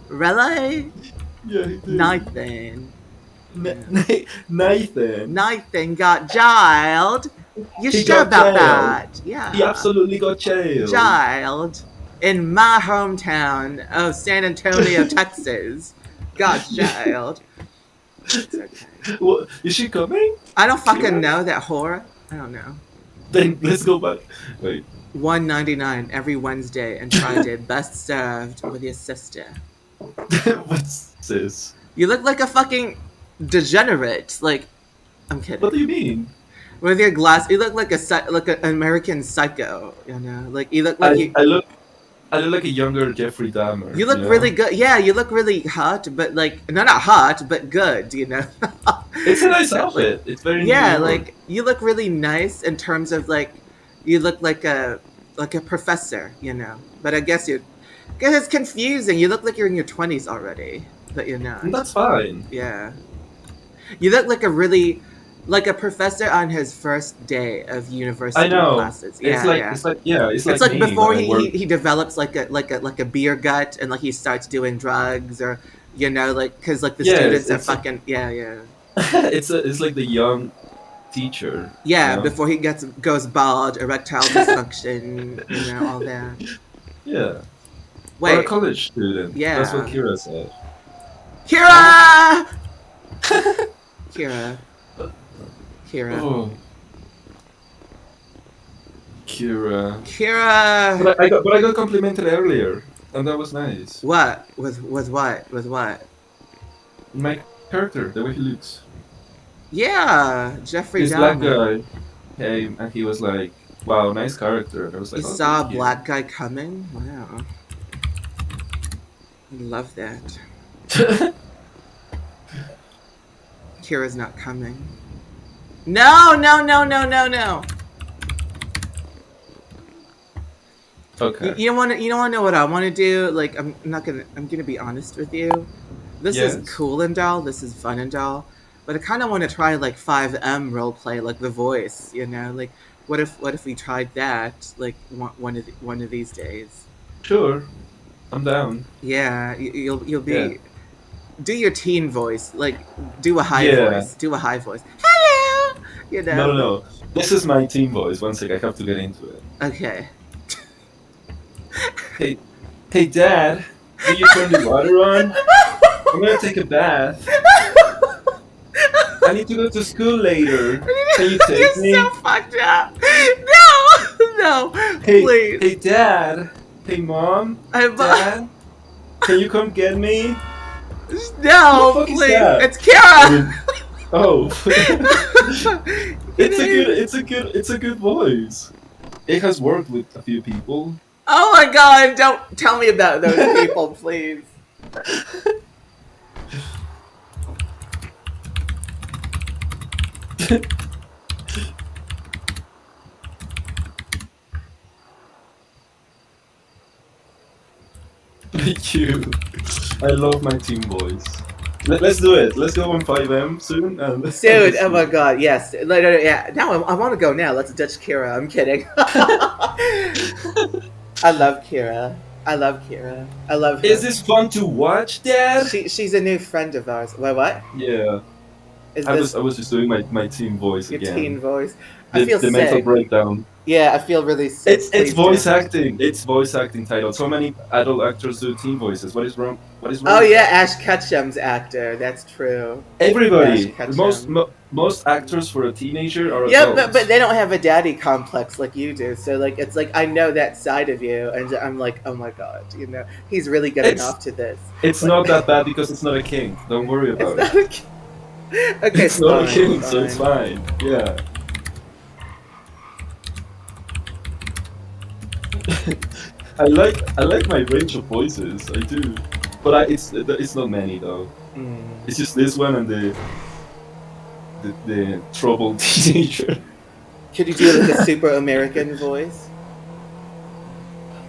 Really? Yeah, he did. Nathan. Nathan. Nathan got jailed. You He sure got about jailed. that? He Yeah. absolutely got jailed. Jailed in my hometown of San Antonio, Texas. Got jailed. It's okay. What, is she coming? I don't fucking Kira? know that whore. I don't know. Then let's go back. Wait. $1.99 every Wednesday and Friday. Best served with your sister. What's this? You look like a fucking degenerate. Like, I'm What kidding. do you mean? With your glass, you look like an American psycho. You know, like you look like I look like a younger Jeffrey Dahmer. you look really good. Yeah, you look really hot, but like not hot, but good. You know. It's a nice So, outfit. It's very yeah, New York. like you look really nice in terms of like you look like a professor. You know, but I guess because it's confusing. You look like you're in your 20s already, but you're not. And that's fine. Yeah. You look like a professor on his first day of university I know. classes. Yeah, It's like like me before when I work. he develops like a beer gut and like he starts doing drugs or you know like because like the students are fucking yeah It's like the young teacher. yeah You know? before he goes bald, erectile dysfunction, you know, all that. Yeah. Or a Wait, college student. yeah, That's what Kira said. Kira, Kira, Kira, Oh, Kira. Kira. But I got complimented earlier, and that was nice. What with what with what? My character, the way he looks. Yeah, Jeffrey This black Dahmer. guy came and he was like, "Wow, nice character." And I was You like, "Oh, saw a thank you." black guy coming? Wow. I love that. Kira's not coming. No, no, no, no, no, no. Okay. You don't want to know what I want to do? Like I'm gonna be honest with you. This is Yes. cool and all. This is fun and all. But I kind of want to try like 5M roleplay, like The Voice. You know, like what if we tried that like one of these days? Sure. I'm down. Yeah, you'll Yeah. be do your teen voice, like do a high Yeah. voice, do a high voice. Hello, you know. No, no, no. This is my team voice. One sec, I have to get into it. Okay. Hey, hey, Dad. Will you turn the water on? I'm gonna take a bath. I need to go to school later. Can you take me? You're so fucked up. No, no, Hey, please. hey, Dad. Hey, Mom. Dad. Can you come get me? No, What the fuck is please. that? It's Kara. Oh. It's a good voice. It has worked with a few people. Oh my god! Don't tell me about those people, please. Thank you. I love my team voice. Let's do it. Let's go on 5M soon. And Dude, oh my god, yes. Yeah, now I want to go now. Let's ditch Kira. I'm kidding. I love Kira. I love Kira. I love her. Is this fun to watch, Dad? She's a new friend of ours. Wait, what? Yeah. Is I this was just doing my team voice your again. teen voice? I feel The sick. mental breakdown. Yeah, I feel really sick. It's voice acting. It's voice acting title. So many adult actors do teen voices. What is wrong? What is wrong? Oh with yeah, that? Ash Ketchum's actor. That's true. Everybody. Ash Ketchum. Most actors for a teenager are Yeah, adults. but they don't have a daddy complex like you do. So like it's like I know that side of you, and I'm like, oh my god, you know, he's really getting off to this. It's not that bad because it's not a kink. Don't worry It's about not it. okay, It's not a fine, kink, so it's fine. Yeah. I like my range of voices. I do, but it's not many though. Mm. It's just this one and the troubled teenager. Could you do like a super American voice,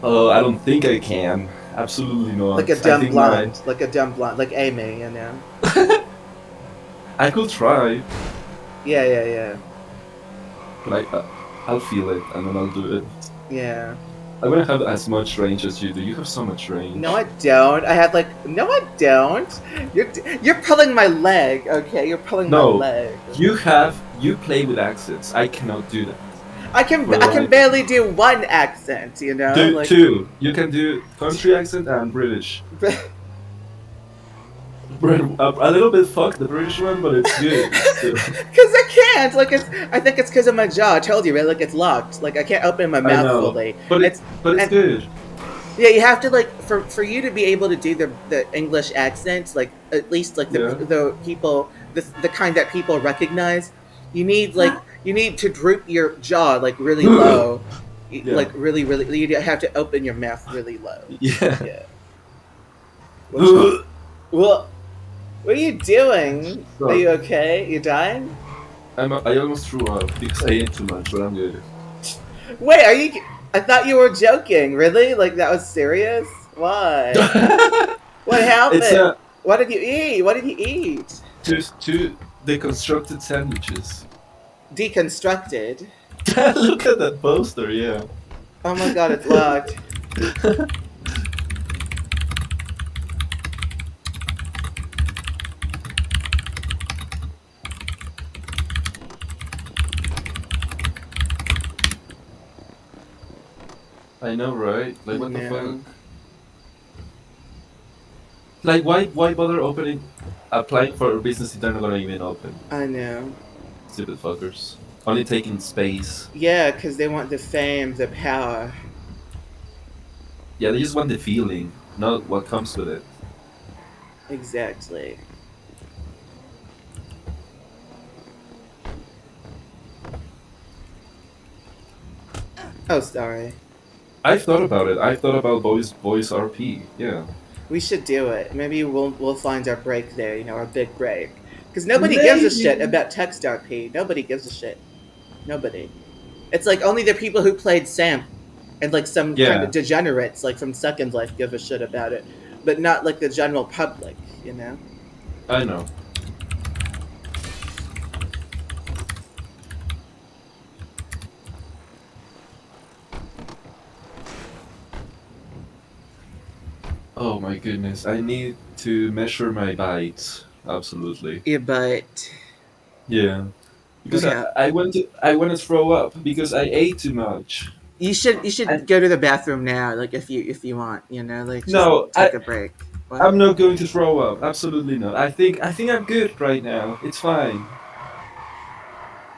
Oh, I don't think I can. Absolutely not. like a I dumb think blonde, like Amy, you know? I could try, Yeah, but I'll feel it and then I'll do it. yeah. I want to have as much range as you do. You have so much No, I range. don't. I have like no, I don't. You're pulling my leg. Okay, you're pulling my No, leg. you play with accents. I cannot do that. I Where can I barely do one accent. You know, do like. two. You can do country accent and British. A little bit fuck the British one, but it's good still. Cause I can't. Like it's. I think it's because of my jaw. I told you, right? Like it's locked. Like I can't open my I mouth know, fully. but It's it's and good. yeah, you have to like for you to be able to do the English accents, like at least like Yeah. the people the kind that people recognize. You need to droop your jaw like really low, Yeah. like really. You have to open your mouth really low. Yeah. Yeah. What's wrong? Well, what are you doing? Are So you okay? You dying? I almost threw up because I ate too much, but I'm good. Wait, are you? I thought you were joking. Really? Like that was serious? Why? What It's happened? a What did you eat? What did you eat? two deconstructed sandwiches. Deconstructed. Look at that poster. Yeah. Oh my god, it's locked. I know, right? Like, I what the fuck? know. Like, why bother opening, applying for a business if they're not gonna even open? I know. Stupid fuckers. Only taking space. Yeah, because they want the fame, the power. Yeah, they just want the feeling, not what comes with it. Exactly. Oh, sorry. I've thought about it. I've thought about voice RP. Yeah. We should do it. Maybe we'll find our break there. You know, our big break. Because nobody gives a shit Maybe. about text RP. Nobody gives a shit. Nobody. It's like only the people who played Sam and like some kind of Yeah, degenerates like from Second Life give a shit about it, but not like the general public. You know. I know. Oh my goodness. I need to measure my bites. Absolutely. Yeah, but Yeah. Because yeah, I want to throw up because I ate too much. you should And go to the bathroom now. Like if you want, you know, like just no, take a break. What? I'm not going to throw up. Absolutely not. I think I'm good right now. It's fine.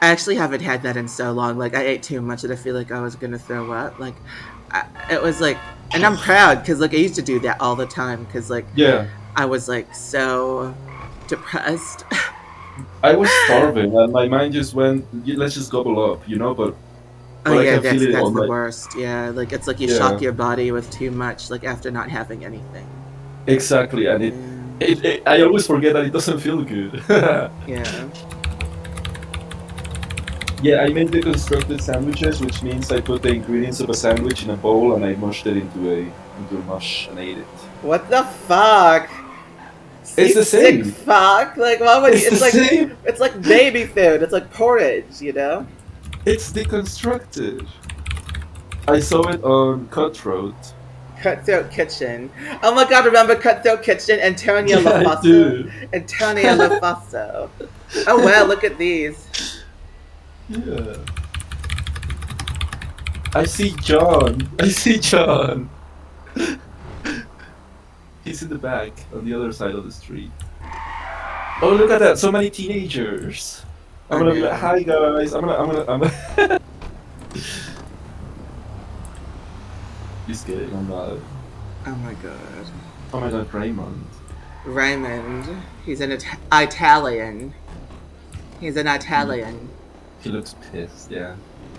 I actually haven't had that in so long. Like I ate too much that I feel like I was gonna throw up. Like it was like, and I'm proud because like I used to do that all the time because like Yeah. I was like so depressed. I was starving and my mind just went, let's just gobble up, you know, Oh but I yeah, can feel it that's on the my worst. Yeah, like it's like you shock yeah. your body with too much, like after not having anything. Exactly, and Yeah, I always forget that it doesn't feel good. yeah. Yeah, I made the constructed sandwiches, which means I put the ingredients of a sandwich in a bowl and I mushed it into a mush and ate it. What the fuck? It's You the sick same. fuck! Like why would you? It's the same. It's like baby food. It's like porridge, you know. It's deconstructed. I saw it on Cutthroat. Cutthroat Kitchen. Oh my god! Remember Cutthroat Kitchen? Antonio Yeah, I LaFosso. do. Antonio LaFosso. Oh wow! Look at these. Yeah. I see John. I see John. He's in the back on the other side of the street. Oh, look at that! So many teenagers. I'm I gonna be like, know. "Hi guys." I'm gonna. Just kidding. I'm not. Oh my god. Oh my god, Raymond. Raymond. He's an Italian. He's an He, Italian. he looks pissed. Yeah.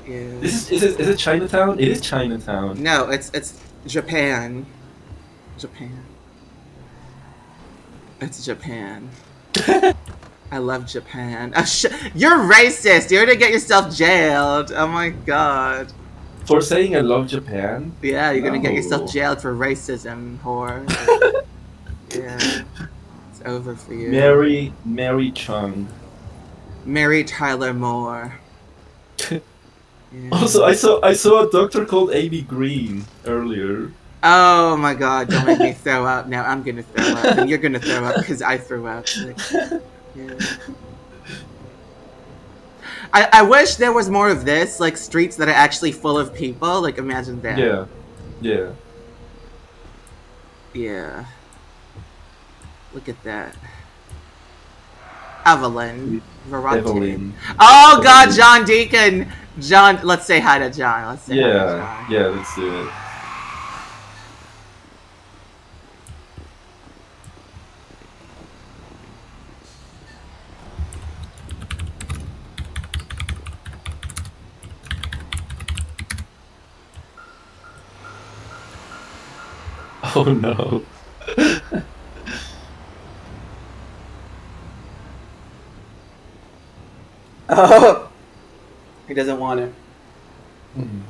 Yeah. Is it Chinatown? It is Chinatown. No, it's Japan. Japan. It's Japan. I love Japan. Oh, you're racist. You're gonna get yourself jailed. Oh my god. For saying I love Japan? Yeah, you're gonna get yourself No. jailed for racism, whore. Like, yeah, it's over for you. Mary Chung. Mary Tyler Moore. Also, Yeah. I saw a doctor called Amy Green earlier. Oh my god, don't make me throw up. Now I'm gonna throw up. And you're gonna throw up because I threw up. Like, yeah. I wish there was more of this, like streets that are actually full of people. Like, imagine that. Yeah, yeah. Yeah. Look at that. Evelyn. Verate. Evelyn. Oh god, Evelyn. John Deacon! John, let's say hi to John. Let's say hi to Yeah, John. yeah. Let's do it. Oh no. Oh, he doesn't want it. Hmm.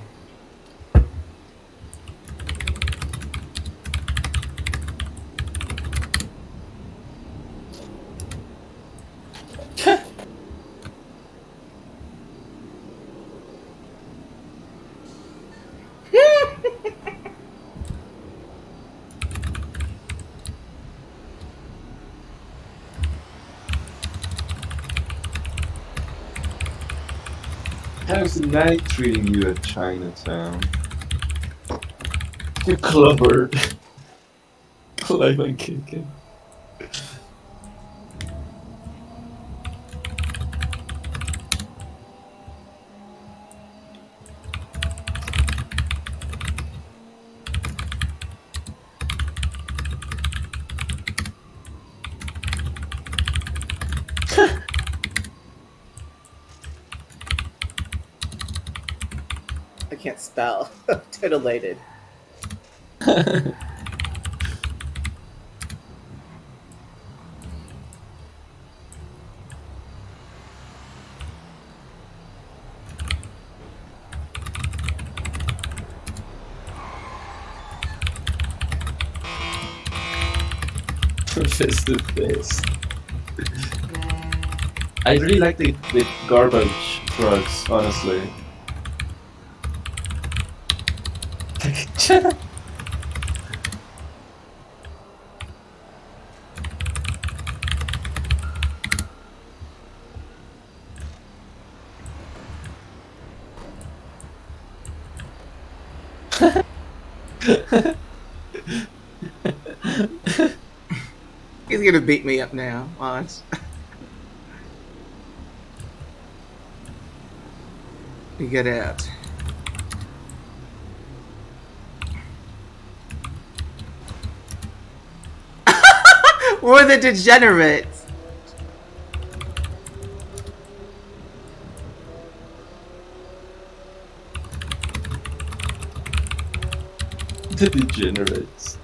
How's the night treating you at Chinatown? You clobbered. Lemon kicking. I can't spell. Titillated. Fist to fist. I really like the garbage trucks, honestly. He's gonna beat me up now. Watch. You get out. We're the degenerates. The degenerates.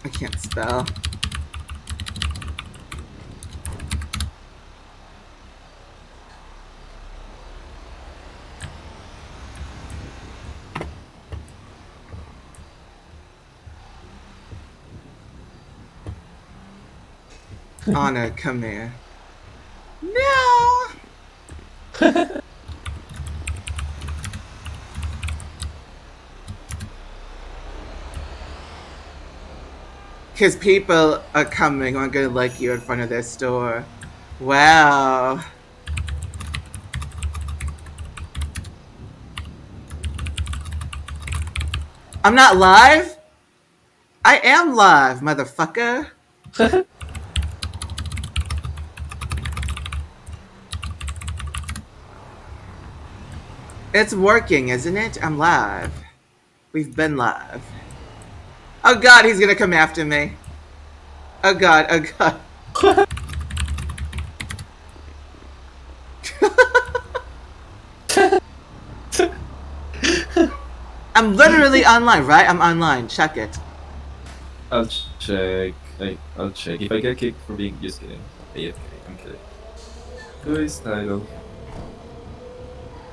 I can't spell. Anna, come here. No! Because people are coming who are gonna like you in front of their store. Wow. I'm not live? I am live, motherfucker. It's working, isn't it? I'm live. We've been live. Oh god, he's gonna come after me. Oh god, oh god. I'm literally online, right? I'm online. Check it. I'll check. I'll check. If I get kicked for being just kidding. AFK. I'm kidding. Who is title?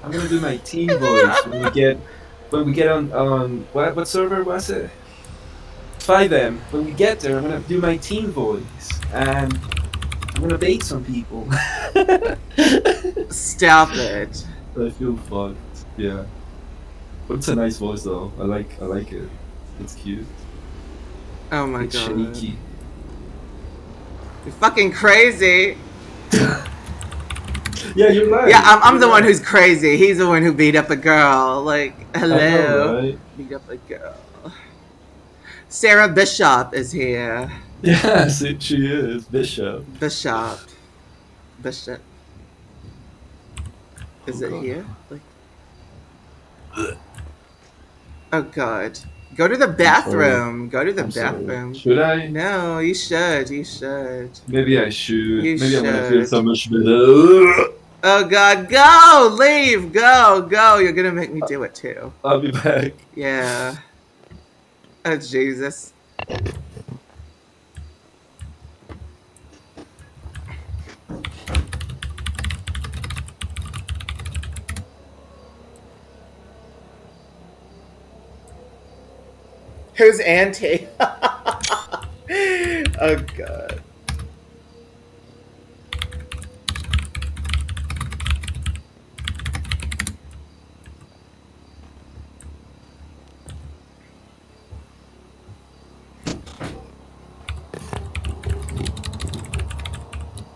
I'm gonna do my team voice when we get on what server was it? 5M. When we get there, I'm gonna do my team voice and I'm gonna bait some people. Stop it. I feel fucked. Yeah, but it's a nice voice though. I like it. It's cute. Oh my It's god. shaky. You're fucking crazy. Yeah, you're Yeah, right. I'm You're the one right. who's crazy. He's the one who beat up a girl. Like, I know, hello. right? Beat up a girl. Sarah Bishop is here. Yes, she is Bishop. Bishop. Bishop. Oh Is it god. here? Like, oh god. Go to the I'm sorry. bathroom. Go to the I'm sorry. bathroom. Should I? No, you should. You should. Maybe I should. You Maybe I'm gonna feel should. so much better. Oh god, go! Leave! Go! Go! You're gonna make me do it too. I'll be back. Yeah. Oh Jesus. Who's Auntie? Oh god.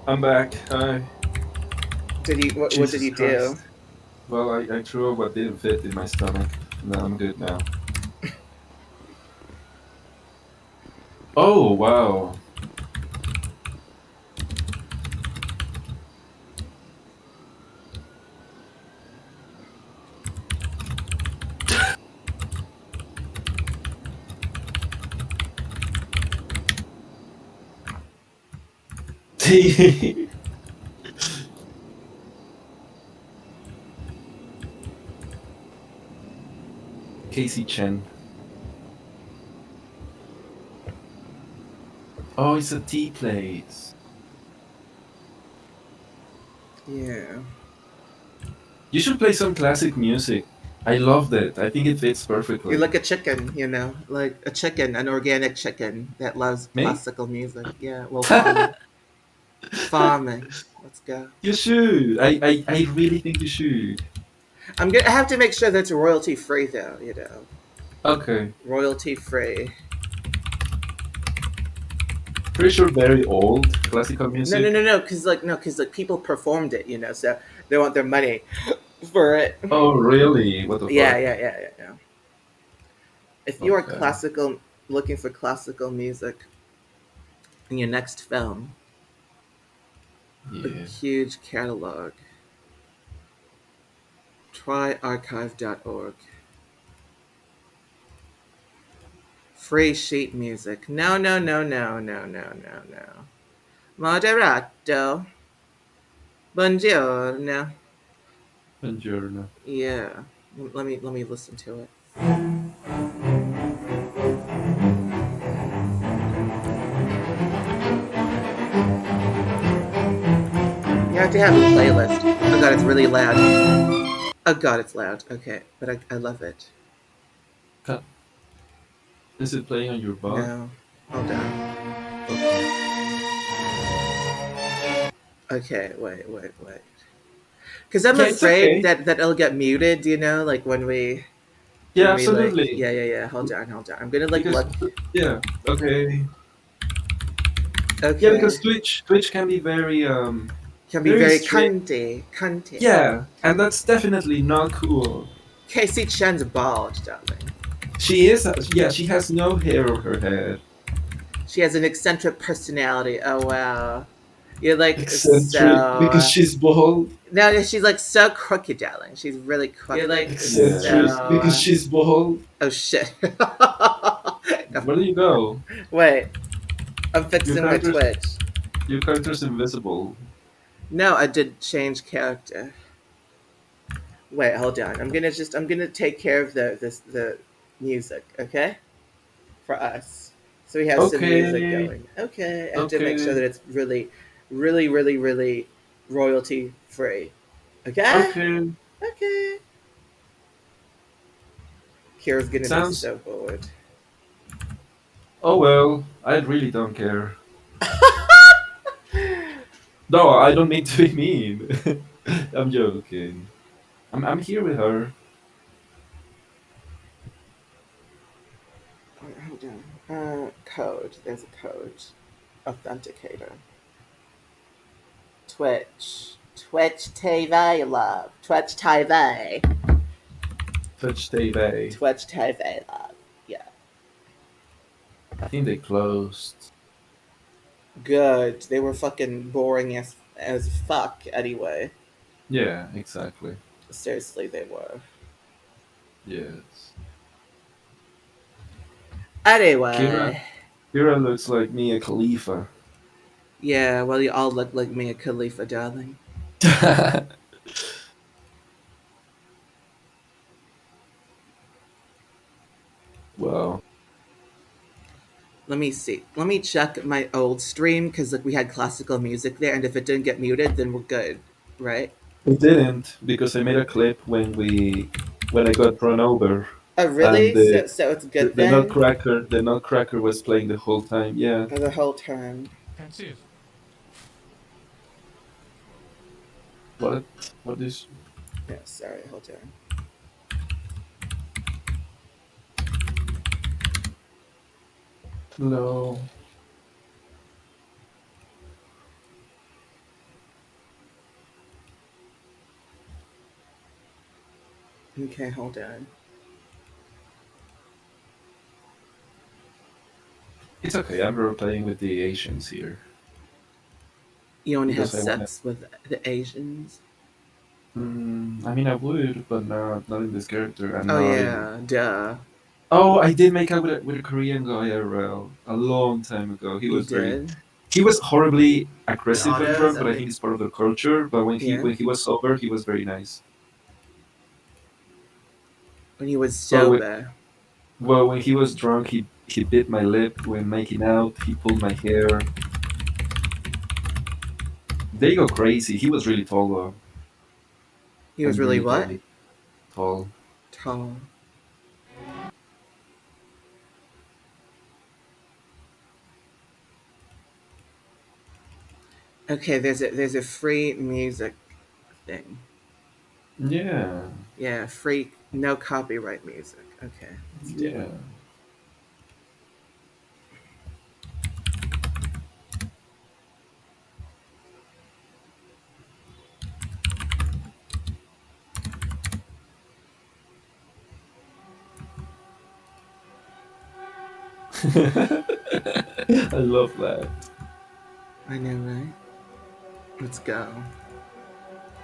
I'm back. Hi. Did he? What did Jesus he do? Christ. Well, I threw up what didn't fit in my stomach. No, I'm good now. Oh, wow. Casey Chen. Oh, it's a tea place. Yeah. You should play some classic music. I love that. I think it fits You're perfectly. like a chicken, you know, like a chicken, an organic chicken that loves Me? classical music. Yeah. Well, farming. Farming. Let's go. You should. I really think you should. I have to make sure that's royalty free, though. You know, Okay. royalty free. Pretty sure very old classical No, no, music. no, no. Because people performed it, you know, so they want their money for it. Oh, really? What the Yeah, fuck? yeah, yeah, yeah, yeah. If you are Okay. classical, looking for classical music in your next film, a Yeah. huge catalog. Try archive.org. Free sheet music. No, no, no, no, no, no, no, no. Moderato. Buongiorno. Buongiorno. Yeah. Let me listen to it. You have to have a playlist. Oh god, it's really loud. Oh god, it's loud. Okay, but I love it. Cut. Is it playing on your bot? No. Hold on. Okay, wait. Because I'm Yeah, it's afraid okay. that it'll get muted, you know, like Yeah, when we like absolutely. yeah. Hold on. I'm gonna like Because look. yeah, okay. Yeah, because Okay. Twitch can be very Can be very very strict. cunty. Yeah, and that's definitely not cool. Casey Chen's bald, darling. She is yeah, she has no hair on her head. She has an eccentric personality. Oh wow. You're like Eccentric because so. she's bald. No, she's like so crooked, darling. She's really crooked. You're like Eccentric because so. she's bald. Oh shit. Where do you go? Wait, I'm Your fixing my character's Twitch. your character's invisible. No, I did change character. Wait, hold on. I'm gonna take care of the music, okay? For us. So we have some music Okay, going. Okay, I have to make sure okay, that it's really royalty free. Okay? okay. Okay. Kira's gonna be Sounds. so bored. Oh well, I really don't care. No, I don't mean to be mean. I'm joking. I'm here with her. Wait, hold on. Code. There's a code. Authenticator. Twitch. Twitch TV, love. Twitch TV. Touch TV. Twitch TV, love. Yeah. I think they closed. Good. They were fucking boring as fuck anyway. Yeah, exactly. Seriously, they were. Yes. Kira Anyway. Kira looks like Mia Khalifa. Yeah, well, you all look like Mia Khalifa, darling. Wow. Let me see. Let me check my old stream because like we had classical music there, and if it didn't get muted, then we're good, right? It didn't because I made a clip when I got run over Oh, and really? So it's good then? the nutcracker was playing the whole time. Yeah. For the whole time. Pensive. What? What is? Yeah, sorry, hold on. No. Okay, hold on. It's okay. I'm role playing with the Asians here You want to have because I want to. sex with the Asians? I mean, I would, but not in this character, and Oh not in. yeah, duh. Oh, I did make out with a Korean guy a long time ago. You did? He was horribly The aggressive when autos? drunk, I but I mean, think it's part of the culture. But yeah. when he was sober, he was very nice. When he was But sober. when he was drunk, he bit my lip when making out. He pulled my hair. They go crazy. He was really tall though, He was and really really what? tall. Tall. Okay, there's a free music thing. Yeah, Yeah, free, no copyright music. Okay, let's do yeah. it. I love that. I know, right? Let's go.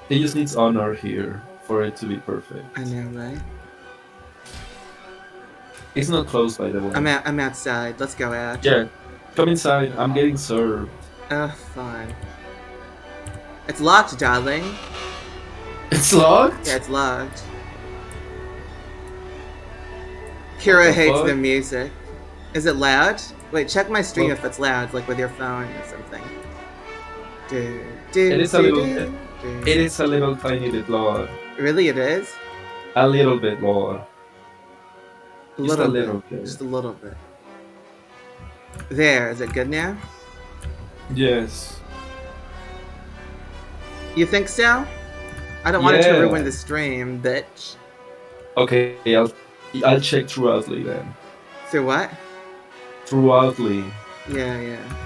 It just needs honor here for it to be perfect. I know, right? It's not closed, by the way. I'm outside. Let's go out. Yeah, come inside. I'm getting served. Fine. It's locked, darling. It's Yeah, locked? it's locked. What Kira the hates the fuck? music. Is it loud? Wait, check my stream Well, if it's loud, like with your phone or something. Do, it do, is a do, little do, do, it is a little tiny bit lower. Really, it is? A little bit lower. A Just a little bit. little bit. Just a little bit. There, is it good now? Yes. You think so? I don't want it to ruin Yeah. the stream, bitch. Okay, I'll check throughoutly then. Through what? Throughoutly. Yeah, yeah.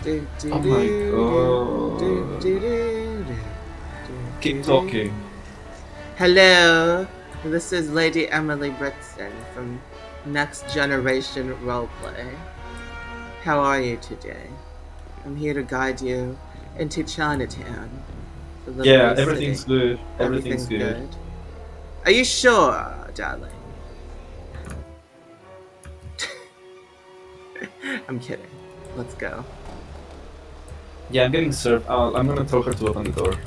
Do, do, Oh my do, do, god. do, do, do, do, Keep do, talking. Hello, this is Lady Emily Britson from Next Generation Roleplay. How are you today? I'm here to guide you into Chinatown, the Yeah, lovely everything's city. good. Everything's Everything's good. good. Are you sure, darling? I'm kidding. Let's go. Yeah, I'm getting served. I'm gonna tell her to open the door.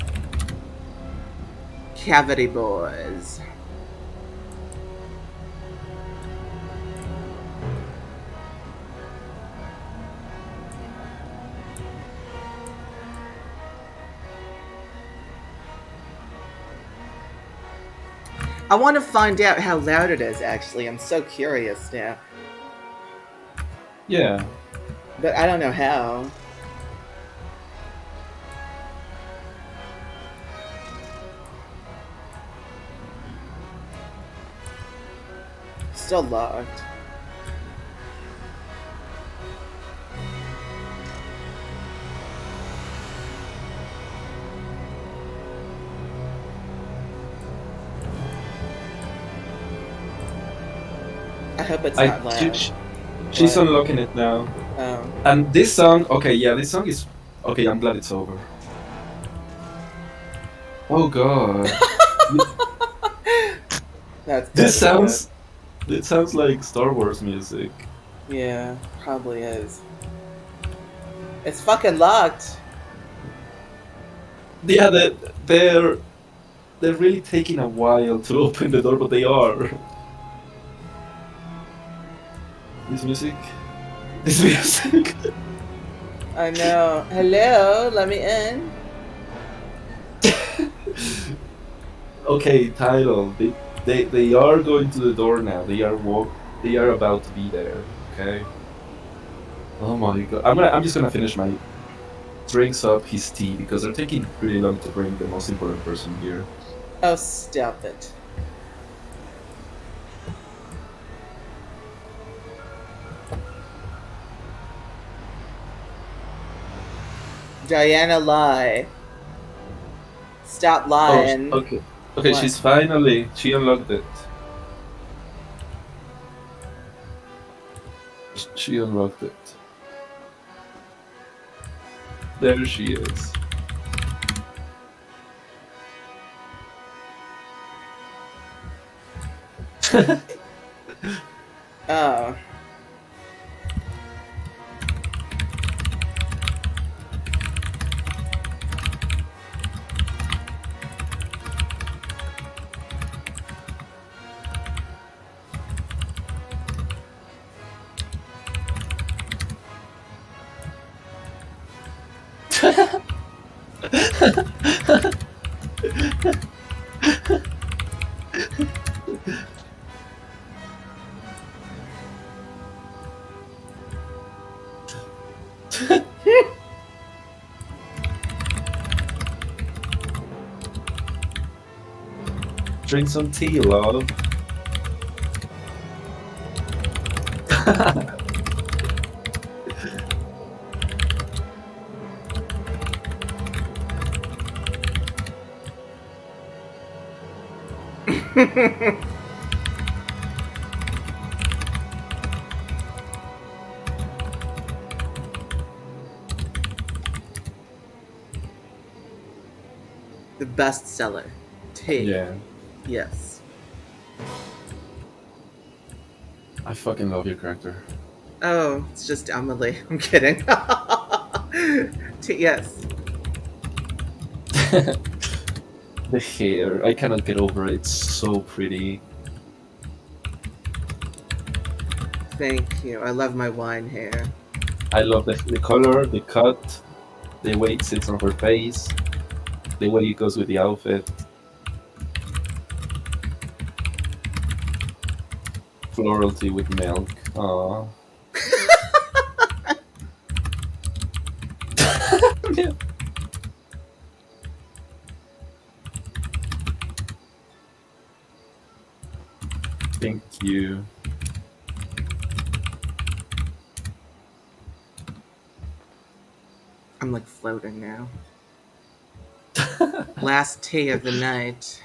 Cavity Boys. I want to find out how loud it is, actually. I'm so curious now. Yeah. But I don't know how. still locked. I hope it's not loud. She's What? unlocking it now. Oh. And this song, okay, yeah, this song is okay. I'm glad it's over. Oh god, That's this gotta be sounds. It sounds like Star Wars music. good. Yeah, probably is. It's fucking locked. Yeah, they're really taking a while to open the door, but they are. This music. This music. I know. Hello, let me in. Okay, title. They are going to the door now. They are about to be there. Okay. Oh my god. I'm just gonna finish my drinks up his tea because they're taking pretty long to bring the most important person here. Oh, stop it. Diana, lie. Stop lying. Oh, okay. Okay, What? she unlocked it. She unlocked it. There she is. Oh. Drink some tea, love. The bestseller. Tea. Yeah. Yes. I fucking love your character. Oh, it's just Emily. I'm kidding. Yes. The hair, I cannot get over it. It's so pretty. Thank you. I love my wine hair. I love the color, the cut, the way it sits on her face, the way it goes with the outfit. Floral tea with milk. Aww. Yeah. Thank you. I'm like floating now. Last tea of the night.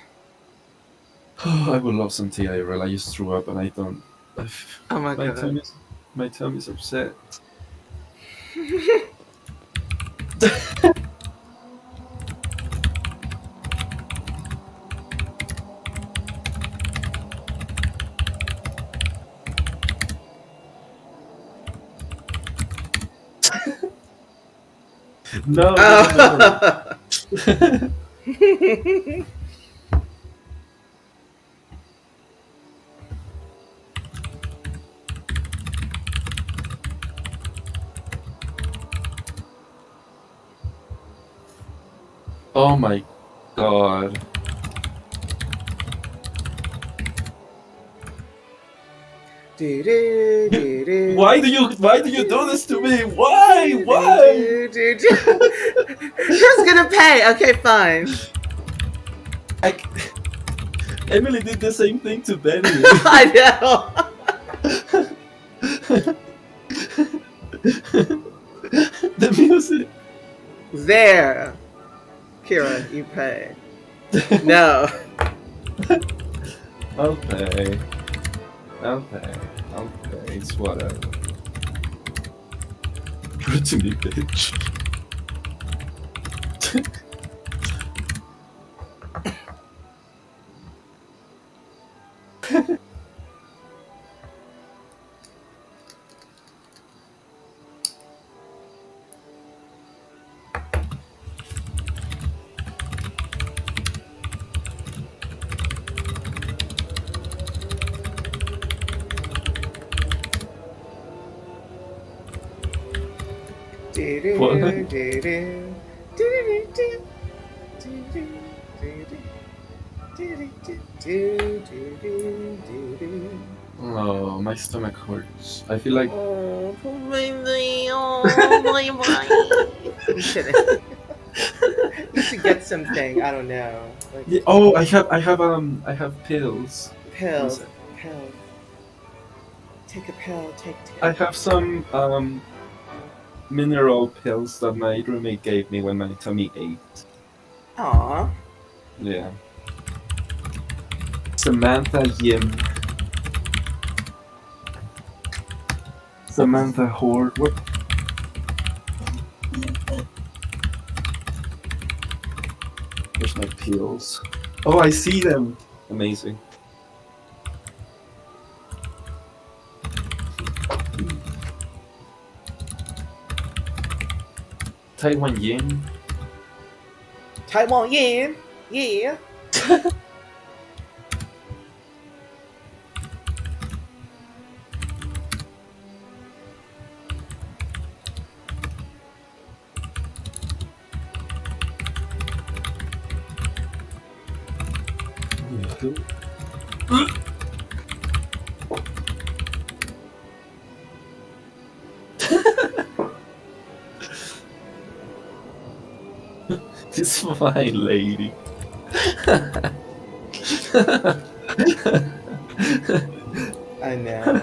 I would love some tea, IRL. I just threw up and I don't. Oh my god. My tummy's upset. No. Oh my god. Why do you do this to me? Why? Who's gonna pay? Okay, fine. Emily did the same thing to Benny. I know. There, Kira, you pay. No. I'll pay. I'll pay. I'll pay. It's whatever. Give it to me, bitch. What? Oh, my stomach hurts. I feel like. Oh, baby, oh, my mind. I'm kidding. You should get something. I don't know. Like Yeah, oh, I have pills. One pills. sec. Pills. Take a pill. Take I two. have some mineral pills that my roommate gave me when my tummy ached. Aw. Yeah. Samantha Yim. Samantha Horde. What? Where's my pills? Oh, I see them. Amazing. Taiwan Yin. Taiwan Yin. Yeah. This fine lady. I know.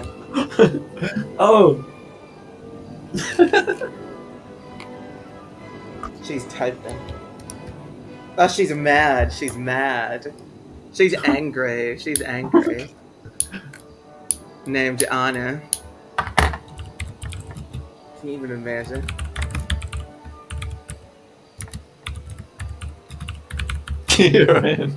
Oh. She's typing. Oh, she's mad. She's mad. She's angry. She's angry. Named Anna. Can you even imagine? Here I am.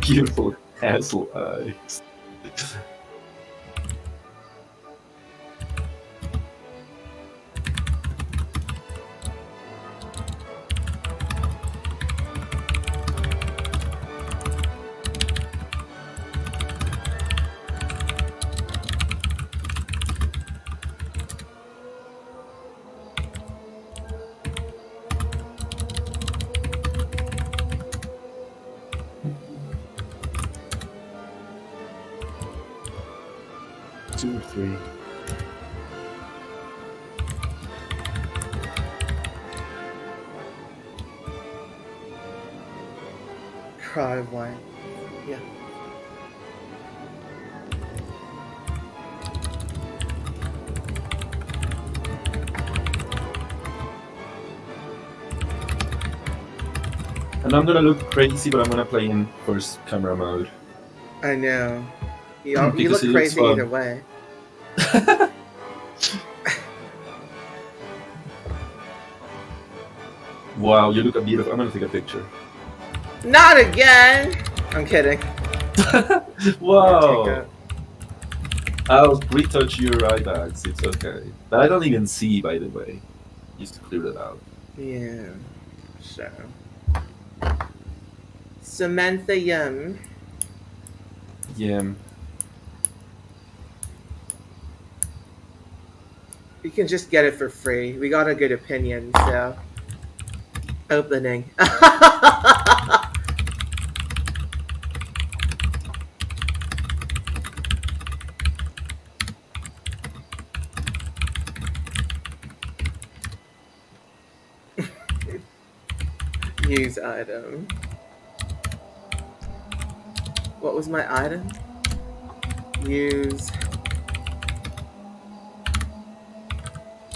Beautiful hazel eyes. Two or three. Cry wine. Yeah. And I'm gonna look crazy, but I'm gonna play in first camera mode. I know. You Because look it looks crazy fun. either way. Wow, you look beautiful. I'm gonna take a picture. Not again! I'm kidding. Wow. I'll retouch your eye bags. It's okay. But I don't even see, by the way. Just to clear that out. Yeah. Sure. Samantha Yum. Yeah. You can just get it for free. We got a good opinion, so opening. Use item. What was my item? Use.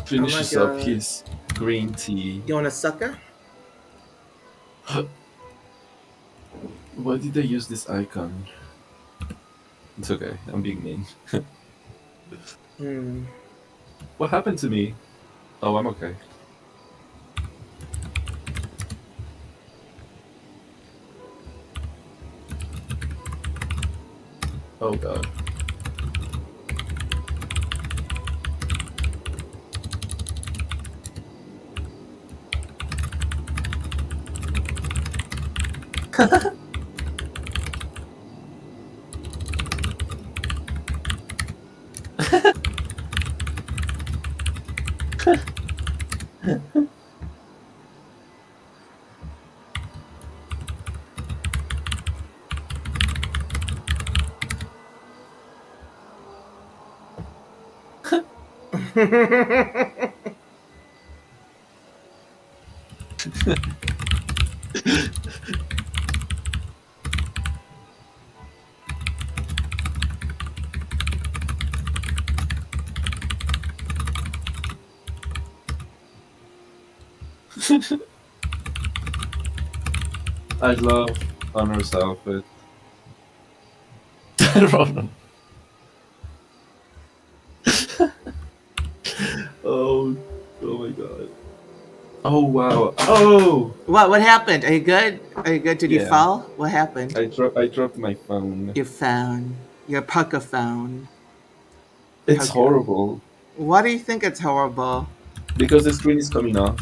Oh my Finishes up god. his green tea. You want a sucker? Why did I use this icon? It's okay, I'm being mean. Hmm. What happened to me? Oh, I'm okay. Oh god. I love Honor's outfit. Ronan. Oh, oh my god. Oh wow. Oh What happened? Are you good? Are you good? Did you yeah. fall? What happened? I dropped my phone. You found your pucker phone. It's Pucker. horrible Why do you think it's horrible? because the screen is coming off.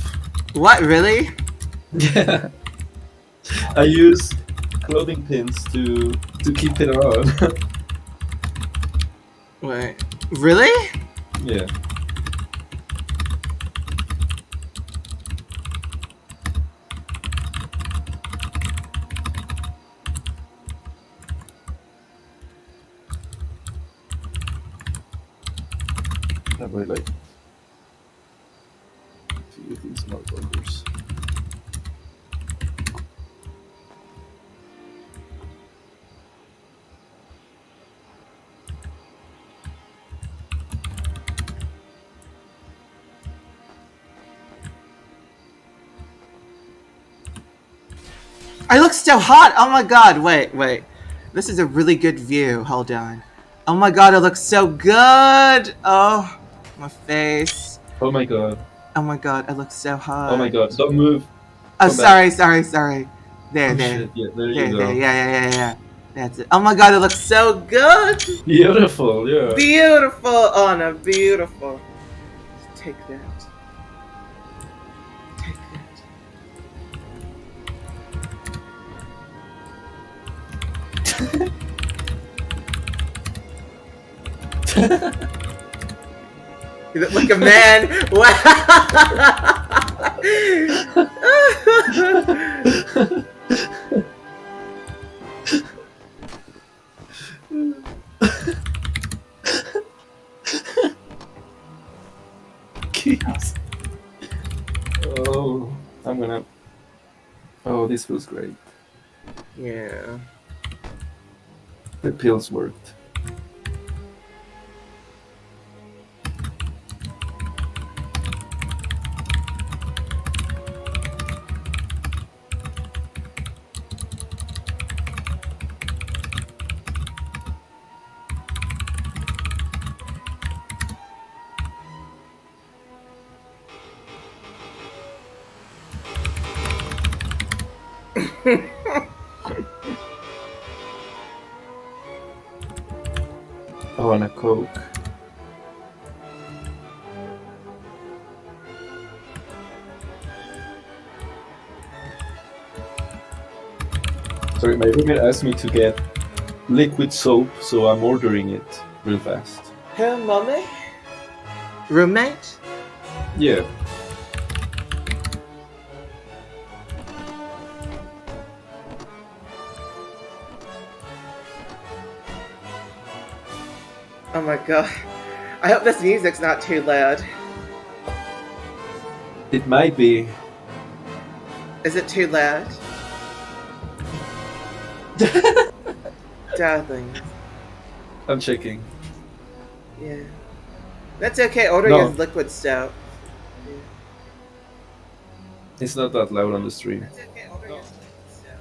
What really? Yeah. I use clothing pins to keep it on. Wait. Really? Yeah. I really like few of these motherfuckers. I look so hot. Oh my god. Wait. This is a really good view. Hold on. Oh my god, it looks so good. Oh, my face. Oh my god. Oh my god, I look so Oh my hot. god. Don't move. Oh, Come back. sorry. There, Oh there. shit. Yeah, there you go. Yeah. That's it. Oh my god, it looks so good. Beautiful. Yeah. Beautiful, Anna, beautiful. Take that. Take You look like a man. Keys. Oh, I'm gonna. Oh, this feels great. Yeah. The pills worked. Oh, and a Coke. Sorry, my roommate asked me to get liquid soap, so I'm ordering it real fast. Hey, mommy. Roommate? Yeah. Oh my god. I hope this music's not too loud. It might be. Is it too loud? Darling. I'm checking. Yeah. That's okay, order No. your liquid stout. Yeah. It's not that loud on the stream. That's okay, order your liquid stout.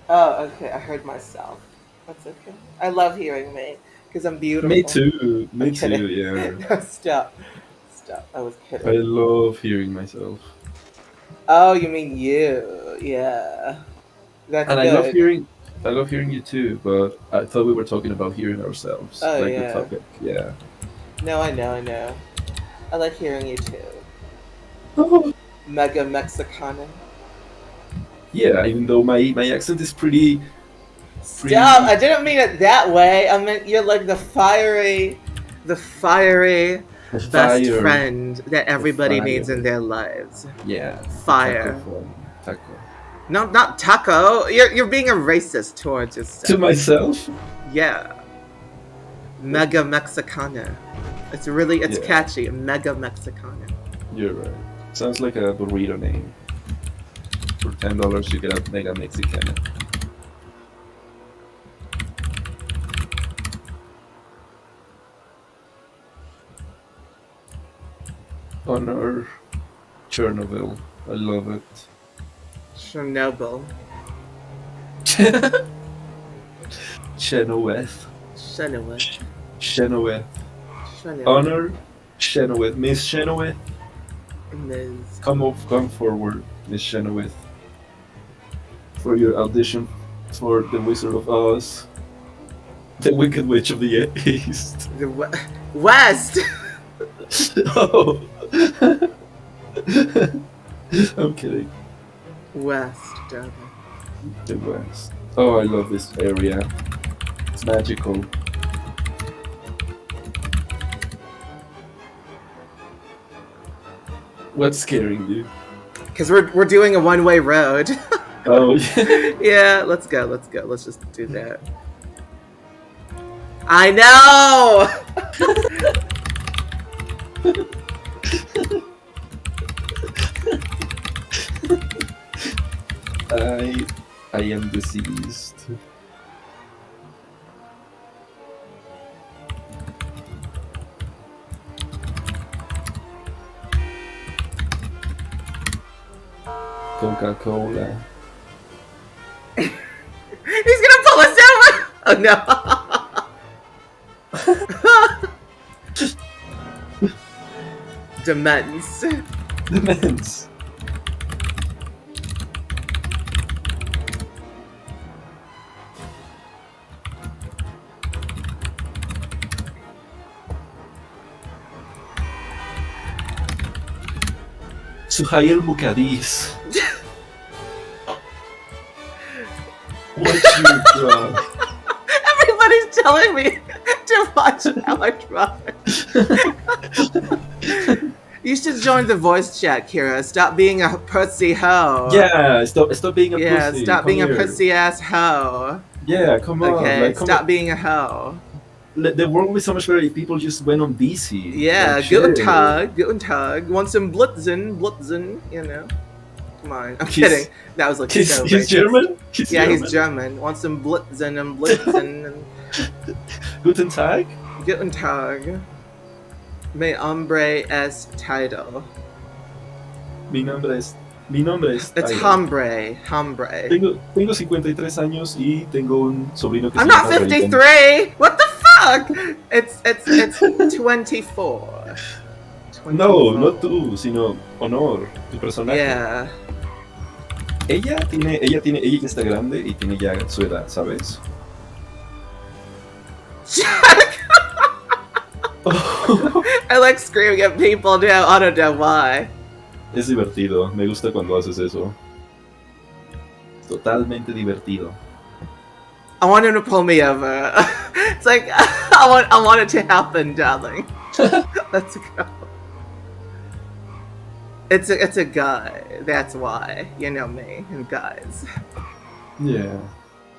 Oh, okay, I heard myself. That's okay. I love hearing me, because I'm beautiful. Me too. Me I'm kidding. too, yeah. No, stop. Stop. I was I kidding. love hearing myself. Oh, you mean you. Yeah. That's And good. I love hearing you too, but I thought we were talking about hearing ourselves. Oh, Like the yeah. topic. Yeah. No, I know, I know. I like hearing you too. Oh. Mega Mexicana. Yeah, even though my accent is pretty Stop! I didn't mean it that way. I meant you're like the fiery best fire. friend that everybody fire. needs in their lives. Yeah. Fire. Taco from taco. No, not taco. You're being a racist towards yourself. To myself? Yeah. Mega Mexicana. It's Yeah. catchy. Mega Mexicana. You're right. Sounds like a burrito name. For $10 you get a Mega Mexicana. Honor Chernobyl. I love it. Chernobyl. Chenoweth. Chenoweth. Chenoweth. Chenoweth. Honor Chenoweth. Miss Chenoweth. Ms. Come forward, Miss Chenoweth. For your audition for The Wizard of Oz. The Wicked Witch of the East. The West! Oh. I'm kidding. West, darling. The West. Oh, I love this area. It's magical. What's scaring you? Because we're doing a one-way road. Oh, yeah. Yeah, let's go. Let's just do that. I know! I am deceased. Coca-Cola. He's gonna pull us over! Oh no! Demence. Demence. Suhail Mukadis. What's your drug? Everybody's telling me to watch how I drive. You should join the voice chat, Kira. Stop being a pussy hoe. Yeah, stop being a pussy. Yeah, stop Come being here. a pussy ass hoe. Yeah, come on. Okay, Like, stop being a hoe. The world would be so much better if people just went on DC. Yeah, Like, guten shit. Tag, guten Tag. Want some Blitzen, you know. Come on, I'm kidding. That was like so He's racist. German? Yeah, he's German. Want some Blitzen and Blitzen and Guten Tag? guten Tag. Mi hombre es Tidal. Mi nombre es It's Tyler. hombre. Tengo 53 años y tengo un sobrino que I'm se not llama Raven. 53. What the fuck? It's 24. No, no tú, sino Honor, tu personaje. Yeah. Ella está grande y tiene ya su edad, ¿sabes? I like screaming at people now. I don't know why. Es divertido, me gusta cuando haces eso. Totalmente divertido. I want him to pull me over. It's like I want it to happen, darling. Let's go. It's a guy. That's why. You know me and guys. Yeah,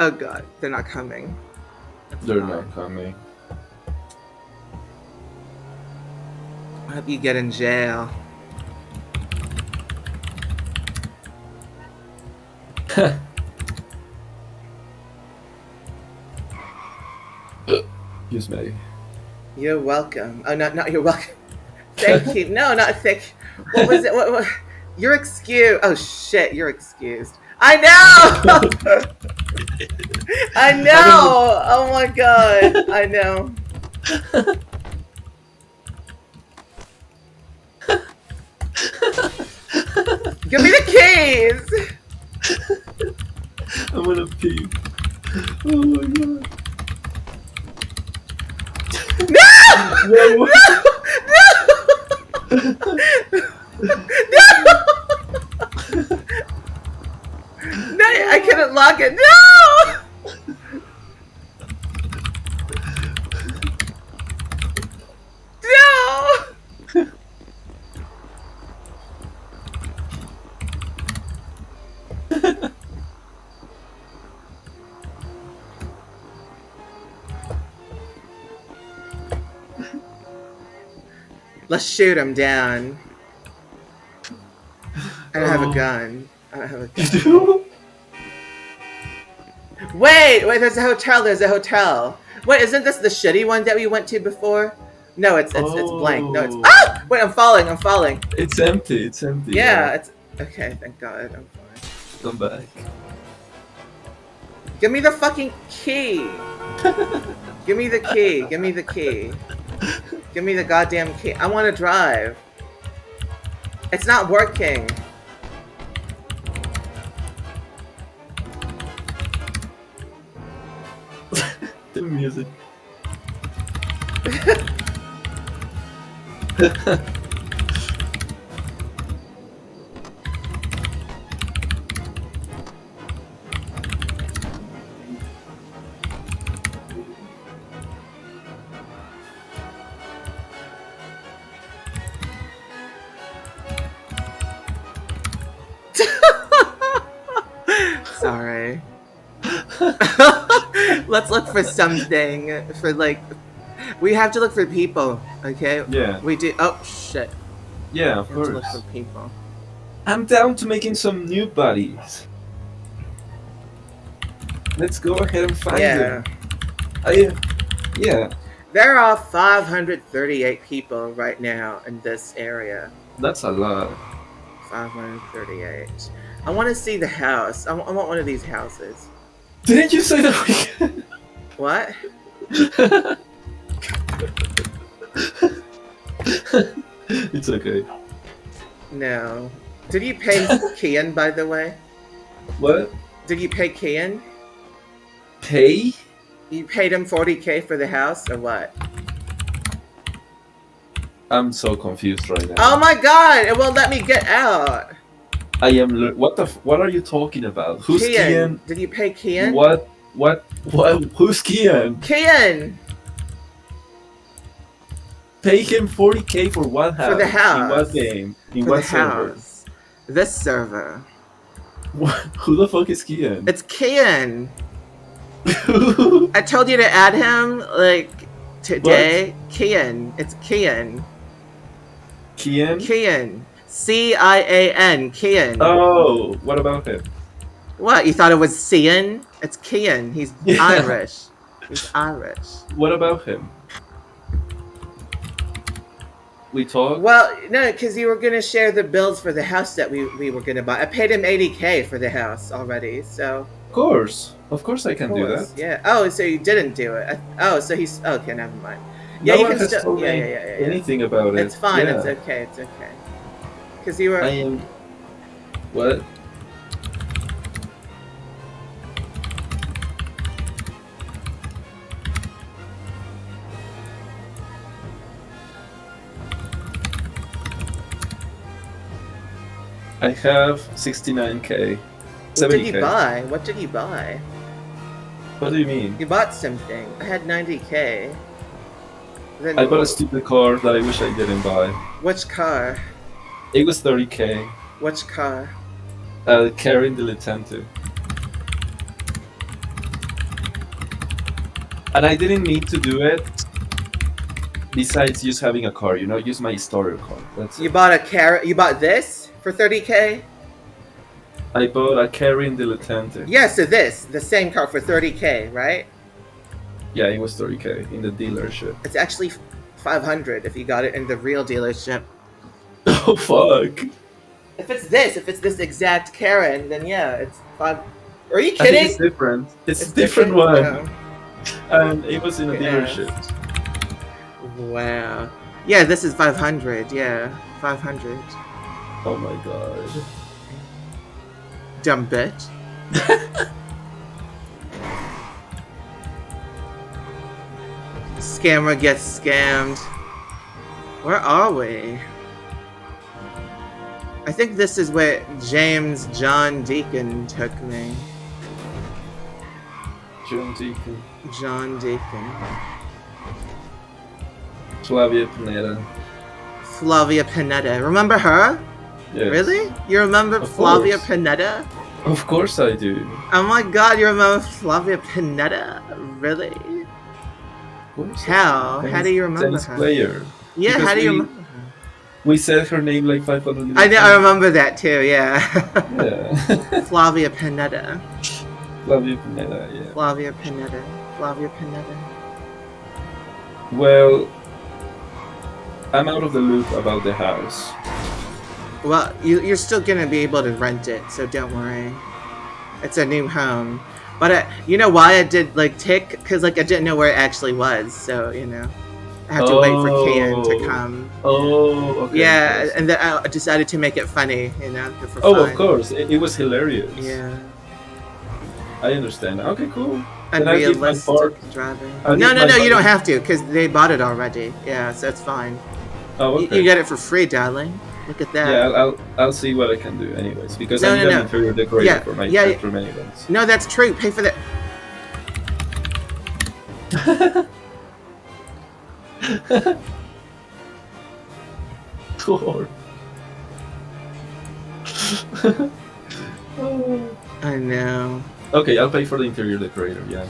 Oh god, they're not coming. That's they're fine. not coming. I hope you get in jail. Excuse me. You're welcome. Oh, not you're welcome. Thank you. No, not thank. What was it? What? You're excused. Oh shit, you're excused. I know. I know. Oh my god. I know. Give me the keys. I'm gonna pee. Oh my god. No! No! No, I couldn't lock it. No! No! Let's shoot him down. I don't have a gun. I don't have a gun. You do? Wait, there's a hotel, Wait, isn't this the shitty one that we went to before? No, it's blank. No, it's ah! Wait, I'm falling. It's empty. Yeah, it's okay, thank god, I'm fine. Come back. Give me the fucking key. Give me the key. Give me the goddamn key. I want to drive. It's not working. The music. Sorry. Let's look for something. We have to look for people, okay? Yeah. We do. Oh, shit. Yeah, of We have to course. look for people. I'm down to making some new buddies. Let's go ahead and find them. Yeah. There are 538 people right now in this area. That's a lot. 538. I want to see the house. I want one of these houses. Didn't you say that we can? What? It's okay. No. Did you pay Kian, by the way? What? Did you pay Kian? Pay? You paid him 40k for the house, or what? I'm so confused right now. Oh my god! It won't let me get out! I am. What are you talking about? Who's Kian? Did you pay Kian? What? Who's Kian? Kian! Pay him 40k for what house? For the house. In what game? In For what the server? house. This server. What? Who the fuck is Kian? It's Kian! I told you to add him, like, today. What? Kian. It's Kian. Kian? Kian. C-I-A-N. Kian. Oh, what about him? What? You thought it was Cian? It's Kian. He's Irish. He's Irish. What about him? We talked? Well, no, because you were going to share the bills for the house that we were going to buy. I paid him 80k for the house already, so... Of course I can do that. Yeah. Oh, so you didn't do it. So he's... Okay, never mind. Yeah, no you one can has told me anything about it. It's fine, yeah. it's okay. Because you were... I am... What? I have 69k. 70K. What did you buy? What do you mean? You bought something. I had 90k. Then I bought a stupid car that I wish I didn't buy. which car? It was 30K. Which car? Carrying dilettante. And I didn't need to do it. Besides just having a car, use my starter car. That's You it. bought a carrot. You bought this for 30K? I bought a carrying dilettante. Yeah, so the same car for 30K, right? Yeah, it was 30K in the dealership. It's actually 500 if you got it in the real dealership. Oh fuck! If it's this exact Karen, then yeah, it's 5. Are you I think it's kidding? different. It's a different one, Oh, and it was in a Yeah. dealership. wow. Yeah, this is 500. Yeah, 500. Oh my god! Dumb bitch. Scammer gets scammed. Where are we? I think this is where James John Deacon took me. John Deacon, John Deacon. Flavia Pineda. Flavia Pineda. Remember her? Yes. Really? You remember Of Flavia course. Pineda? Of course I do. Oh my god, you remember Flavia Pineda? Really? Of course. How? How do you remember Tennis her? player. Yeah, Because how do you we- remember her? We said her name like 500. I know, I remember that too, yeah. Yeah. Flavia Pineda. Flavia Pineda. Yeah. Flavia Pineda. Flavia Pineda. Well, I'm out of the loop about the house. Well, you're still gonna be able to rent it, so don't worry. It's a new home. But you know why I did tick? Because I didn't know where it actually was, so I have to wait for Kian to come. Oh, okay. Yeah, of course. and then I decided to make it funny, for Oh, fun. of course. It was hilarious. Yeah. I understand. Okay, cool. Then I'll give my Unrealistic part. driving. I'll No, give no, my no, you don't money. have to, because they bought it already. Yeah, so it's fine. Oh, okay. You get it for free, darling. Look at that. Yeah, I'll see what I can do, anyways, because No, I need no, an no. interior decorator Yeah, for my yeah, bedroom, anyways. No, that's true. Pay for that. Lord. I know. Okay, I'll pay for the interior decorator. Yeah,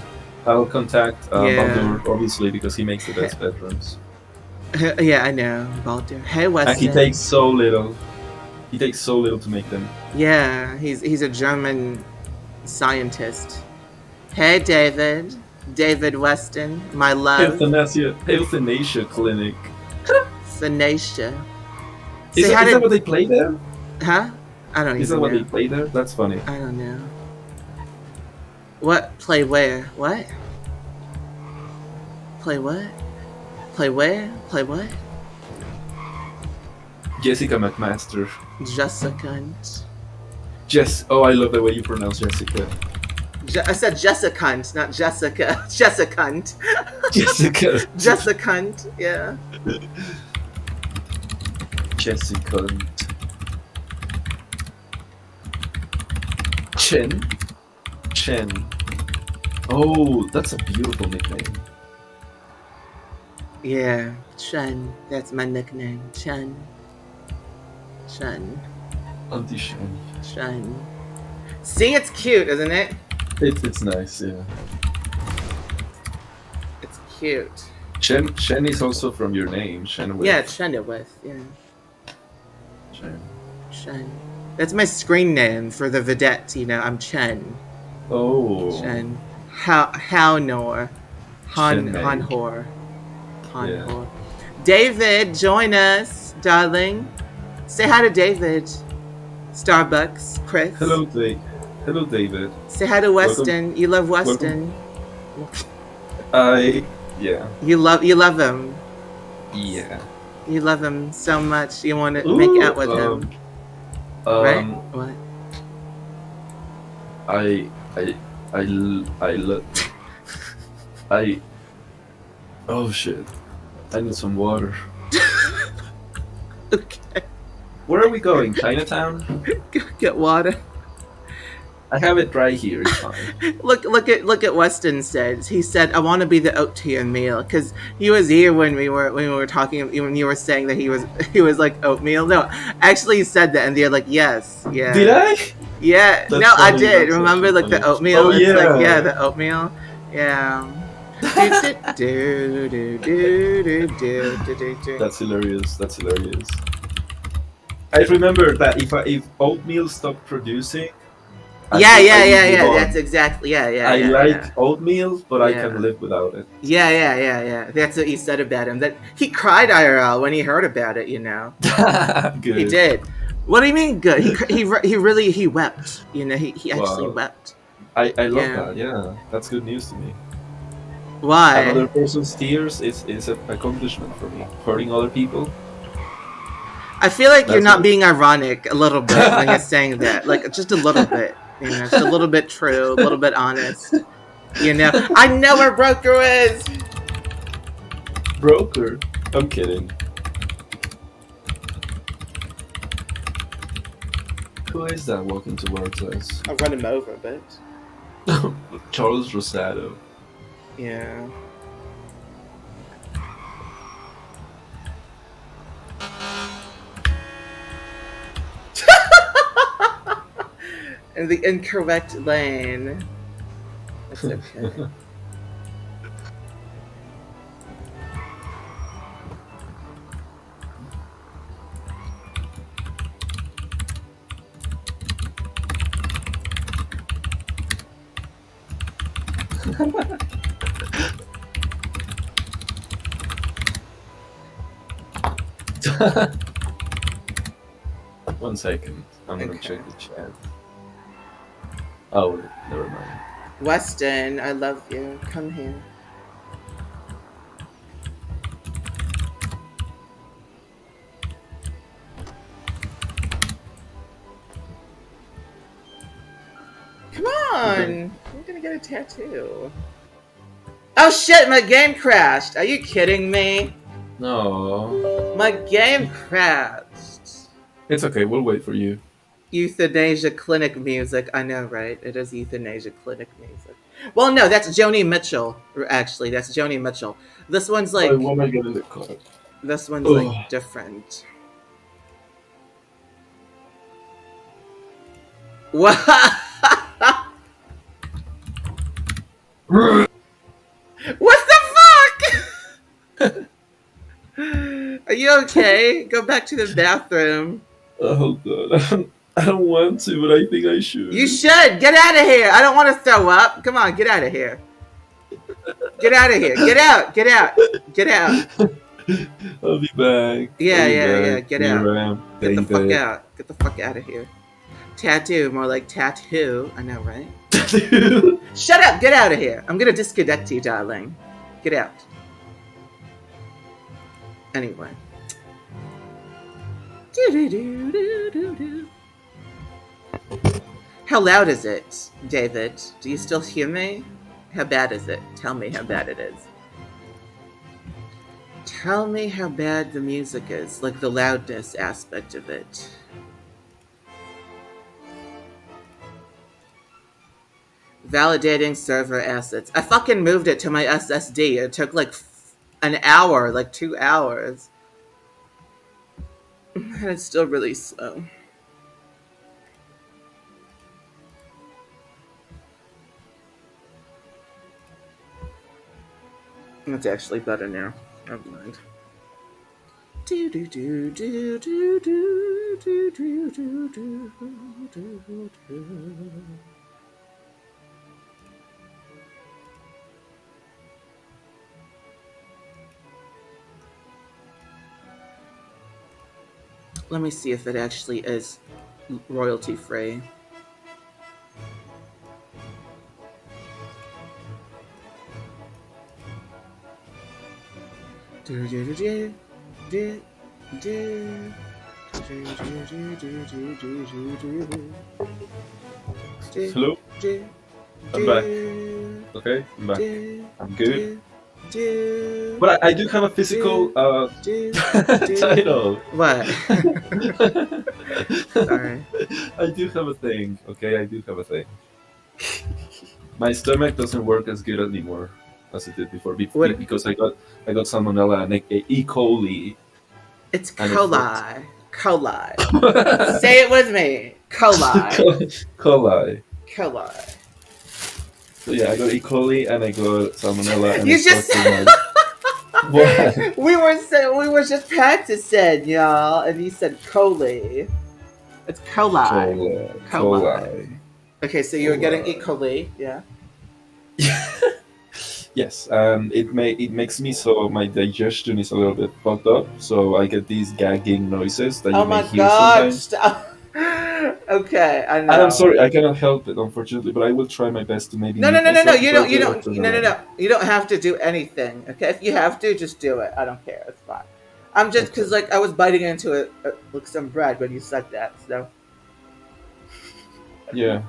I'll contact Yeah. Baldur, obviously, because he makes the best bedrooms, Yeah, I know. Baldur. Hey, Weston. and he takes so little. He takes so little to make them. Yeah, he's a German scientist. Hey, David. David Weston, my love. Euthanasia clinic. Thanacia. Is Say hi that to- what they play there? Huh? I don't Is that even what know. they play there? That's funny. I don't know. What? Play where? What? Play what? Play where? Play what? Jessica McMaster. Jessica. Oh, I love the way you pronounce Jessica. I said Jessica, not Jessica. Jessica. Jessica. Jessica. Yeah. Jessica. Chen. Oh, that's a beautiful nickname. Yeah. Chen. That's my nickname. Chen. Chen. Auntie Chen. Chen. See, it's cute, isn't it? It's nice, yeah. It's cute. Chen is also from your name, Chen. Yeah, Chenoweth. Yeah. Chen. Chen. That's my screen name for the vedette, I'm Chen. Oh. Chen. How-nor. Chen Mei. Han-hor. Yeah. Han-hor. David, join us, darling. Say hi to David. Starbucks, Chris. Hello, Hello, David. Say hi to Weston. You love Weston. Yeah. You love him. Yeah. You love him so much. You want to make out with him, right? What? Oh shit. I need some water. Okay. Where are we going? Chinatown? Get water. I have it right here. It's fine. Look at Weston said. He said, "I want to be the oatmeal meal," because he was here when we were talking when you were saying that he was he was like oatmeal. No, actually, he said that, and they're like, "Yes, Did yeah, I? yeah." No, That's I funny. did. That's Remember, actually like the funny. oatmeal. Oh It's like, yeah, yeah. the oatmeal. Yeah. Do do do do do do do do do. That's hilarious. That's hilarious. I remember that if oatmeal stopped producing, Yeah, I yeah, would yeah, move yeah. That's on. exactly. Yeah, yeah, I yeah, like yeah, oatmeal, but I can yeah. live without it. Yeah, yeah, yeah, yeah. That's what he said about him. That he cried IRL when he heard about it. He Good. did. What do you mean good? He really he wept. He actually Wow. wept. I love Yeah. that. Yeah, that's good news to me. Why? Another person's tears is an accomplishment for me. Hurting other people, I feel like you're that's not good. being ironic a little bit when you're saying that. Like just a little bit. Just a little bit true, a little bit honest. I know where Broker is. Broker. I'm kidding. Who is that walking towards us? I'll run him over, but Charles Rosado. yeah. In the incorrect lane. It's okay. One second. I'm gonna Okay. check the chat. Oh, never mind. Weston, I love you. Come here. Come Okay. on! I'm gonna get a tattoo. Oh shit, my game crashed! Are you kidding me? No. My game crashed. It's okay. We'll wait for you. Euthanasia clinic music. I know, right? It is euthanasia clinic music. Well, no, that's Joni Mitchell. Actually, that's Joni Mitchell. This one's I like, wanna get in the car. this one's like Oh. different. What? What the fuck? Are you okay? Go back to the bathroom. Oh god. I don't want to, but I think I should. You should get out of here. I don't want to throw up. Come on, get out of here. Get out of here. Get out. Get out. Get out. I'll be back. Yeah, I'll be yeah, back. yeah. Get Here out. I am, Get the fuck David. out. Get the fuck out of here. Tattoo, more like tattoo. I know, right? Shut up. Get out of here. I'm gonna disconnect you, darling. Get out. Anyway. How loud is it, David? Do you still hear me? How bad is it? Tell me how bad it is. Tell me how bad the music is, like the loudness aspect of it. Validating server assets. I fucking moved it to my SSD. It took like an hour, like 2 hours. And it's still really slow. It's actually better now. Never mind. Do do do do do do do do do do do. Let me see if it actually is royalty free. Do do do do do do. Hello? I'm back. Okay, I'm back. I'm good. Do But I do have a physical do do do. title. What? Sorry. I do have a thing. Okay, I do have a thing. My stomach doesn't work as good anymore as it did before What? because I got salmonella and E. coli, It's and it fucked. coli. Coli. Say it with me. Coli. Coli. Coli. So yeah, I got E. coli and I got salmonella, and it You just fucked with my. What? we were just practicing, y'all, and you said coli. It's coli. Coli. Coli. Coli. Okay, so you were getting E. coli, yeah. Yes, and it makes me so my digestion is a little bit fucked up, so I get these gagging noises that Oh you may my hear god! sometimes. Stop. Okay, I And I'm know. sorry, I cannot help it, unfortunately, but I will try my best to maybe No, no, mute no, no, no. myself You so don't. it You will don't. turn No, no, around. no. You don't have to do anything. Okay, if you have to, just do it. I don't care. It's fine. I'm just Okay. because like I was biting into like some bread when you said that. So Yeah.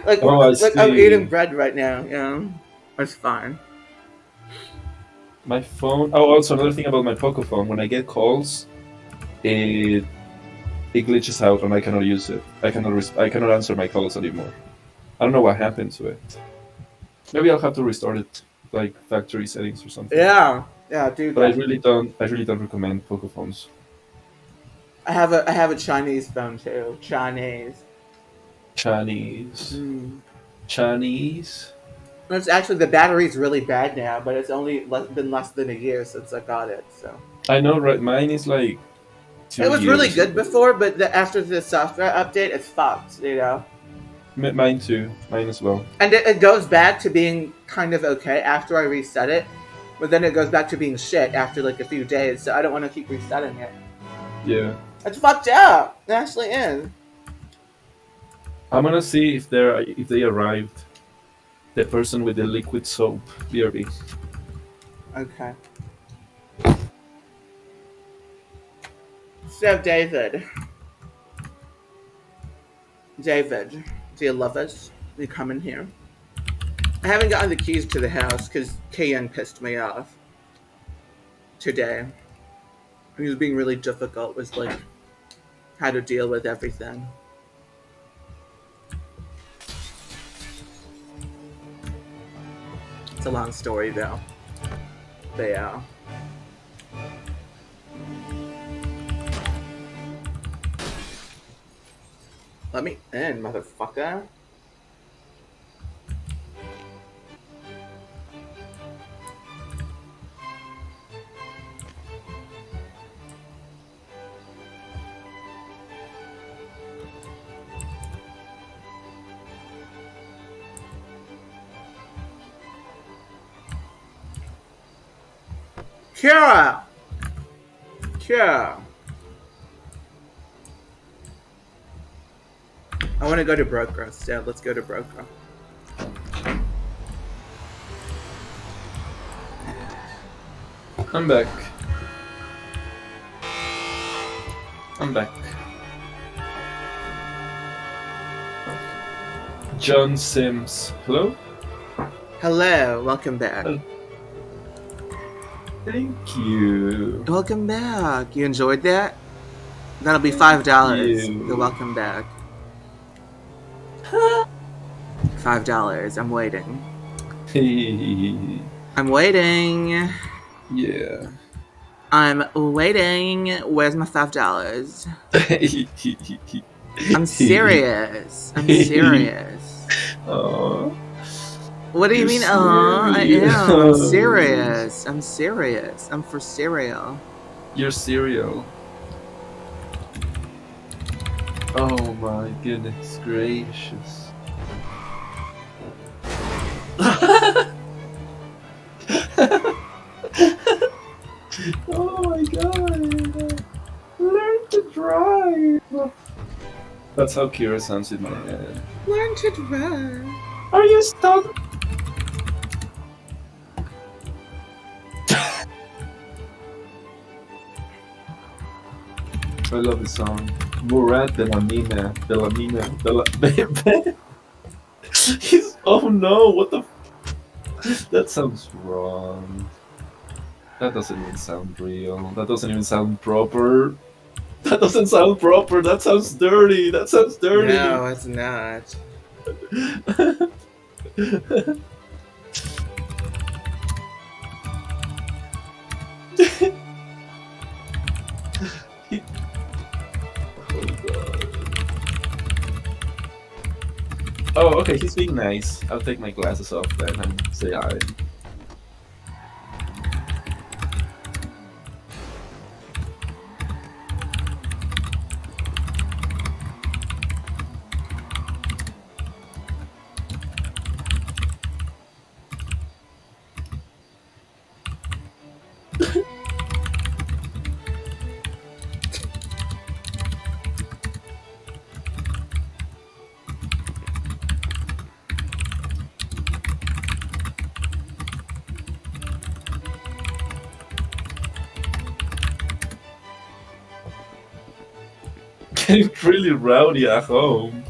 like Oh, I like I'm eating see. bread right now. You know, it's fine. My phone. Oh, also another thing about my Poco phone. When I get calls, it it glitches out and I cannot use it. I cannot answer my calls anymore. I don't know what happened to it. Maybe I'll have to restart it, like factory settings or something. Yeah, yeah. Do But I that. really don't. I really don't recommend Poco phones. I have a Chinese phone too. Chinese. Chinese. Mm. Chinese. It's actually the battery's really bad now, but it's only been less than a year since I got it. So I know, right? Mine is like it two was really years. good before, but after the software update, it's fucked. You know. Mine too. Mine as well. And it goes back to being kind of okay after I reset it, but then it goes back to being shit after like a few days. So I don't want to keep resetting it. Yeah. It's fucked up. It actually is. I'm gonna see if they arrived. The person with the liquid soap. BRB. Okay. So David, do you love us? You come in here. I haven't gotten the keys to the house because KN pissed me off today. He was being really difficult with like how to deal with everything. It's a long story though. But yeah. Let me in, motherfucker. Kira! Kira! I want to go to broker instead. Let's go to broker. I'm back. I'm back. John Sims. Hello? Hello, welcome back. Thank you. Welcome back. You enjoyed that? That'll be $5. you. You're welcome back. $5. I'm waiting. I'm waiting. Yeah. I'm waiting. Where's my $5? I'm serious. I'm serious. Aww. What do you You're mean? I am. I'm serious. serious. I'm serious. I'm for cereal. Your cereal. Oh my goodness gracious. Oh my god. Learn to drive. That's how Kira sounds in my head. Learn to drive. Are you stuck? I love the song. Murat Bellamina. Bellamina. He's. Oh no, what the. That sounds wrong. That doesn't even sound real. That doesn't even sound proper. That doesn't sound proper. That sounds dirty. That sounds dirty. No, it's not. He- oh god. Oh, okay. He's being nice. I'll take my glasses off then and say hi. Getting really rowdy at home.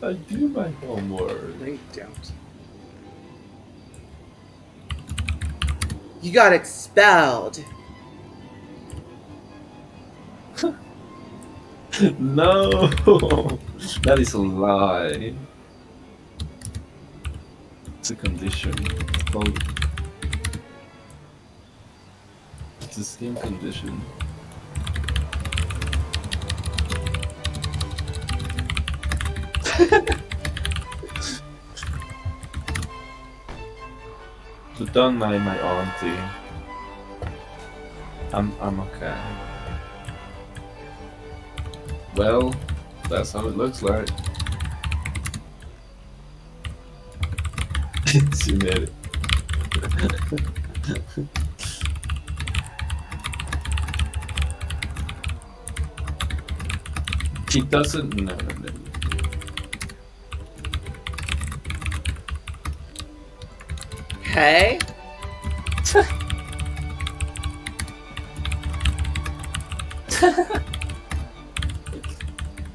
I do my homework. No, you don't. You got expelled. No, that is a lie. It's a condition. It's a skin condition. But don't mind my auntie. I'm okay. Well, that's how it looks like. She made it. She doesn't. No, no, no. Hey?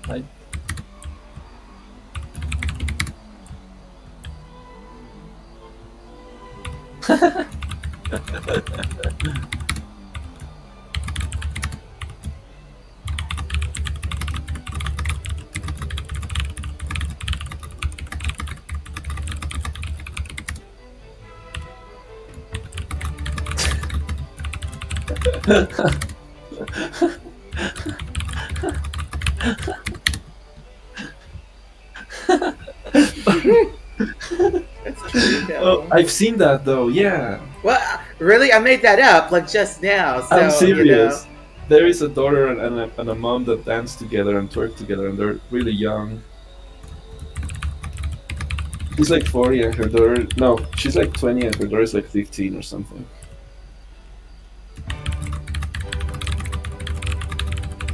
I... That's true, Oh, though. I've seen that though. Yeah, What? Really? I made that up, like, just now, so, I'm you know. serious. There is a daughter and a mom that dance together and twerk together, and they're really young. He's like 40 and her daughter. No, she's like 20 and her daughter is like 15 or something.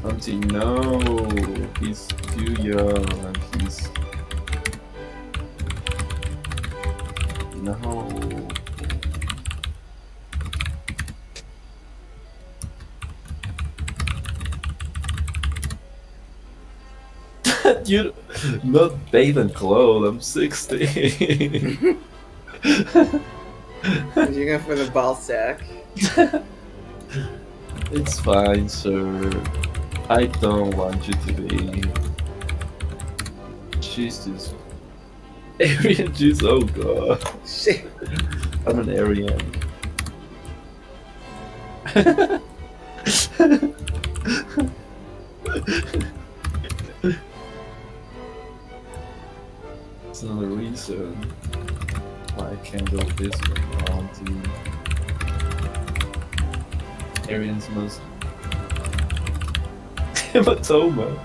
Auntie, no, he's too young and he's. No. You not bathe and clothes. I'm 16. You're going for the ball sack. It's fine, sir. I don't want you to be. She's just Aryan juice. Oh god, Shit. I'm an Aryan. It's another reason why I can't go this way on to Arian's most hematoma.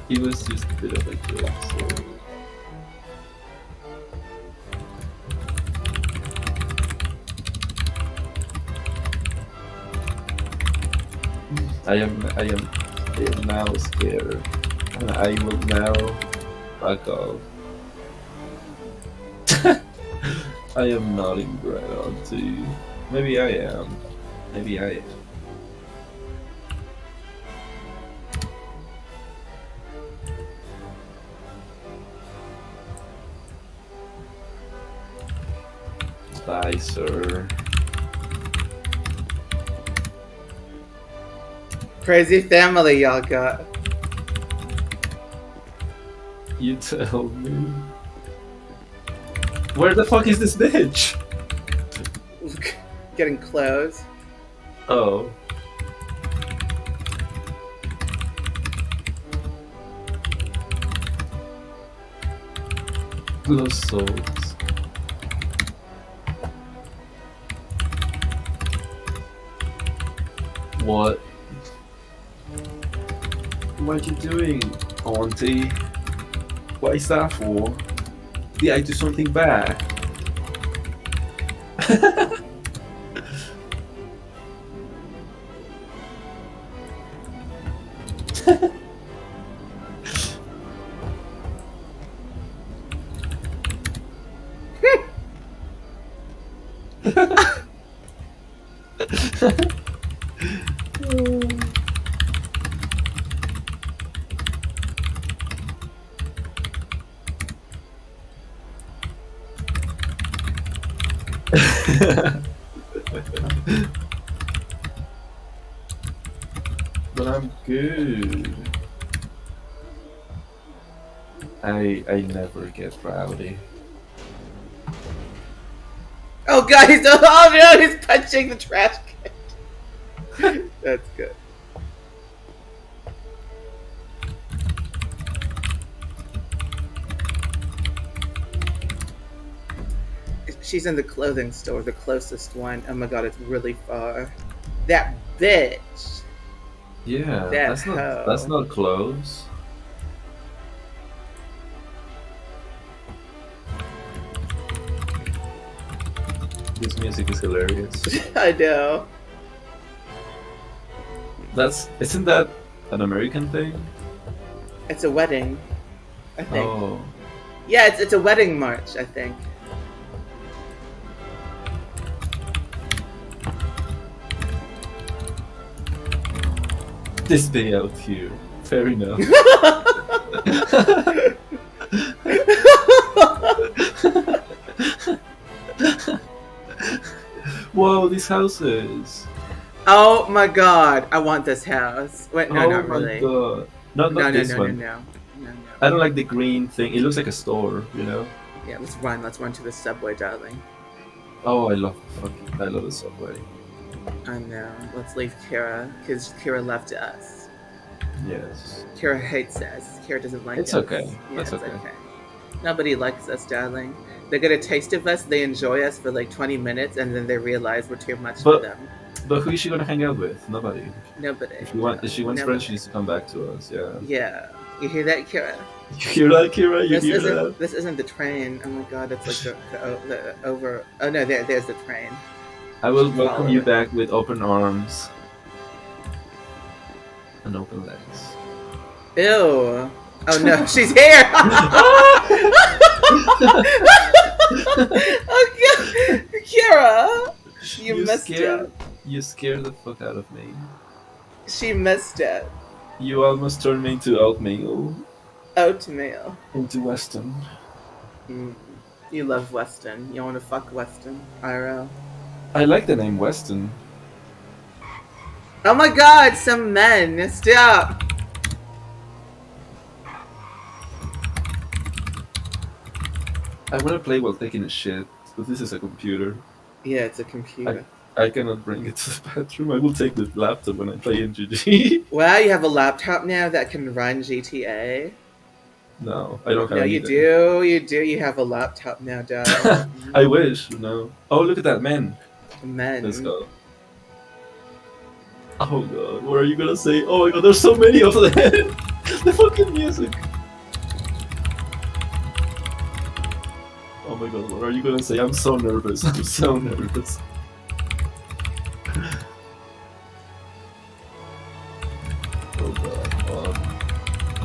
He was just a bit of a joke, so. I am I am now scared. And I will now back off. I am nodding right on to you. Maybe I am. Maybe I am. Bye, sir. Crazy family y'all got. You tell me. Where the fuck is this bitch? Getting close. Oh. Lost souls. What? What are you doing, Auntie? What is that for? Did I do something bad? But I'm good. I never get rowdy. Oh guys, oh no, he's punching the trash can. That's good. She's in the clothing store, the closest one. Oh my god, it's really far. That bitch. Yeah, That that's not close. This music is hilarious. I know. Isn't that an American thing? It's a wedding, I think. Oh. Yeah, it's a wedding march, I think. This day out here. Fair enough. Whoa, these houses. Oh my god, I want this house. Wait, no, Oh not my really. god. Not No, no, this no, one. no, no. I don't like the green thing. It looks like a store, you know? Yeah, let's run. Let's run to the subway, darling. Oh, I love the subway. I know. Let's leave Kira, because Kira left us. Yes. Kira hates us. Kira doesn't like It's us. okay. Yeah, That's it's okay. Nobody likes us, darling. They get a taste of us, they enjoy us for like 20 minutes, and then they realize we're too much for them. But who is she gonna hang out with? Nobody. Nobody. If she wants friends, she needs to come back to us. Yeah. Yeah. You hear that, Kira? You hear that, Kira? You hear that? This isn't the train. Oh my god, it's like the over. Oh no, there's the train. I will welcome you back with open arms and open legs. Ew. Oh no, she's here! Oh god! Kira! You missed it. You scared the fuck out of me. She missed it. You almost turned me into oatmeal. Oatmeal. Into Weston. You love Weston. You want to fuck Weston? IRL. I like the name Weston. Oh my god, some men. Stop. I want to play while taking a shit, but this is a computer. Yeah, it's a computer. I cannot bring it to the bathroom. I will take the laptop when I play in GG. Wow, you have a laptop now that can run GTA? No, I don't have No, anything. you do. You have a laptop now, darling. I wish, no. Oh, look at that, men. Men. Let's go. Oh god, what are you gonna say? Oh my god, there's so many of them! The fucking music! Oh my god, what are you gonna say? I'm so nervous, I'm so nervous. Oh god.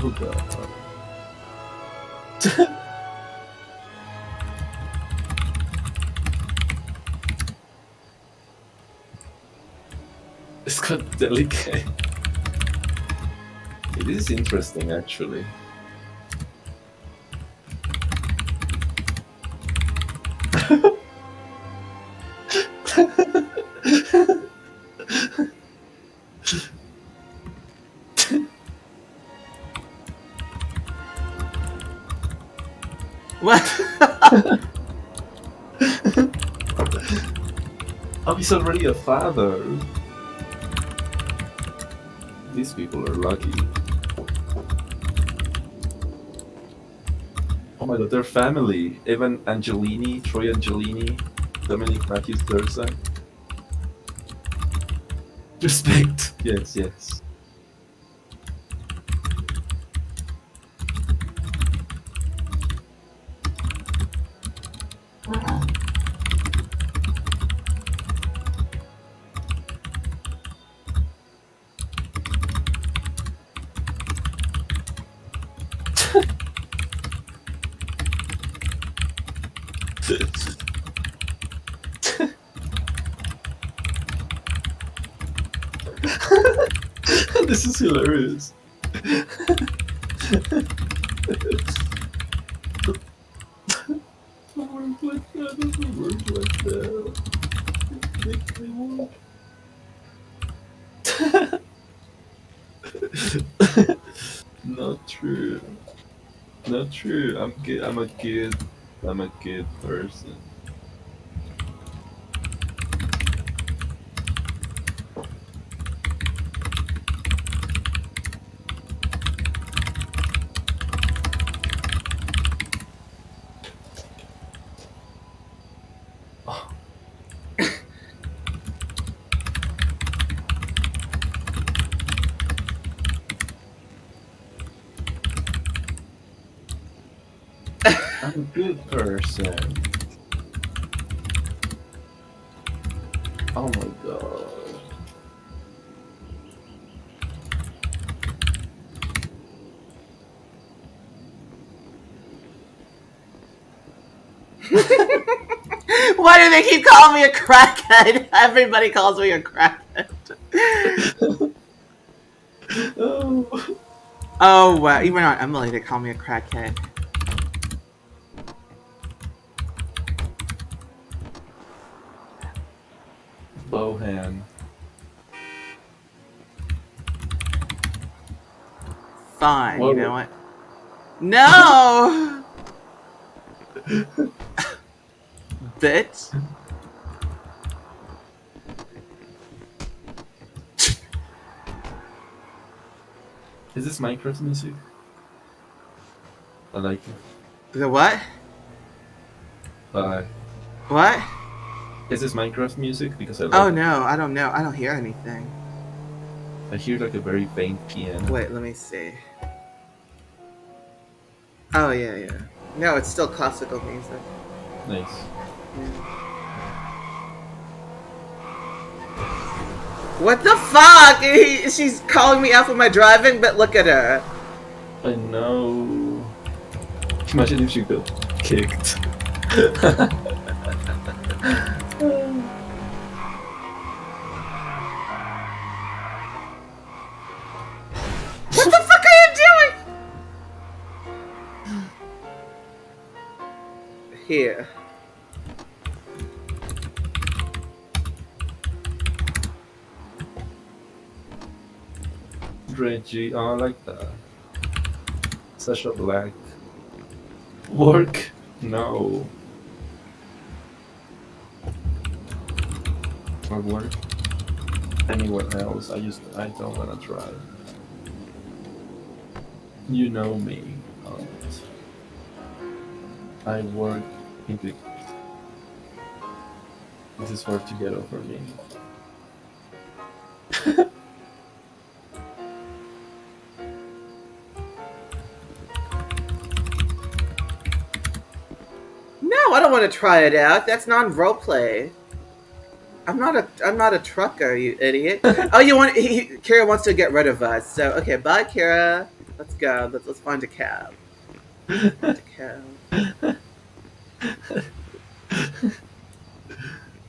Oh god. It's got delicate. It is interesting, actually. What? Oh, he's already a father. These people are lucky. Oh my god, they're family. Evan Angelini, Troy Angelini, Dominic Matthews' third son. Respect. Yes, yes. This is hilarious. Don't work like that, doesn't work like that. It makes me work. Not true. Not true. I'm good. I'm a good. I'm a good person. Oh, I'm a good person. Oh my god. Why do they keep calling me a crackhead? Everybody calls me a crackhead. Oh. Oh wow! Even on Emily, they call me a crackhead. Bohan. Fine, you know Whoa. what? No! Bitch. Is this Minecraft music? I like it. The what? Bye. What? Is this Minecraft music? Because I Oh love it. no, I don't know. I don't hear anything. I hear like a very faint piano. Wait, let me see. Oh yeah, yeah. No, it's still classical music. Nice. What the fuck? She's calling me out for my driving, but look at her. I know. Imagine if she got kicked. What the fuck are you doing? Here. Reggie, oh, I like that. Sasha Black. Work? No. Or work? Anyone else? I don't wanna try. You know me. I work in the. This is hard to get over me. No, I don't want to try it out. That's non-roleplay. I'm not a trucker, you idiot. Oh, you want Kira wants to get rid of us. So okay, bye, Kira. Let's go. Let's find a cab. Let's find a cab.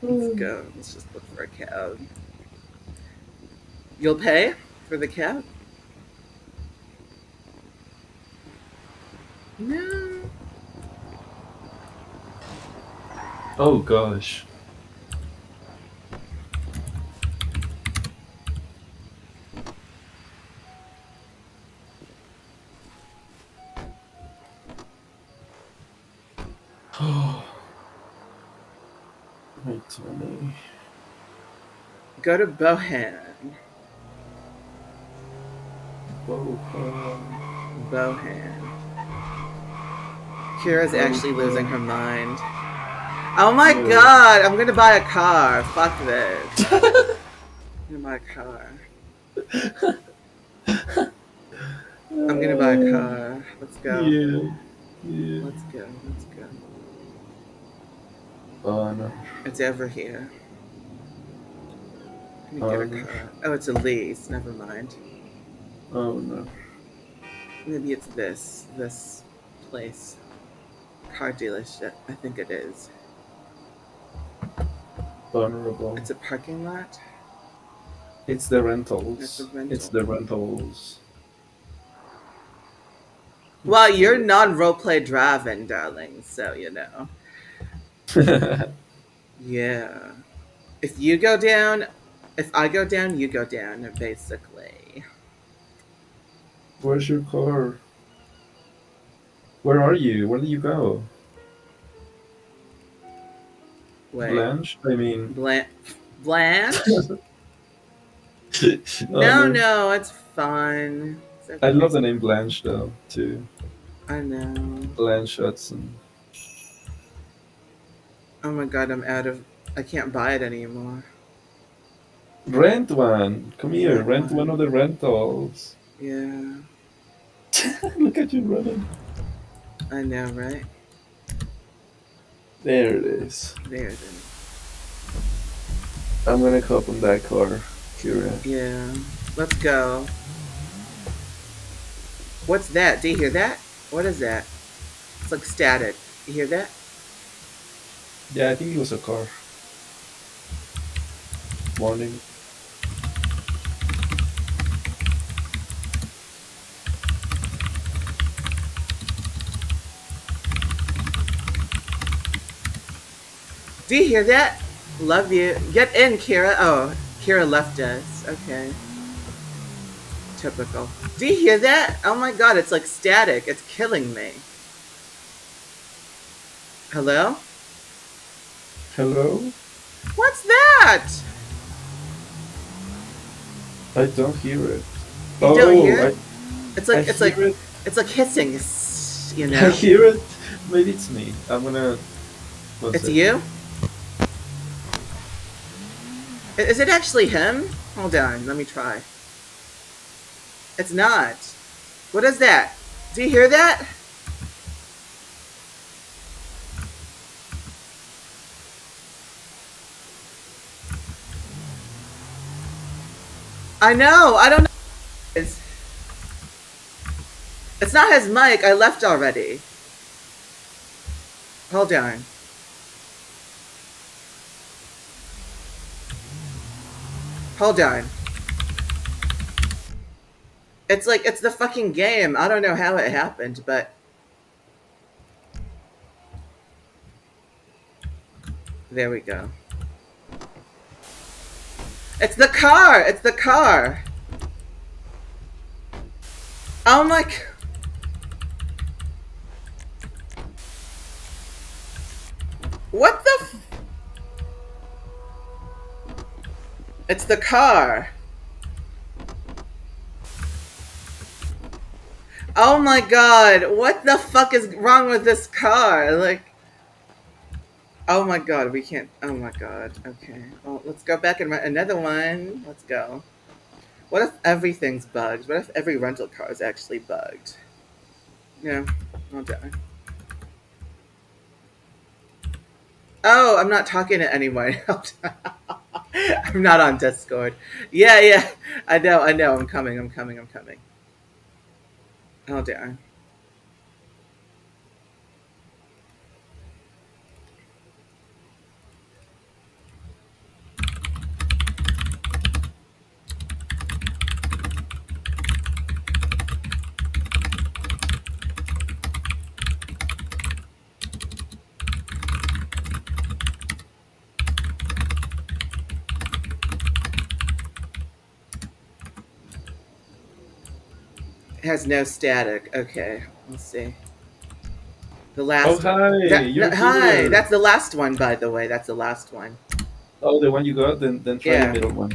Let's go. Let's just look for a cab. You'll pay for the cab? No. Oh gosh. Oh, my tummy. Go to Bohan. Whoa. Bohan. Kira's actually losing her mind. Oh my Yeah. god, I'm gonna buy a car. Fuck this. I'm gonna buy a car. I'm gonna buy a car. Let's go. Yeah. Yeah. Let's go. Let's go. Oh no. It's over here. Let me get a No. car. Oh, it's a lease. Never mind. Oh no. Maybe it's this place. Car dealership. I think it is. Vulnerable. It's a parking lot. It's the rentals. It's a rental. It's the rentals. Well, you're non-roleplay driving, darling. So you know. Yeah. If you go down, if I go down, you go down. Basically. Where's your car? Where are you? Where did you go? Wait. Blanche? I mean. Blanche? Oh, No, it's fun. It's okay. I love the name Blanche though, too. I know. Blanche Hudson. Oh my god, I can't buy it anymore. Rent one. Come here. Rent Rent one. one of the rentals. Yeah. Look at you running. I know, right? There it is. There it is. I'm gonna hop on that car, Kira. Yeah. Let's go. What's that? Do you hear that? What is that? It's like static. You hear that? Yeah, I think it was a car. Warning. Do you hear that? Love you. Get in, Kira. Oh, Kira left us. Okay. Typical. Do you hear that? Oh my god, it's like static. It's killing me. Hello? Hello? What's that? I don't hear it. You don't hear it? It's I like hear it. it's like hissing, you I know. hear it. Maybe it's me. I'm gonna. It's you? Is it actually him? Hold on, let me try. It's not. What is that? Do you hear that? I know, I don't know. It's not his mic, I left already. Hold on. Hold on. It's like, it's the fucking game. I don't know how it happened, but... There we go. It's the car! It's the car! Oh my... What the... It's the car. Oh my god, what the fuck is wrong with this car? Like... Oh my god, we can't... Oh my god, okay. Well, let's go back and rent another one. Let's go. What if everything's bugged? What if every rental car is actually bugged? No, I'll die. Oh, I'm not talking to anyone. I'm not on Discord. Yeah, I know, I'm coming. Hold on. It has no static. Okay, let's see. The Oh, last hi, that no, you're hi. here. That's the last one, by the way. That's the last one. Oh, the one you got. Then try the Yeah. middle one.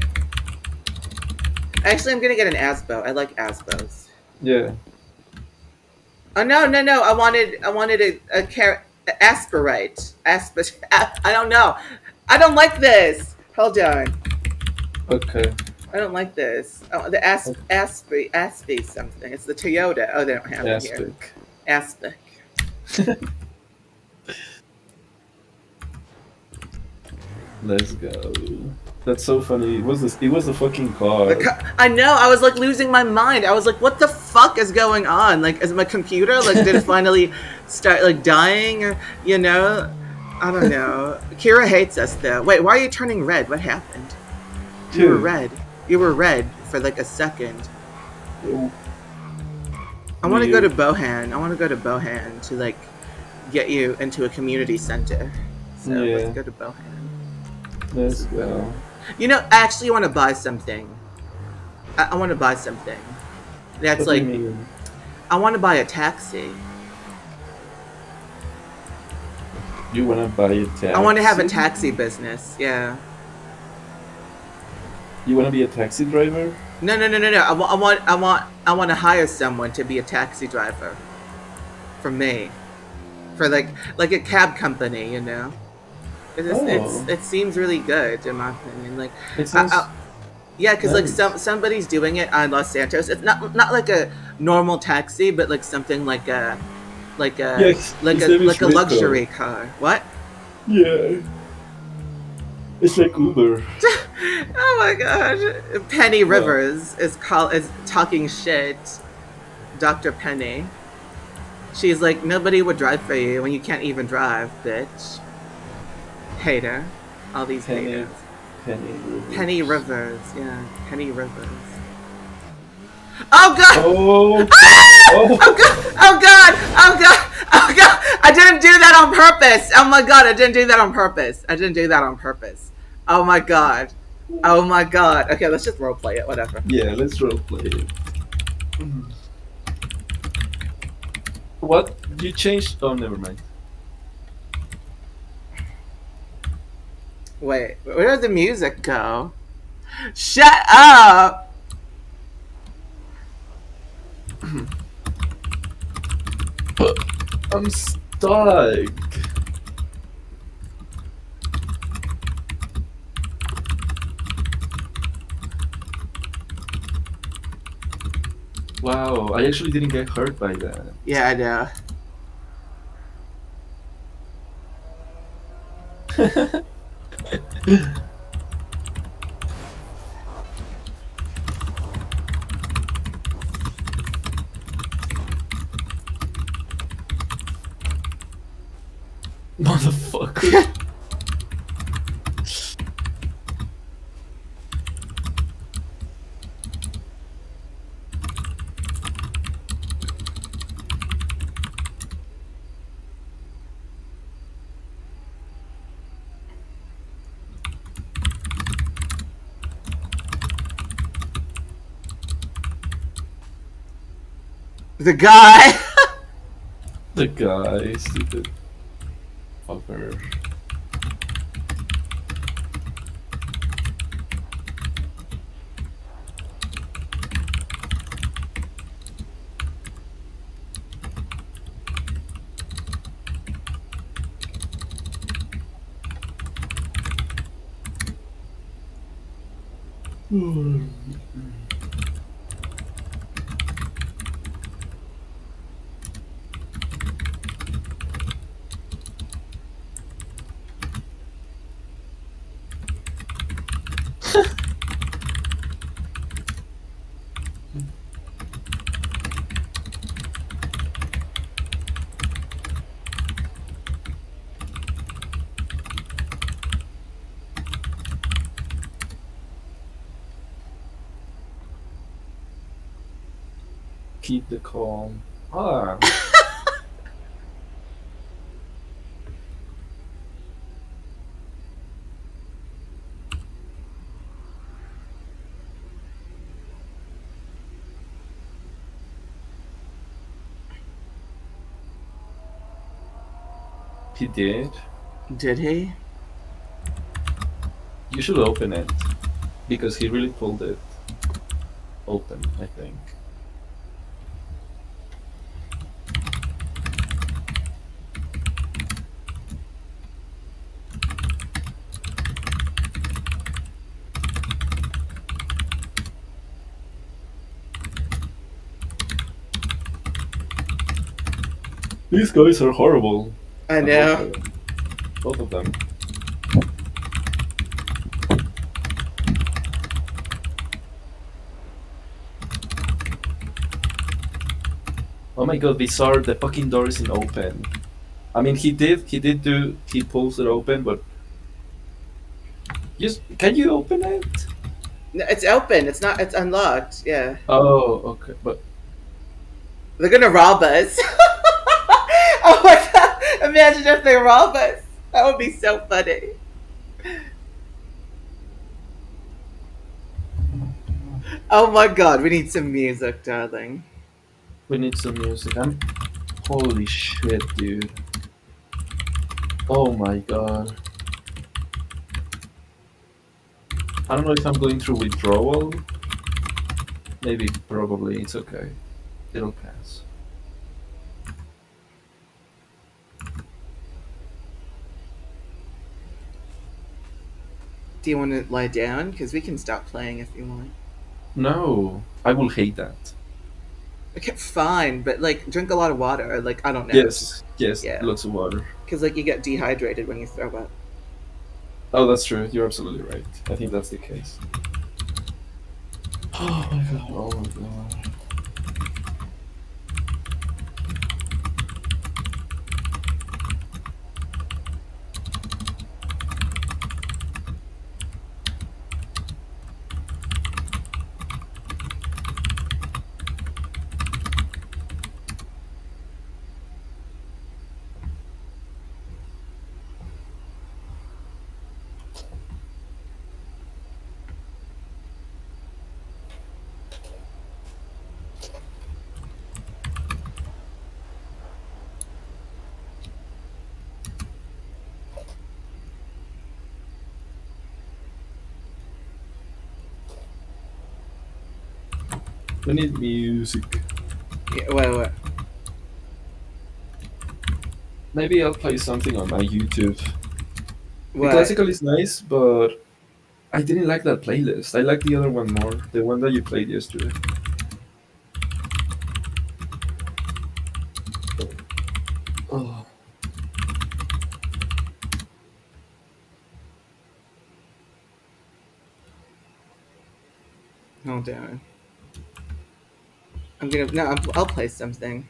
Actually, I'm gonna get an Asbo. I like Asbos. Yeah. Oh no, no, no! I wanted a aspirate. I don't know. I don't like this. Hold on. Okay. I don't like this. Oh, the Aspy something. It's the Toyota. Oh, they don't have it here. Aspic. Aspic. Let's go. That's so funny. It was this? It was a fucking car. I know. I was like losing my mind. I was like, "What the fuck is going on? Like, is my computer like did it finally start like dying? Or, you know, I don't know." Kira hates us though. Wait, why are you turning red? What happened? You were Dude. red. You were red for like a second. Oh, I want to go to weird. Bohan. I want to go to Bohan to like get you into a community center. So let's Yeah. go to Bohan. This Let's is go. Bohan. You know, I actually want to buy something. I want to buy something. That's What do you like, mean? I want to buy a taxi. You wanna buy a I want to have a taxi? taxi business. Yeah. You wanna be a taxi driver? No, no, no, no, no. I want to hire someone to be a taxi driver for me, for like a cab company. You know, Oh, it seems really good in my opinion. Like, it I, sounds I, yeah, because like nice. somebody's doing it on Los Santos. It's not like a normal taxi, but like something like a Yes, his name is like a Rico. luxury car. What? Yeah, it's like Uber. Oh my god. Penny Well, Rivers is talking shit. Dr. Penny. She's like, nobody would drive for you when you can't even drive, bitch. Hater. All these Penny, haters. Penny Penny Rivers. Rivers, yeah. Penny Rivers. Oh god! Oh, Ah! Oh oh, god! Oh god! Oh god! Oh god! I didn't do that on purpose! Oh my god, I didn't do that on purpose. I didn't do that on purpose. Oh my god. Oh my god. Okay, let's just roleplay it, whatever. yeah. Let's roleplay it. Mhm. What you changed? Oh, never mind. Wait, where did the music go? Shut up! I'm stuck. Wow, I actually didn't get hurt by that. Yeah, I know. Motherfucker. The guy. The guy, stupid fucker. Keep the calm. Ah, he did. Did he? You should open it because he really pulled it open, I think. These guys are horrible. I I hope know. so. Both of them. Oh my god, Bizarre, the fucking door isn't open. I mean, he pulls it open, but just, can you open it? No, it's open. It's not. It's unlocked. Yeah. Oh, okay, but They're gonna rob us. Oh my god! Imagine if they rob us. That would be so funny. Oh my god, we need some music, darling. we need some music. Holy shit, dude. Oh my god. I don't know if I'm going through withdrawal. Maybe, probably, it's okay. It'll pass. Do you want to lie down? Because we can stop playing if you want. No, I will hate that. Okay, fine, but like drink a lot of water. Like I don't know. Yes, yes, Yeah, lots of water. because like you get dehydrated when you throw up. Oh, that's true. You're absolutely right. I think that's the case. Oh my god. Oh my god. We need music. Yeah, wait. Maybe I'll play something on my YouTube. The What? classical is nice, but I didn't like that playlist. I like the other one more. The one that you played yesterday. Oh. Hold on. I'm gonna no. I'll play something.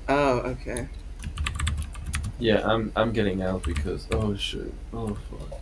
Oh, okay. Yeah, I'm getting out because oh shit. Oh fuck.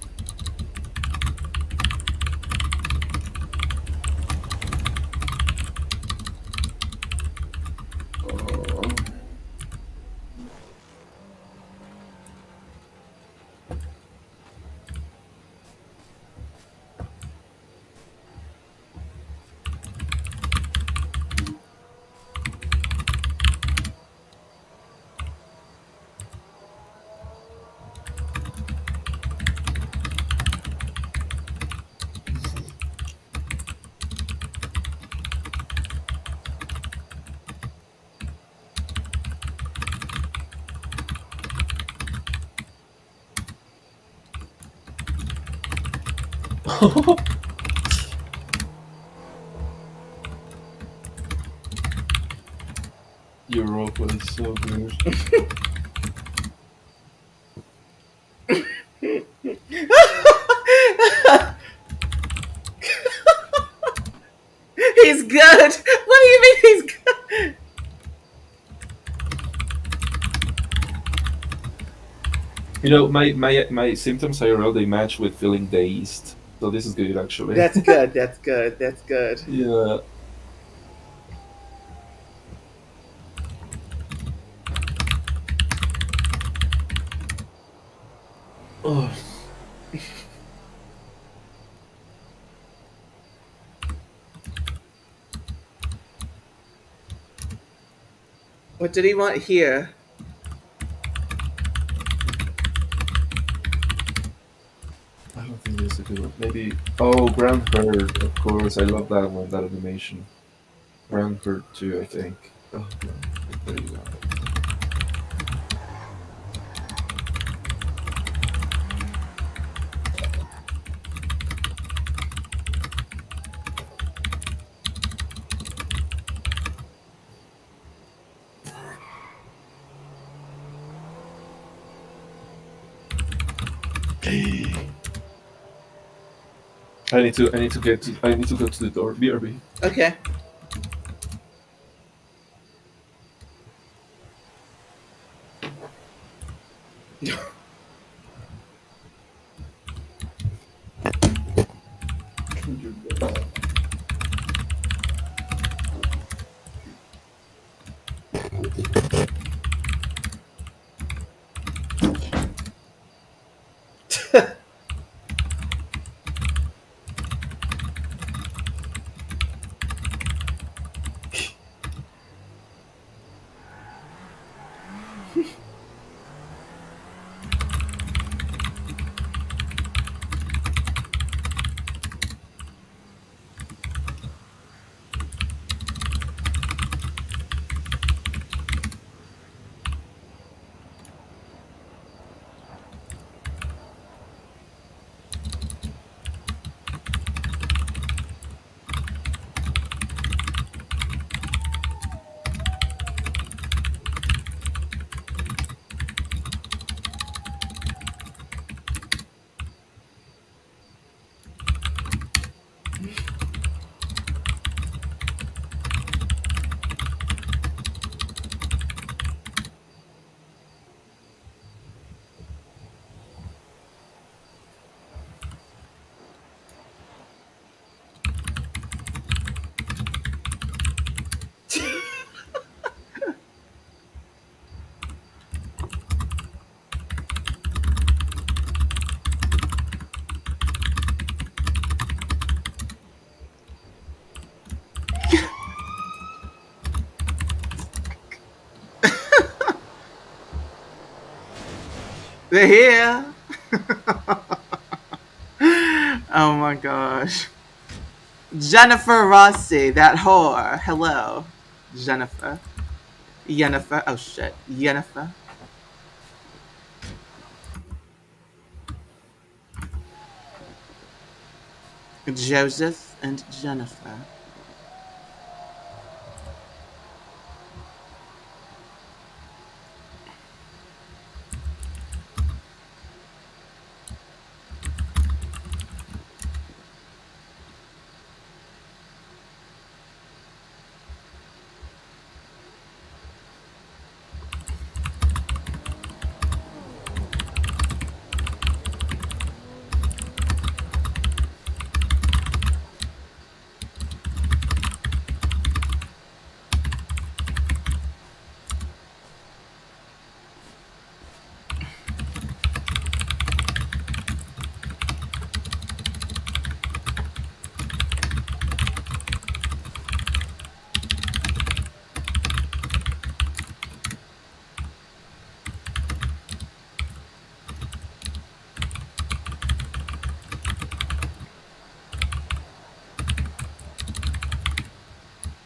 Oh. Europa is so good. He's good. What do you mean he's good? You know, my symptoms IRL they match with feeling dazed. So this is good actually. That's good. That's good. That's good. Yeah. Oh, What did he want here? I don't think this is a good one. Maybe. Oh, Grand Herd. Of course, I love that one. That animation. Grand Herd too, I think. Oh, Grand Herd. There you go. I need to go to the door. BRB. Okay. They're here. Oh my gosh. Jennifer Rossi, that whore. Hello. Jennifer. Jennifer. Oh shit. Jennifer. Joseph and Jennifer.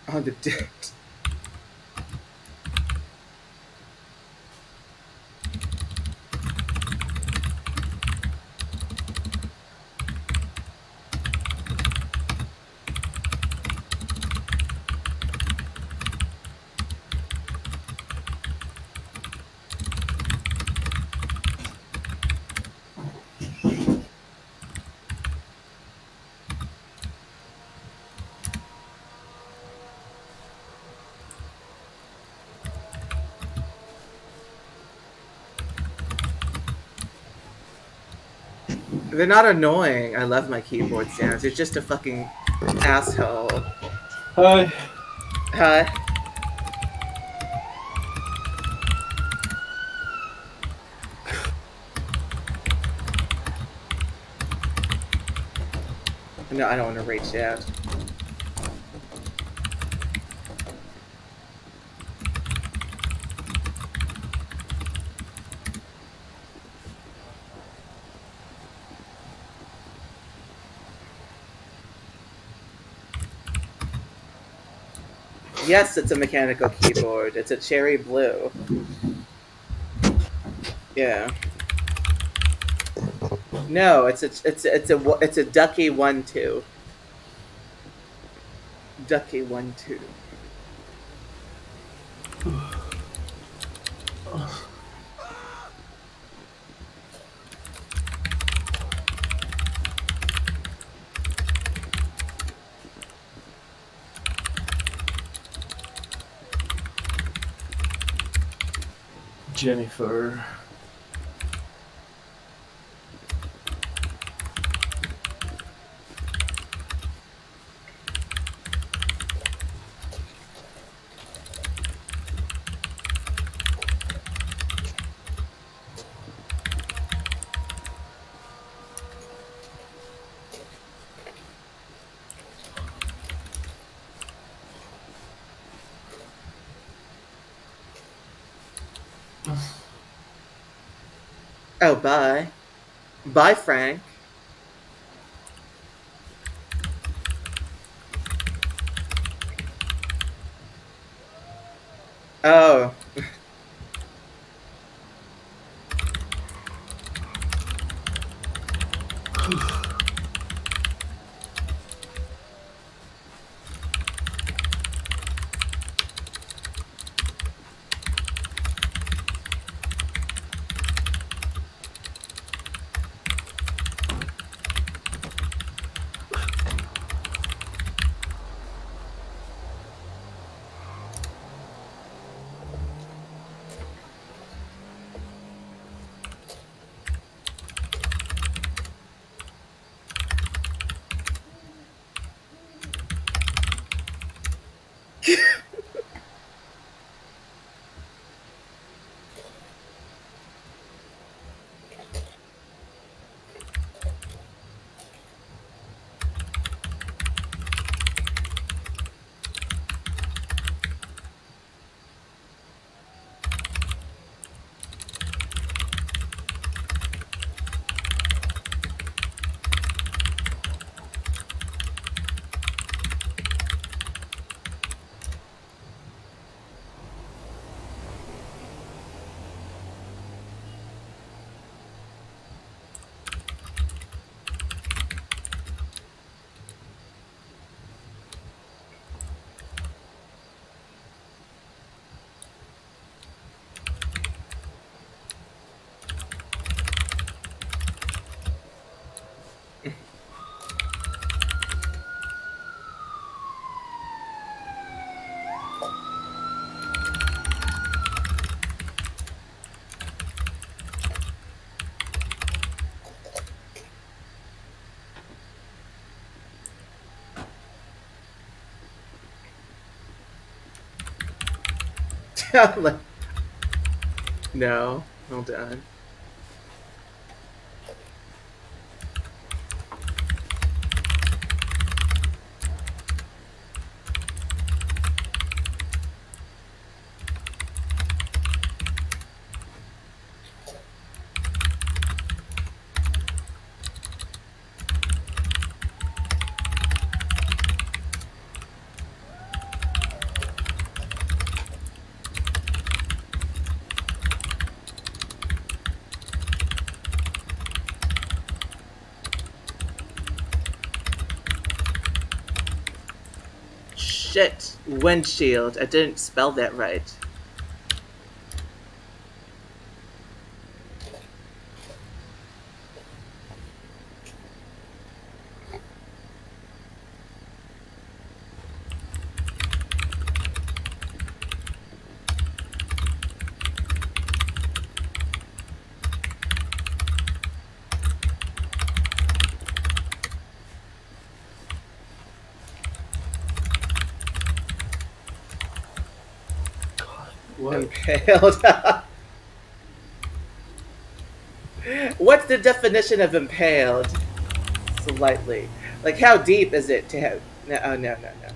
On the dirt. They're not annoying. I love my keyboard sounds. You're just a fucking asshole. Hi. Huh? No, I don't want to reach out. Yes, it's a mechanical keyboard. It's a cherry blue. Yeah. No, it's a Ducky 1-2. Ducky 1-2. Jennifer. Oh, bye. Bye, Frank. Oh. No. Hold on. Shit. Windshield. I didn't spell that right. What? Impaled. What's the definition of impaled? Slightly. Like, how deep is it to have? No, oh, no, no, no.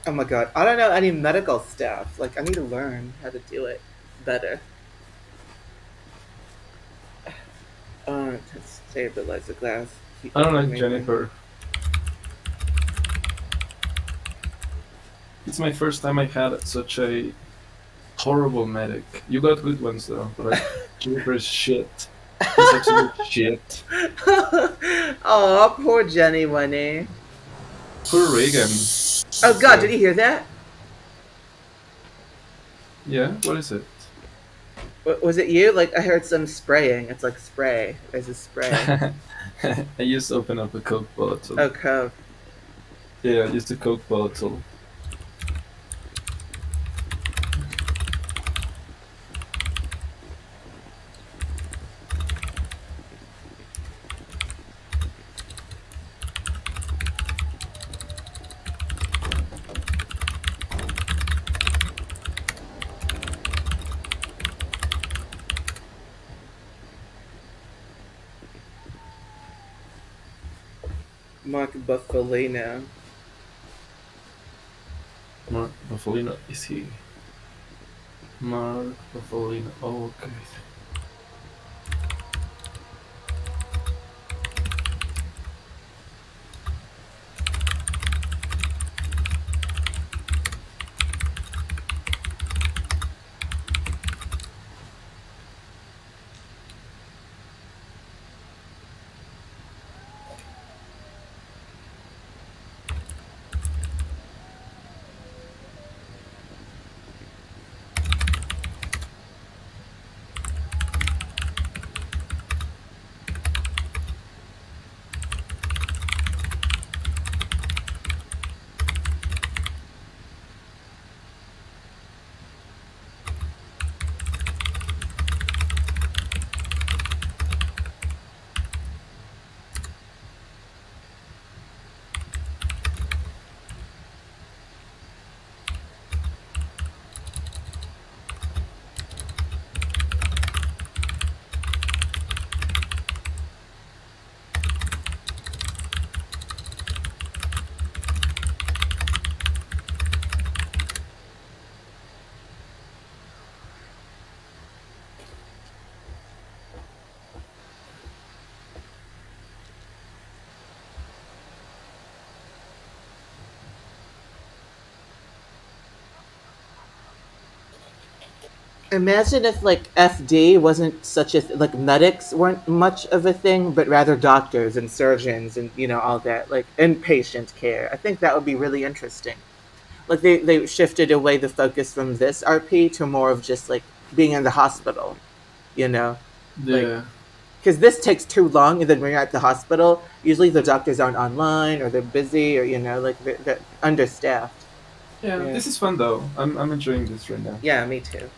Oh my god, I don't know any medical stuff. Like, I need to learn how to do it better. To stabilize the glass. Keep I don't like moving. Jennifer. It's my first time I had such a horrible medic. You got good ones though, but like Jennifer is shit. He's absolute shit. Oh, poor Jenny Winnie. Poor Reagan. Oh god, did So you hear that? yeah, what is it? Was it you? Like, I heard some spraying. It's like spray. There's a spray. I used to open up a Coke bottle. Oh, Coke. Yeah, I used a Coke bottle. Mark Buffalino. Mark Buffalino is he? Mark Buffalino. Oh, okay. Imagine if, like, FD wasn't such a like, medics weren't much of a thing, but rather doctors and surgeons and, all that, like, inpatient care. I think that would be really interesting. Like, they shifted away the focus from this RP to more of just, like, being in the hospital, you know? Like, Yeah. because this takes too long, and then when you're at the hospital, usually the doctors aren't online, or they're busy, or, like, they're understaffed. Yeah, Yeah. this is fun though. I'm enjoying this right now. Yeah, me too.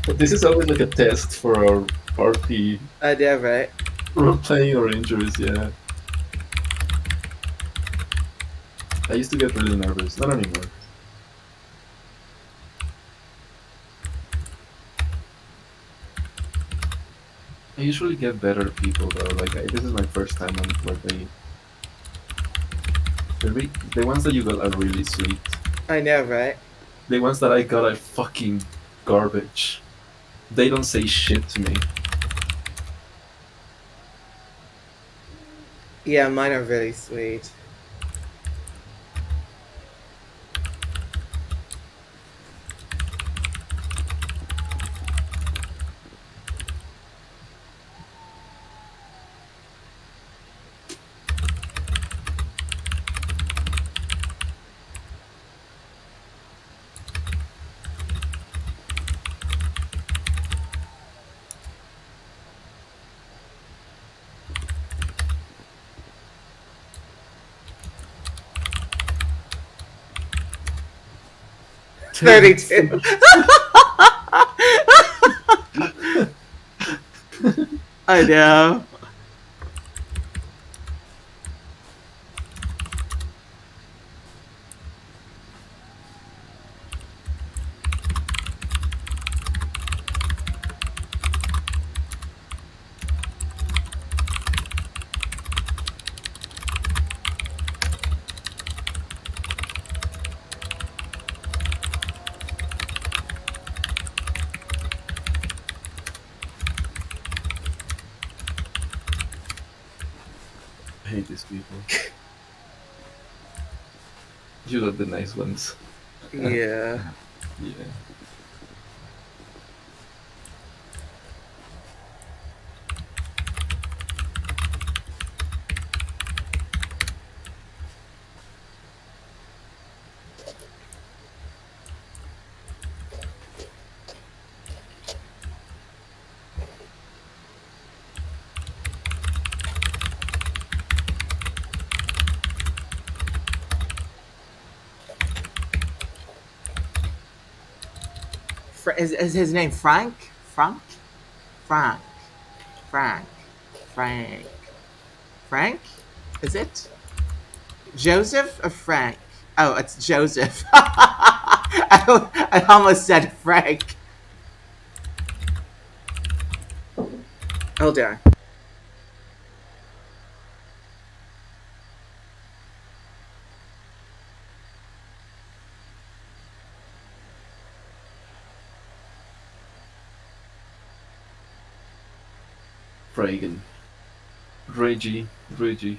But this is always like a test for our party I know, right? role playing or injuries. Yeah, I used to get really nervous. Not anymore. I usually get better people though. Like this is my first time on where the ones that you got are really sweet. I know, right? The ones that I got are fucking garbage. They don't say shit to me. Yeah, mine are really sweet. Damn it! 32. I know. I hate these people. You got the nice ones. Yeah. Yeah. Is his name Frank? Frank? Frank. Frank. Frank. Frank? Is it? Joseph or Frank? Oh, it's Joseph. I almost said Frank. Hold on. Reagan. Reggie. Raging.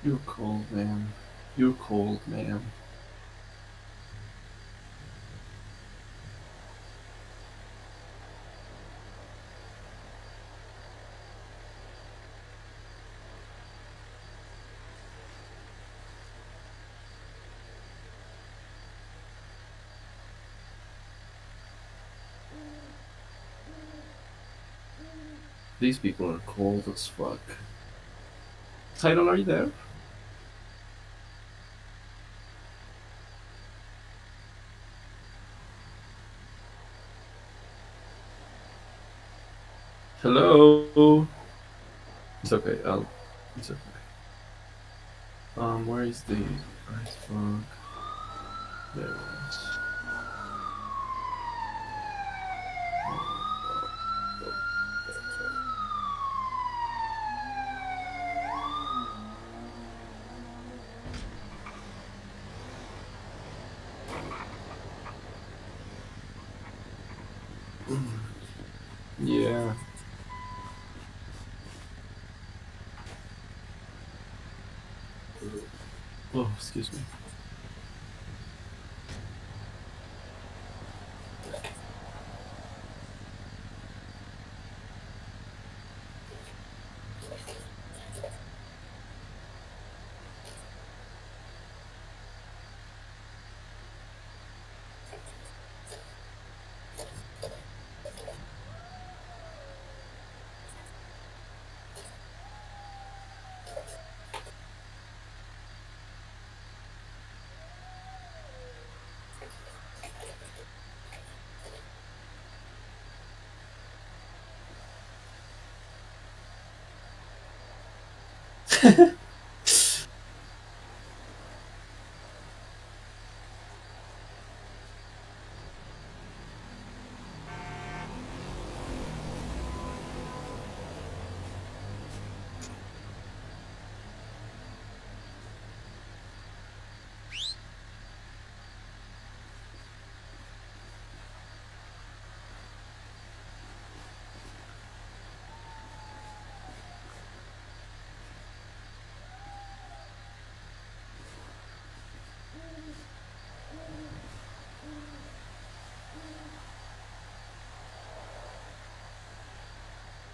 You're cold, man. You're cold, man. These people are cold as fuck. Tidal, are you there? Hello? It's okay, It's okay. Where is the ice fuck? There it is. Yeah. Oh, excuse me.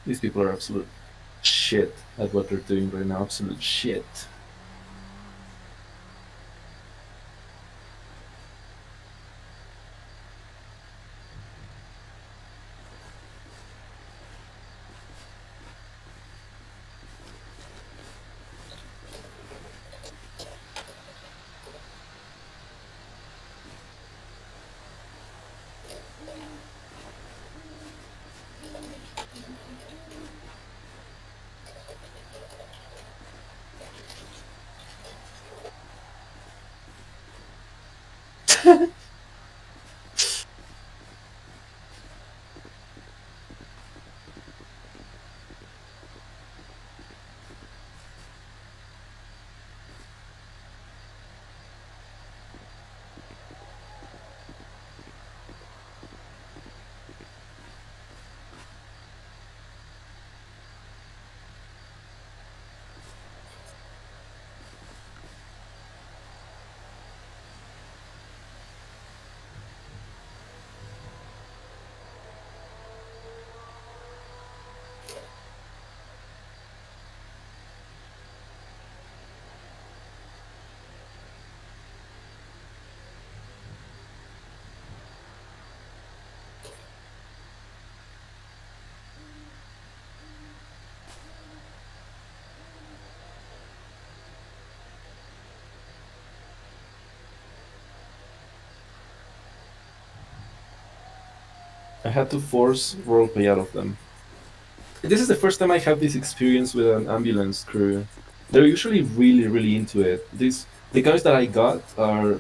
These people are absolute shit at what they're doing right now. Absolute shit. I had to force roleplay out of them. This is the first time I have this experience with an ambulance crew. They're usually really, really into it. The guys that I got are.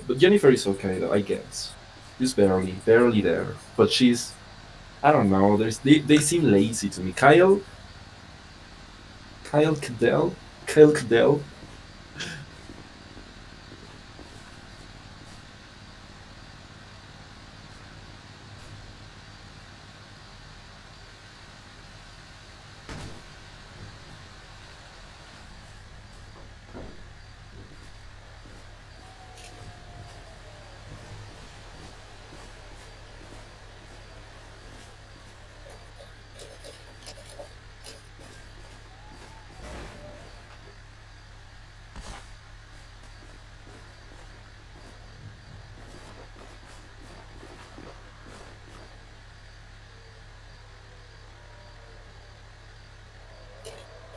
But Jennifer is okay though, I guess. She's barely there. But she's. I don't know. They seem lazy to me. Kyle Cadell.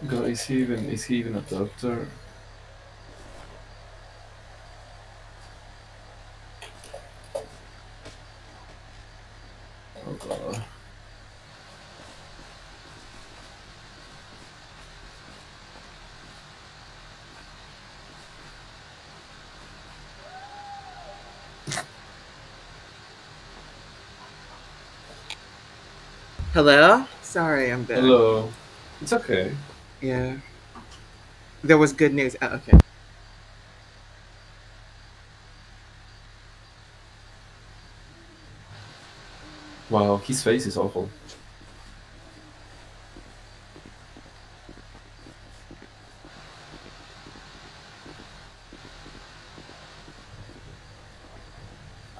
God, is he even a doctor? Oh god. Hello? Sorry, I'm back. Hello. It's okay. Yeah. There was good news. Oh, okay. Wow, his face is awful.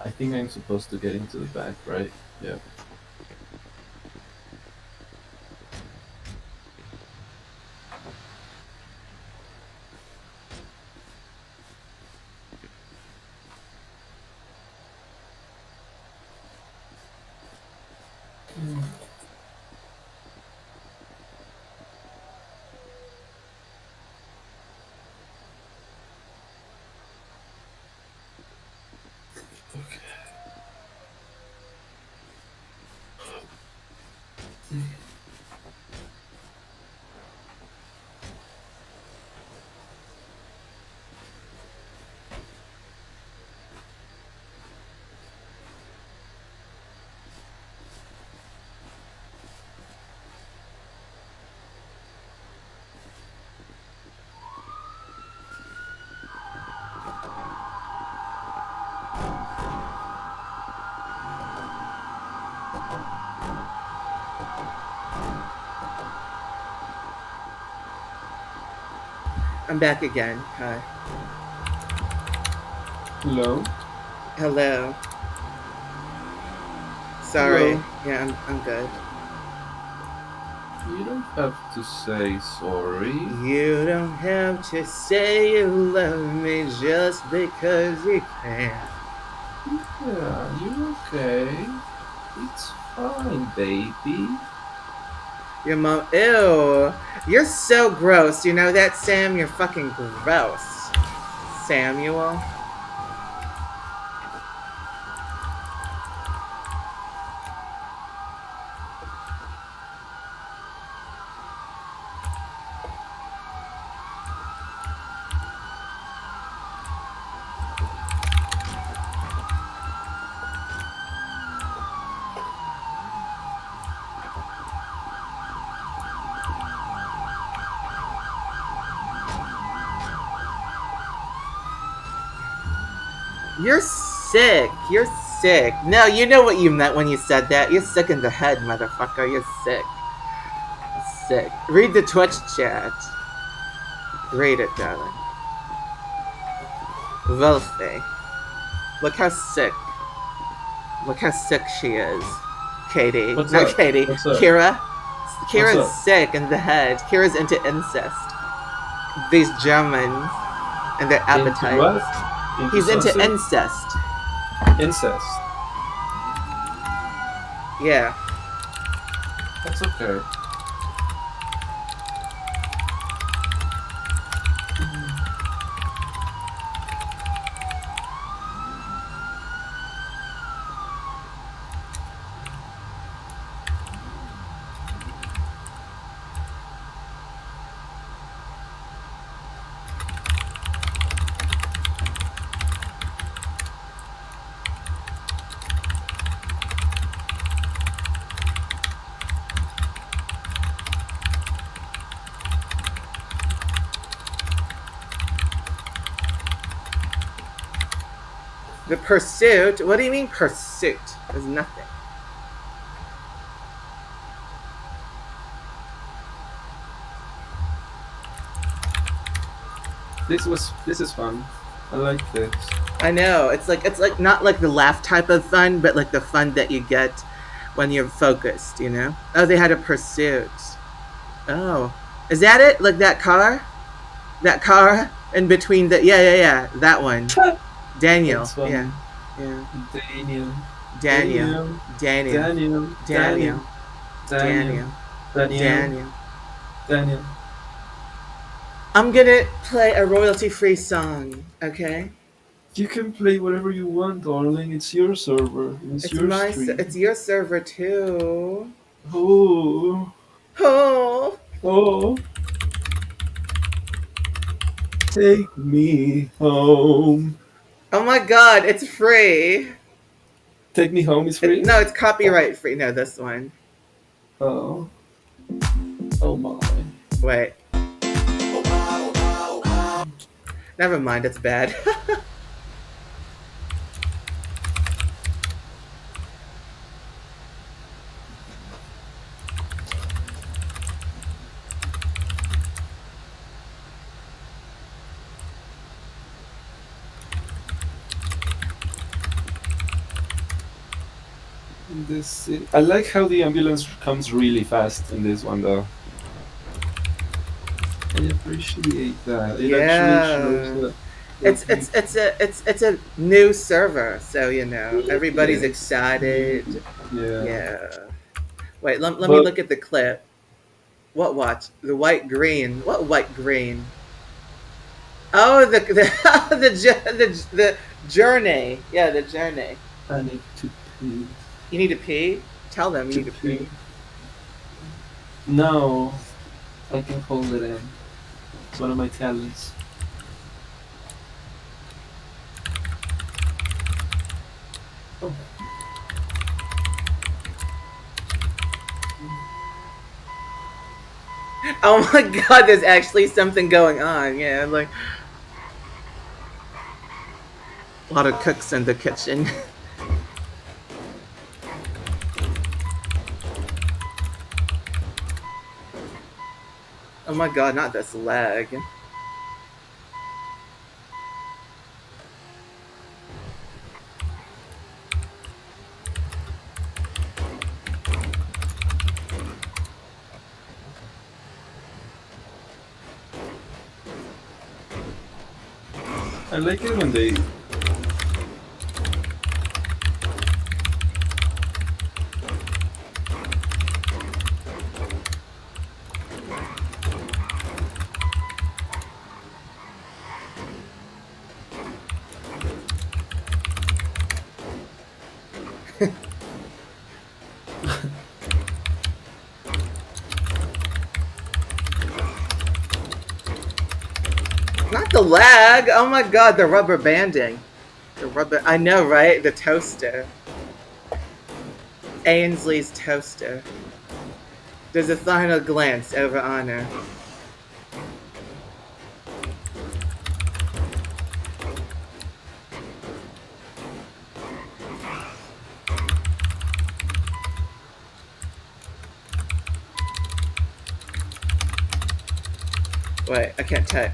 I think I'm supposed to get into the back, right? Yeah. I'm back again. Hi. Hello? Hello. Sorry. Hello? Yeah, I'm good. You don't have to say sorry. You don't have to say you love me just because you can. Yeah, you're okay. It's fine, baby. Your mom. Ew. You're so gross. You know that, Sam? You're fucking gross. Samuel. You're sick. You're sick. No, you know what you meant when you said that. You're sick in the head, motherfucker. You're sick. Sick. Read the Twitch chat. Read it, darling. Wealthy. Look how sick. Look how sick she is. Katie. What's Not up? Katie. What's up? Kira. What's Kira's up? sick in the head. Kira's into incest. These Germans and their Into appetites. what? Into He's into sausage? incest. Incest. Yeah. That's okay. The pursuit. What do you mean pursuit? There's nothing. This is fun. I like this. I know. It's like not like the laugh type of fun, but like the fun that you get when you're focused, you know? Oh, they had a pursuit. Oh. Is that it? Like that car? That car in between the yeah. That one. Daniel. That's Yeah. funny. Yeah. Daniel. Daniel. Daniel. Daniel. Daniel. Daniel. Daniel. Daniel. Daniel. Daniel. Daniel. Daniel. I'm gonna play a royalty free song, okay? You can play whatever you want, darling. It's your server. It's It's your it's stream. your server too. Oh. Oh, Oh. Take me home. oh my god, it's free. Take me home is free? No, it's copyright free. No, this one. Oh. Oh my. Wait, never mind, it's bad. I like how the ambulance comes really fast in this one, though. I appreciate that. It actually shows Yeah. that we. It's a new server, so you know everybody's Yes. excited. Yeah. Yeah. Wait, let me But look at the clip. What watch? The white green. What white green? Oh, the journey. Yeah, the journey. I need to pee. You need to pee. Tell them you To need to pee. pee. No, I can hold it in. It's one of my talents. Oh. Oh my god, there's actually something going on. Yeah, like a lot of cooks in the kitchen. Oh my god, not this leg. I like it when they. Not the lag. Oh my god, the rubber banding. The rubber. I know, right? The toaster. Ainsley's toaster. There's a final glance over honor. Wait, I can't type.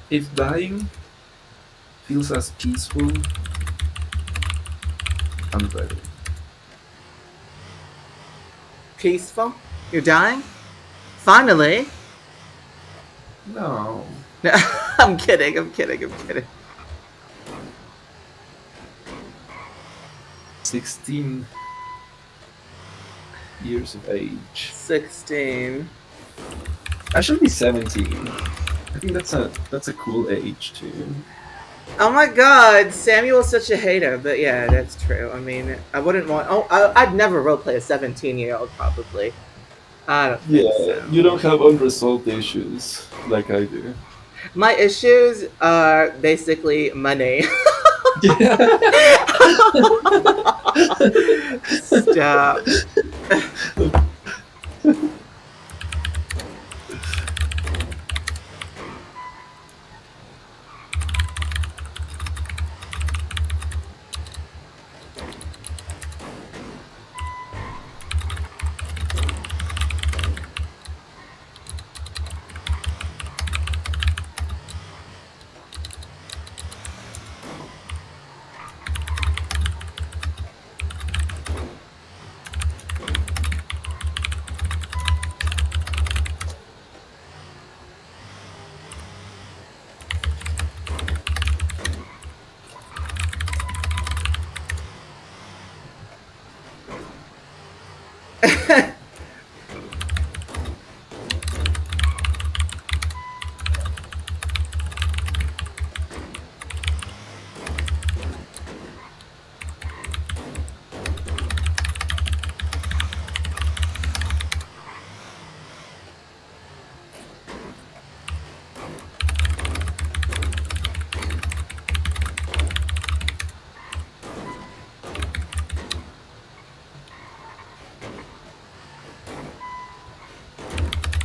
If dying feels as peaceful, I'm ready. Peaceful? You're dying? Finally? No. No, I'm kidding, I'm kidding, I'm kidding. 16 years of age. 16. Actually 17. I think that's a cool age too. Oh my god, Samuel's such a hater, but yeah, that's true. I mean, I wouldn't want. Oh, I'd never roleplay a 17-year-old, probably. I don't think Yeah, so. you don't have unresolved issues like I do. My issues are basically money. Yeah. Stop.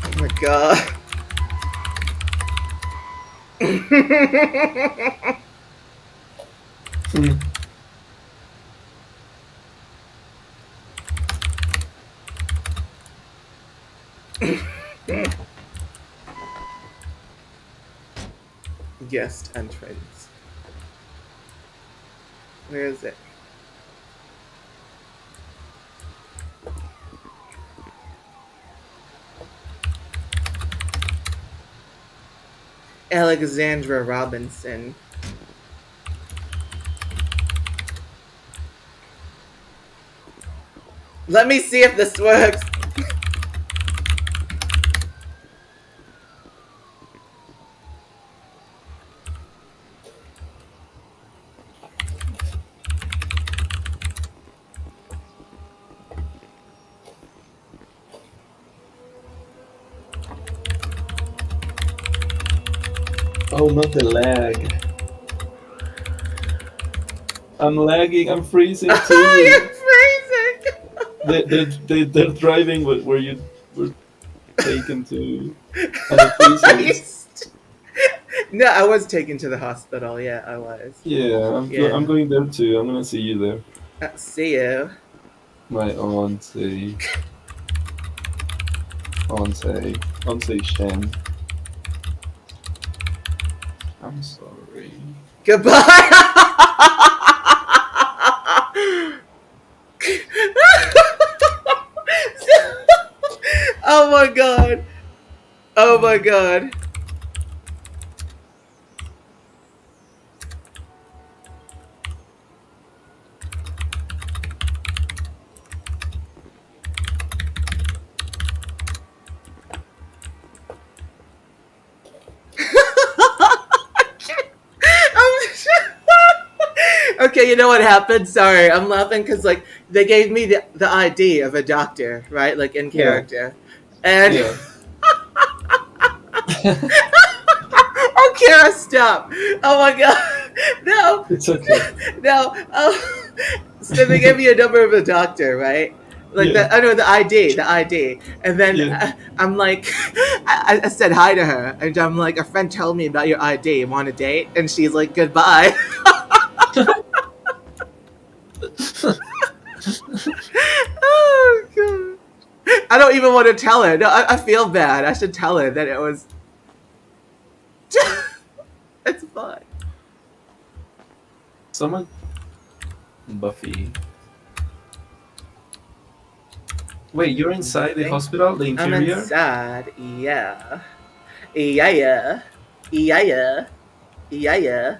Oh my god. Guest entrance. Where is it? Alexandra Robinson. Let me see if this works. Oh, not the lag. I'm lagging. I'm freezing You're too. freezing. They're driving where you were taken to, and I'm freezing. No, I was taken to the hospital. Yeah, I was. Yeah, Yeah. I'm going there too. I'm gonna see you there. See you. My auntie. Auntie Shen. I'm sorry. Goodbye. Oh my god. Oh my god. Okay, you know what happened? Sorry, I'm laughing because like they gave me the ID of a doctor, right? Like in Yeah, character, and yeah. oh, Kara, stop! Oh my god, no, It's okay. no. Oh, so they gave me a number of a doctor, right? Like Yeah, the I know the ID, and then yeah. I'm like, I said hi to her, and I'm like, a friend told me about your ID. Want a date? And she's like, goodbye. Oh god. I don't even want to tell her. No, I feel bad. I should tell her that it was. It's fine. Someone, Buffy. Wait, you're inside the Think hospital, the I'm interior? inside. Yeah. Yeah, yeah. Yeah, yeah. Yeah, yeah.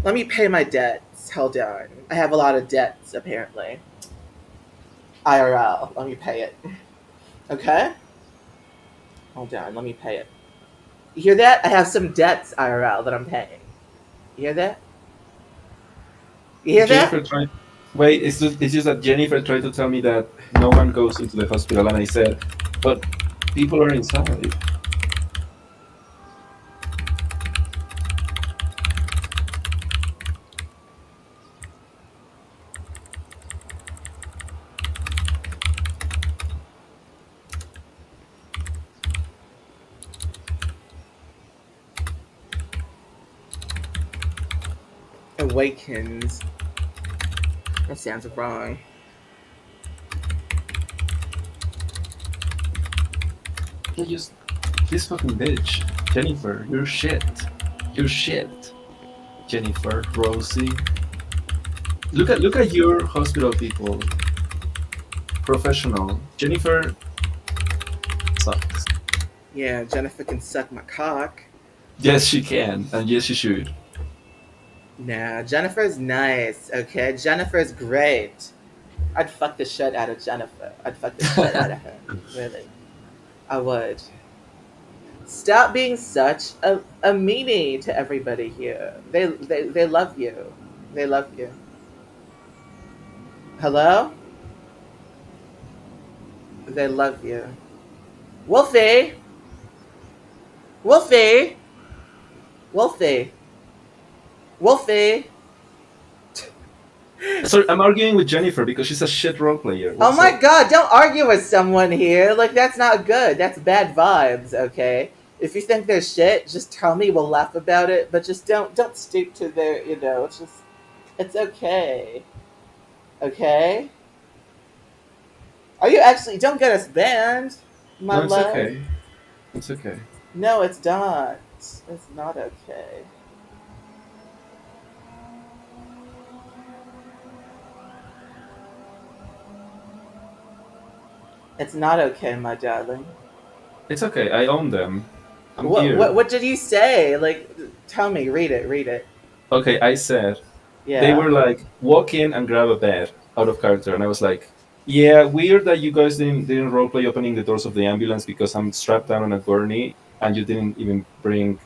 Let me pay my debts. Hold on. I have a lot of debts, apparently. IRL. Let me pay it. Okay? Hold on. Let me pay it. You hear that? I have some debts, IRL, that I'm paying. You hear that? You hear that? Jennifer tried. Wait, it's just that Jennifer tried to tell me that no one goes into the hospital, and I said, but people are inside. Awakens. That sounds wrong. You just this fucking bitch, Jennifer. You're shit. You're shit, Jennifer, Rosie. Look at your hospital people. Professional. Jennifer sucks. Yeah, Jennifer can suck my cock. Yes, she can, and yes, she should. Nah, Jennifer's nice, okay? Jennifer's great. I'd fuck the shit out of Jennifer. I'd fuck the shit out of her. Really. I would. Stop being such a meanie to everybody here. They love you. They love you. Hello? They love you. Wolfie! Wolfie! Wolfie! Wolfie! Sorry, I'm arguing with Jennifer because she's a shit role player. Oh What's my up? god, don't argue with someone here. Like, that's not good. That's bad vibes, okay? If you think they're shit, just tell me. We'll laugh about it. But just don't stoop to their, it's just, it's okay. Okay? Are you actually, don't get us banned, my No, it's love. okay. It's okay. No, it's not. It's not okay. It's not okay, my darling. It's okay. I own them. I'm What, here. what did you say? Like, tell me, read it, read it. Okay, I said they Yeah. were like walk in and grab a bed out of character, and I was like, yeah, weird that you guys didn't roleplay opening the doors of the ambulance because I'm strapped down on a gurney, and you didn't even bring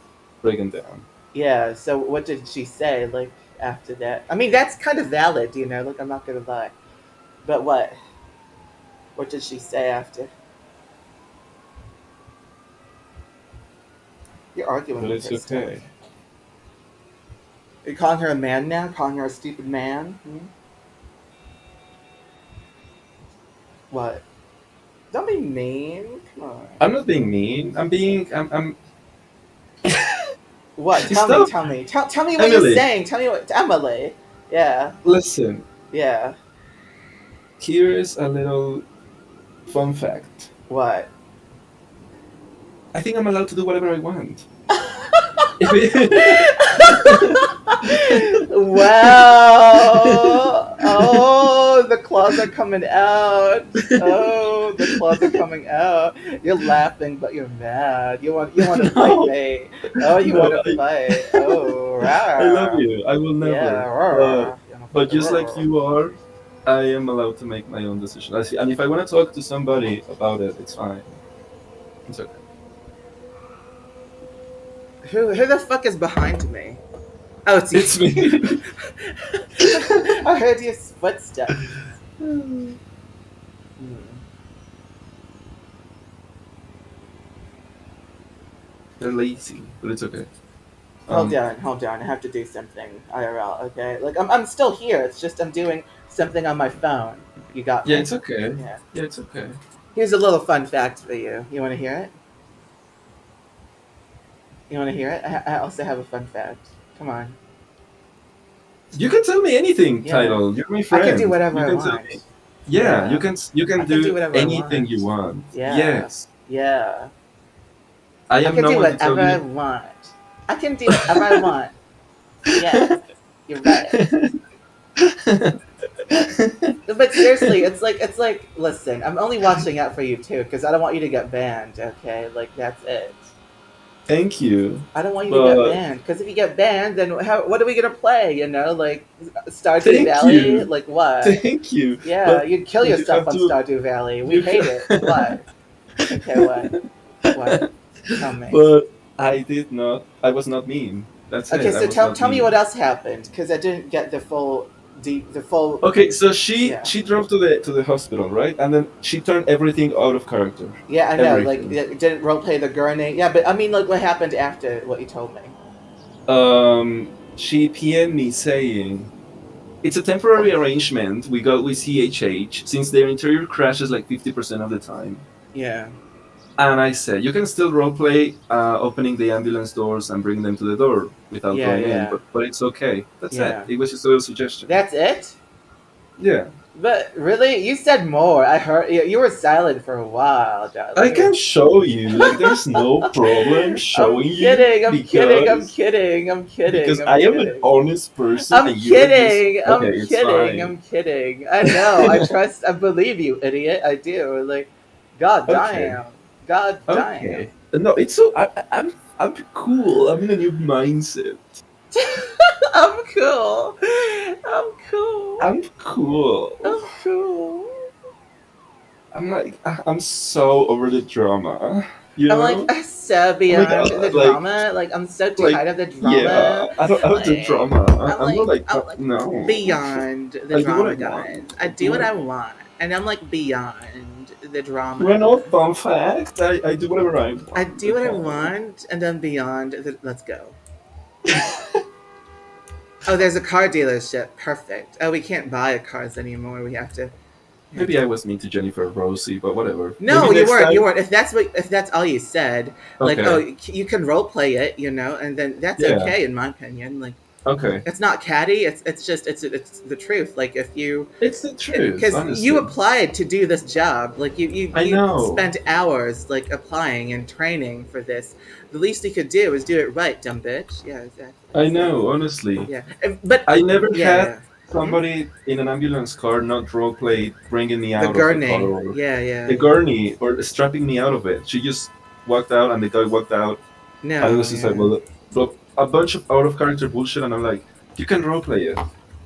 Reagan down. Yeah, so what did she say, like, after that? I mean, that's kind of valid, like, I'm not gonna lie. But what? What did she say after? You're arguing But with it's her, stop. okay. Are you calling her a man now? Calling her a stupid man? Hmm? What? Don't be mean. Come on. I'm not being mean. I'm being. I'm. What? Tell me, Stop, tell me. Tell me what you're Emily. saying. Tell me what. Emily. Yeah, Listen. yeah. Here's a little fun fact. What? I think I'm allowed to do whatever I want. Wow. Oh, the claws are coming out. Oh. Oh, the claws are coming out. You're laughing, but you're mad. You want to fight No, me. Oh, you want no, to fight. Oh, I love rah. you. I will Yeah, never. rah. You wanna But fight? just like Rah. you are, I am allowed to make my own decision. And if I want to talk to somebody about it, it's fine. It's okay. Who the fuck is behind me? Oh, it's It's you. me. I heard your footsteps. Hmm. They're lazy, but it's okay. Hold Um, on, hold on. I have to do something IRL, okay? Like, I'm still here. It's just I'm doing something on my phone. You got yeah, me? it's okay. Yeah. Yeah, it's okay. Here's a little fun fact for you. You want to hear it? You want to hear it? I also have a fun fact. Come on. You can tell me anything, Yeah. Title. You're my I can do friend. whatever You I can tell me. want. Yeah, Yeah. you I can can do do whatever I anything want. you want. Yeah. Yes. Yeah. I I am can no do one to tell whatever I you. want. I can do whatever I want. Yes. You're right. But seriously, it's like listen, I'm only watching out for you too because I don't want you to get banned, okay? Like that's it. Thank you. I don't want you to get But banned because if you get banned, then what are we gonna play? You know, like Stardew thank Valley. you. Like what? Thank you. Yeah, you'd kill But you yourself have on to Stardew Valley. We you hate it. What? Okay, what? What? Tell me. but I did not I was not mean. That's Okay, it. I so was tell not tell me what mean. else happened because I didn't get the full. Okay, so she Yeah, she drove to the hospital, right? And then she turned everything out of character. yeah, I know. Like, Everything. it didn't roleplay the gurney. Yeah, but I mean, like, what happened after what you told me? She PM'd me saying it's a temporary arrangement we got with CHH since their interior crashes like 50% of the time. Yeah, And I said, you can still roleplay opening the ambulance doors and bring them to the door without yeah, going in, yeah, but it's okay. That's it. yeah. It was just a little suggestion. That's it. Yeah. But really, you said more. I heard you were silent for a while, I darling. can show you. Like, there's no problem I'm showing you kidding. I'm kidding. I'm kidding. I'm kidding. because I'm I am an kidding. honest person I'm and you're just kidding. okay. I'm It's kidding. fine. I'm kidding. I know. I trust. I believe you, idiot. I do. Like, god Okay. damn. God damn. Okay. No, it's so I'm cool. I'm in a new mindset. I'm cool. I'm cool. I'm cool. I'm cool. I'm so over the drama. You I'm like know? so Oh my beyond the god! Like drama. Like I'm so like tired of the yeah. drama. I don't do Like drama. I'm I'm not like like I'm like no. beyond the I do what I drama, guys. want. I I do do what what I I want. want, and I'm like beyond the You wanna drama. know a fun fact? I do whatever I I want. do what I Okay. want, and then beyond. Let's go. Oh, there's a car dealership. Perfect. Oh, we can't buy cars anymore. We have Maybe I to. was mean to Jennifer Rosie, but whatever. Maybe No, you next weren't. You time. weren't. If that's all you said, like, oh, Okay. you can role play it, and then that's Yeah. okay in my opinion. Like, Okay. it's not catty. It's just it's the truth. Like, if you, It's the truth, because you honestly. applied to do this job, like I you know. spent hours like applying and training for this. The least you could do is do it right, dumb bitch. Yeah, exactly. I So know, honestly. yeah, but I never yeah, had yeah. Hmm? somebody in an ambulance car not roleplay bringing me The out of the car gurney. or Yeah, yeah, the yeah. gurney or strapping me out of it. She just walked out and the guy walked out and it No, was just like, yeah. well, a bunch of out of character bullshit and I'm like, you can roleplay it.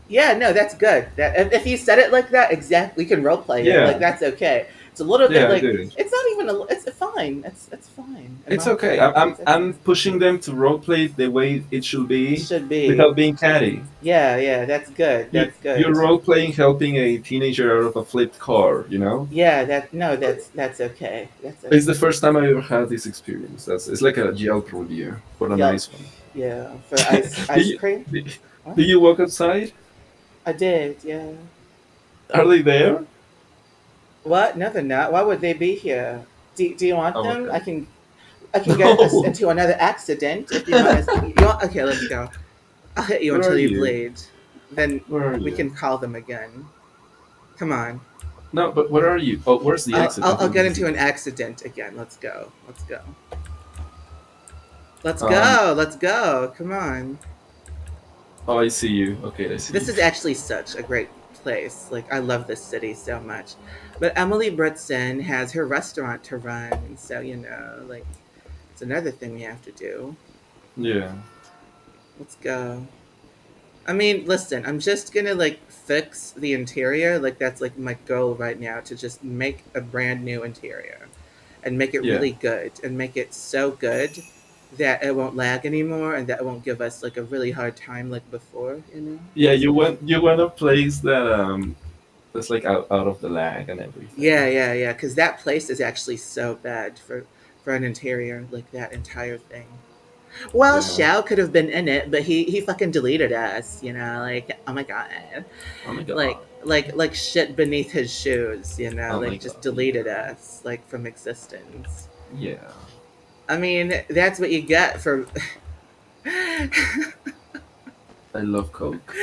Yeah, no, that's good. That if you said it like that, exactly, we can role play it. Like Yeah, that's okay. It's a little bit yeah, I like did. it's not even a. It's fine. It's fine in It's my okay. opinion. It's I'm okay. pushing them to roleplay the way it should be Should be. without being catty. Yeah, yeah. That's good. That's You're good. role playing helping a teenager out of a flipped car, you know? Yeah, that no, that's okay. That's It's the okay. first time I ever had this experience. It's like a Yelp review, but a Yep. nice one. Yeah, for do ice you cream. do, What? do you walk outside? I did. Yeah. Are they there? What? No, they're not. Why would they be here? Do you want Oh, them? okay. I can get us No. into another accident if you want us. Okay, let's go. I'll hit you Where until are you you? bleed. Then Where are we you? can call them again. Come on. No, but where are you? Oh, where's the accident? I'll Let get me into see. an accident again. Let's go. Let's go. Let's Um. go. Let's go. Come on. Oh, I see you. Okay, I see This you. is actually such a great place. Like I love this city so much. But Emily Britson has her restaurant to run, and so like it's another thing we have to do. Yeah. Let's go. I mean, listen, I'm just gonna like fix the interior. Like that's like my goal right now to just make a brand new interior and make it Yeah. really good and make it so good that it won't lag anymore and that it won't give us like a really hard time like before. Yeah, you want a place that that's like out of the lag and Yeah, everything. yeah, yeah. Because that place is actually so bad for an interior, like that entire thing. Well, Yeah. Shao could have been in it, but he fucking deleted us. Like oh my god, Oh my like god. like shit beneath his shoes. Oh my Like just god. deleted Yeah. us like from existence. Yeah. I mean, that's what you get for I love Coke.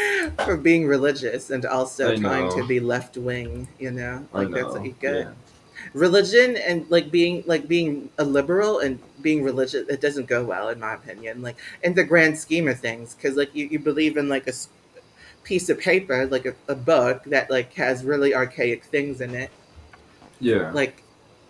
for being religious and also I trying to know. be left wing. I Like that's what know. you get. Yeah. Religion and like being a liberal and being religious, it doesn't go well in my opinion. Like in the grand scheme of things, because like you believe in like piece of paper, like a book that like has really archaic things in it, Yeah. like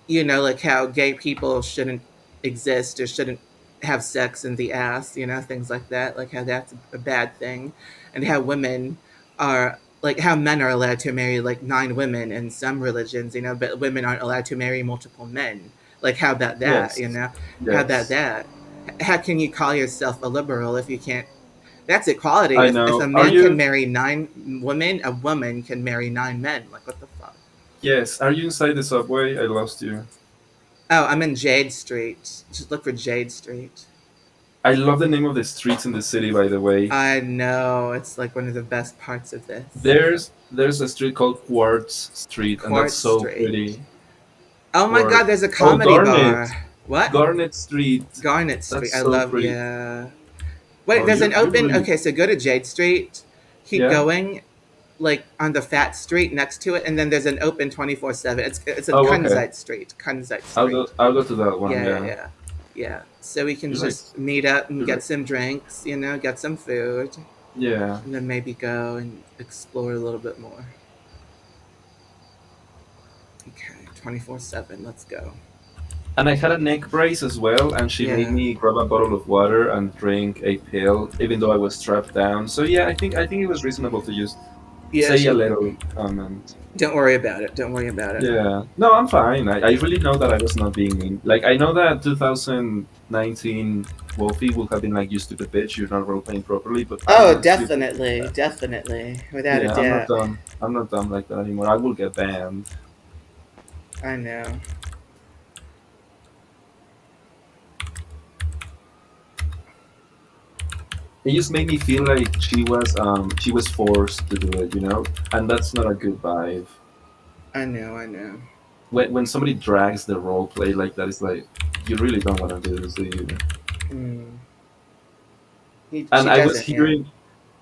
like how gay people shouldn't exist or shouldn't have sex in the ass, things like that, like how that's a bad thing, and how women are like how men are allowed to marry like 9 women in some religions, but women aren't allowed to marry multiple men. Like how about that, Yes. How about Yes. that? How can you call yourself a liberal if you can't? That's equality. I If a know. Are man can you? marry 9 women, a woman can marry 9 men. Like what the fuck? Yes. Are you inside the subway? I lost you. Oh, I'm in Jade Street. Just look for Jade Street. I love the name of the streets in the city, by the way. I know it's like one of the best parts of this. There's a street called Quartz Street, and that's Quartz so Street. pretty. Oh my God, there's Quartz. a Oh, comedy Garnet. bar. What? Garnet Street. Garnet Street. That's I so love. pretty. Yeah. Wait, Oh, there's an you open. really. Okay, so go to Jade Street. Keep Yeah. going, like on the Fat Street next to it, and then there's an open 24/7. It's a Oh, okay. Kunzite Street. Kunzite Street. I'll go to that one. Yeah, yeah, Yeah. yeah, yeah. So we can You like. just meet up and You get like. some drinks. Get some food, Yeah. and then maybe go and explore a little bit more. Okay, 24/7. Let's go. And I had a neck brace as well, and she made Yeah. me grab a bottle of water and drink a pill, even though I was strapped down. So yeah, I think it was reasonable to just Yeah, say a she. little comment. Don't worry about it. Don't worry about it. Yeah. No, I'm fine. I really know that I was not being mean. Like, I know that 2019 Wolfie would have been like, you stupid bitch, you're not role playing properly, but I'm Oh, not stupid like definitely, that. definitely, without a Yeah, I'm not doubt. dumb. I'm not dumb like that anymore. I will get banned. I know. It just made me feel like she was forced to do it, And that's not a good vibe. I know. I know. When somebody drags the role play like that, it's like you really don't want to do this, do you? Mm. And She I was doesn't. Yeah. hearing,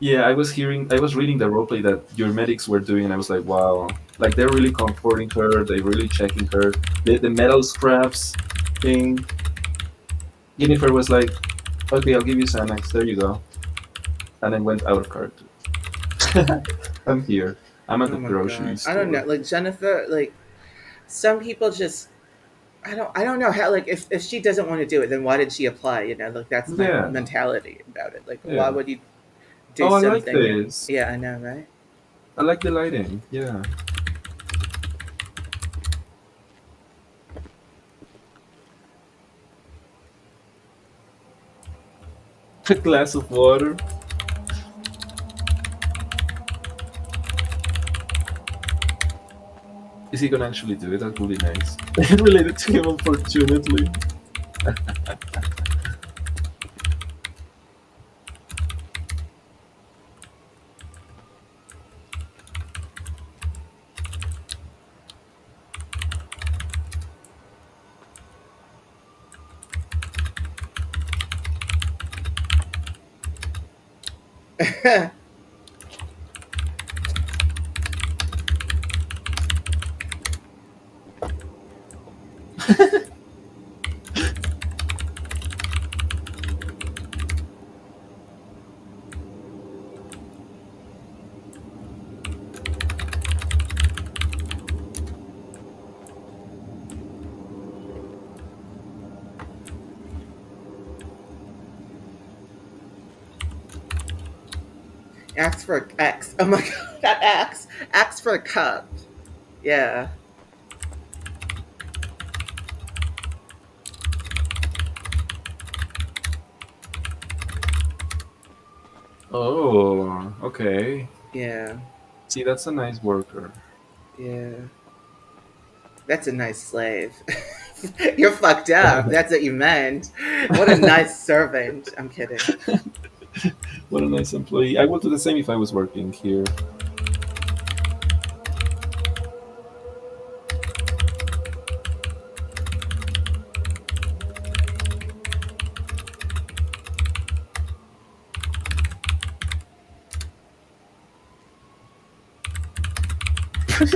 yeah, I was reading the roleplay that your medics were doing, and I was like, wow, like they're really comforting her, they're really checking her. The metal scraps thing. Jennifer was like, okay, I'll give you Xanax, there you go, and then went out of character. I'm here. I'm at Oh the my grocery God. I don't know. store. Like Jennifer. Like some people just. I don't know how. Like if she doesn't want to do it, then why did she apply? Like that's my Yeah, mentality about it. Like why yeah. would you do Oh, I like something? this. Yeah, I know, right? I like the lighting. Yeah. A glass of water. Is he gonna actually do it? That would be nice. Related to him, unfortunately. Ask for X. Oh my god, that X. Ask for a cup. Yeah. Oh, okay. Yeah. See, that's a nice worker. Yeah. That's a nice slave. You're fucked up. That's what you meant. What a nice servant. I'm kidding. What a nice employee. I would do the same if I was working here.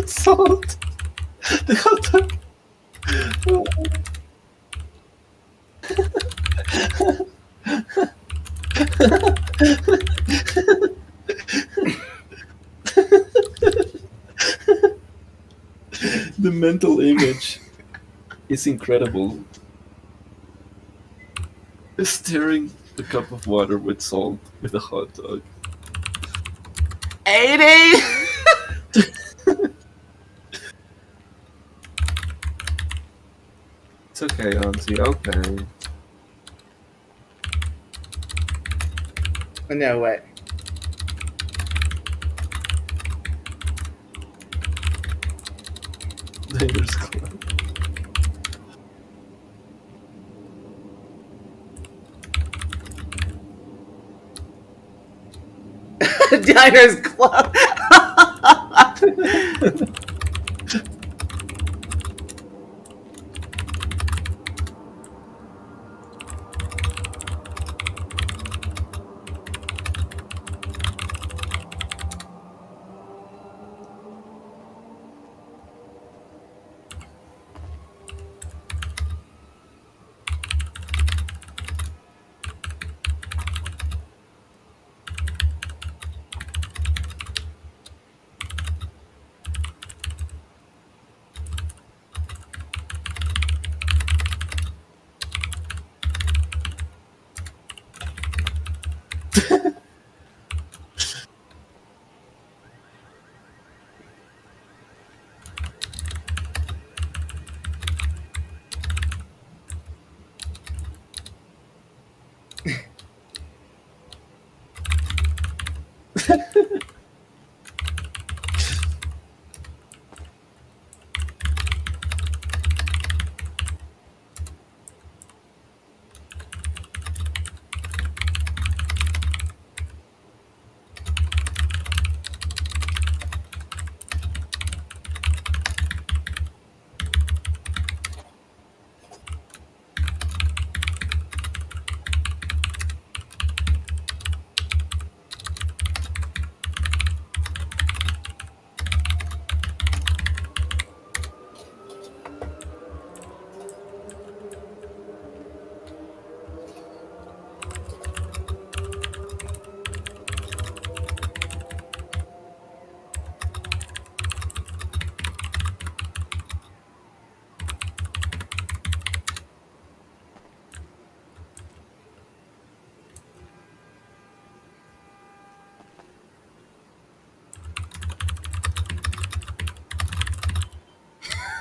Salt. The hot dog. The mental image is incredible. Stirring a cup of water with salt with a hot dog. 80! It's okay, Auntie. Okay. No, what? Diners Club. Diners Club.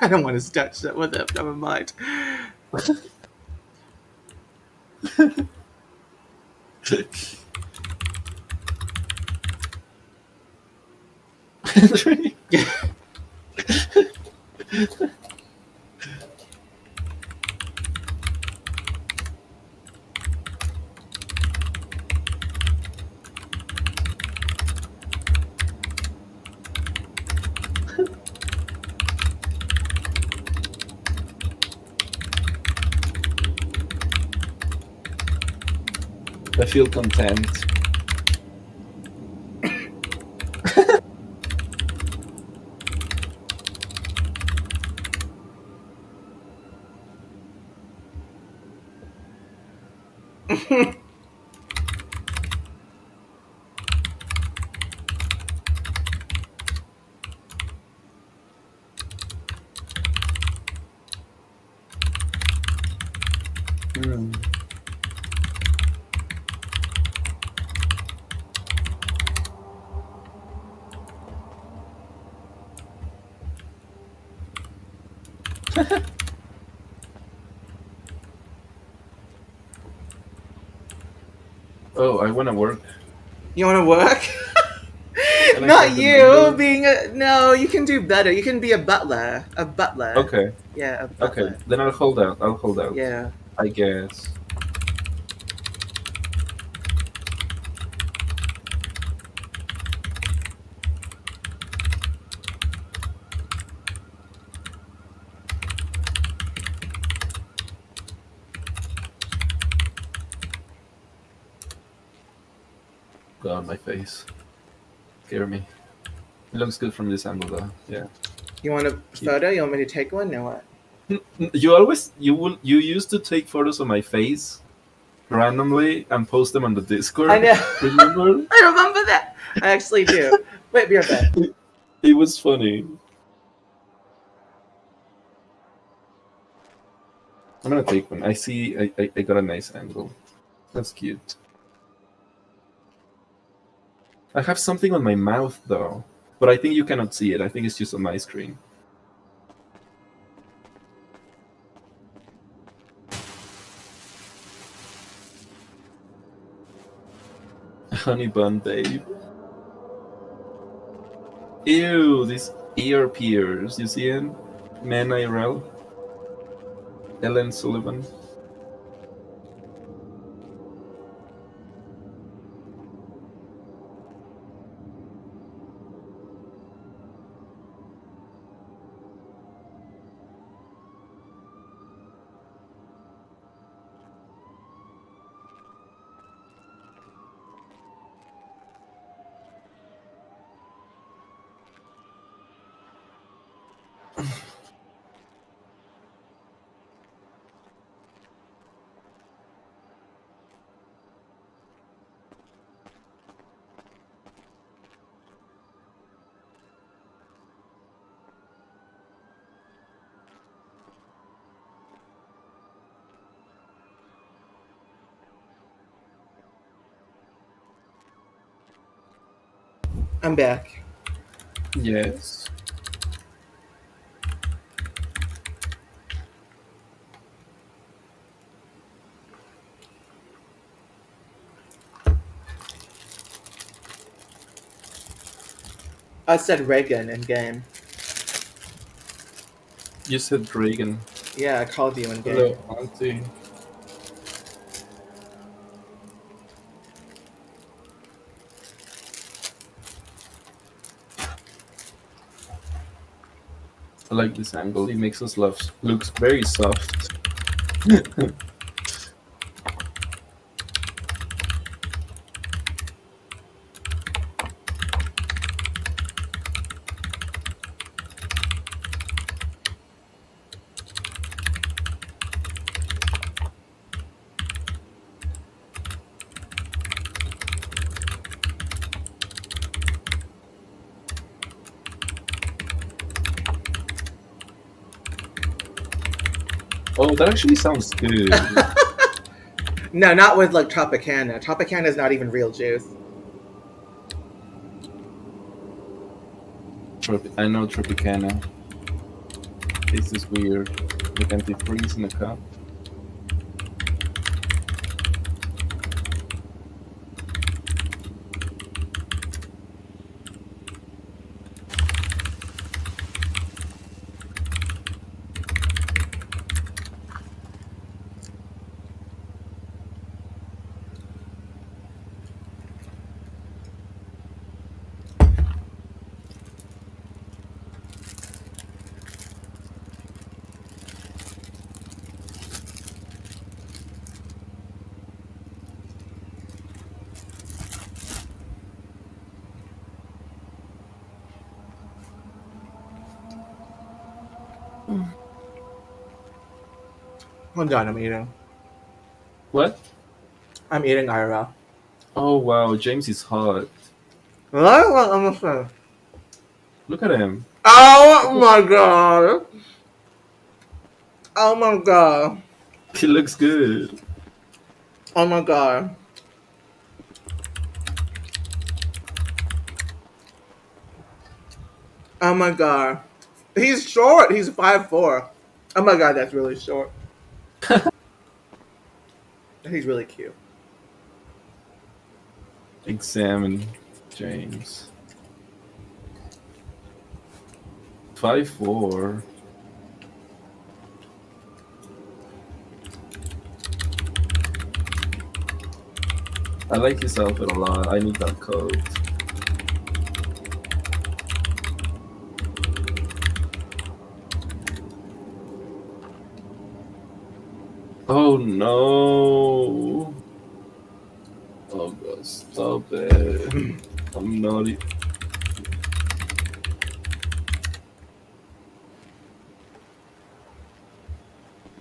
I don't want to touch that with it. Never mind. I feel content. Hmm. Oh, I wanna work. You want to work? Can I Not have the you number? being a. No, you can do better. You can be a butler. A butler. Okay. Yeah, a Okay. butler. Then I'll hold out. I'll hold out. Yeah. I guess. God, my face. Scare me. It looks good from this angle, though. Yeah. You want a Cute. photo? You want me to take one? No, what? You used to take photos of my face randomly and post them on the I Discord. know. Remember? I remember that. I actually do. Wait, be right back. It was funny. I'm gonna take one. I see. I got a nice angle. That's cute. I have something on my mouth though, but I think you cannot see it. I think it's just on my screen. Honey bun, babe. Ew, these ear peers. You see him? Man IRL. Ellen Sullivan. I'm back. Yes. I said Reagan in game. You said Reagan. Yeah, I called you in game. Hello, Auntie. I like this angle. It makes us looks very soft. Oh, that actually sounds good. No, not with like Tropicana. Tropicana is not even real juice. I know Tropicana. This is weird. Like antifreeze in a cup. Hold on, I'm eating. What? I'm eating IRL. Oh wow, James is hot. What? What? I'm saying. Look at him. Oh my god. Oh my god. He looks good. Oh my god. Oh my god. He's short. He's 5'4". Oh my god, that's really short. He's really cute. Examine James. 5'4". I like his outfit a lot. I need that coat. Oh no! Oh god, stop it! I'm not.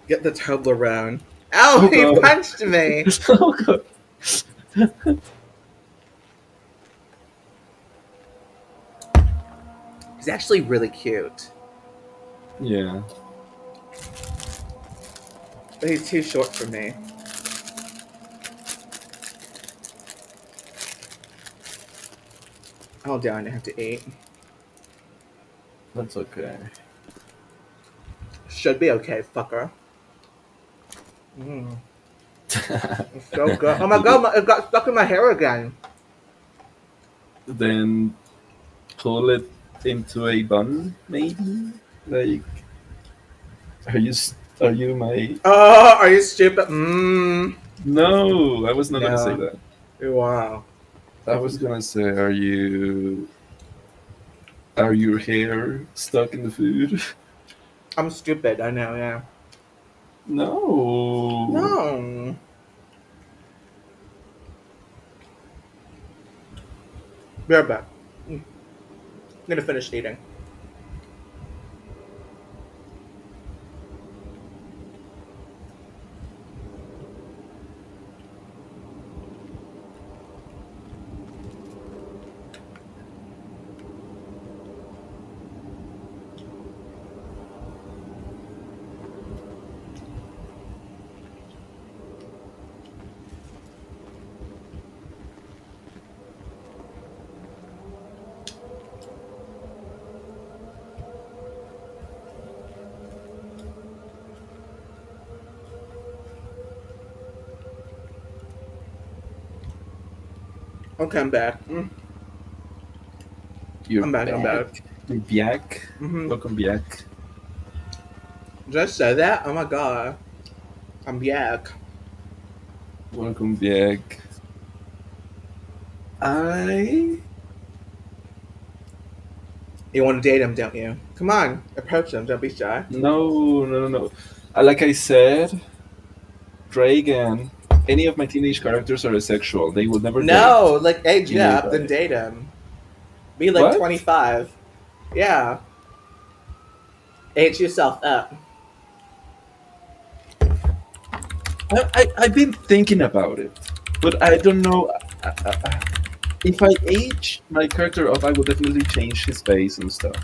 Get the Toblerone. Ow! Oh He god! punched me. Oh god! He's actually really cute, Yeah. but he's too short for me. Oh darn! I have to eat. That's okay. Should be okay, fucker. Mm, it's so good. Oh my god! It got stuck in my hair again. Then pull it into a bun, maybe. Like, are you my? Oh, are you stupid? Mmm. No, I was not gonna say No. that. Wow. I was gonna say, are your hair stuck in the food? I'm stupid. I know. Yeah. No. No. Be right back. I'm gonna finish eating. Okay, I'm back. You're I'm back. I'm back. back. You're back. Mm-hmm. Welcome back. Did I say that? Oh my god. I'm back. Welcome back. I You want to date him, don't you? Come on, approach him. Don't be shy. no. Like I said, Dragon. Any of my teenage characters are asexual. They would never date. No, like age You knew up, then that. date him. Be like What? 25. Yeah. Age yourself up. I've been thinking about it, but I don't know. If I age my character up, I would definitely change his face and stuff.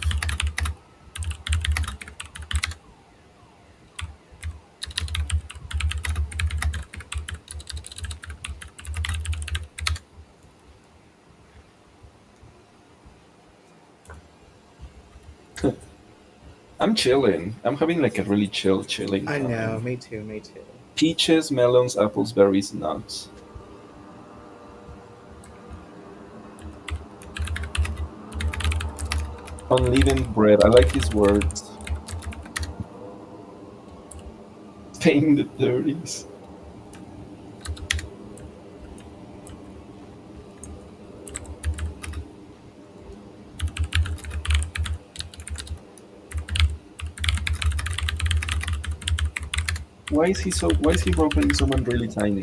I'm chilling. I'm having like a really chilling I know. time. Me too. Me too. Peaches, melons, apples, berries, nuts. Unleavened bread. I like his words. Pain in the 30s. Why is he roleplaying someone really tiny?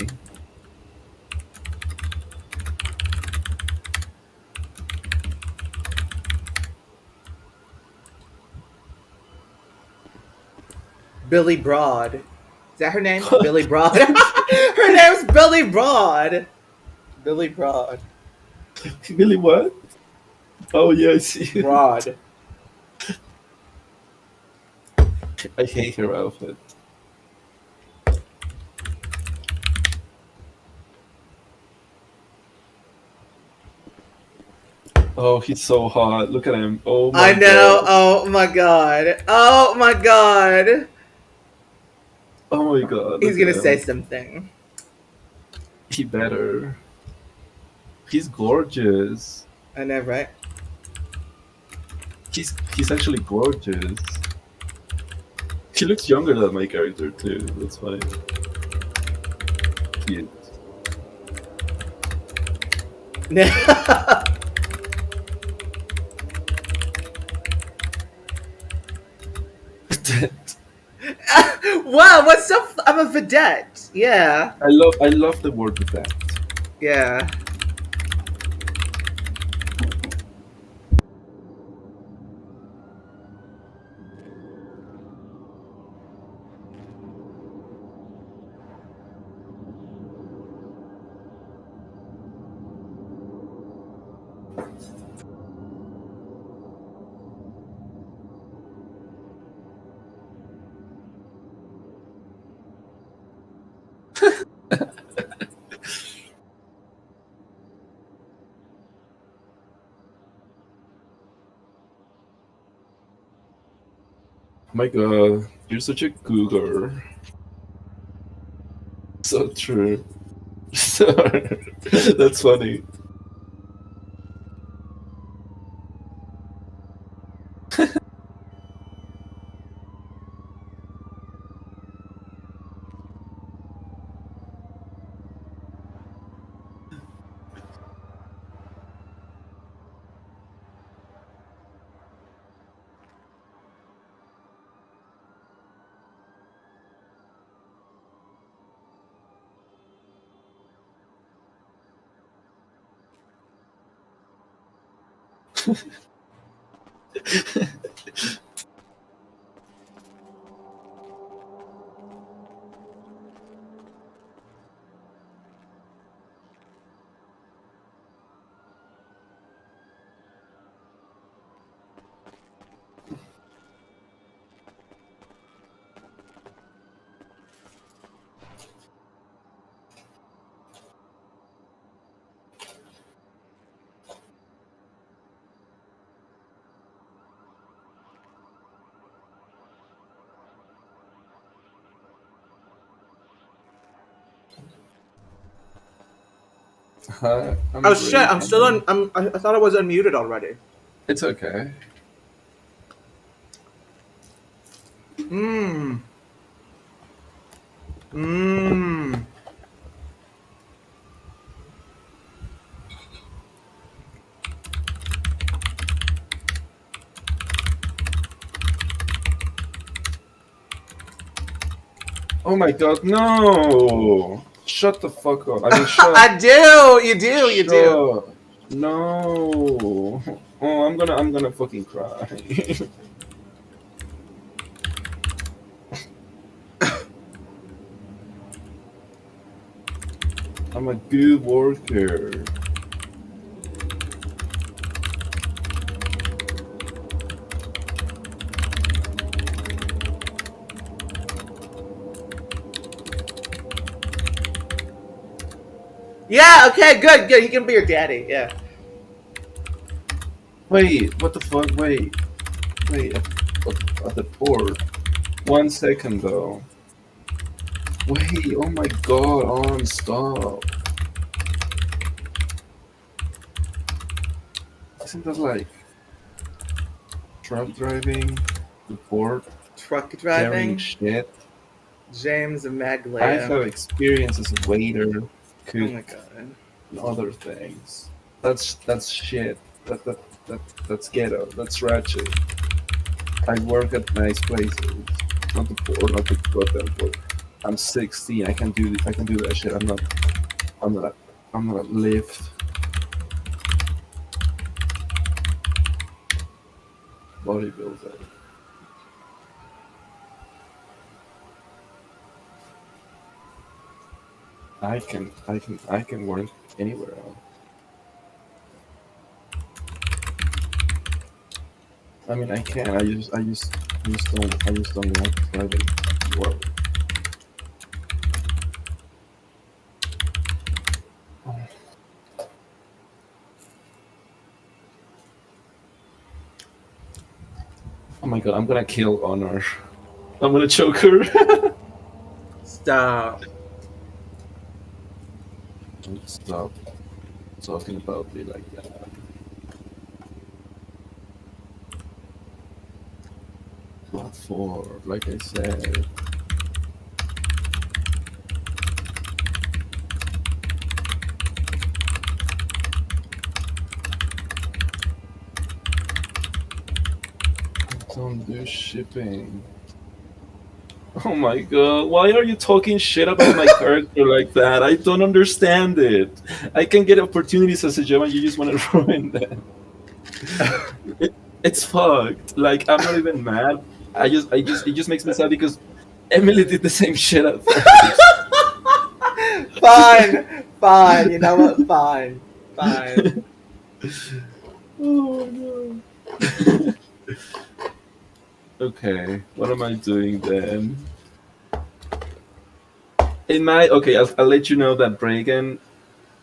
Billy Broad. Is that her name? Billy Broad. Her name's Billy Broad. Billy Broad. Really what? Oh yeah, I see. Broad. I hate her outfit. Oh, he's so hot. Look at him. Oh my I know. god. Oh my god. Oh my god. Oh my god. He's Look gonna at say him. something. He better. He's gorgeous. I know, right? He's actually gorgeous. He looks younger than my character too. That's funny. Cute. Wow, what's so? I'm a vedette. Yeah, I love the word with that. yeah. My God, you're such a cougar. So true. So that's funny. Hi, I'm Oh shit! great. I'm still on. I thought I was unmuted already. It's okay. Mmm. Mmm. Oh my God, no! Shut the fuck up. I mean, I do. You do. You do. shut. No. Oh, I'm gonna fucking cry. I'm a good worker. Yeah. Okay. Good. Good. He can be your daddy. Yeah. Wait, what the fuck? Wait. At the port. 1 second though. Wait, oh my God, on stop. Isn't that like truck driving, the port, Truck carrying driving. shit? James I've Maglia. had experience as a waiter, Oh cook, my god. and other things. That's shit. That that that's ghetto. That's ratchet. I work at nice places, not the poor, not the goddamn poor. I'm 16. I can do that shit. I'm not. I'm not a lift bodybuilder. I can work anywhere else. I mean, I can. I just don't like driving to work. Oh my God, I'm gonna kill Honor. I'm gonna choke her. Stop. Stop. talking about me like that. What for? Like I said. Don't do shipping. Oh my god, why are you talking shit about my character like that? I don't understand it. I can get opportunities as a Java, you just want to ruin them. It's fucked. Like I'm not even mad. It just makes me sad because Emily did the same shit at first. Fine, fine. You know what? Fine, fine. Oh no. Okay, what am I doing then? In my okay, I'll let you know that Reagan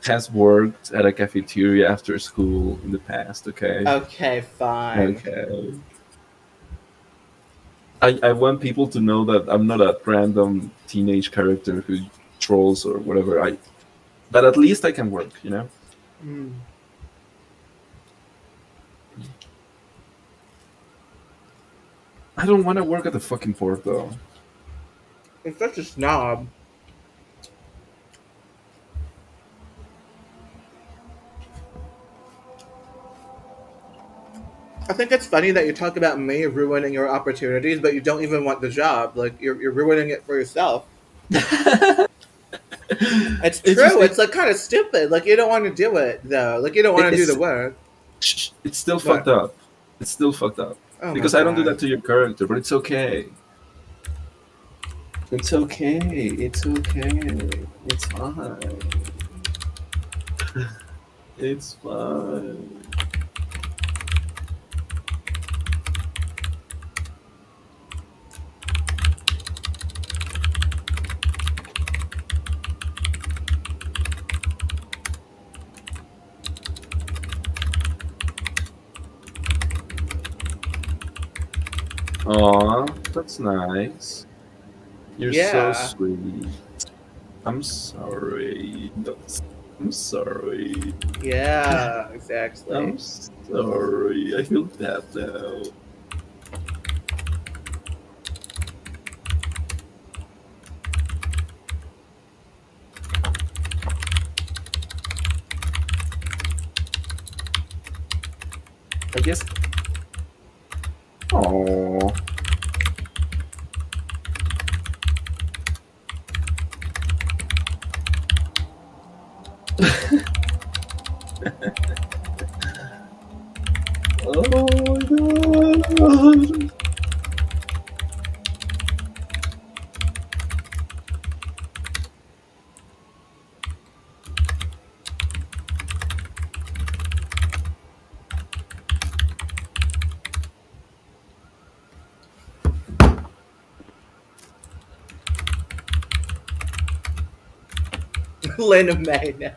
has worked at a cafeteria after school in the past. Okay. Okay, fine. Okay. I want people to know that I'm not a random teenage character who trolls or whatever. But at least I can work, you know? Mm. I don't want to work at the fucking port though. You're such a snob. I think it's funny that you talk about me ruining your opportunities, but you don't even want the job. Like you're ruining it for yourself. It's It's just true. It's like kind of stupid. Like you don't want to do it though. Like you don't want to do the it's work. it's still fucked What? up. It's still fucked up Oh my because I don't do that god. to your character, but it's okay. It's okay. It's okay. It's fine. It's fine. Aw, that's nice. You're so Yeah. sweet. I'm sorry. I'm sorry. Yeah. Exactly. I'm sorry. I feel bad now. I guess. Oh. Oh my god. Lena May now.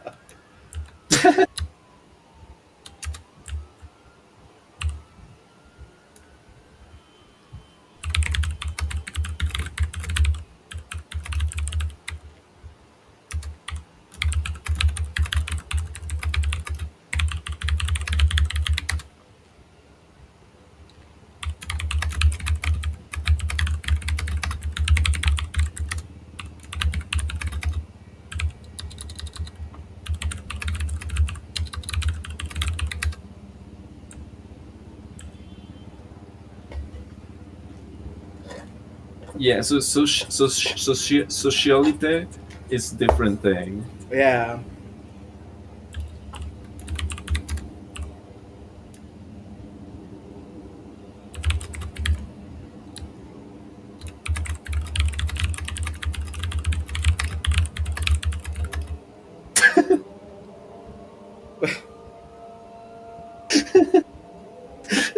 Yeah, socialite is different thing. Yeah.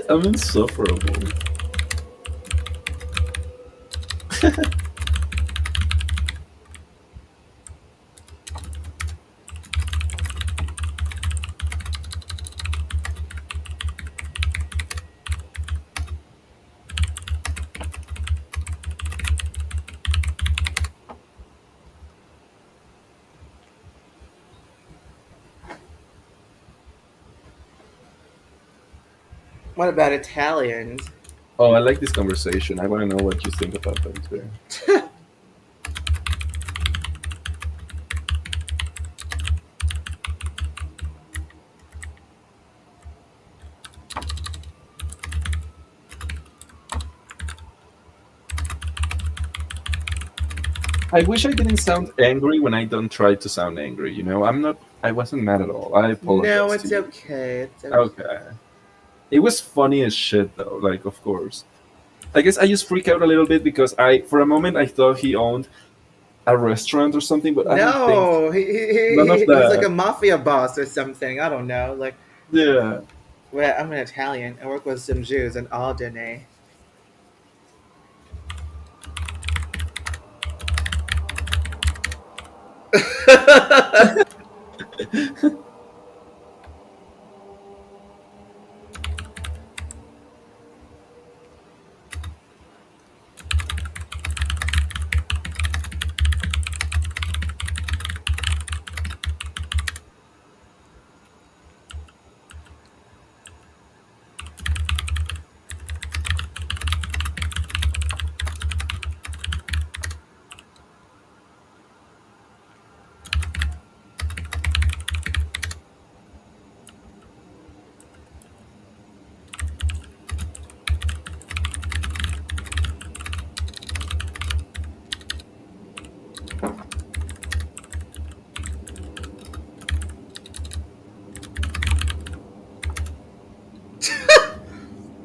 I'm insufferable. What about Italians? Oh, I like this conversation. I want to know what you think about them too. I wish I didn't sound angry when I don't try to sound angry. I'm not. I wasn't mad at all. I No, apologize to it's you. okay. It's okay. Okay. It was funny as shit though. Like, of course. I guess I just freak out a little bit because for a moment, I thought he owned a restaurant or something, but I don't think No, none of he's like a that. mafia boss or something. I don't know. Like, Yeah. well, I'm an Italian. I work with some Jews in Alderney.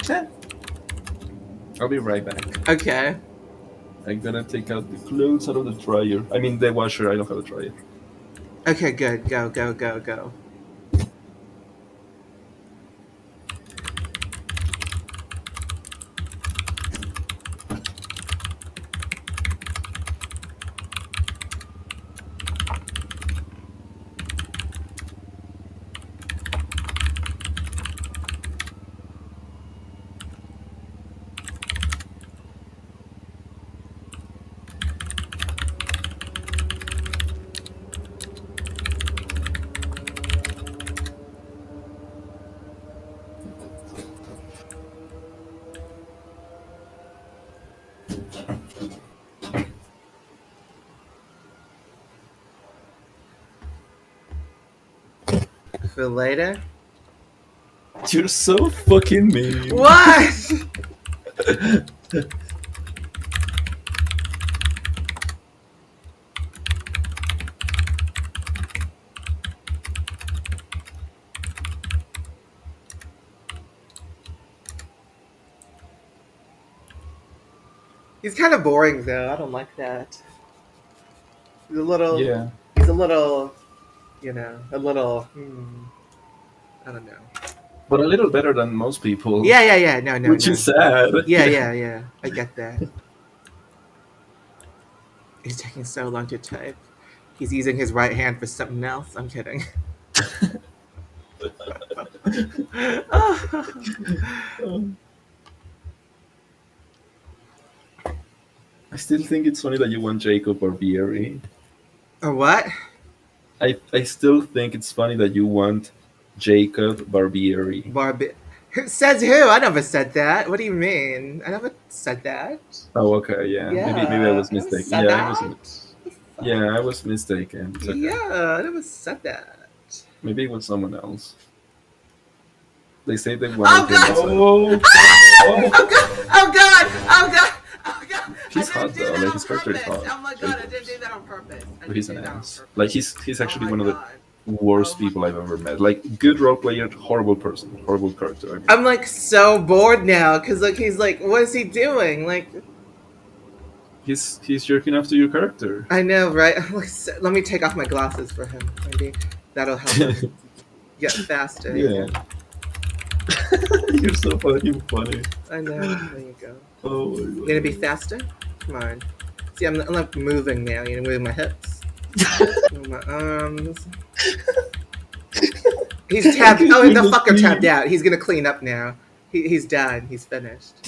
Eh, I'll be right back. Okay. I'm gonna take out the clothes out of the dryer. I mean, the washer. I don't have a dryer. Okay, good. Go, go, go, go. For later. You're so fucking mean. What? He's kind of boring though. I don't like that. He's a little. Yeah. He's a little. A little. I don't know. But a little better than most people, Yeah, yeah, yeah. No, no, which no. is sad. Yeah, yeah, yeah. I get that. He's taking so long to type. He's using his right hand for something else. I'm kidding. I still think it's funny that you want Jacob Barbieri. Or what? I still think it's funny that you want Jacob Barbieri. Barbie. Says who? I never said that. What do you mean? I never said that. Oh, okay, yeah. Maybe I Yeah, was I never mistaken. said Yeah, that. I was mistaken. It's okay. Yeah, I never said that. Maybe it was someone else. They say they Oh wanted him god! as a. Oh, Oh, oh god! Oh god! Oh god! Oh god! I he's didn't hot do though. that Like on his character is purpose. hot. Oh my god! I didn't do that on purpose. I didn't He's do an that on ass. purpose. Like he's Oh actually my one of the god! worst Oh my people I've ever met. Like good role player, horrible person, horrible character. I mean, I'm like so bored now because like he's like, what is he doing? Like, he's jerking off to your character. I know, right? I'm like, let me take off my glasses for him. Maybe that'll help him get faster. You Yeah, know? you're so fucking funny. I know. There you go. Oh my You gonna be god. faster? Come on. See, I'm like moving now. You know, moving my hips, moving my arms. He's tabbed. He's Oh, doing the the fucker tabbed scene. out. He's gonna clean up now. He's done. He's finished.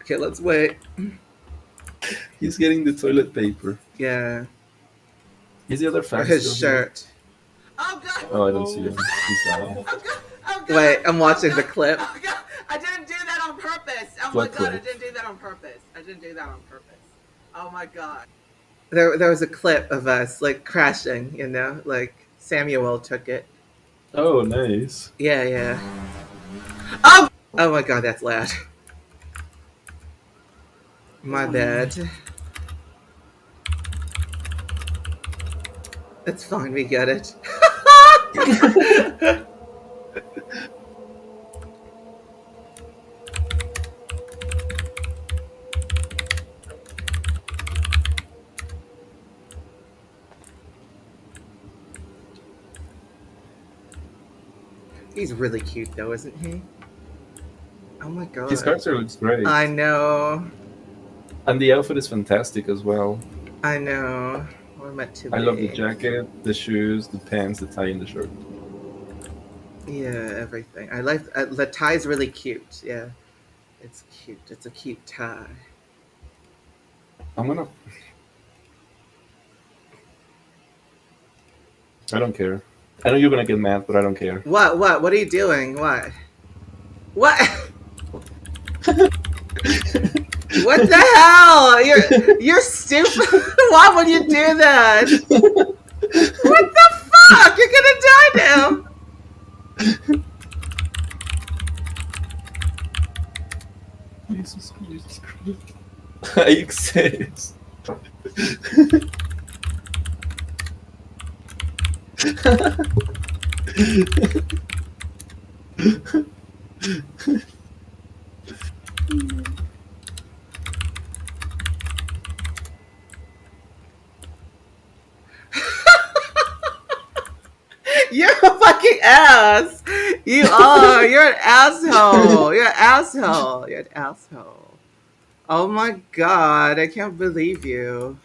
Okay, let's wait. He's getting the toilet paper. Yeah. Is the other Or fan his still here? shirt. Oh god! Oh, I don't see him. He's gone. Oh god! Oh god! Wait, I'm watching the clip. Oh god! I didn't do that on purpose. Oh my What god! I clip? didn't do that on purpose. I didn't do that on purpose. Oh my god! There was a clip of us like crashing. You know, like Samuel took it. Oh, nice. Yeah, yeah. Oh! Oh my god, that's loud. My bad. That's fine, we get it. He's really cute though, isn't he? Oh my god. His character looks great. I know. And the outfit is fantastic as well. I know. We're meant to be. I love the jacket, the shoes, the pants, the tie, and the shirt. Yeah, everything. I like the tie's really cute. Yeah, it's cute. It's a cute tie. I'm gonna. I don't care. I know you're gonna get mad, but I don't care. What? What? What are you doing? What? What? What the hell? You're stupid. Why would you do that? What the fuck? You're gonna die now. Jesus Christ. I exist. You're a fucking ass. You are. You're an asshole. You're an asshole. You're an asshole. Oh my god, I can't believe you.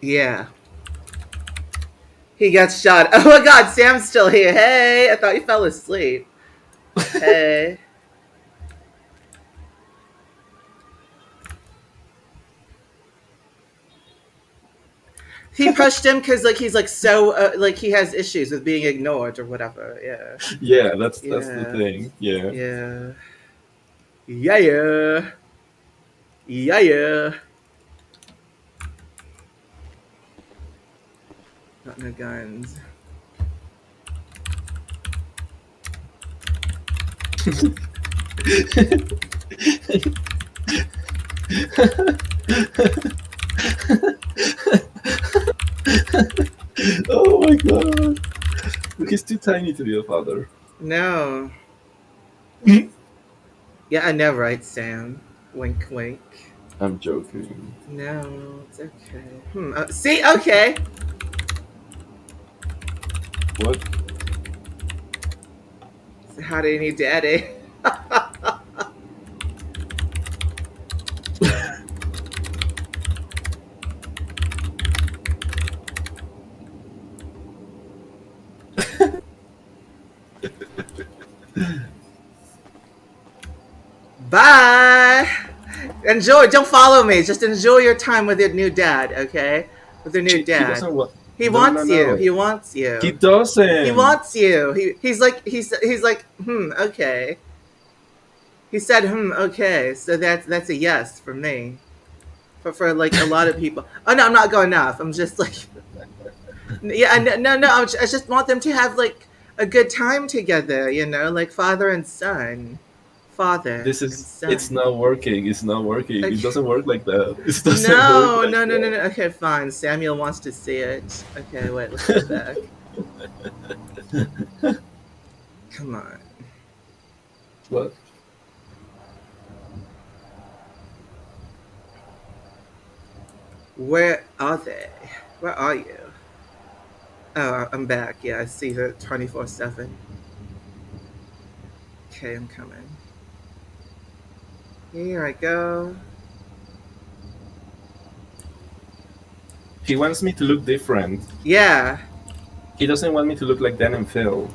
Yeah. He got shot. Oh my god, Sam's still here. Hey, I thought you fell asleep. Hey. He pushed him because like he's like so like he has issues with being ignored or whatever. Yeah. Yeah, that's the thing. Yeah. Yeah. Yeah. Yeah. Yeah. Yeah. Got no guns. Oh my god. He's too tiny to be a father. No. Yeah, I know, right, Sam? Wink, wink. I'm joking. No, it's okay. See, okay. What? So how do you need daddy? Bye. Enjoy. Don't follow me. Just enjoy your time with your new dad, okay? With your new dad. He doesn't want. He No, wants no, you. no. He wants you. He doesn't. He wants you. He's like okay. He said okay. So that's a yes for me. For like a lot of people. Oh no, I'm not going off. I'm just like yeah, no. I just want them to have like a good time together. You know, like father and son. Father. This and is. son. It's not working. It's not working. Okay. It doesn't work like that. It doesn't No, work like no. that. Okay, fine. Samuel wants to see it. Okay, wait. Let's go back. Come on. What? Where are they? Where are you? Oh, I'm back. Yeah, I see her 24/7. Okay, I'm coming. Here I go. He wants me to look different. Yeah. He doesn't want me to look like Dan and Phil.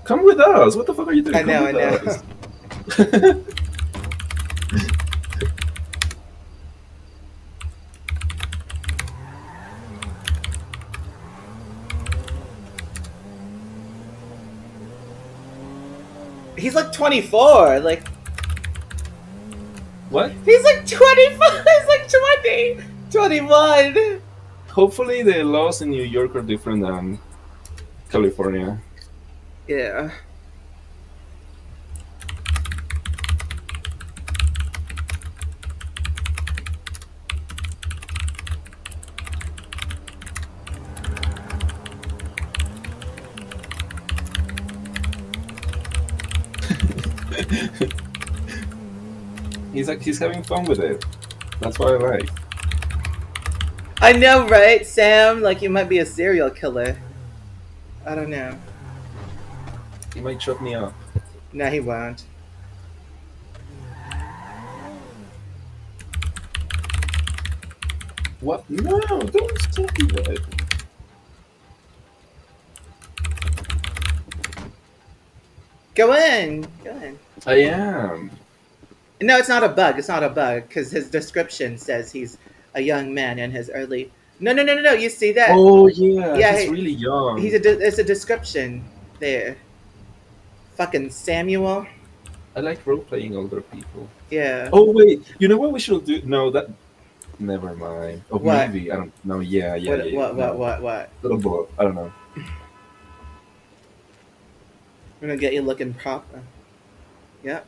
Come with us. What the fuck are you doing? I know. He's like 24. Like What? he's like 25. He's like 20, 21. Hopefully the laws in New York are different than California. Yeah. He's having fun with it. That's what I like. I know, right, Sam? Like you might be a serial killer. I don't know. He might shut me up. No, he won't. What? No, don't say that. Go in. Go in. I am. No, it's not a bug. It's not a bug because his description says he's a young man in his early. No, no, no, no, no. You see that? Oh yeah, Yeah, he's really he's young. it's a description there. Fucking Samuel. I like role playing older people. Yeah. Oh wait, you know what we should do? No, that. Never mind. Oh, What? maybe I don't know. Yeah, yeah, What? yeah. Yeah. What? What? No, What? What? little boy. I don't know. We're gonna get you looking proper. Yep.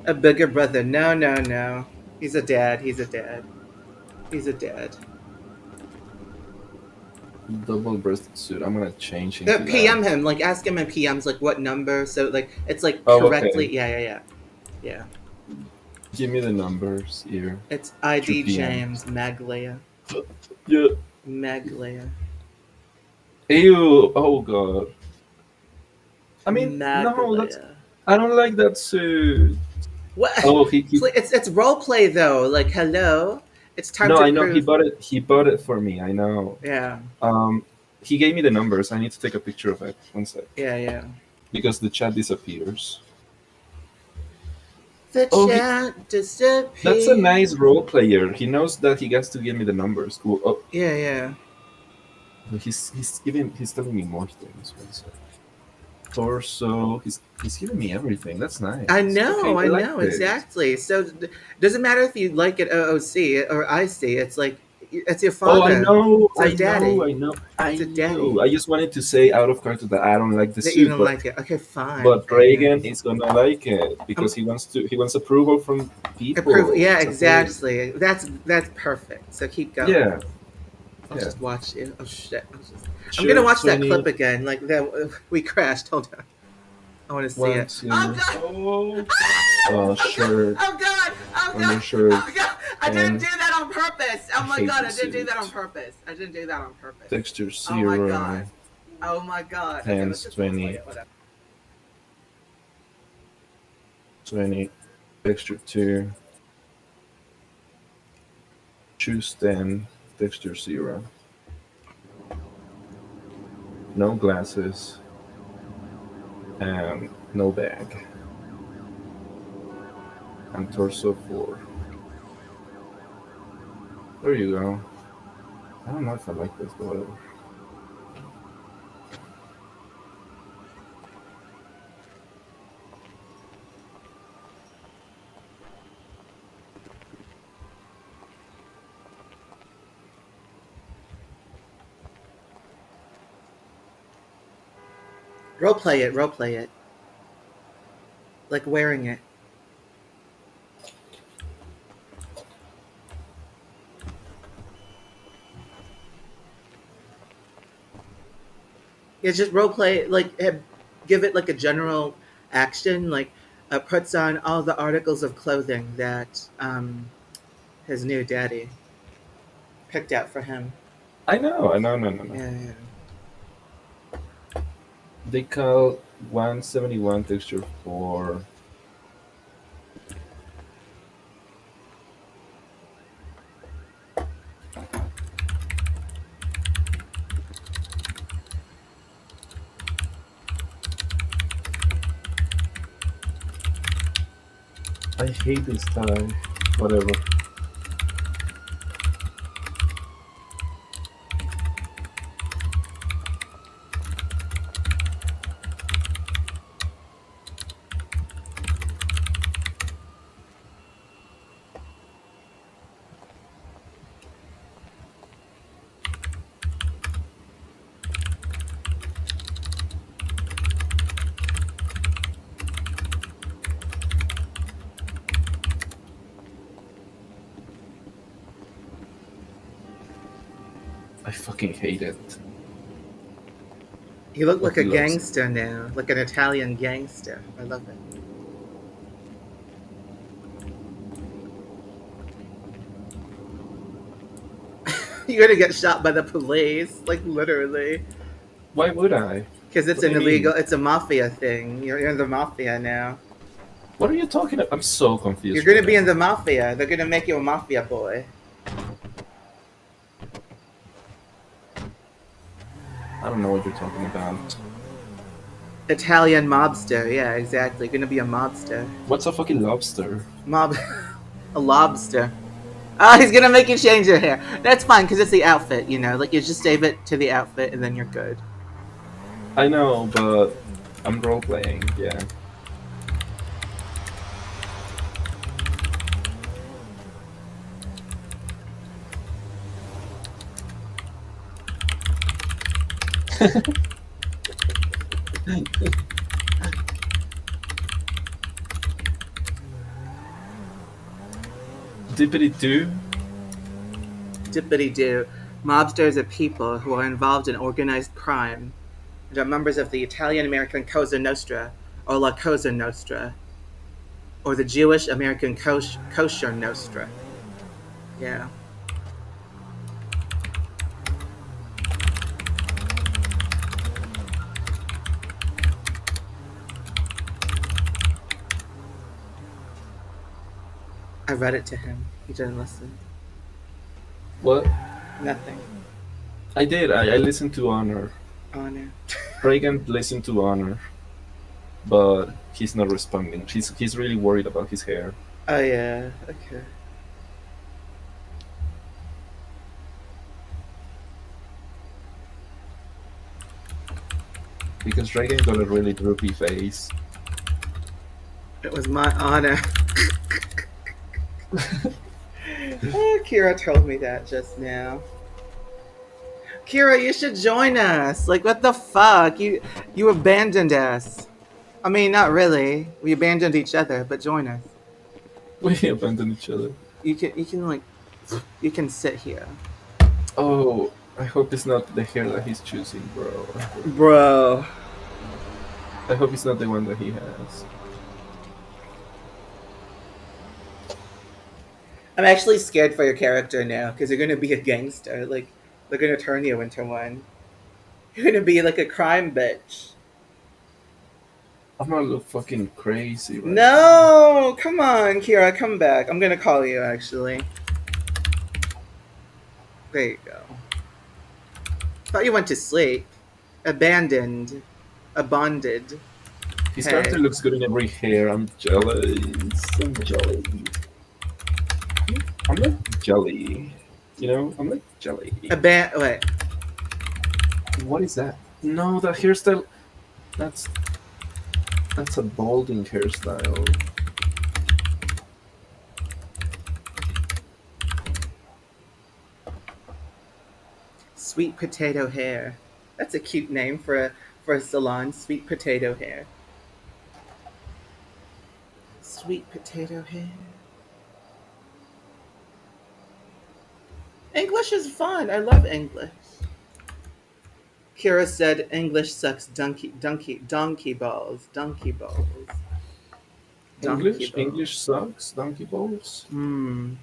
A bigger brother. No, no, no. He's a dad. He's a dad. He's a dad. Double-breasted suit. I'm gonna change into PM that. him. Like ask him in PM's like what number. So like it's like Oh, okay. correctly. Yeah, yeah, yeah. Yeah. Give me the numbers here. It's 2 ID p.m. James Maglia. Yeah. Maglia. Ew. Oh god. I mean, no, that's. Maglia. I don't like that suit. What? Oh, he. It's role play though. Like hello. It's time No, to I know he prove. bought it. He bought it for me. I know. Yeah. Um, he gave me the numbers. I need to take a picture of it. One sec. Yeah, yeah. Because the chat disappears. The Oh, chat that's a nice disappears. role player. He knows that he gets to give me the numbers. Cool. Oh, Yeah, yeah. he's telling me more things. One sec. Torso. He's giving me everything. That's nice. Okay, I I like know, this. exactly. So doesn't matter if you like it OOC or IC. It's like it's your Oh, I father. know, It's our I daddy. know, I know, I It's a daddy. know. I just wanted to say out of character that I don't like the That you suit, don't like it. Okay, fine, but fair Reagan enough. is gonna like it because Um, he wants approval from approve. people. Yeah, It's amazing. exactly. That's perfect. So keep going. Yeah, I'll yeah. just watch it. Oh shit! I'm gonna Sure, watch that 20, clip again. Like that we crashed. Hold on. I want to see one, it. Oh two. god! Oh, Oh god! shirt, Oh god! Oh god! undershirt, Oh god! I didn't and do that on purpose. I Oh my hate god! the I didn't do that on suit. purpose. I didn't do that on purpose. Texture Oh my god! 0, Oh my god! Okay, let's hands just roleplay 20, it. Whatever. 20, texture 2, choose 10, texture 0. No glasses, and no bag. And torso 4. There you go. I don't know if I like this, but whatever. Roleplay it. Roleplay it. Like wearing it. Yeah, just roleplay it. Like give it like a general action. Like puts on all the articles of clothing that his new daddy picked out for him. I know, no, no, no, no. Yeah, yeah. They call 171 texture 4. I hate this guy. Whatever. I fucking hate it. You look But like he a loves it. gangster now, like an Italian gangster. I love it. You're gonna get shot by the police, like literally, Why would I? because it's What do an you illegal. mean? It's a mafia thing. You're in the mafia now. What are you talking about? I'm so You're confused gonna right be in now. the mafia. They're gonna make you a mafia boy. I don't know what you're talking about. Italian mobster. Yeah, exactly. Gonna be a mobster. What's a fucking lobster? Mob, a lobster. Oh, he's gonna make you change your hair. That's fine because it's the outfit. You know, like you just save it to the outfit and then you're good. I know, but I'm role playing, yeah. Dippity doo? Dippity doo. Mobsters are people who are involved in organized crime and are members of the Italian American Cosa Nostra or La Cosa Nostra or the Jewish American Kosher Nostra. Yeah, I read it to him. He didn't listen. What? Nothing. I did. I listened to Honor. Oh no. Reagan listened to Honor, but he's not responding. He's really worried about his hair. Oh yeah. Okay. Because Reagan got a really droopy face. It was my honor. Oh, Kira told me that just now. Kira, you should join us. Like, what the fuck? You abandoned us. I mean, not really. We abandoned each other, but join us. We abandoned each other. You can like you can sit here. Oh, I hope it's not the hair that he's choosing, bro. Bro. I hope it's not the one that he has. I'm actually scared for your character now because you're gonna be a gangster. Like they're gonna turn you into one. You're gonna be like a crime bitch. I'm gonna look fucking crazy right now. No, come on, Kira, come back. I'm gonna call you actually. There you go. Thought you went to sleep. Abandoned. Abonded. His character Hey. looks good in every hair. I'm jealous. I'm jealous. I'm like jelly. You know, I'm like jelly. Wait. What is that? No, that hairstyle. That's that's a balding hairstyle. Sweet potato hair. That's a cute name for a salon. Sweet potato hair. Sweet potato hair. English is fun. I love English. Kira said English sucks donkey balls. Donkey balls. Donkey balls. English sucks. Donkey balls. Hmm.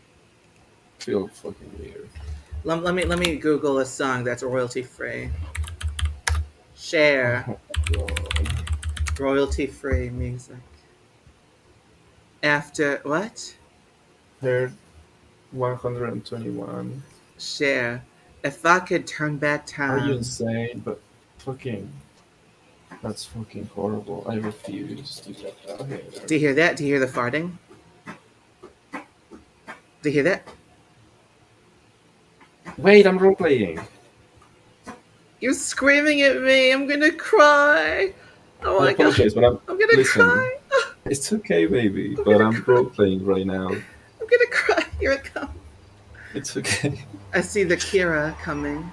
Feel fucking weird. Let me Google a song that's royalty free. Share Oh god. royalty free music. After what? Hair 121. Share. If I could turn back Are you time. insane? But fucking, that's fucking horrible. I refuse to get that hair. Do you hear that? Do you hear the farting? you hear that? Wait, I'm role playing. You're screaming at me. I'm gonna cry. Oh I my god. apologize, but I'm gonna listen. cry. It's okay, baby, I'm but gonna I'm cry. role playing right now. I'm gonna cry. Here it comes. It's okay. I see the Kira coming.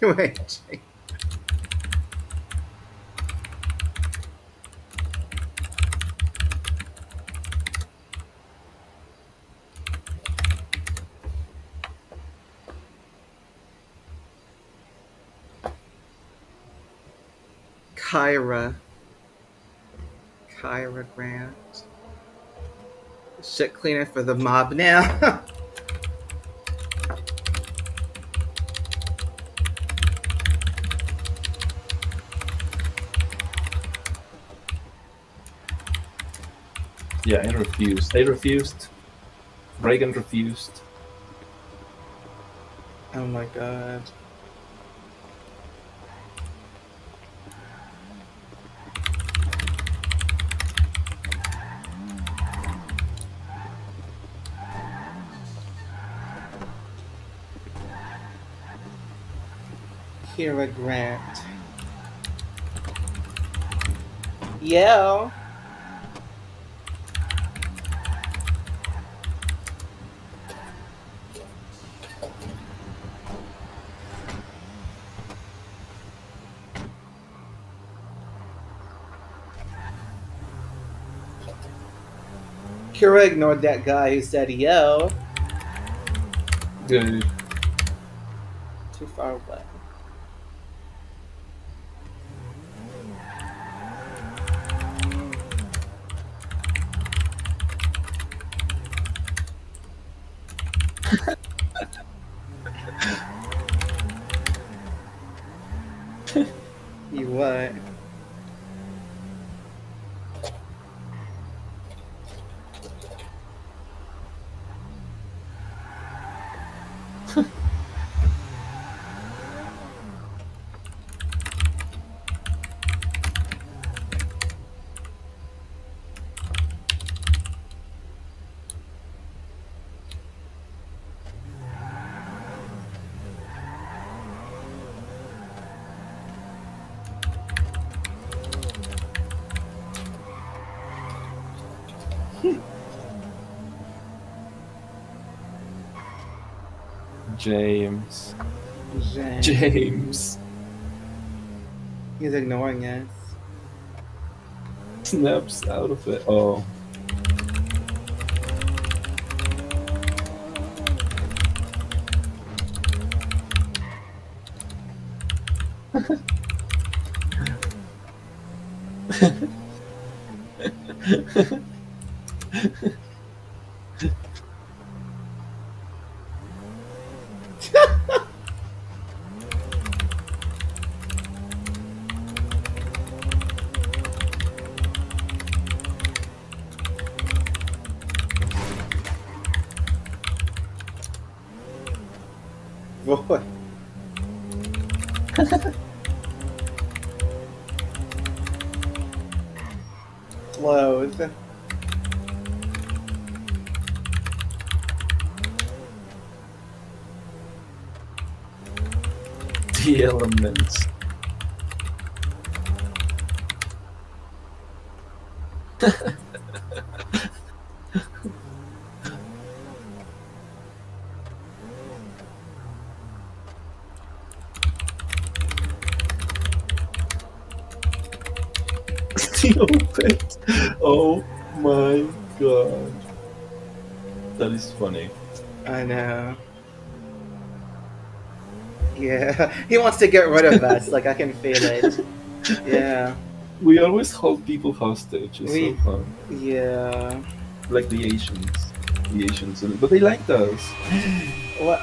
Wait. Kyra. Kyra Grant. Shit cleaner for the mob now. Yeah, I refused. I refused. Reagan refused. Oh my god. Kira Grant. Yeah. Kira ignored that guy who said yo. Good. Too far away. You what? James. James. James. He's ignoring us. Snaps out of it. Oh. Boy. Clothes. The elements. Stupid. Oh my god. That is funny. I know. Yeah. He wants to get rid of us. Like, I can feel it. Yeah. We always hold people hostage. It's so We. fun. Yeah. Like the Asians. investigations, but they liked us. What?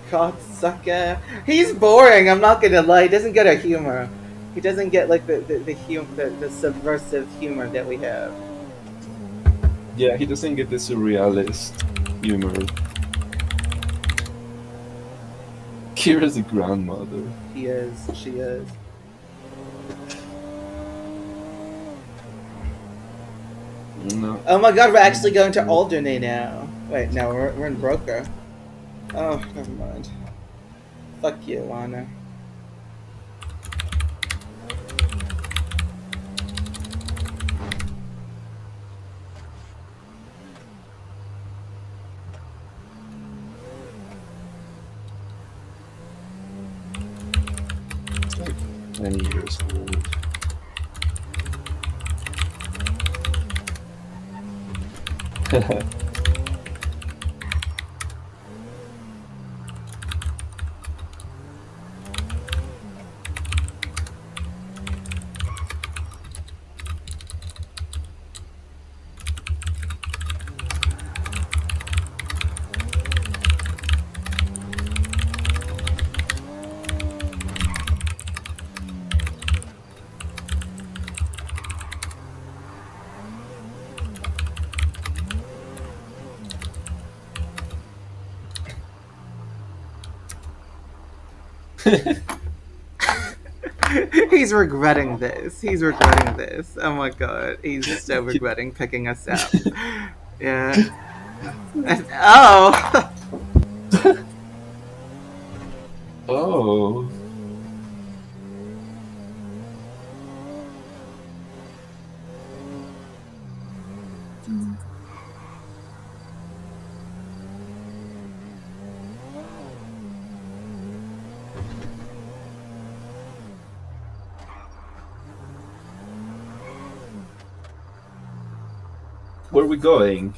Cocksucker. He's boring. I'm not gonna lie. He doesn't get our humor. He doesn't get like the subversive humor that we have. Yeah, he doesn't get the surrealist humor. Kira's a grandmother. He is. She is. No. Oh my god, we're actually going to Alderney now. Wait, no, we're in Broker. Oh, never mind. Fuck you, Lana. It's like 20 years old. He's regretting this. He's regretting this. Oh my god. He's so regretting picking us up. Yeah. Oh! Oh. Where are we going?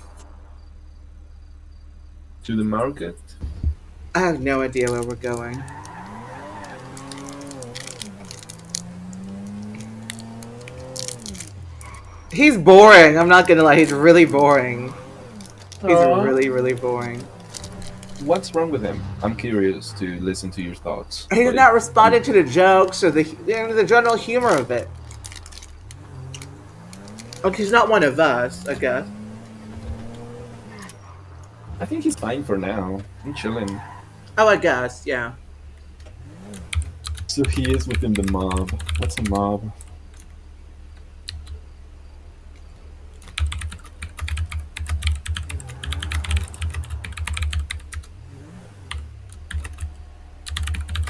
To the market? I have no idea where we're going. He's boring. I'm not gonna lie. He's really boring. He's really, really boring. What's wrong with him? I'm curious to listen to your thoughts. He's Like, not responding to the jokes or the general humor of it. Like he's not one of us, I guess. I think he's fine for now. I'm chilling. Oh, I guess, yeah. So he is within the mob. What's a mob?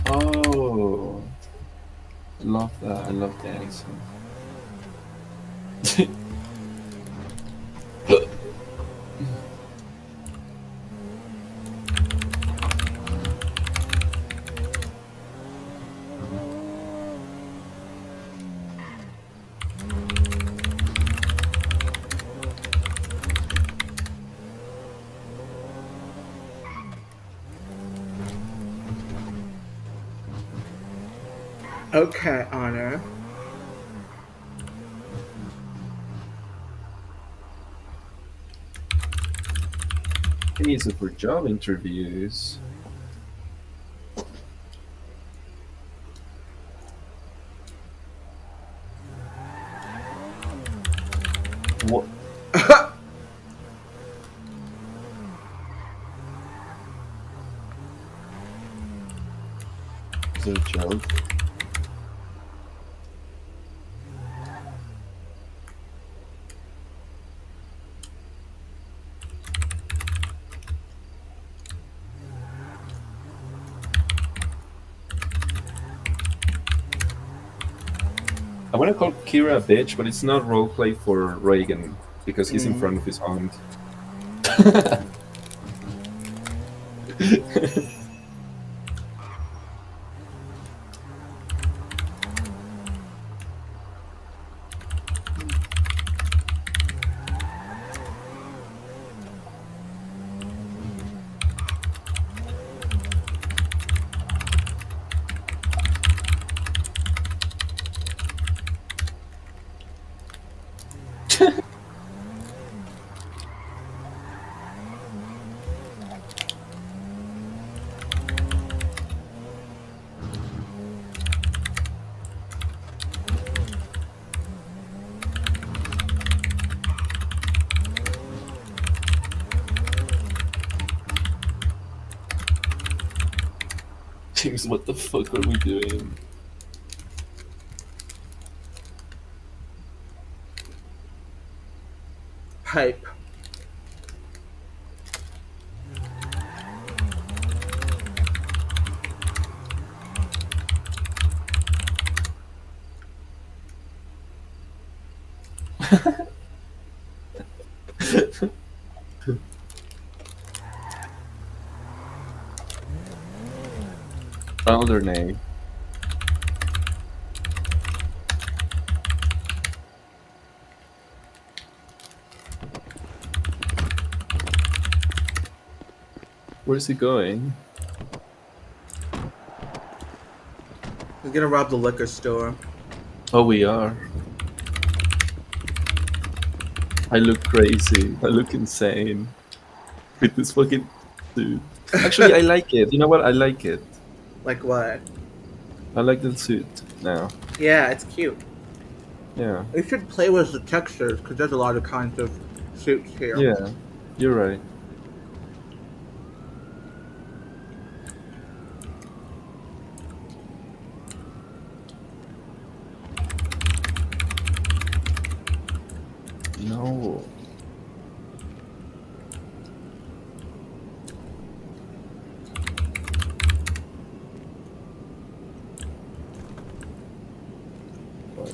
Oh, love that. I love the accent. Okay, Honor. He needs it for job interviews. What? Is it a joke? I want to call Kira a bitch, but it's not roleplay for Reagan because he's in front of his aunt. James, what the fuck are we doing? Pipe. Ronald or nay? Where's he going? He's gonna rob the liquor store. Oh, we are. I look crazy. I look insane with this fucking suit. Actually, I like it. You know what? I like it. Like what? I like the suit now. Yeah, it's cute. Yeah. You should play with the textures because there's a lot of kinds of suits here. Yeah. You're right. No. What?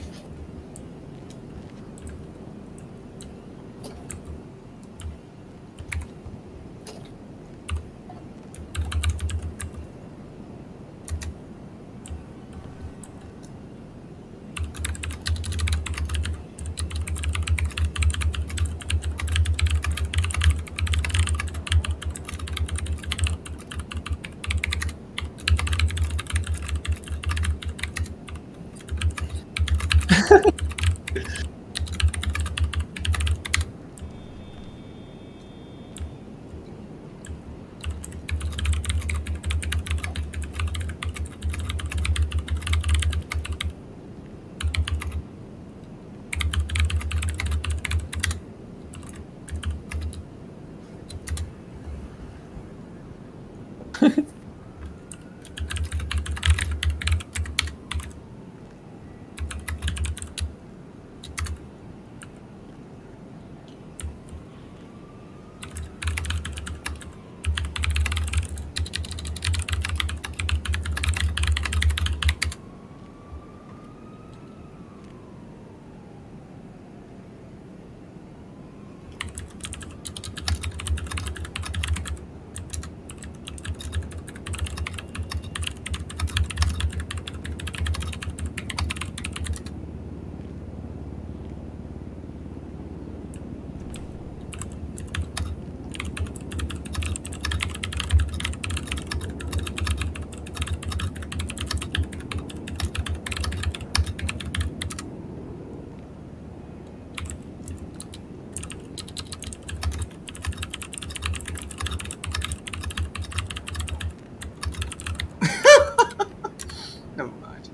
Never mind.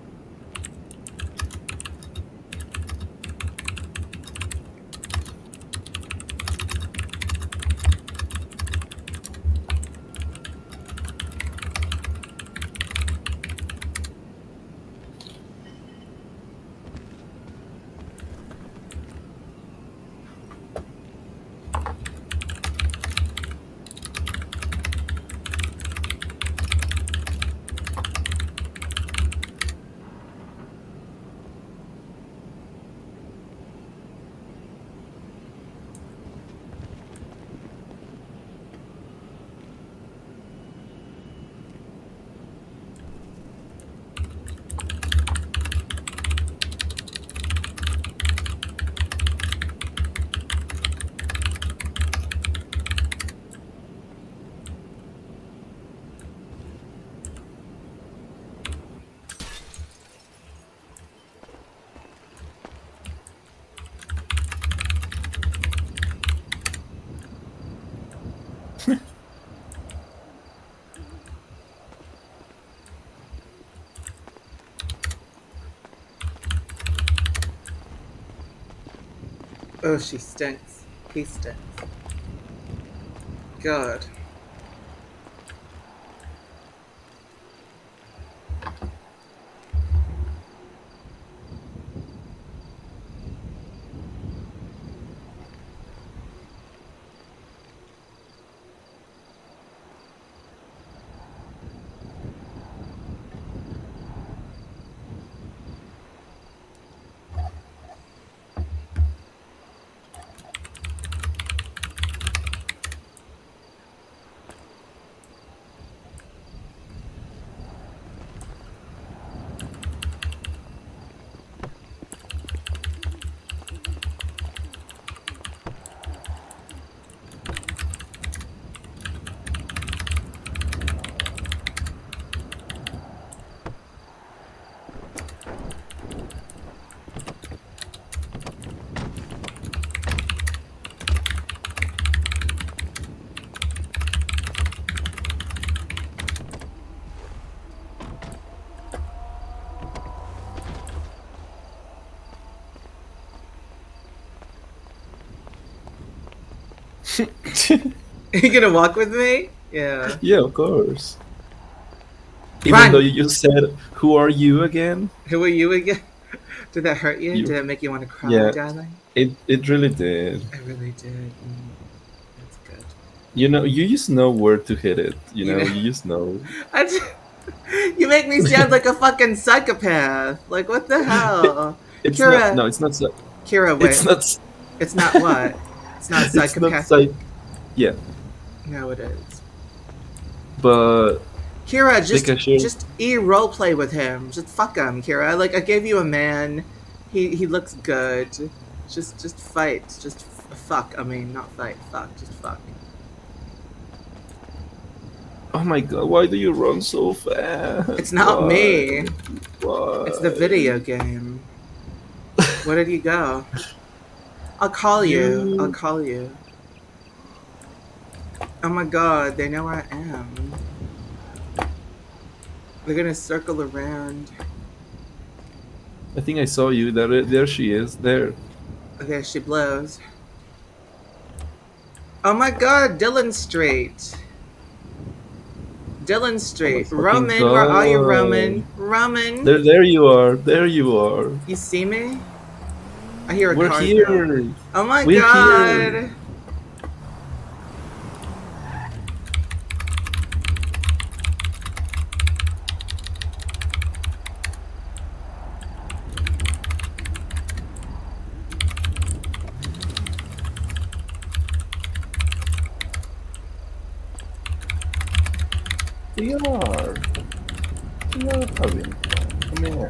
Oh, she stinks. He stinks. God. You gonna walk with me? Yeah. Yeah, of course. Even though Run! you just said, "Who are you again?" Who are you again? Did that hurt you? You, Did that make you want to cry, yeah, darling? it really did. I really did. That's good. You just know where to hit it. You know, You just know. I just, you make me sound like a fucking psychopath. Like, what the hell? It's not. Kira, No, it's not. Kira, It's wait. not. It's not what? It's not It's not psychopathic? psych. Yeah, No, it is. but Kira, like I should. just roleplay with him. Just fuck him, Kira. Like, I gave you a man. He looks good. Just fight. Just fuck. I mean, not fight. Fuck. Just fuck. Oh my god! Why do you run so fast? It's not Why? me. It's the video Why? game. Where did you go? I'll call you. I'll You. call you. Oh my god, they know where I am. They're gonna circle around. I think I saw you. There she is. There. Okay, she blows. Oh my god, Dillon Street. Dillon Oh my Street. fucking Roman, where are you, god! Roman? Roman? There you are. There you are. You see me? I hear a We're car though. here. Oh my We're here. god! We are. We are having fun. Come here.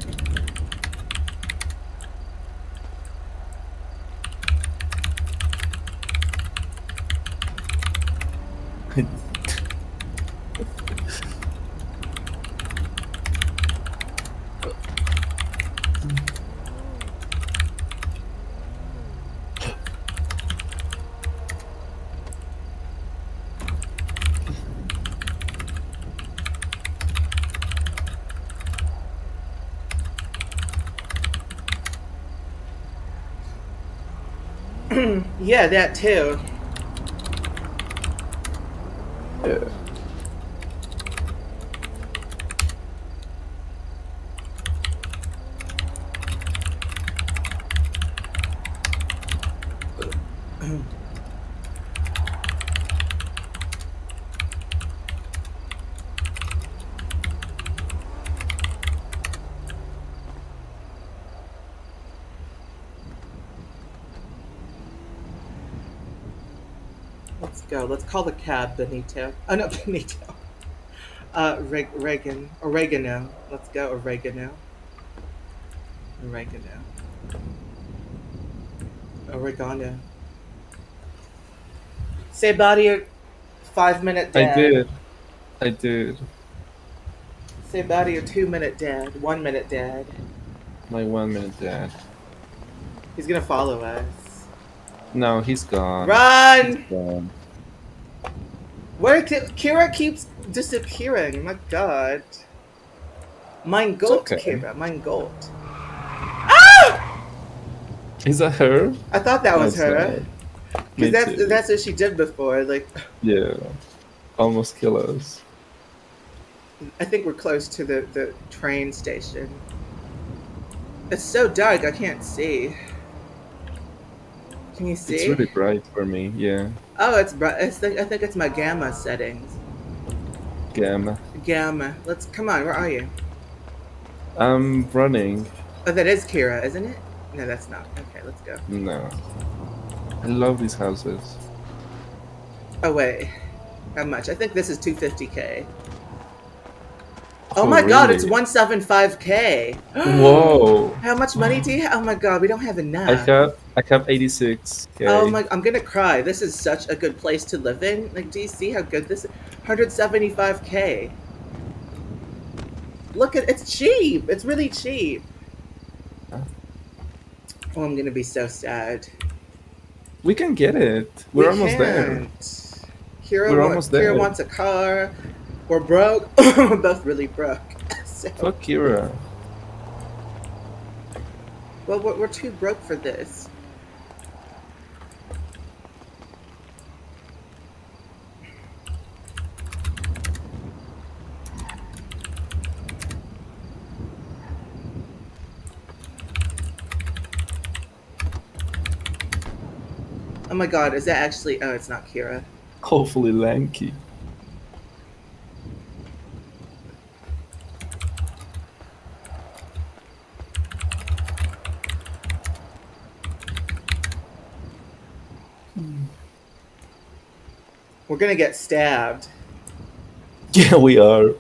Yeah, that too. Yeah. Let's go. Let's call the cab, Benito. Oh no, Benito. Reagan. Oregano. Let's go, oregano. Oregano. Oregano. Say bye to your 5 minute I dad. did. I did. Say bye to your 2 minute dad. 1 minute dad. My 1 minute dad. He's gonna follow us. No, he's gone. He's Run! gone. Kira keeps disappearing. My god. Mein It's Gott, okay. Kira. Mein Gott. Ah! Is that her? I thought that was That's her. sad. Because Me too. that's what she did before. Like, Yeah. Almost kill us. I think we're close to the train station. It's so dark, I can't see. Can you see? It's really bright for me. Yeah. Oh, it's bright. I think it's my gamma settings. Gamma. Gamma. Let's come on. Where are you? I'm running. Oh, that is Kira, isn't it? No, that's not. Okay, let's go. No. I love these houses. Oh wait, how much? I think this is 250k. Oh my god, it's really? 175k. Whoa. How much money do you have? Oh my god, we don't have enough. I have 86k. Oh my, I'm gonna cry. This is such a good place to live in. Like, do you see how good this is? 175k. Look at, it's cheap. It's really cheap. Oh, I'm gonna be so sad. We can get it. We're almost there. We're almost there. Kira wants a car. We're broke. We're both really broke. So, Fuck Kira. well, we're too broke for this. Oh my god, is that actually? Oh, it's not Kira. Hopefully lanky. We're gonna get stabbed. Yeah, we are.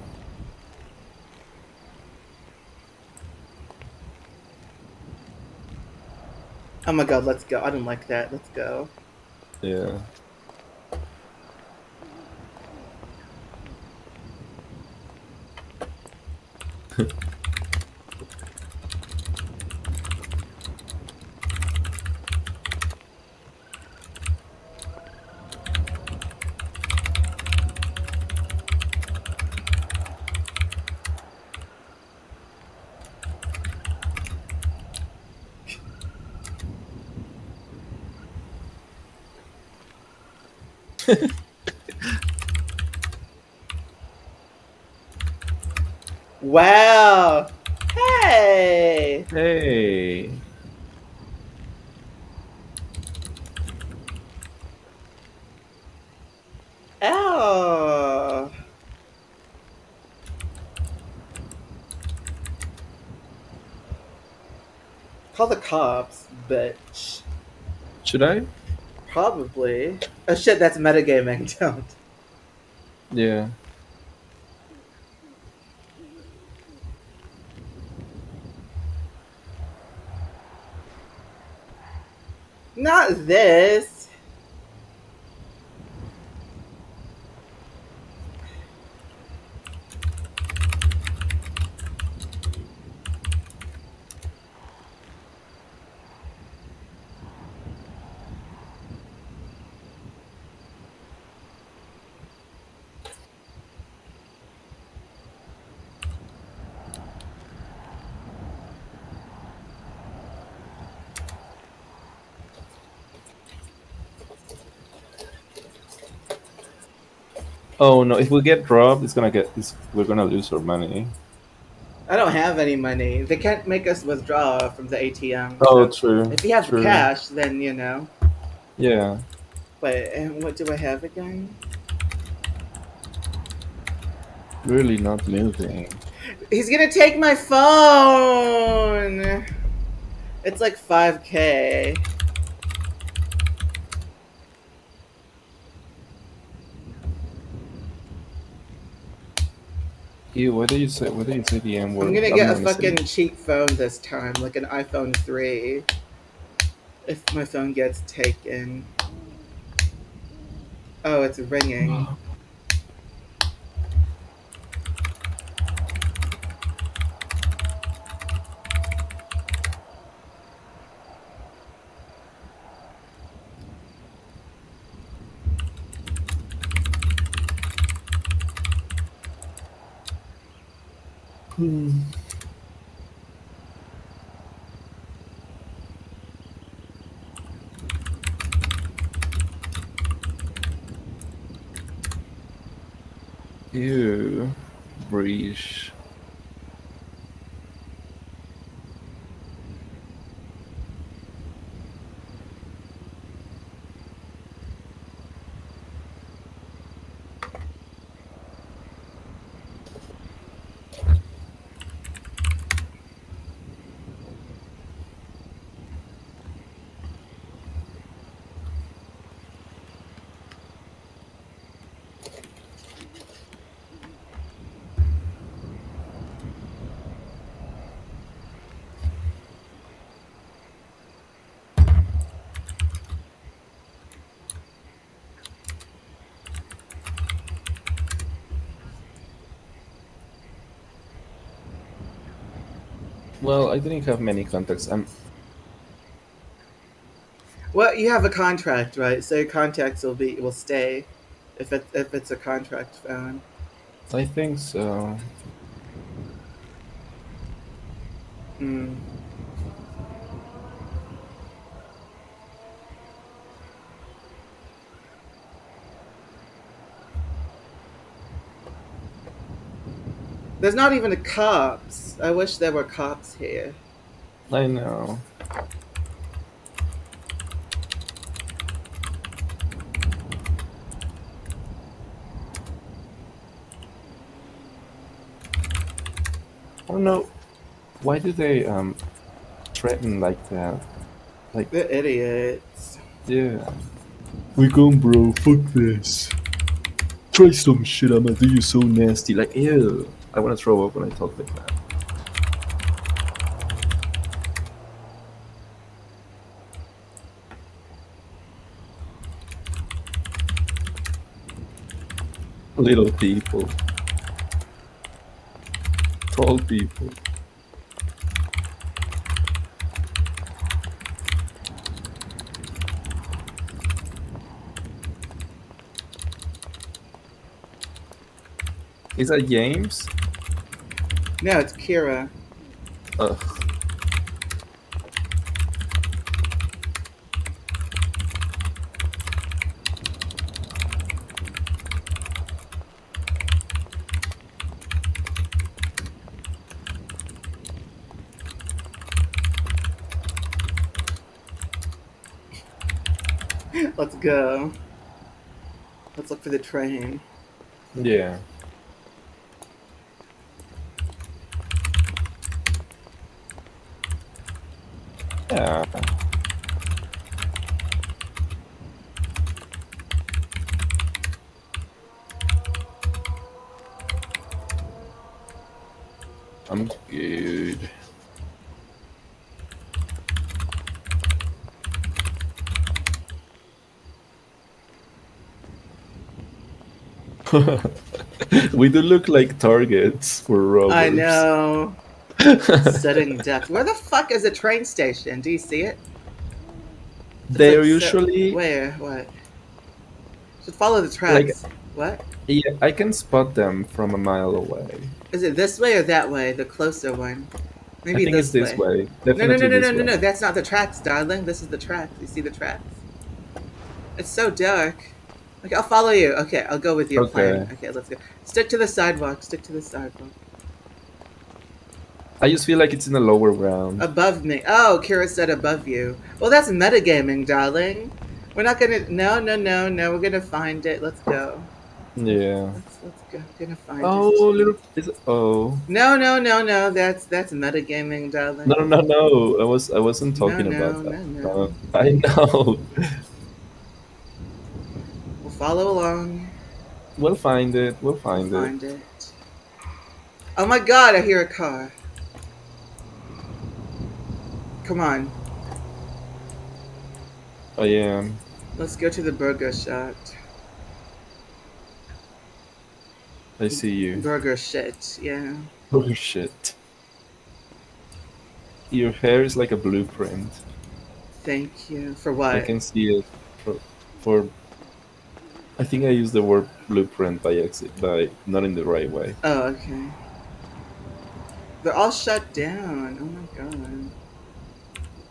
Oh my god, let's go. I don't like that. Let's go. Yeah. Wow. Hey. Hey. Oh. Call the cops, bitch. Should I? Probably. Oh shit, that's metagaming. Don't. Yeah. Not this. Oh no! If we get robbed, we're gonna lose our money. I don't have any money. They can't make us withdraw from the ATM. Oh, So true, if you have true. cash, then you know. Yeah. Wait, and what do I have again? Really not moving. He's gonna take my phone. It's like 5K. Ew, why do you say? Why do you say the M I'm word? gonna I'm get not a gonna say fucking it. cheap phone this time, like an iPhone 3. If my phone gets taken. Oh, it's ringing. Hmm. Ew, breach. Well, I didn't have many contacts. Well, you have a contract, right? So your contacts will stay if it's a contract phone. I think so. Hmm. There's not even a cops. I wish there were cops here. I know. I don't know why do they threaten like that? Like, The idiots. yeah, we gone, bro. Fuck this. Try some shit. I'ma do you so nasty. Like, ew. I want to throw up when I talk like that. Little people, tall people. Is that James? No, it's Kira. Ugh. Let's go. Let's look for the train. Yeah. Yeah. I'm good. We do look like targets for I robbers. know. Sudden death. Where the fuck is the train station? Do you see it? It's like They're so. usually Where? What? Should follow the like, tracks. What? yeah, I can spot them from a mile away. Is it this way or that way? The closer one. I Maybe think it's this this way. way. No, no, no, Definitely no, no, this no, way. no. That's not the tracks, darling. This is the tracks. You see the tracks? It's so dark. Okay, I'll follow you. Okay, I'll go with your plan. Okay. Okay, let's go. Stick to the sidewalk. Stick to the sidewalk. I just feel like it's in the lower ground. Above me. Oh, Kira said above you. Well, that's metagaming, darling. We're not gonna. No, no, no, no. We're gonna find it. Let's go. Yeah. Let's go. We're gonna find it. Oh, little. Is it, oh. No, no, no, no. That's metagaming, No, darling. no, no, no. I wasn't No, talking about no, that. no, no. I know. We'll follow along. We'll find it. We'll We'll find it. find it. Oh my God! I hear a car. Come on. I am. Let's go to the burger shop. I see you. Burger shit. Yeah. Oh shit. Your hair is like a blueprint. Thank you. For I what? can see it. For I think I used the word blueprint by exit, by not in the right way. Oh, okay. They're all shut down. Oh my God.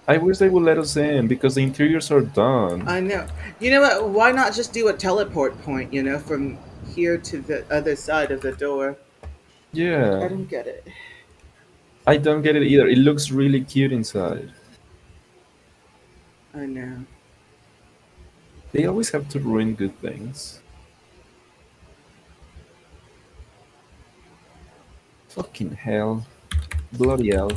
I wish they would let us in because the interiors are done. I know. You know what? Why not just do a teleport point, from here to the other side of the door? I Yeah. don't get it. I don't get it either. It looks really cute inside. I know. They always have to ruin good things. Fucking hell. Bloody hell.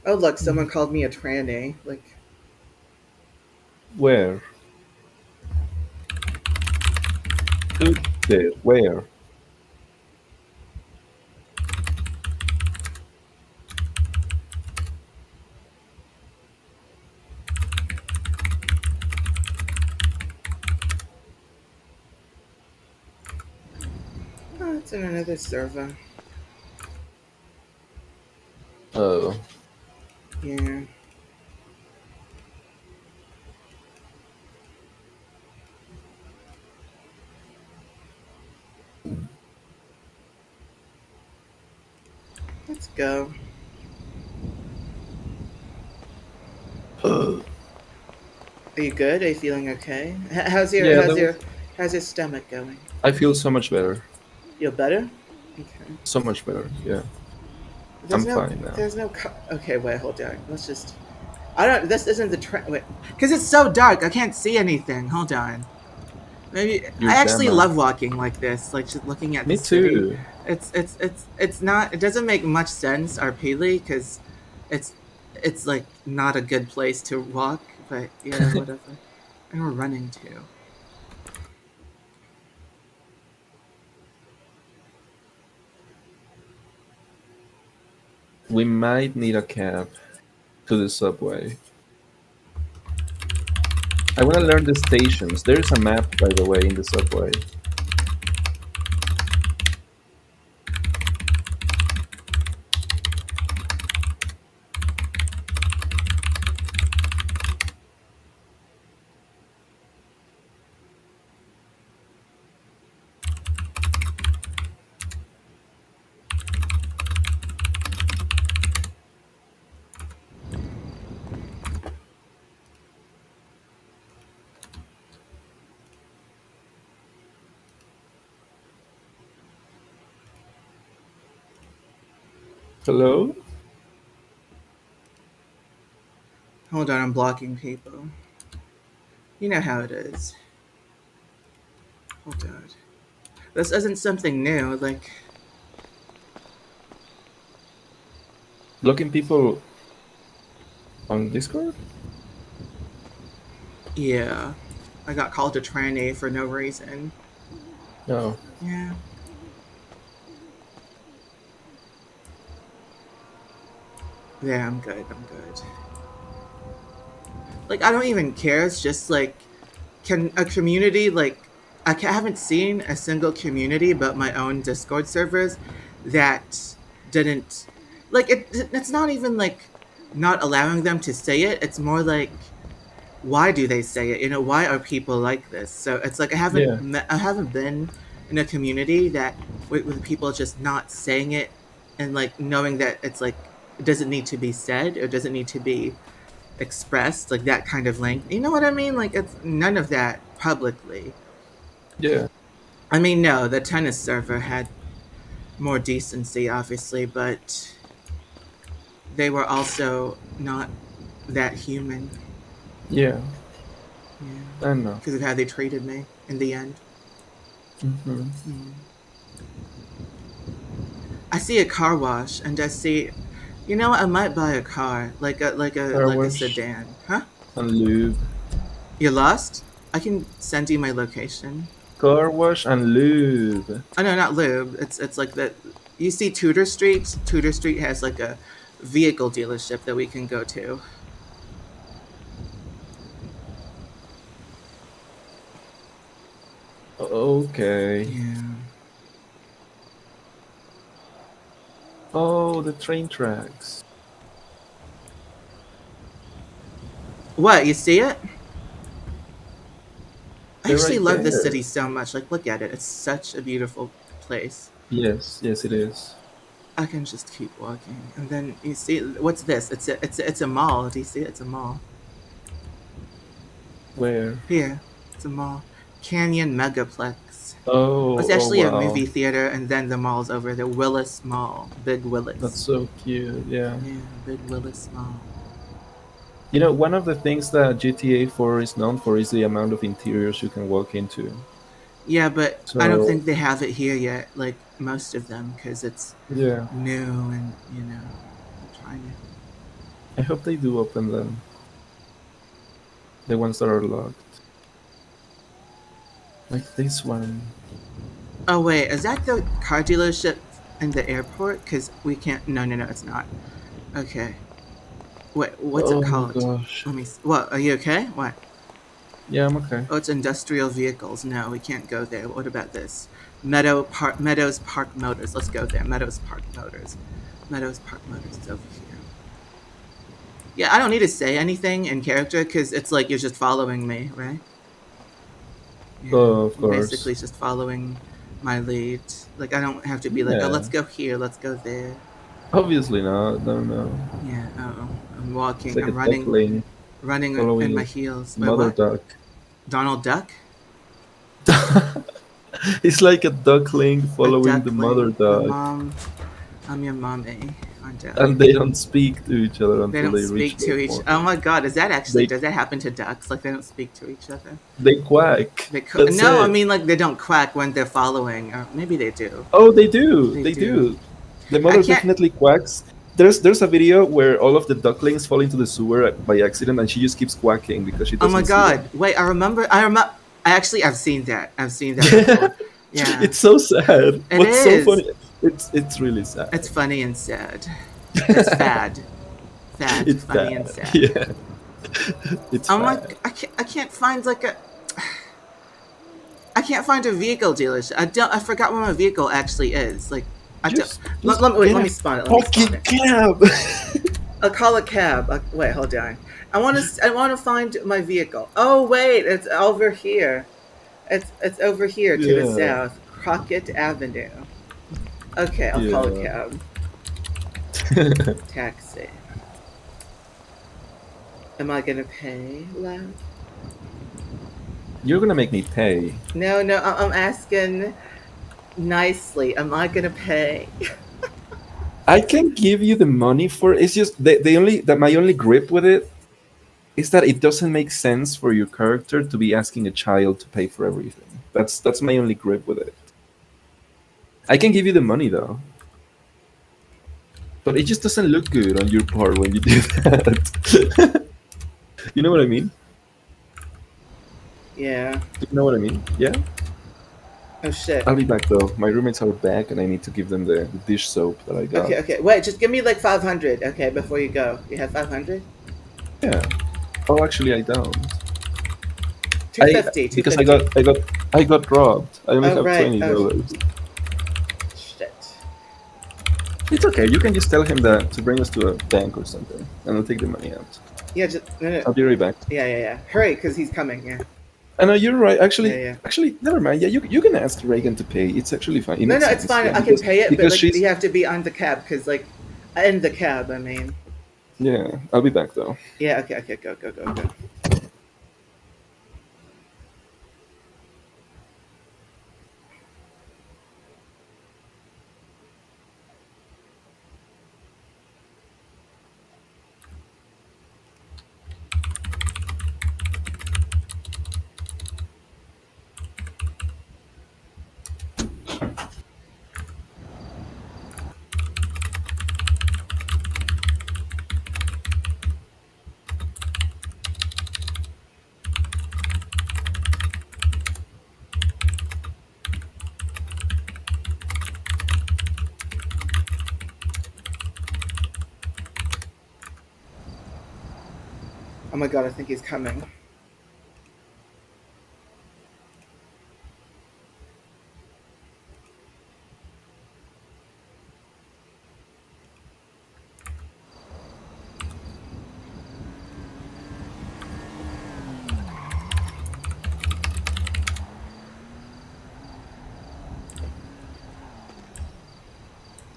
Oh, look, someone called me a tranny. Like, Where? Who did? Where? oh, it's in another server. Oh. Yeah. Let's go. Are you good? Are you feeling okay? How's your Yeah, how's that your was. how's your stomach going? I feel so much better. Feel better? Okay. So much better. Yeah, There's I'm no. fine now. There's no. Okay, wait, hold on. Let's just. I don't. This isn't the trend. Wait, because it's so dark. I can't see anything. Hold on. Maybe You're I actually Gemma. love walking like this, like just looking at the Me city. too. It's not. It doesn't make much sense, RPly, because it's it's like not a good place to walk. But yeah, whatever. And we're running too. We might need a cab to the subway. I want to learn the stations. There's a map, by the way, in the subway. Hello? Hold on, I'm blocking people. You know how it is. Hold on. This isn't something new. Like, Blocking people on Discord? yeah, I got called a tranny for no reason. No. Yeah. Yeah, I'm good. I'm good. Like, I don't even care. It's just like, can a community like haven't seen a single community but my own Discord servers that didn't like it. It's not even like not allowing them to say it. It's more like why do they say it? You know, why are people like this? So it's like Yeah. I haven't been in a community that with people just not saying it and like knowing that it's like it doesn't need to be said or doesn't need to be expressed like that kind of length. You know what I mean? Like it's none of that publicly. Yeah. I mean, no, the tennis server had more decency, obviously, but they were also not that human. Yeah. Yeah, I know. because of how they treated me in the end. Hmm. Mm. I see a car wash, and I see, you know, what, I might buy a car, Car like a wash sedan, huh? and lube. You lost? I can send you my location. Car wash and lube. Oh no, not lube. It's like that. You see Tudor Street. Tudor Street has like a vehicle dealership that we can go to. Okay. Yeah. Oh, the train tracks. What? You see it? I They're actually right love this there. city so much. Like, look at it. It's such a beautiful place. Yes, yes, it is. I can just keep walking, and then you see what's this? It's a mall. Do you see it? It's a mall. Where? Here, it's a mall. Canyon Megaplex. Oh, It's oh actually a wow. movie theater, and then the mall's over there. Willis Mall, Big That's Willis. so cute. Yeah. Yeah, Big Willis Mall. You know, one of the things that GTA 4 is known for is the amount of interiors you can walk into. Yeah, but I don't So, think they have it here yet. Like most of them, because it's yeah, new, and I'm trying to. I hope they do open them, the ones that are locked. Like this one. Oh wait, is that the car dealership in the airport? Because we can't. No, no, no, it's not. Okay. What's it Oh my called? gosh. Let me. What? Are you okay? What? Yeah, I'm okay. Oh, it's industrial vehicles. No, we can't go there. What about this? Meadows Park Motors. Let's go there. Meadows Park Motors. Meadows Park Motors is over here. Yeah, I don't need to say anything in character because it's like you're just following me, right? Yeah, Oh, of you're basically course. just following my lead. Like I don't have to be like, oh, Yeah. let's go here, let's go there. Obviously not. No, no. Yeah. Oh, I'm It's walking. like a I'm running, duckling in following my a heels. Wait, mother what? duck. Donald Duck? It's like a duckling A following the mother duckling. The duck, mom. I'm your mommy. On duck. and they don't speak to each other They until don't they reach speak their to each. Oh point. my god, is that actually? They Does that happen to ducks? Like they don't speak to each other? they quack. That's No, I it. mean like they don't quack when they're following, or maybe they do. Oh, they do. They They do. do. The I mother can't. definitely quacks. There's a video where all of the ducklings fall into the sewer by accident, and she just keeps quacking because she Oh my doesn't see them. god! Wait, I remember. I remember. I actually I've seen that. I've seen that before. Yeah, It's so sad. it What's so is. funny? It's really sad. It's funny and sad. It's fad. Fad. It's Funny bad. and sad. Yeah, it's I'm like bad. I can't find like a. I can't find a vehicle dealership. I don't. I forgot where my vehicle actually is. Like I don't. Just Let me wait. get Let a me spawn it. Let me spawn fucking it. cab. I'll call a cab. Wait, hold on. I want to. I want to find my vehicle. Oh wait, it's over here. It's over here to the Yeah, south, Crockett Avenue. Okay, I'll call a yeah. cab. Taxi. Am I gonna pay, love? You're gonna make me pay. No, no. I'm asking nicely. Am I gonna pay? I can give you the money for it. It's just the only that my only grip with it is that it doesn't make sense for your character to be asking a child to pay for everything. That's my only grip with it. I can give you the money though, but it just doesn't look good on your part when you do that. You know what I mean? Yeah. You know what I mean? Yeah. Oh shit. I'll be back though. My roommates are back, and I need to give them the dish soap that I got. Okay, okay. Wait, just give me like 500. Okay, before you go. You have 500? Yeah. Oh, actually, I don't. I 250. because 250. I got robbed. I only Oh have right. Oh $20. shit. It's okay. You can just tell him that to bring us to a bank or something, and I'll take the money out. Yeah. Just no, no. I'll be right back. Yeah, yeah, yeah. Hurry, because he's coming. Yeah. I know you're right. Yeah, yeah. Actually, never mind. Yeah, you can ask Reagan to pay. It's actually fine. It No, makes no, it's sense. fine. Yeah, I can pay it, but because like she's you have to be on the cab, because like, in the cab. I mean. yeah. I'll be back though. Yeah. Okay. Okay. Go. Go. Go. Go. Oh my god! I think he's coming.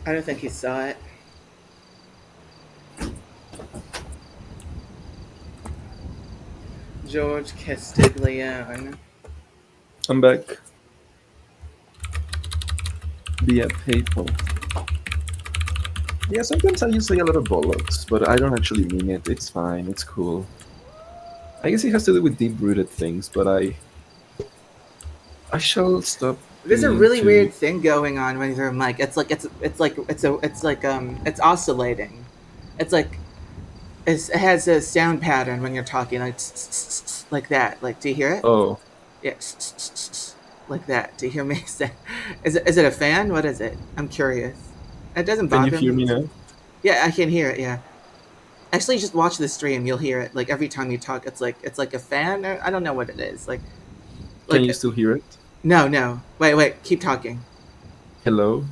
I don't think he saw it. George Castiglione. I'm back via PayPal. Yeah, sometimes I just say a lot of bollocks, but I don't actually mean it. It's fine. It's cool. I guess it has to do with deep-rooted things, but I shall stop There's a being really too. weird thing going on when you're mic. It's oscillating. It's like it has a sound pattern when you're talking, like like that. Like, do you hear it? Oh, Yeah, like that. Do you hear me say? Is it a fan? What is it? I'm curious. It doesn't can you bother hear me. me now? Yeah, I can hear it. Yeah. Actually, just watch the stream. You'll hear it. Like every time you talk, it's like a fan. Or, I don't know what it is. Can you Like still hear it? no, no. Wait, wait. Keep talking. Hello?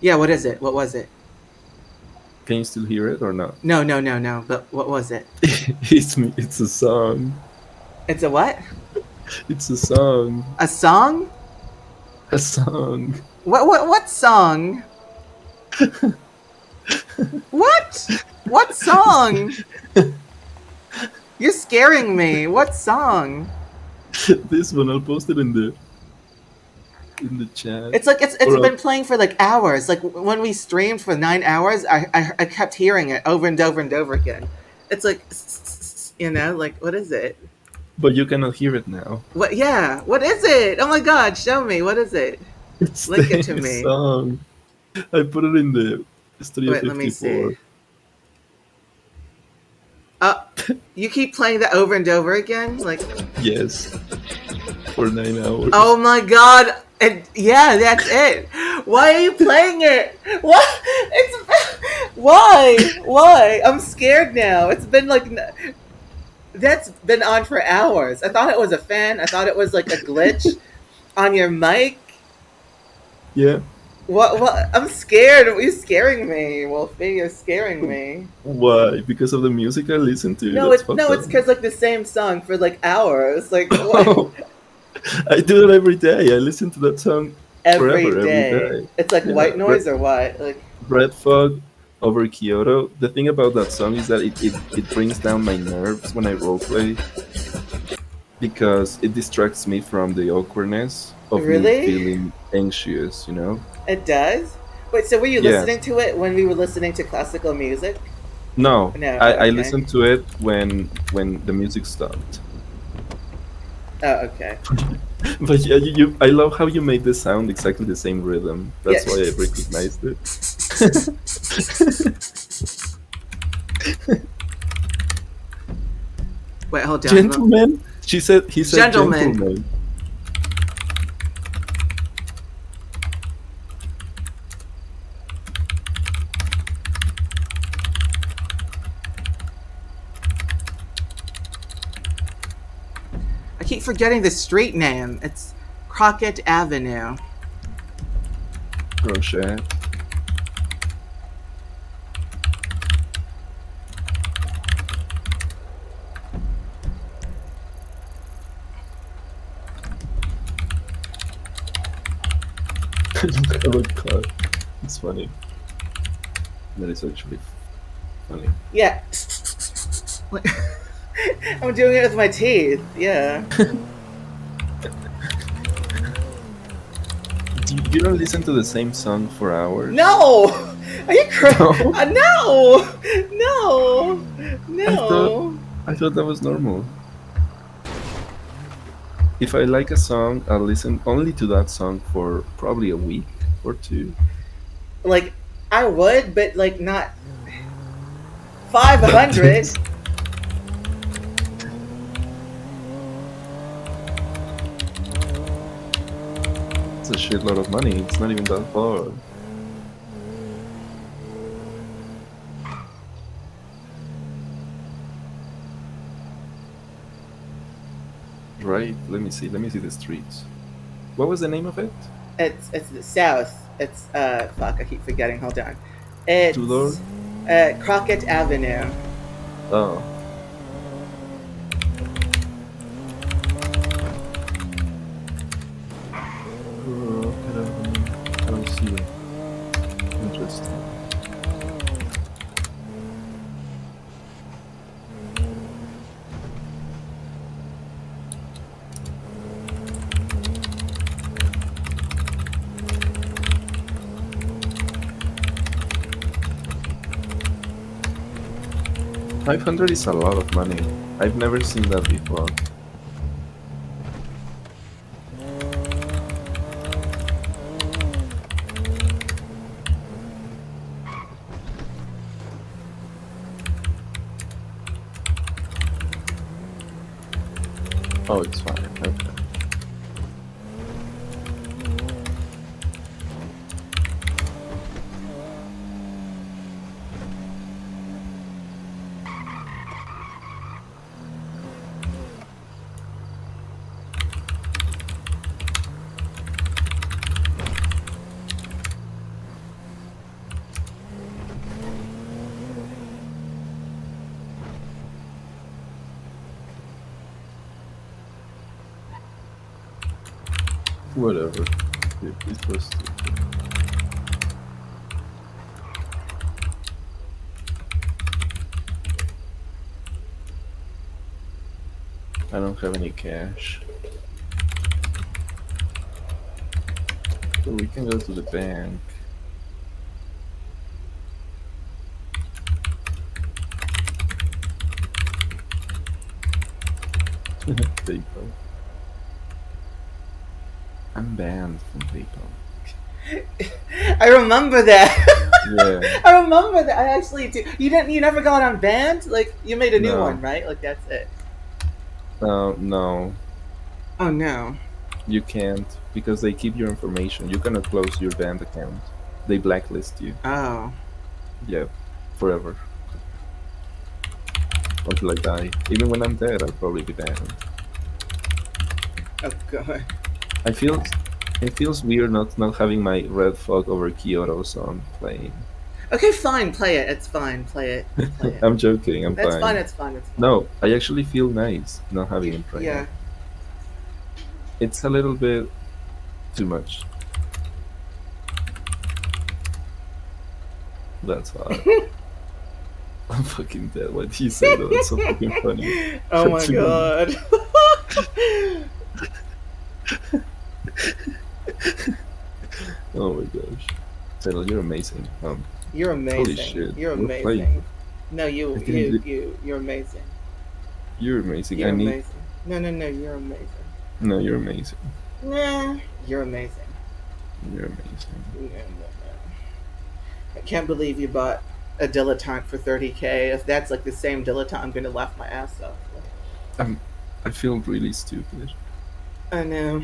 Yeah. What is it? What was it? Can you still hear it or not? No, no, no, no. But what was it? It's me. It's a song. It's a what? It's a song. A song? A song. What song? What? What song? You're scaring me. What song? This one, I'll post it in the. in the chat. It's like it's Or been playing for like hours. Like when we streamed for 9 hours, I kept hearing it over and over and over again. It's like like what is it? but you cannot hear it now. What? Yeah, what is it? Oh my God, show me. What is it? It's Link it to the me. song. I put it in the Studio Wait, let me see. 54. Uh, you keep playing that over and over again? Like, Yes, for 9 hours. oh my God. And yeah, that's it. Why are you playing it? What? It's why? Why? I'm scared now. It's been like that's been on for hours. I thought it was a fan. I thought it was like a glitch on your mic. Yeah. What? What? I'm scared. You're scaring me, Wolfie. You're scaring me. Why? Because of the music I listen to? No, That's it's fucked no, up. it's because like the same song for like hours. Like what? Oh, I do that every day. I listen to that song Every forever, every day. day. It's like Yeah. white noise or what? Like Red Fog over Kyoto. The thing about that song is that it brings down my nerves when I roleplay because it distracts me from the awkwardness of me really? feeling anxious, you know? It does. Wait, so were you Yes. listening to it when we were listening to classical music? No, No. Oh, I okay. listened to it when the music stopped. Oh, okay. But yeah, I love how you made the sound exactly the same rhythm. Yeah. That's why I recognized it. Wait, hold on. Gentleman? She said he said Gentlemen, gentleman. I keep forgetting the street name. It's Crockett Avenue. Crochet. Look at car. It's funny. That is actually funny. Yeah. I'm doing it with my teeth. Yeah. You don't listen to the same song for hours? No! Are you crazy? No? No! No! I thought No! I thought that was normal. If I like a song, I'll listen only to that song for probably a week or two. Like, I would, but like not But 500. it's a shitload of money. It's not even that far. Right? Let me see. Let me see the streets. What was the name of it? It's the south. It's fuck, I keep forgetting. Hold on. Tudor? It's Crockett Avenue. Oh. I don't see it. Interesting. $500 is a lot of money. I've never seen that before. Oh, it's fine. Okay. Whatever. It was stupid. I don't have any cash. So we can go to the bank. PayPal. I'm banned from PayPal. I remember that. Yeah. I remember that. I actually do. You didn't. You never got on band. Like you made a new one, No. right? Like that's it. No. Oh no. You can't because they keep your information. You cannot close your banned account. They blacklist you. Oh. Yeah. Forever. Until I die. Even when I'm dead, I'll probably be banned. Oh god. I feel it feels weird not having my Red Fog over Kyoto song playing. Okay, fine. Play it. It's fine. Play it. Play it. I'm joking, I'm That's fine. fine. It's fine. It's fine. No, I actually feel nice not having it right Yeah. now. It's a little bit too much. That's hot. I'm fucking dead. Why did you say that? That's so fucking funny. Oh my god. Oh my gosh. Taylor, you're amazing. You're Holy amazing. shit. You're We're playing. amazing. No, I didn't do- you're amazing. You're amazing. I You're need. amazing. No, no, no, you're amazing. No, you're amazing. Nah, you're amazing. You're amazing. No, no, no. I can't believe you bought a dilettante for 30K. If that's like the same dilettante, I'm gonna laugh my ass off. I'm. I feel really stupid. I know.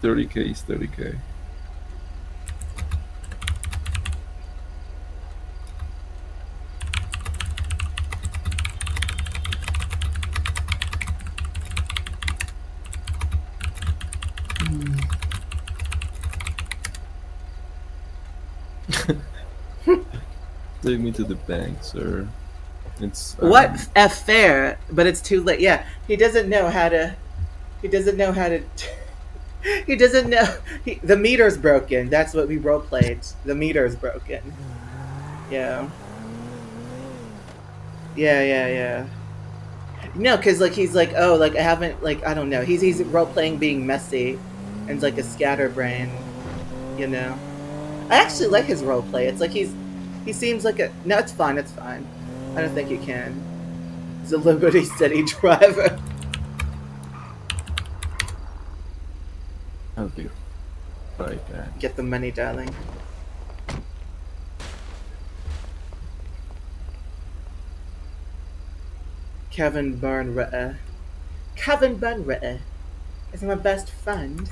30K is 30K. Take me to the bank, sir. It's What F fair? But it's too late. Yeah, he doesn't know how to. He doesn't know how to. He doesn't know. The meter's broken. That's what we role played. The meter's broken. Yeah. Yeah, yeah, yeah. No, because like he's like, oh, like I haven't, like I don't know. He's role playing being messy, and it's like a scatterbrain. You know. I actually like his role play. It's like he seems like a. No, it's fine. It's fine. I don't think you can. He's a Liberty City driver. I'll be right back. Get the money, darling. Kevin Burnritter. Kevin Burnritter is my best friend.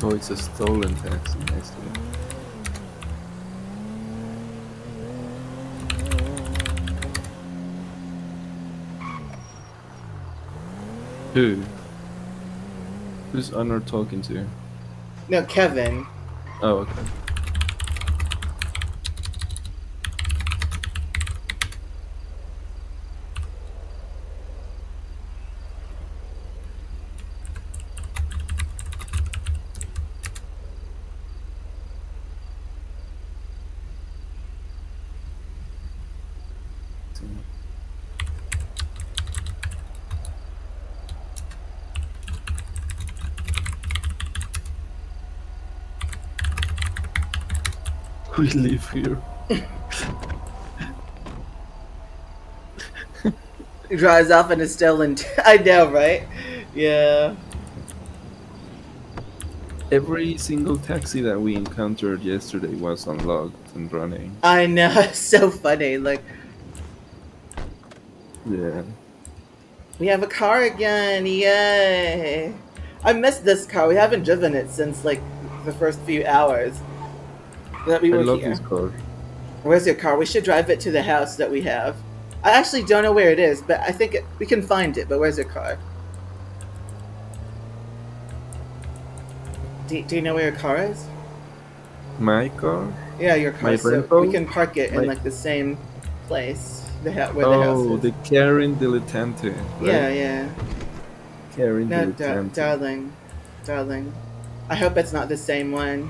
Oh, it's a stolen taxi. I see. Who? Who's Honor talking to? No, Kevin. Oh, okay. We live here. He drives off and is still in. I know, right? Yeah. Every single taxi that we encountered yesterday was unlocked and running. I know. It's so funny. Like, Yeah. we have a car again. Yay. I missed this car. We haven't driven it since, like, the first few hours. that we I were love this here. car. Where's your car? We should drive it to the house that we have. I actually don't know where it is, but I think we can find it. But where's your car? Do you know where your car is? My car, Yeah, your car. my So we rental, can park it in my like the same place, where the house oh, is. the Karen Dilettante, right? Yeah, yeah. Karen No, Dilettante. darling, darling. I hope it's not the same one.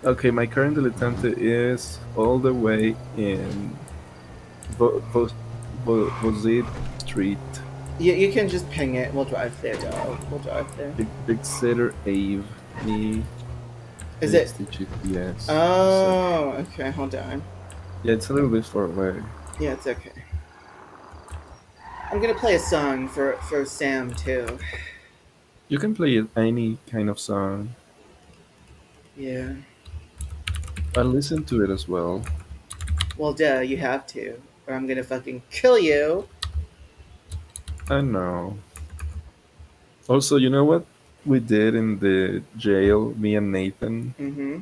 Okay, my Karen Dilettante is all the way in Vozid Street, You can just ping it. We'll drive there, dog. We'll drive there. Exeter Ave. Me Is fix it? the GPS. A sec. Oh, okay. Hold on. Yeah, it's a little bit far away. Yeah, it's okay. I'm gonna play a song for Sam too. You can play any kind of song. Yeah. I listen to it as well. Well, duh. You have to, or I'm gonna fucking kill you. I know. Also, you know what we did in the jail? Me and Nathan. Mm-hmm.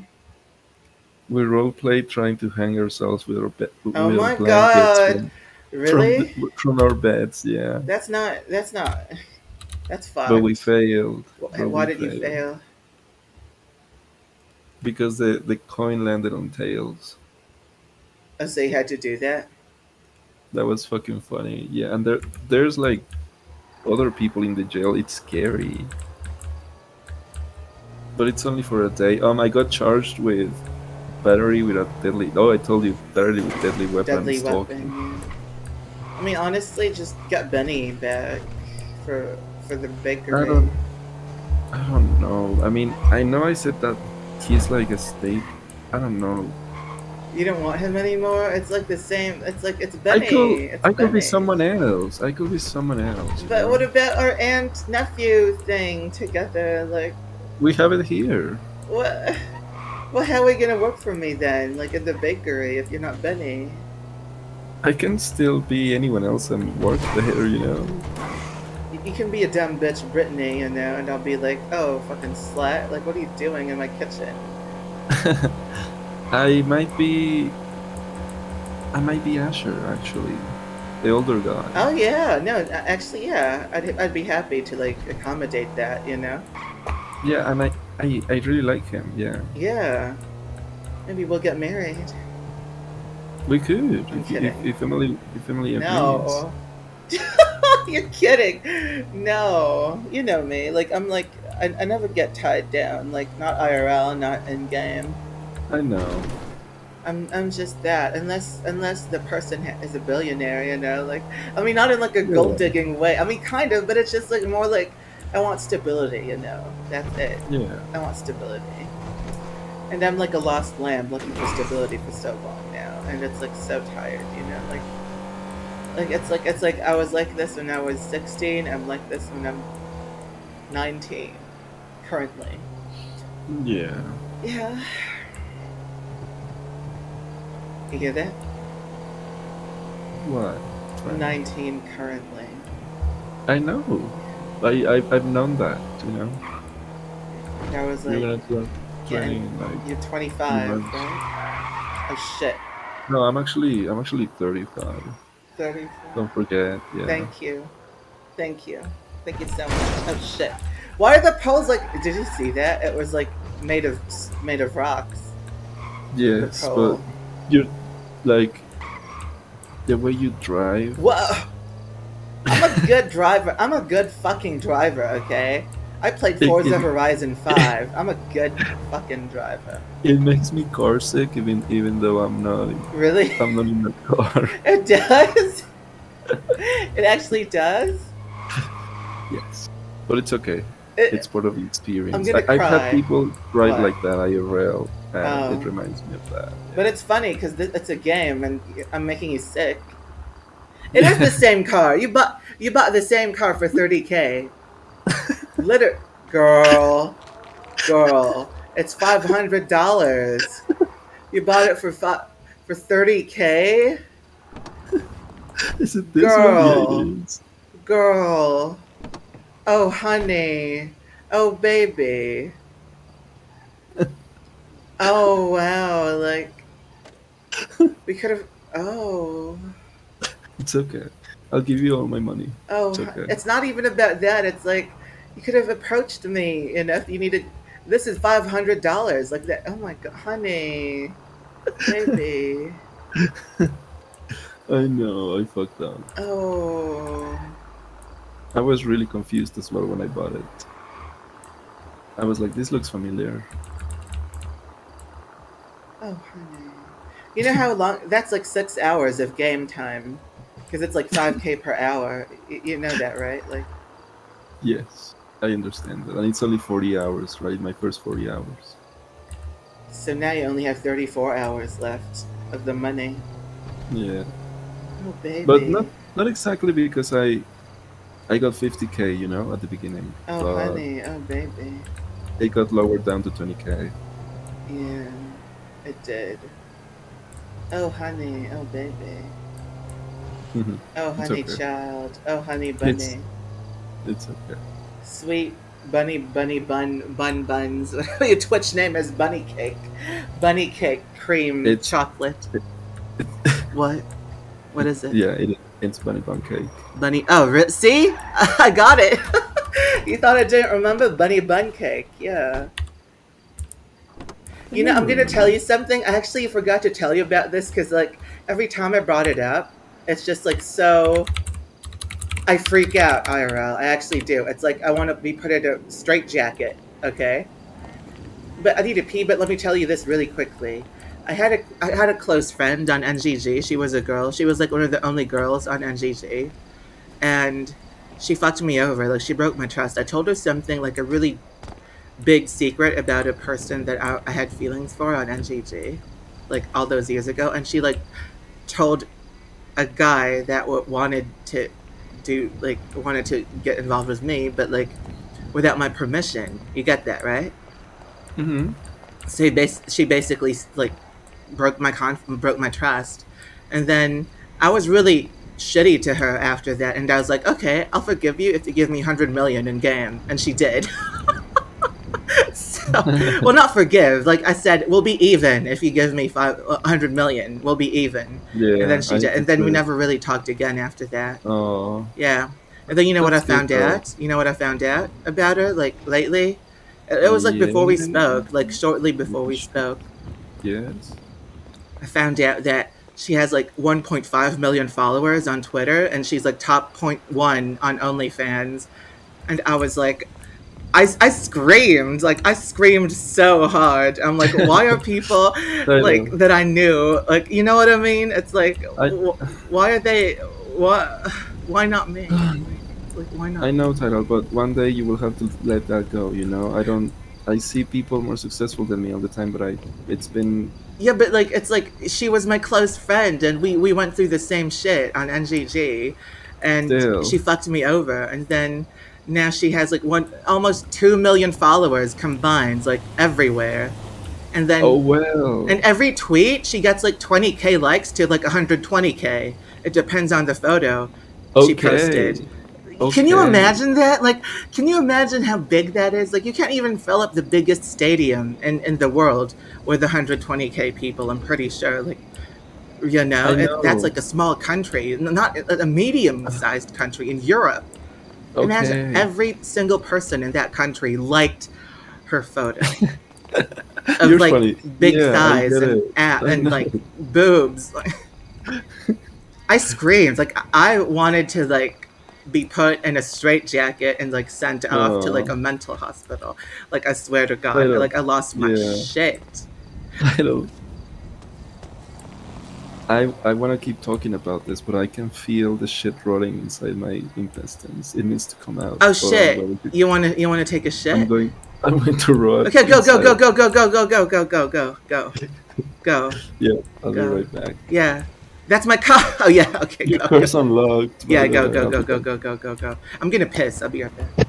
We roleplayed trying to hang ourselves Oh with our my blankets god. Really? from our beds. Yeah, That's not. That's not. That's but we fucked. failed. But Why we did you failed fail? because the coin landed on tails. Oh, so you had to do that. That was fucking funny. Yeah, and there's like other people in the jail. It's scary, but it's only for a day. I got charged with battery with a deadly. Oh, I told you, battery with deadly weapon and Deadly stalking. weapon. Yeah. I mean, honestly, just get Benny back for the I bakery. don't. I don't know. I mean, I know I said that he's like a state. I don't know. You don't want him anymore. It's like the same. It's like it's I could. Benny. It's I could be Benny. someone else. I could be someone else. You But know. what about our aunt nephew thing together? Like, We have it here. what? Well, how are we gonna work for me then? Like in the bakery, if you're not Benny. I can still be anyone else and work there. You know. You can be a dumb bitch, Brittany, and I'll be like, oh, fucking slut. Like, what are you doing in my kitchen? I might be. I might be Asher actually, the older guy. Oh yeah, no, actually, yeah, I'd be happy to like accommodate that. Yeah, and I really like him. Yeah, Yeah, maybe we'll get married. we could I'm kidding. if Emily agrees. No, you're kidding. No, you know me. Like I'm like I never get tied down. Like not IRL, not in game. I know. I'm just that. Unless the person is a billionaire. Like I mean, not in like a gold Yeah, digging way. I mean, kind of, but it's just like more like I want stability. That's it. yeah. I want stability. And I'm like a lost lamb looking for stability for so long now, and it's like so tired. Like it's like I was like this when I was 16. I'm like this when I'm 19, currently. Yeah. Yeah, you hear that? What? I'm Right. 19 currently. I know. I've known that. You know. Like I was You're like gonna turn 20 getting. in like You're few 25, months. right? Oh shit. No, I'm actually 35. 34. Don't forget. Yeah. Thank you. Thank you. Thank you so much. Oh shit. Why are the poles like? Did you see that? It was like made of rocks. The Yes, but pole. you're like the way you drive. Whoa! I'm a good driver. I'm a good fucking driver. Okay. I played It, Forza it, Horizon 5. I'm a good fucking driver. it makes me car sick even though Really? I'm not in that car. It does. It actually does. Yes, but it's okay. It's It, part of the I'm experience. gonna I've had cry. people drive What? like that IRL, and it Oh. reminds me of that. But it's funny because it's a game and I'm making you sick. It is the same car. You bought the same car for 30K. Liter girl. It's $500. You bought it for 30K. Is it this one? Yeah, it Girl, is. girl. Oh honey. Oh baby. Oh wow, like we could have. Oh, It's okay. I'll give you all my money. It's oh, okay. it's not even about that. It's like you could have approached me, and if you needed, this is $500, like that. Oh my god, honey, baby. I know, I fucked up. Oh, I was really confused as well when I bought it. I was like, this looks familiar. oh, honey. You know how long? That's like 6 hours of game time, because it's like 5K per hour. You know that, right? Like, Yes, I understand that. And it's only 40 hours, right? My first 40 hours. so now you only have 34 hours left of the money. Yeah. Oh, But not baby. not exactly because I got 50K, at the beginning, Oh, but honey. Oh, baby. it got lowered down to 20K. Yeah, it did. Oh, honey. Oh, baby. Oh, It's honey, okay. child. Oh, honey, It's bunny. it's okay. Sweet bunny, bunny bun buns. Your Twitch name is Bunny Cake. Bunny Cake cream It's chocolate. it, What? What is it? yeah, it's bunny bun cake. Bunny. Oh, see? I got it. You thought I didn't remember Bunny Bun Cake. Yeah. I know I'm you gonna tell remember. you something. I actually forgot to tell you about this because, like, every time I brought it up, it's just like so. I freak out, IRL. I actually do. It's like I want to be put in a straight jacket. Okay, but I need to pee. But let me tell you this really quickly. I had a close friend on NGG. She was a girl. She was like one of the only girls on NGG, and she fucked me over. Like she broke my trust. I told her something like a really big secret about a person that I had feelings for on NGG, like all those years ago, and she like told a guy that wanted to wanted to get involved with me, but like without my permission. You get that, right? Mm-hmm. So she basically like broke my trust, and then I was really shitty to her after that, and I was like, okay, I'll forgive you if you give me 100 million in game, and she did. So, well, not forgive. Like I said, we'll be even if you give me 500 million. We'll be even. And then Yeah, I and then we understood. never really talked again after that. Oh, Yeah. And then you know what I that's good found though. out? You know what I found out about her? Like lately, it was like before we Yeah. spoke, like shortly before Yeah, we sure. spoke. Yes. I found out that she has like 1.5 million followers on Twitter, and she's like top point one on OnlyFans. And I was like, I screamed, like I screamed so hard. I'm like, why are people I like know. that I knew, like, you know what I mean? It's like, I why are they? What? Why not me? Like, why I not know, me? Tyrell, but one day you will have to let that go. I don't. I see people more successful than me all the time, but it's been Yeah, but like, it's like she was my close friend, and we went through the same shit on NGG, and she still. fucked me over, and then now she has like one almost 2 million followers combined, like everywhere, and Oh then well. and every tweet she gets like 20K likes to like 120K. It depends on the photo she posted. Okay. Can you Okay. imagine that? Like, can you imagine how big that is? Like, you can't even fill up the biggest stadium in the world with 120K people. I'm pretty sure. Like, I that's know. like a small country, not a medium-sized country in Europe. Imagine Okay. every single person in that country liked her photo of You're like funny. big Yeah, I thighs get and it. I and know. like boobs. I screamed. Like I wanted to like be put in a straitjacket and like sent off to like Oh, a mental hospital. Like I swear to I God, don't. like I lost my Yeah, shit. I don't. I want to keep talking about this, but I can feel the shit rolling inside my intestines. It needs to come out. Oh So I'm shit! going to. You wanna take a I'm shit? going. I'm going to rot Okay, go go inside go of. go go go go go go go go go go Yeah, I'll be go. right back. Yeah, that's my car. Oh yeah. Okay, Your go go. car's unlocked, by Yeah, the go way. go I'll go be go back. go go go go. I'm gonna piss. I'll be right back.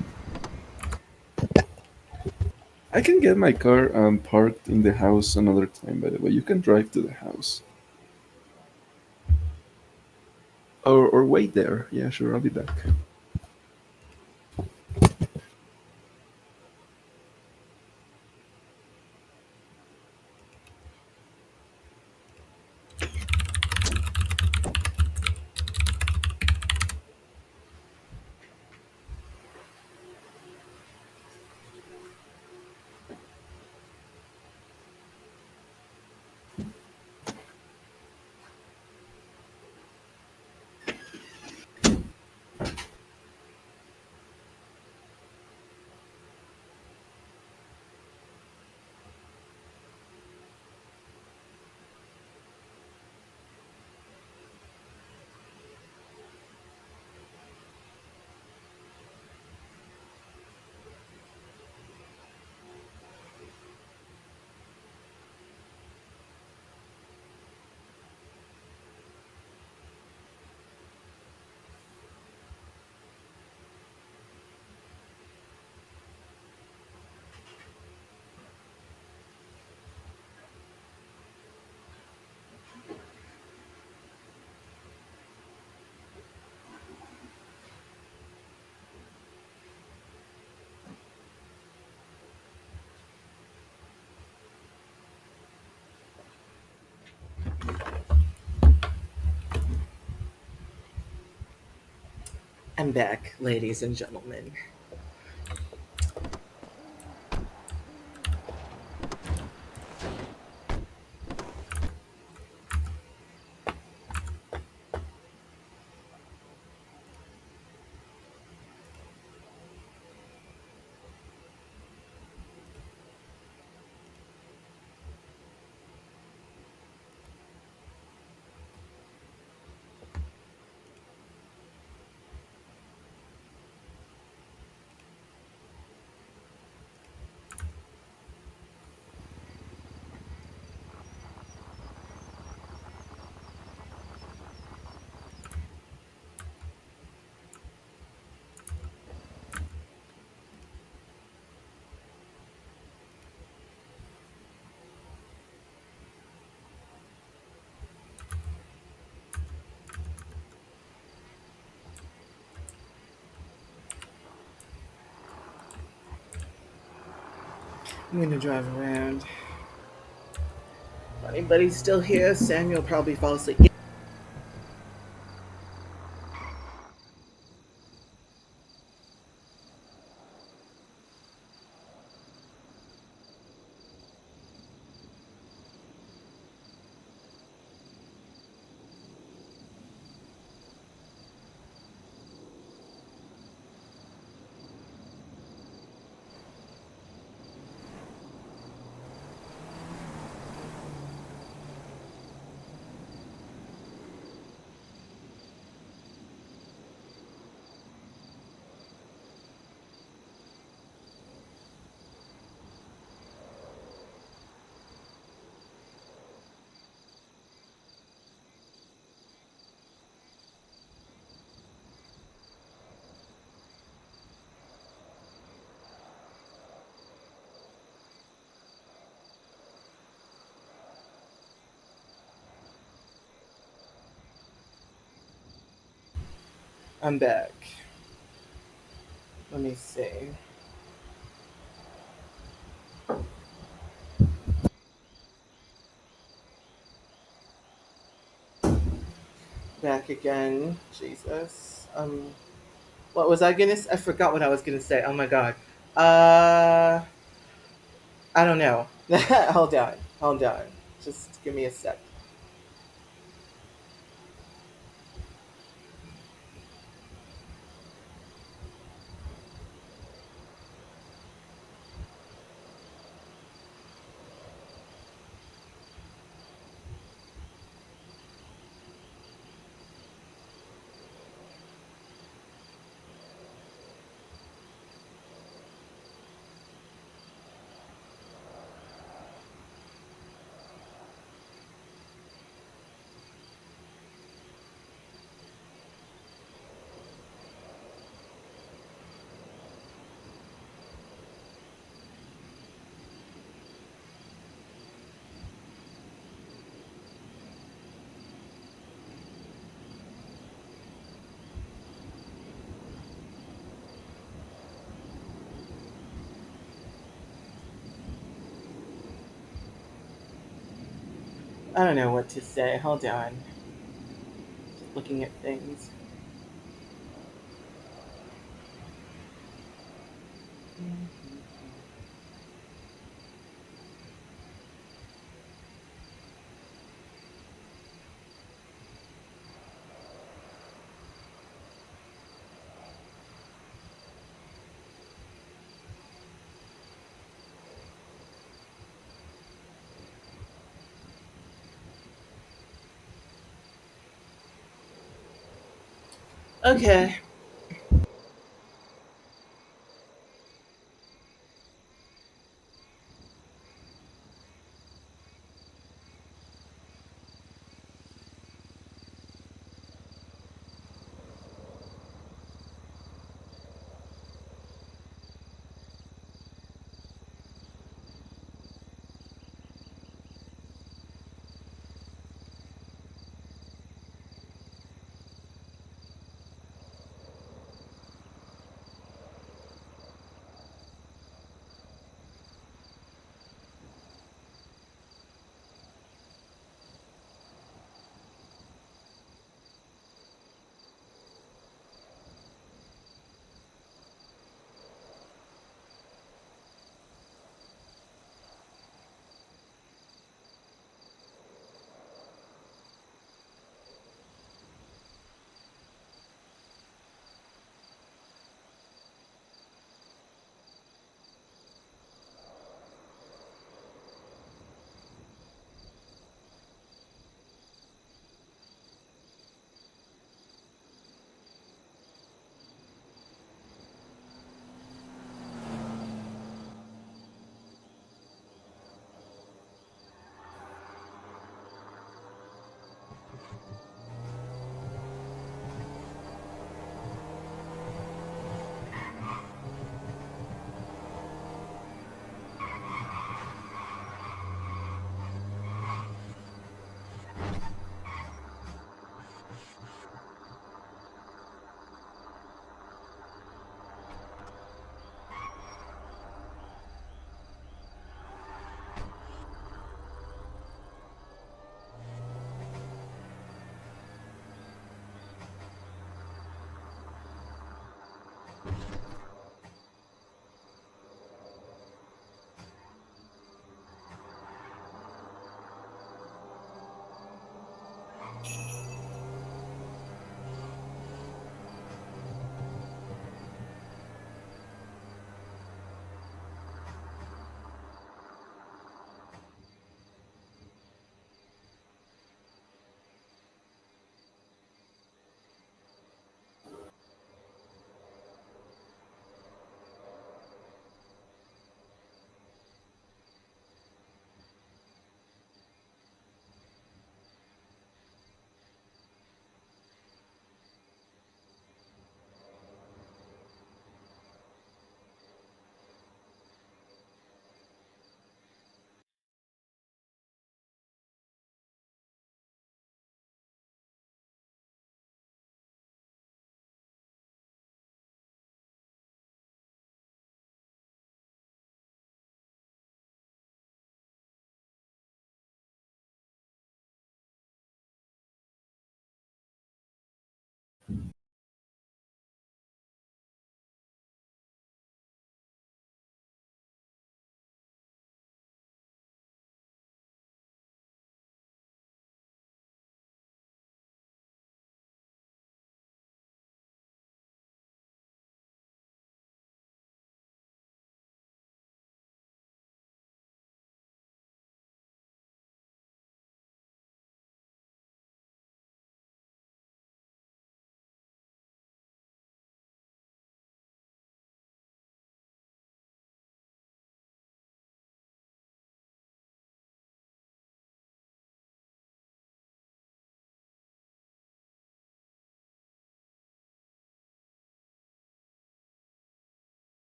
I can get my car parked in the house another time. By the way, you can drive to the house or wait there. Yeah, sure. I'll be back. I'm back, ladies and gentlemen. I'm gonna drive around. If anybody's still here, Samuel probably fall asleep. I'm back. Let me see. Back again. Jesus. What was I gonna? I forgot what I was gonna say. Oh my god. Uh, I don't know. Hold on. Hold on. Just give me a sec. I don't know what to say. Hold on. Just looking at things. Okay.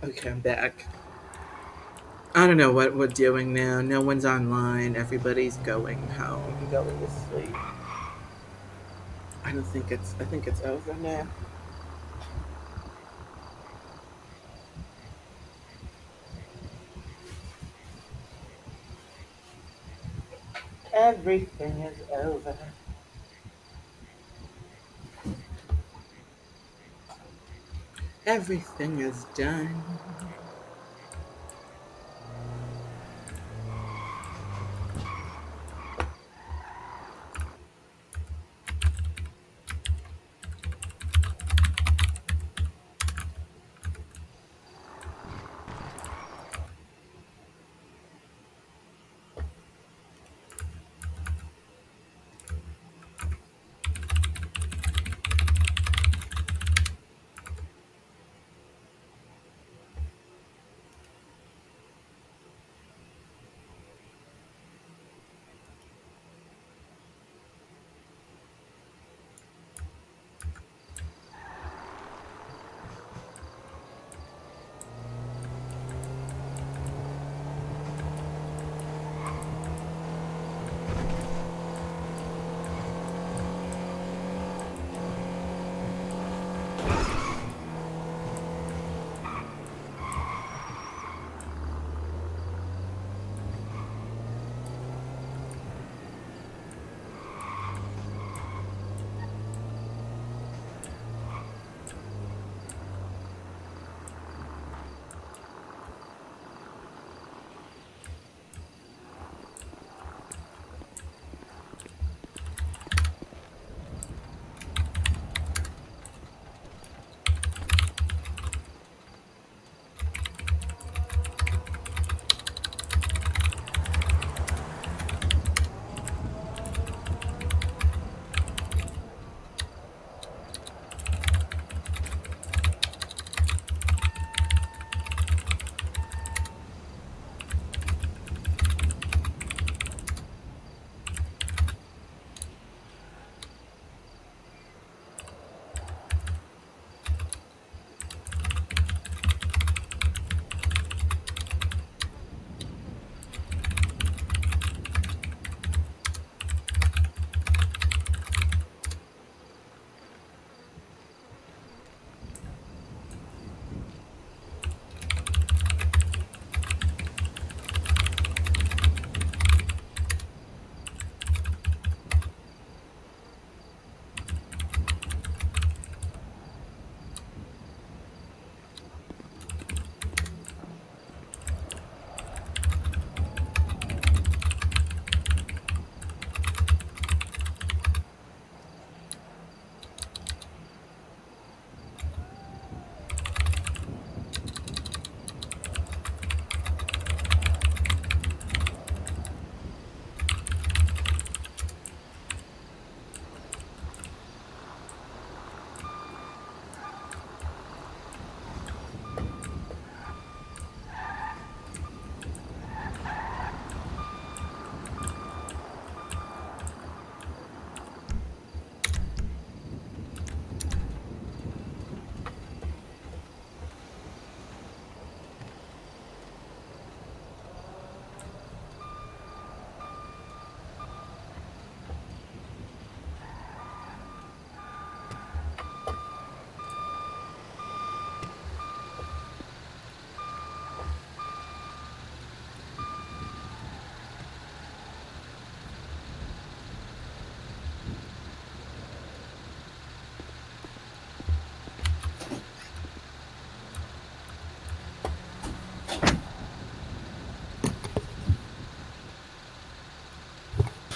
Okay, I'm back. I don't know what we're doing now. No one's online. Everybody's going home, going to sleep. I don't think it's. I think it's over now. Everything is over. Everything is done.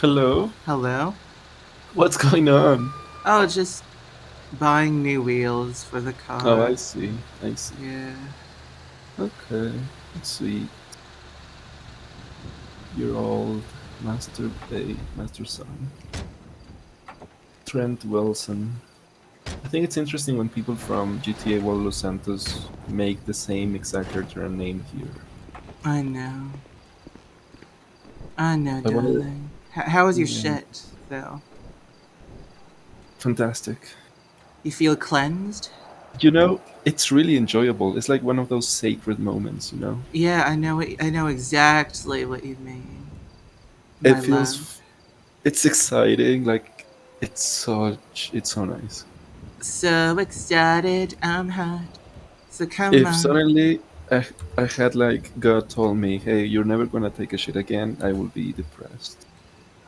Hello? Hello? What's going on? Oh, just buying new wheels for the Oh, I car. see. I see. Yeah. Okay. Sweet. Your old master son. Trent Wilson. I think it's interesting when people from GTA World Los Santos make the same exact character and name here. I know. I know, I want to. darling. How was your Yeah. shit, though? Fantastic. You feel cleansed? It's really enjoyable. It's like one of those sacred moments. Yeah, I know. I know exactly what you mean, It my love. feels. It's exciting. Like, it's so nice. So excited, I'm hot. So come If on. suddenly I had like God told me, hey, you're never gonna take a shit again, I will be depressed.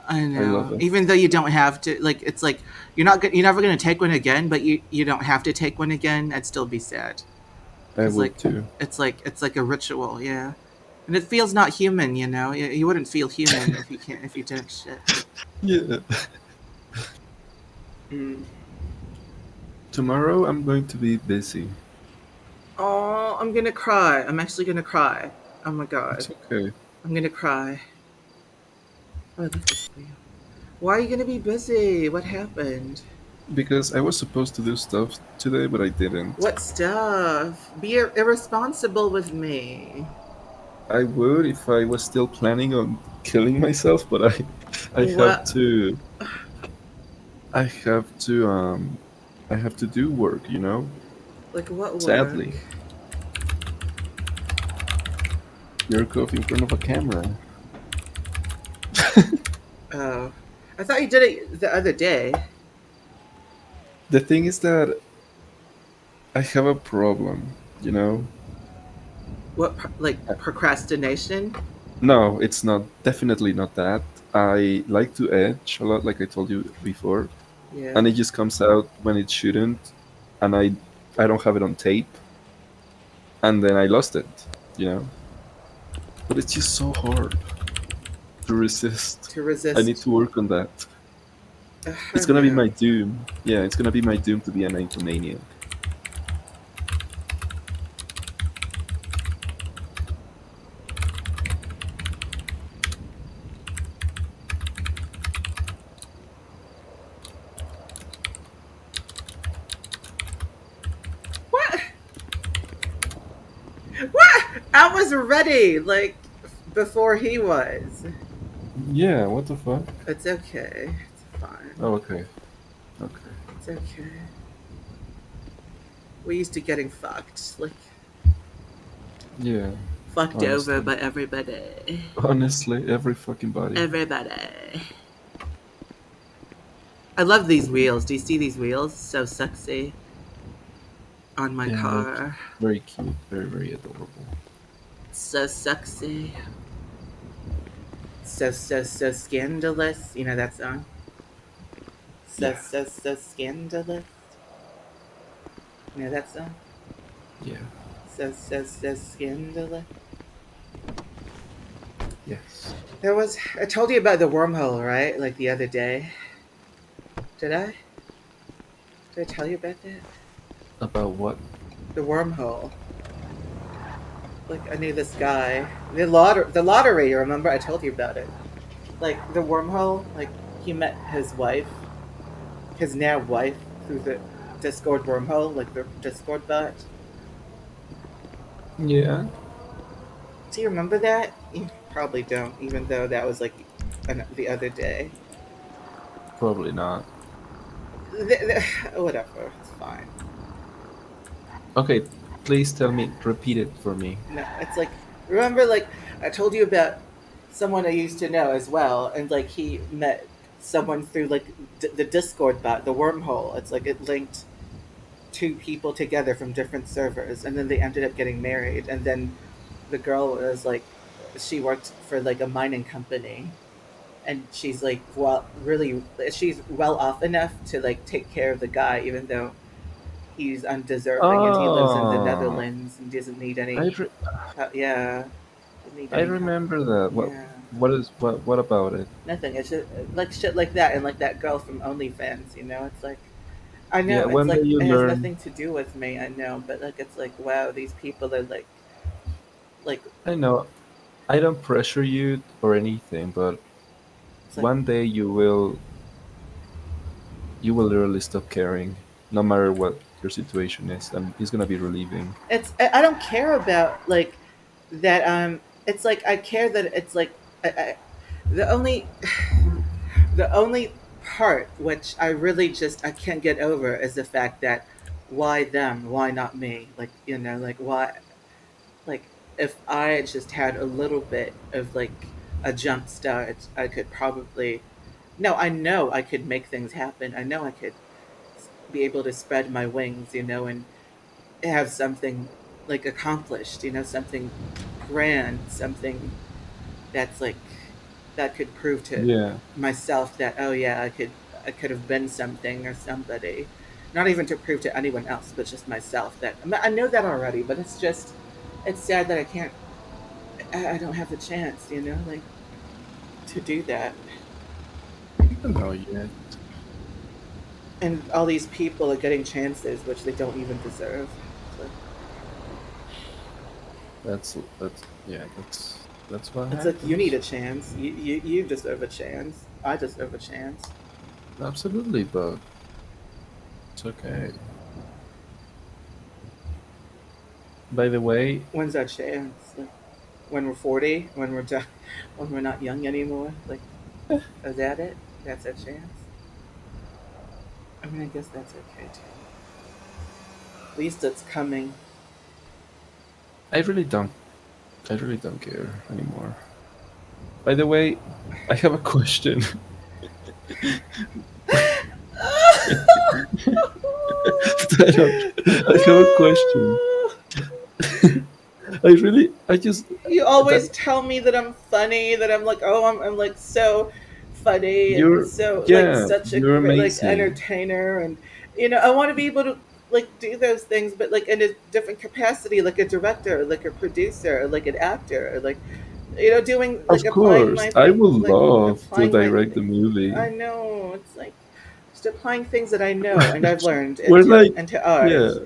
I I love know. it. Even though you don't have to, like, it's like you're never gonna take one again, but you don't have to take one again. I'd still be sad I because would too. it's like a ritual, yeah. And it feels not human, you know. You wouldn't feel human if you didn't shit. Yeah. Mm. Tomorrow I'm going to be busy. Oh, I'm gonna cry. I'm actually gonna cry. Oh my god, It's okay. I'm gonna cry. Oh, I love this wheel. Why are you gonna be busy? What happened? Because I was supposed to do stuff today, but I didn't. What stuff? Be irresponsible with me. I would if I was still planning on killing myself, but I have What? to I have to I have to do work. Like what work? Sadly. You're coughing in front of a camera. Oh, I thought you did it the other day. The thing is that I have a problem. What, like procrastination? No, it's not. Definitely not that. I like to edge a lot, like I told you before, and Yeah. it just comes out when it shouldn't, and I don't have it on tape, and then I lost it. But it's just so hard to resist. To I need resist. to work on that. I It's gonna be my know. doom. Yeah, it's gonna be my doom to be an nymphomaniac. What? What? I was ready, like before he was. Yeah, what the fuck? It's okay. It's fine. Oh, okay, okay. It's okay. We used to getting fucked, like Yeah, fucked over honestly, by everybody. honestly, every fucking body. Everybody. I love these wheels. Do you see these wheels? So sexy on my Yeah, they're car. very cute, very very adorable. So sexy. So scandalous. You know that song? Yeah, So scandalous. You know that song? yeah, So scandalous. yes. There was. I told you about the wormhole, right? Like the other day. Did I? Did I tell you about that? About what? The wormhole. Like I knew this guy. The lottery. Remember? I told you about it. Like the wormhole. Like he met his wife, his now wife, through the Discord wormhole, like the Discord bot. Yeah, Do you remember that? You probably don't, even though that was like the other day. probably not. Whatever, it's fine. Okay, please tell me, repeat it for me. No, it's like remember, like I told you about someone I used to know as well, and like he met someone through like the Discord bot, the wormhole. It's like it linked two people together from different servers, and then they ended up getting married. And then the girl was like, she worked for like a mining company, and she's like, well, really, she's well off enough to like take care of the guy, even though he's undeserving and he lives in the Oh, Netherlands and doesn't need any. I re- Yeah, Didn't need I any help. remember that. Yeah, What about it? nothing. It's just like shit like that, and like that girl from OnlyFans. It's like I Yeah, know it's one day like you it has learn. nothing to do with me. I know, but like it's like wow, these people are like I know. I don't pressure you or anything, but it's like one day you will literally stop caring, no matter what your situation is, and it's gonna be relieving. I don't care about like that. It's like I care that it's like the only the only part which I really just I can't get over is the fact that why them, why not me? Like like why like if I just had a little bit of like a jump start, I could probably no, I know I could make things happen. I know I could be able to spread my wings, and have something like accomplished, something grand, something that's like that could prove to Yeah, myself that oh yeah, I could have been something or somebody. Not even to prove to anyone else, but just myself that I know that already, but it's sad that I can't I don't have the chance, like to do that. I don't know yet. And all these people are getting chances which they don't even deserve. So That's yeah. That's what it's like you need happens. a chance. You deserve a chance. I deserve a chance. Absolutely, but it's okay. By the way, When's that chance? Like when we're 40, when we're done, when we're not young anymore. Like is that it? That's a chance. I mean, I guess that's okay too. At least it's coming. I really don't. I really don't care anymore. By the way, I have a question. I don't. I have a question. I just You that always tell me that I'm funny, that I'm like, oh, I'm like so funny and you're so like yeah, such a you're great like amazing. entertainer, and I want to be able to like do those things, but like in a different capacity, like a director, like a producer, like an actor, like doing like Of applying course, my I thing, would like love to applying my direct the thing. movie. I know it's like just applying things that I know and I've learned We're into like, into yeah, art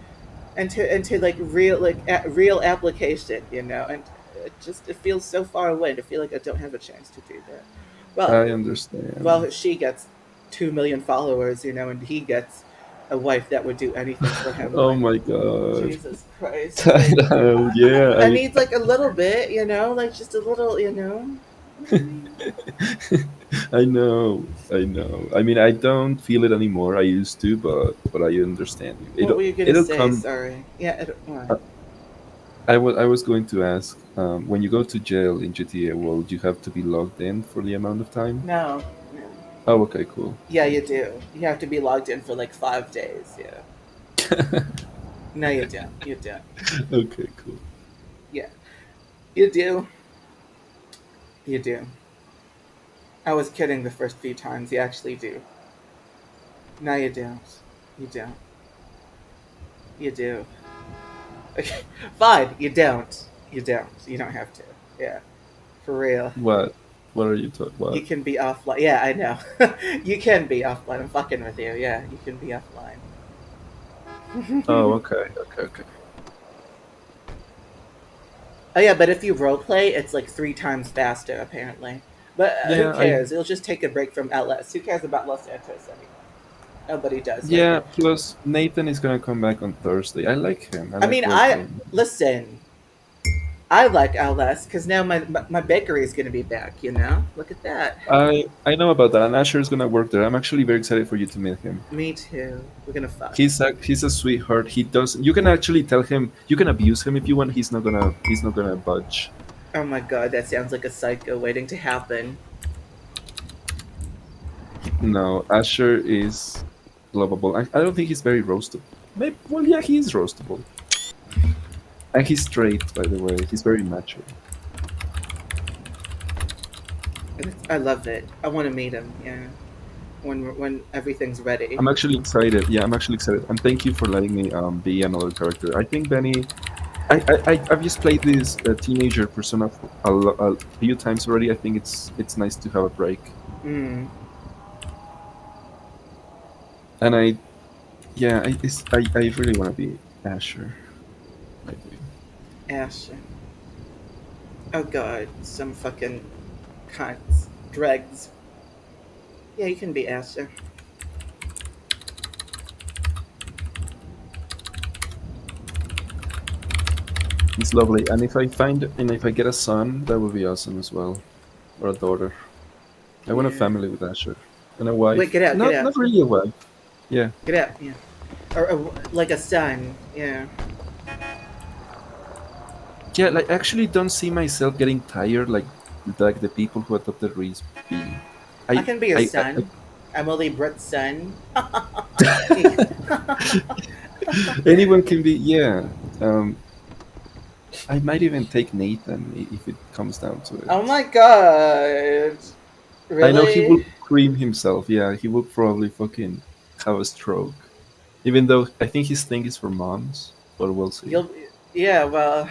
into like real like real application, and it feels so far away to feel like I don't have a chance to do that. Well, I understand. well, she gets 2 million followers, and he gets a wife that would do anything for him. Oh Like my god. Jesus Christ, like Yeah, I need like a little bit, like just a little, I know, I know. I mean, I don't feel it anymore. I used to, but I understand you. What It'll were you gonna it'll say? come. Sorry. Yeah. What? uh, I was going to ask, when you go to jail in GTA World, you have to be logged in for the amount of time. No, no. Oh, okay, cool. Yeah, you Thank you. do. You have to be logged in for like 5 days. Yeah. No, you don't. You don't. Okay, cool. Yeah, you do. You do. I was kidding the first few times. You actually do. No, you don't. You don't. You do. Fine. You don't. You don't. You don't have to. Yeah. For real. What? What are you talking? You What? can be offline. Yeah, I know. You can be offline. I'm fucking with you. Yeah, you can be offline. Oh, okay, okay, okay. Oh yeah, but if you roleplay, it's like 3 times faster apparently. But who Yeah, I cares? It'll just take a break from LS. Who cares about Los Santos anyway? Nobody does yeah. lately. Plus, Nathan is gonna come back on Thursday. I like him. I I like mean, role I playing. listen. I like LS because now my bakery is going to be back. Look at that. I know about that, and Asher is gonna work there. I'm actually very excited for you to meet him. Me too. We're gonna fuck. He's a sweetheart. He does. You can actually tell him. You can abuse him if you want. He's not gonna budge. Oh my god, that sounds like a psycho waiting to happen. No, Asher is lovable. I don't think he's very roastable. Maybe, well, yeah, he is roastable, and he's straight. By the way, he's very mature. I love it. I want to meet him. Yeah, when everything's ready. I'm actually excited. Yeah, I'm actually excited, and thank you for letting me be another character. I think Benny. I've just played this teenager Persona a few times already. I think it's nice to have a break. Mm, And I really want to be Asher. I do. Asher. Oh god, some fucking cunts. Dregs. Yeah, you can be Asher. It's lovely. And if I get a son, that would be awesome as well, or a daughter. I want a Yeah. family with Asher and a Wait, wife. get out, get Not out. not really a wife. Yeah, Get out, yeah. Or like a son, yeah. yeah. Like, I actually don't see myself getting tired like the people who adopted Reese being. I I can be your I son. Emily Britt's son. anyone can be. Yeah. Um, I might even take Nathan if it comes down to Oh it. my god. I know he Really? will cream himself. Yeah, he will probably fucking have a stroke. Even though I think his thing is for moms, but we'll see. You'll. Yeah, well,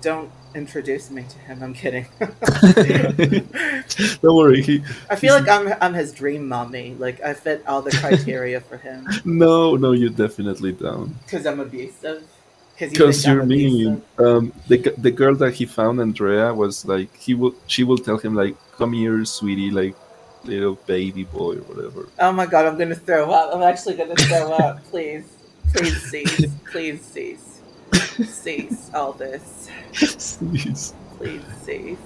don't introduce me to him. I'm kidding. Don't worry. I feel He's like I'm his dream mommy. Like I fit all the criteria for him. no, you definitely don't. Because I'm abusive. Because you think Cause I'm you're abusive. mean. The girl that he found, Andrea, was like she will tell him like, "Come here, sweetie," like little baby boy or whatever. Oh my god, I'm gonna throw up. I'm actually gonna throw up. Please. Please cease. Please cease. Cease all this. Jeez. Please cease.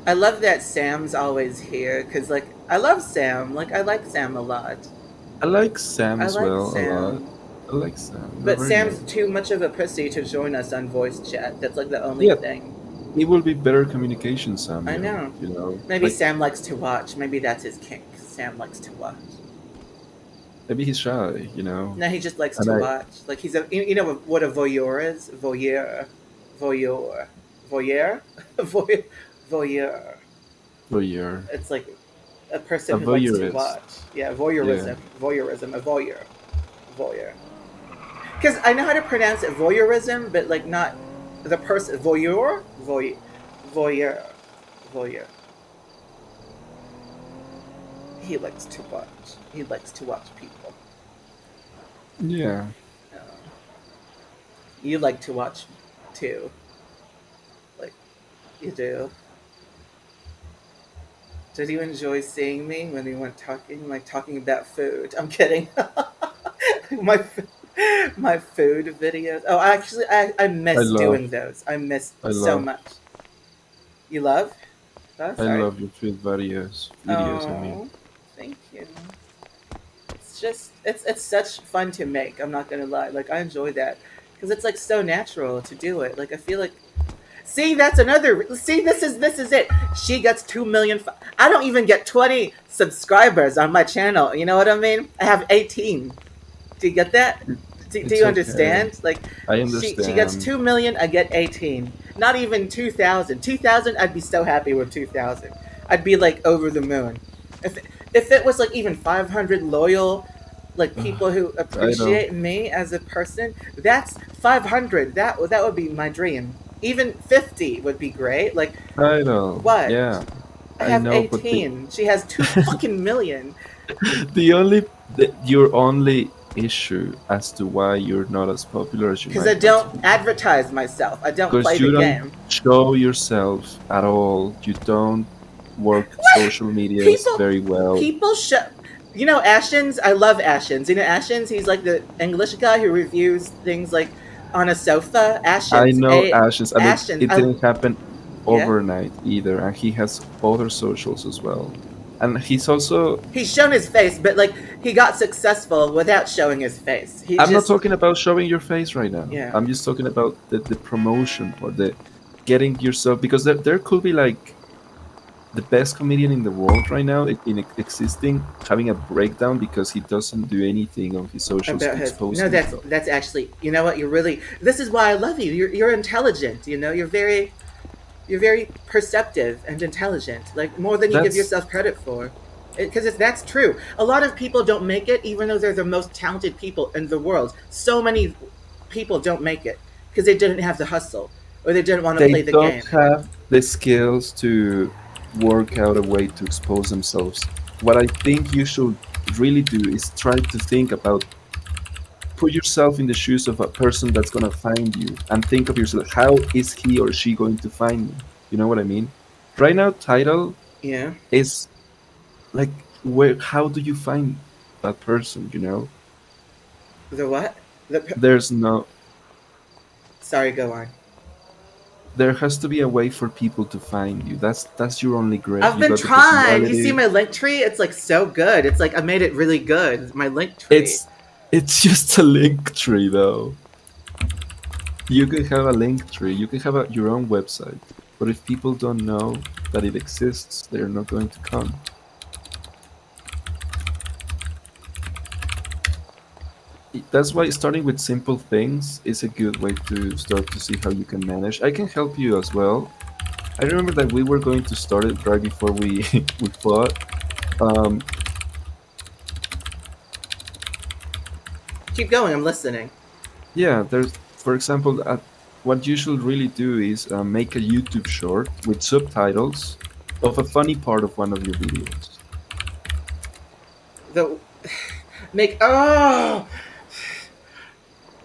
I love that Sam's always here because, like, I love Sam. Like, I like Sam a lot. I like Sam I as like well a lot. Sam. I like Sam. They're But very Sam's nice. too much of a pussy to join us on voice chat. That's like the only Yeah, thing. he will be better communication, I Samuel. know. You know, Maybe like Sam likes to watch. Maybe that's his kink. Sam likes to watch. maybe he's shy. You know, No, he just likes and to watch. Like he's a you know what a voyeur is? Voyeur, voyeur, voyeur, voyeur. voyeur, It's like a person a who likes to voyeurist. watch. Yeah, Yeah, voyeurism, a voyeur. Because I know how to pronounce it voyeurism, but like not the person voyeur, voyeur. He likes to watch. He likes to watch people. yeah. Uh, you like to watch too. Like you do. Did you enjoy seeing me when we went talking, like talking about food? I'm kidding. my my food videos. Oh, actually, I I miss love, doing those. I miss I so love, much. You love? Oh, I sorry. love your food videos. Videos, I mean. Oh, thank you. It's just it's such fun to make. I'm not gonna lie. Like I enjoy that because it's like so natural to do it. Like I feel like see, that's another. See, this is it. She gets 2 million. I don't even get 20 subscribers on my channel. You know what I mean? I have 18. Do you get that? Do It's you okay. understand? Like, I she gets understand. 2 million. I get 18. Not even 2,000. 2,000. I'd be so happy with 2,000. I'd be like over the moon. If if it was like even 500 loyal like people who I know. appreciate me as a person, that's 500. That would be my dream. Even 50 would be great. Like I know. what? Yeah, I I have know. But 18. She has 2 fucking million. your only issue as to why you're not as popular as you Because I might want to don't be, advertise myself. I don't play because the you don't game. show yourself at all. You don't work What? social medias People, very well. people show. You know Ashens? I love Ashens. You know Ashens? He's like the English guy who reviews things like on a sofa. I Ashens. know Ashes, and Ashens. it didn't happen Yeah. overnight either. And he has other socials as well, and he's also. He's shown his face, but like he got successful without showing his face. He I'm not just, talking about showing your face right now. yeah. I'm just talking about the promotion or the getting yourself, because there could be like the best comedian in the world right now in existing having a breakdown because he doesn't do anything on his socials About to his expose no, himself. that's actually, you know what, you're really, this is why I love you. You're intelligent, you know, you're very perceptive and intelligent, like more than you give That's yourself credit for. because that's true. A lot of people don't make it, even though they're the most talented people in the world. So many people don't make it because they didn't have the hustle or they didn't want to They play the don't game. have the skills to work out a way to expose themselves. What I think you should really do is try to think about, put yourself in the shoes of a person that's going to find you, and think of yourself, how is he or she going to find me? You know what I mean? Right now, title Yeah. is like, where, how do you find that person, you know? The what? The There's no, sorry, go on. there has to be a way for people to find you. That's your only grip. I've You been got the trying. You see personality. my link tree? It's like so good. It's like I made it really good. My link tree. It's just a link tree though. You can have a link tree, you can have your own website, but if people don't know that it exists, they're not going to come. That's why starting with simple things is a good way to start to see how you can manage. I can help you as well. I remember that we were going to start it right before we we fought. Um, Keep going. I'm listening. yeah, there's, for example, what you should really do is make a YouTube short with subtitles of a funny part of one of your videos. The make oh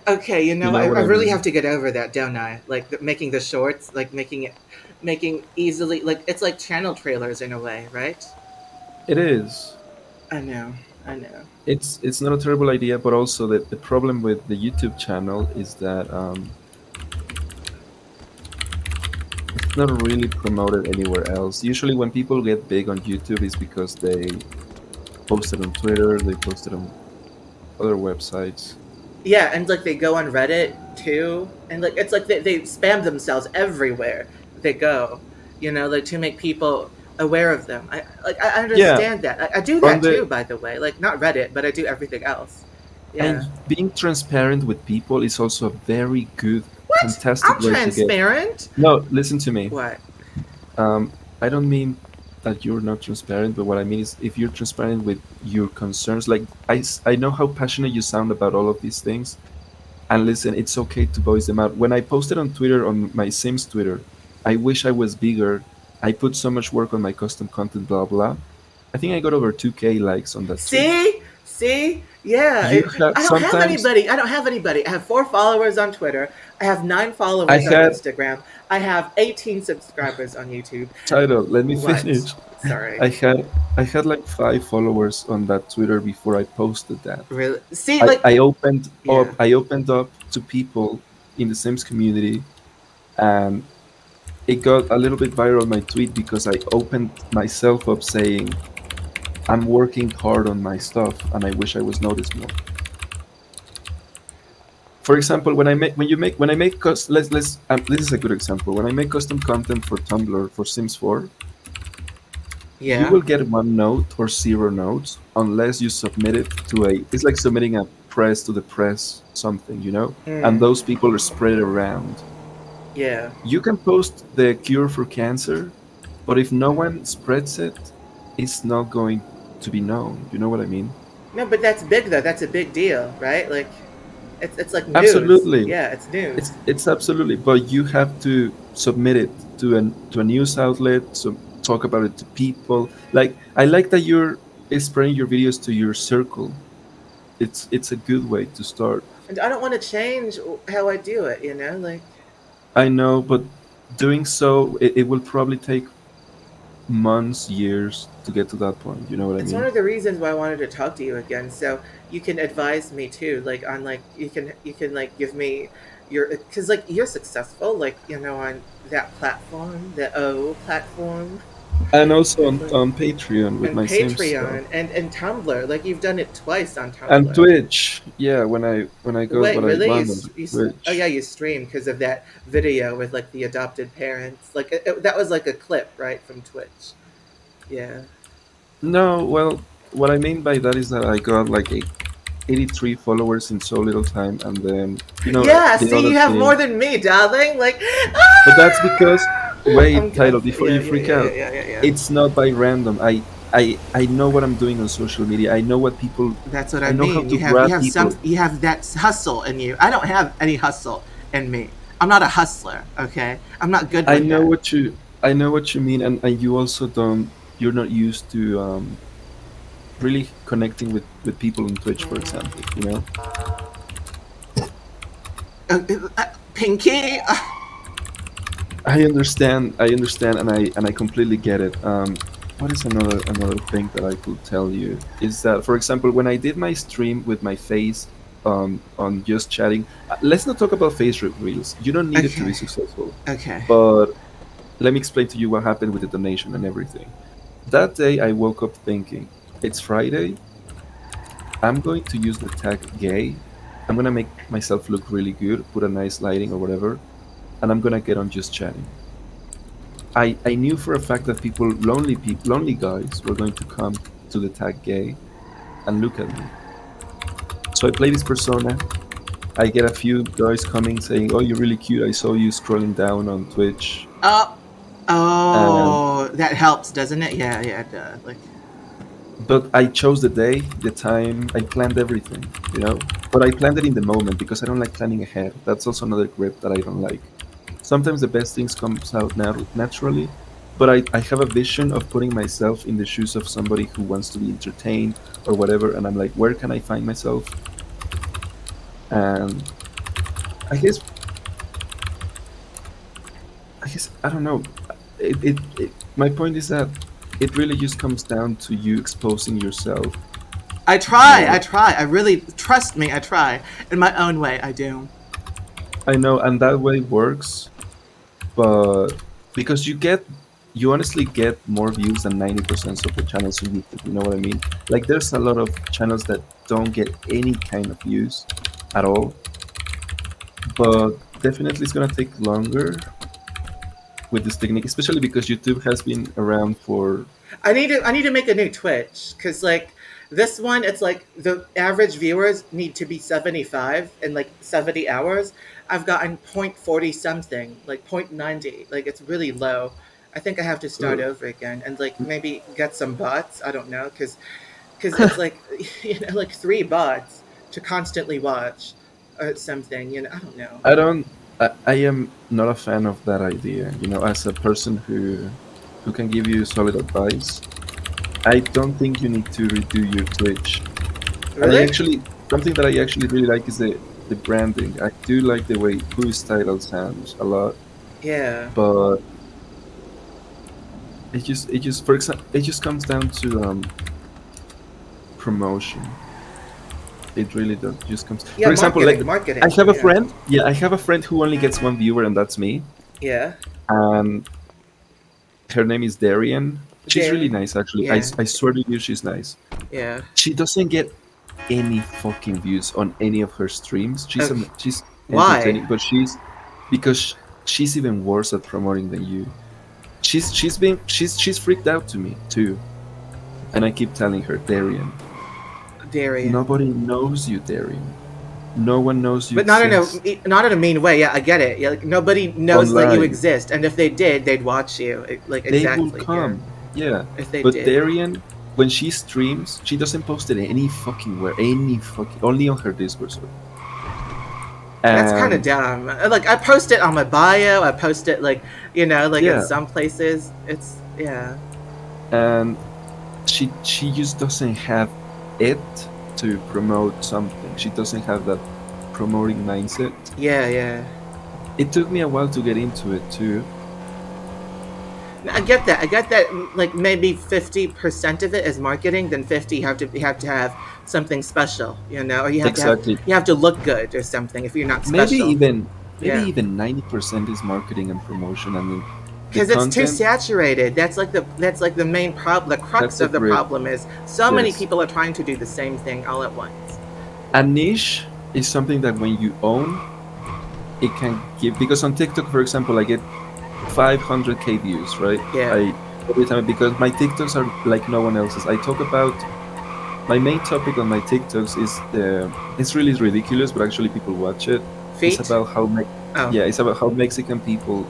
okay. You You know know what I I really have mean? to get over that, don't I? Like making the shorts, like making easily like it's like channel trailers in a way, right? It is. I know. I know. It's not a terrible idea, but also the problem with the YouTube channel is that it's not really promoted anywhere else. Usually, when people get big on YouTube, is because they post it on Twitter, they post it on other websites. Yeah, and like they go on Reddit too, and like it's like they spam themselves everywhere they go, you know, like to make people aware of them. I Yeah, understand that. I do on that the too, by the way. Like not Reddit, but I do everything else. and Yeah. being transparent with people is also a very good, What? fantastic I'm way to get. transparent. No, listen to me. What? I don't mean that you're not transparent, but what I mean is if you're transparent with your concerns, like I know how passionate you sound about all of these things. And listen, it's okay to voice them out. When I posted on Twitter, on my Sims Twitter, I wish I was bigger. I put so much work on my custom content, blah, blah. I think I got over 2K likes on that tweet. See, yeah. You have I don't have sometimes, anybody. I don't have anybody. I have 4 followers on Twitter. I have 9 followers I on had, Instagram. I have 18 subscribers on YouTube. title, let me What? finish. Sorry. I had, I had like 5 followers on that Twitter before I posted that. Really? See, like, yeah. I opened up to people in the Sims community, and it got a little bit viral my tweet because I opened myself up saying I'm working hard on my stuff and I wish I was noticed more. For example, when I make let's this is a good example. When I make custom content for Tumblr for Sims 4, you Yeah. will get 1 note or 0 notes unless you submit it to a. It's like submitting a press to the press something, you know, and Mm, those people are spread around. yeah. You can post the cure for cancer, but if no one spreads it, it's not going to be known. You know what I mean? No, but that's big though. That's a big deal, right? Like, it's like news. Absolutely. Yeah, it's news. It's absolutely, but you have to submit it to a news outlet, so talk about it to people. Like I like that you're spreading your videos to your circle. It's a good way to start. And I don't want to change how I do it. You know, like I know, but doing so, it will probably take months, years to get to that point. You know what I it's one mean? of the reasons why I wanted to talk to you again. So you can advise me too. Like on like you can like give me your because like you're successful. Like you know on that platform, the O platform. And also And like on Patreon with and my Sims stuff. Patreon and Tumblr. Like you've done it twice on And Tumblr. Twitch, yeah. When I got Wait, what I really? wanted, Oh Twitch. yeah, you streamed because of that video with like the adopted parents. Like that was like a clip, right, from Twitch. Yeah. No, well, what I mean by that is that I got like 83 followers in so little time, and then Yeah. the See, other you have more thing. than me, darling. Like, But that's because, wait, title, before yeah, you yeah, freak yeah, yeah, out, yeah, yeah, yeah. it's not by random. I know what I'm doing on social media. I know what people. That's what I I know how mean. to You grab have some people. you have that hustle in you. I don't have any hustle in me. I'm not a hustler. Okay, I'm not good I with know that. what you. I know what you mean, and you also don't. You're not used to really connecting with people on Twitch, for example. You know. Pinky. I understand, and I completely get it. What is another thing that I could tell you is that, for example, when I did my stream with my face on just chatting, let's not talk about reels. You don't need it to be Okay. successful, Okay. but let me explain to you what happened with the donation and everything. That day, I woke up thinking, it's Friday. I'm going to use the tag gay. I'm gonna make myself look really good, put a nice lighting or whatever, and I'm gonna get on just chatting. I knew for a fact that lonely guys were going to come to the tag gay and look at me. So I play this persona. I get a few guys coming saying, "Oh, you're really cute. I saw you scrolling down on Twitch." Oh. And Oh, that helps, doesn't it? Yeah, yeah, it does. Like, but I chose the day, the time. I planned everything, you know. But I planned it in the moment because I don't like planning ahead. That's also another grip that I don't like. Sometimes the best things comes out naturally, but I have a vision of putting myself in the shoes of somebody who wants to be entertained or whatever, and I'm like, where can I find myself? And I guess I don't know. My point is that it really just comes down to you exposing yourself I more. try. I really trust me. I try in my own way. I do. I know, and that way works, but because you honestly get more views than 90% of the channels on YouTube. You know what I mean? Like there's a lot of channels that don't get any kind of views at all, but definitely it's gonna take longer with this technique, especially because YouTube has been around for. I need to make a new Twitch because like this one, it's like the average viewers need to be 75 in like 70 hours. I've gotten point 40 something, like point 90. Like it's really low. I think I have to start Uh, over again and like maybe get some bots. I don't know because it's like like three bots to constantly watch or something. I don't know. I don't. I am not a fan of that idea. You know, as a person who can give you solid advice, I don't think you need to redo your Twitch. And I Really? actually something that I actually really like is the branding. I do like the way Who's title sounds a lot, Yeah. but it just for example it just comes down to promotion. It really does just comes. Yeah, For example, like I marketing. have a Yeah. friend. Yeah, I have a friend who only gets one viewer, and that's me. Yeah. And her name is Darian. She's really There. nice, actually. Yeah. I swear to you, she's nice. Yeah. She doesn't get any fucking views on any of her streams. Okay. She's Why? entertaining, but because she's even worse at promoting than you. She's freaked out to me too, and I keep telling her, Darian, Darian. nobody knows you, Darian. No one knows you But exist not in a mean way. Yeah, I get it. Yeah, like nobody knows that you online. exist, and if they did, they'd watch you. Like They will exactly. Yeah. come, yeah. If they But did. Darian, when she streams, she doesn't post it any fucking where, any fucking only on her Discord server. That's kind of And dumb. Like I post it on my bio. I post it like like in yeah, some places. It's yeah. and she just doesn't have it to promote something. She doesn't have that promoting mindset. Yeah, yeah. It took me a while to get into it too. I get that. I get that. Like maybe 50% of it is marketing. Then 50 you have to have something special. Or Exactly. you have to look good or something. If you're not Maybe special, even maybe yeah. even 90% is marketing and promotion, and then the Because it's too content. saturated. That's like the main problem. The That's crux a of the grip. problem is so many Yes. people are trying to do the same thing all at once. A niche is something that when you own, it can give. Because on TikTok, for example, I get 500k views, right? Yeah. I every time because my TikToks are like no one else's. I talk about my main topic on my TikToks is it's really ridiculous, but actually people watch it. It's Feet. about Oh. yeah, it's about how Mexican people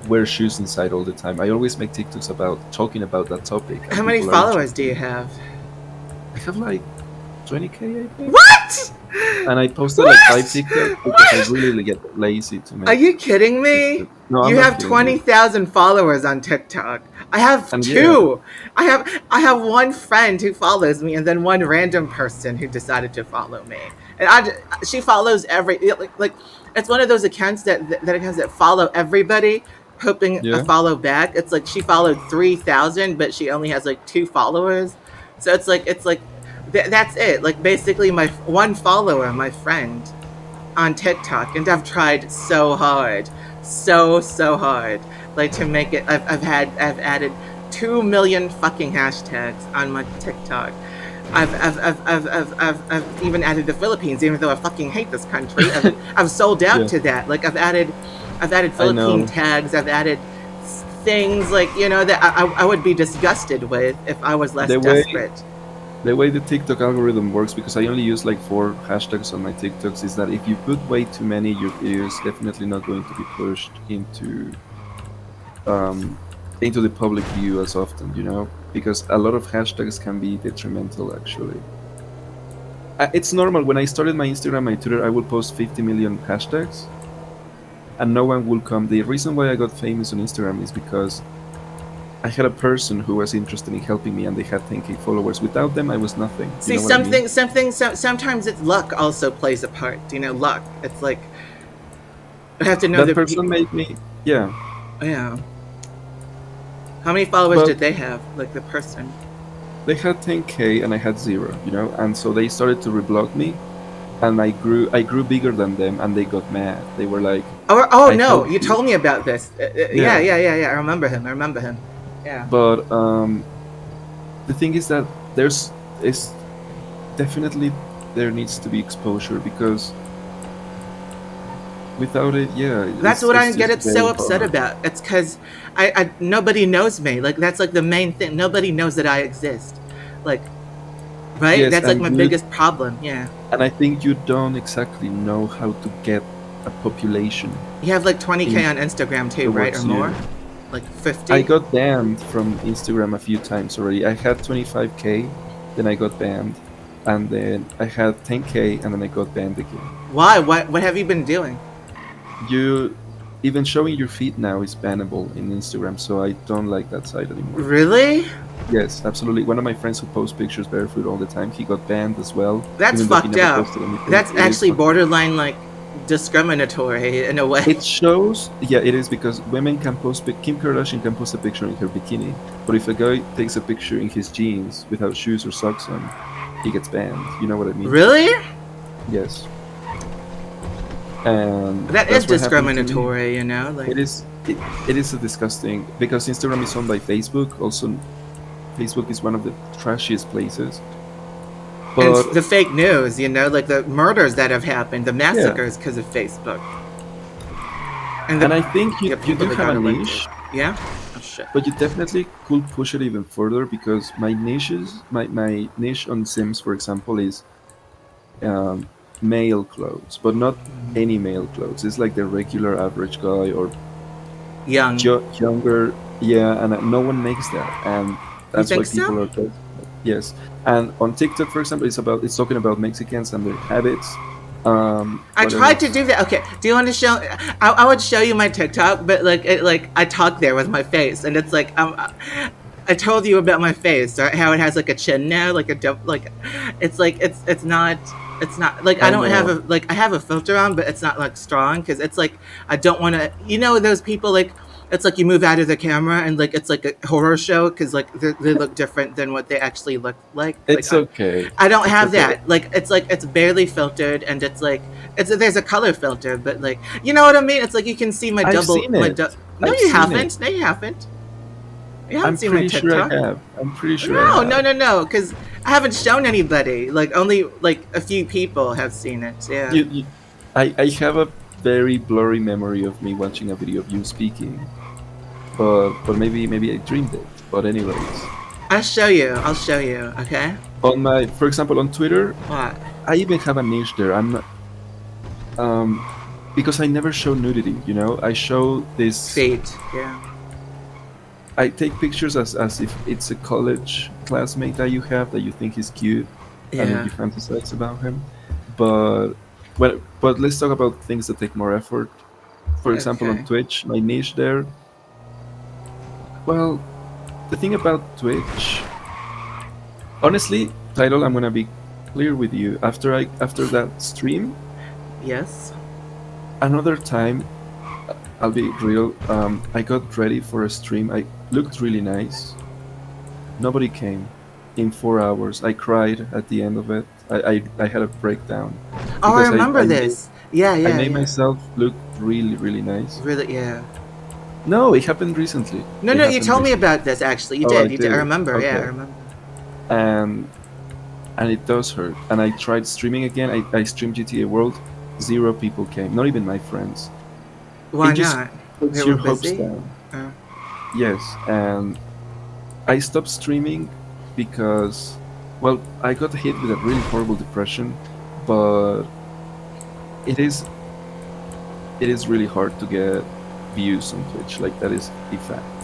wear shoes inside all the time. I always make TikToks about talking about that topic, How and many people are followers do interested. you have? I have like 20K, I think. What? And I posted like five What? TikToks because I What? really get lazy to Are make you kidding me? TikTok. No, I'm You not have kidding you. 20,000 followers on TikTok. I have And yeah, two. I have one friend who follows me and then one random person who decided to follow me. And she follows like it's one of those accounts that accounts that follow everybody hoping a yeah, follow back. It's like she followed 3,000 but she only has like 2 followers. So it's like that's it. Like basically my one follower, my friend on TikTok, and I've tried so hard, so hard, like to make it. I've added 2 million fucking hashtags on my TikTok. I've even added the Philippines, even though I fucking hate this country. I've sold out yeah. to that. Like I've added I Philippine know tags. I've added things like that I would be disgusted with if I was less the way desperate. the way the TikTok algorithm works, because I only use like 4 hashtags on my TikToks, is that if you put way too many, your video is definitely not going to be pushed um, into the public view as often, because a lot of hashtags can be detrimental actually. It's normal. When I started my Instagram, my Twitter, I would post 50 million hashtags and no one will come. The reason why I got famous on Instagram is because I had a person who was interested in helping me and they had 10K followers. Without them, I was nothing. You See, know what I mean? sometimes it's luck also plays a part. Luck. It's like I have to know That the person people. made me, yeah. Yeah. How many followers But did they have? Like the person. they had 10K and I had zero, and so they started to reblog me, and I grew bigger than them, and they got mad. They were like, Oh "I no, helped you you." told me about this. Yeah, Yeah, yeah, yeah, yeah. I remember him. I remember him. Yeah. but the thing is that there's is definitely there needs to be exposure, because without it, yeah, That's it's what I it's get just it so very upset hard. about. It's because I nobody knows me. Like that's like the main thing. Nobody knows that I exist. Like right. Yes, That's like my biggest problem. Yeah. and I think you don't exactly know how to get a population You have like 20K in on Instagram too, right, or towards more? you. Like I 50. got banned from Instagram a few times already. I had 25K, then I got banned, and then I had 10K, and then I got banned again. Why? What have you been doing? You even showing your feet now is bannable in Instagram, so I don't like that site anymore. Really? Yes, absolutely. One of my friends who posts pictures barefoot all the time, he got banned as well, That's even though he fucked never up. posted anything. That's It is actually fucked up. borderline like discriminatory in a way. It shows, yeah, it is, because women can post. Kim Kardashian can post a picture in her bikini, but if a guy takes a picture in his jeans without shoes or socks on, he gets banned. You know what I mean? Really? Yes, and That is that's what happened to me. discriminatory, like It is. It is a disgusting, because Instagram is owned by Facebook. Also, Facebook is one of the trashiest places. and But the fake news, like the murders that have happened, the yeah, massacres because of Facebook. And and I think you the you people do that have a got elected. niche, Yeah? Oh shit. but you definitely could push it even further, because my niche on Sims, for example, is um, male clothes, but not any male clothes. It's like the regular average guy or Young. younger. Yeah, and no one makes that, and You that's why think so? people are talking. Yes, and on TikTok, for example, it's talking about Mexicans and their habits. I What tried to else? do that. Okay, do you want to show? I would show you my TikTok, but like I talk there with my face, and it's like I told you about my face, right? How it has like a chin now, like it's like it's not like I I don't have a know. like I have a filter on, but it's not like strong because it's like I don't want to. Those people like. It's like you move out of the camera and like it's like a horror show because like they look different than what they actually look like. It's okay. I don't It's have okay. that. Like it's barely filtered and it's like there's a color filter, but like you know what I mean? It's like you can see my I've double seen my it. No I've you seen it. haven't. No you haven't. You haven't I'm seen my pretty sure I TikTok. have. I'm pretty sure I No, no, have. no, no, cuz I haven't shown anybody. Like only like a few people have seen it. Yeah. You, I have a very blurry memory of me watching a video of you speaking, but maybe I dreamed it. But anyways, I'll show you. I'll show you, okay? on my, for example, on Twitter, What? I even have a niche there. I'm not. because I never show nudity. I show this. Feet. Yeah. I take pictures as if it's a college classmate that you have that you think is cute, and then Yeah. you fantasize about him. But but let's talk about things that take more effort. For example, on Okay. Twitch, my niche there. Well, the thing about Twitch, honestly, title, I'm gonna be clear with you. After that stream, Yes. another time, I'll be real. I got ready for a stream. I looked really nice. Nobody came. In 4 hours, I cried at the end of it. I had a breakdown Oh, I because I remember I made this. Yeah, I yeah, made yeah. myself look really really nice. Really, yeah. No, it happened recently. No, It no, you happened told me recently. about this actually. You Oh, I did. You did. I did. remember. Yeah, I Okay. remember. And and it does hurt. And I tried streaming again. I streamed GTA World. Zero people came. Not even my friends. It Why just not? They puts were your hopes busy. down. Uh, Yes, and I stopped streaming because, well, I got hit with a really horrible depression, but it is it is really hard to get views on Twitch. Like that is a fact.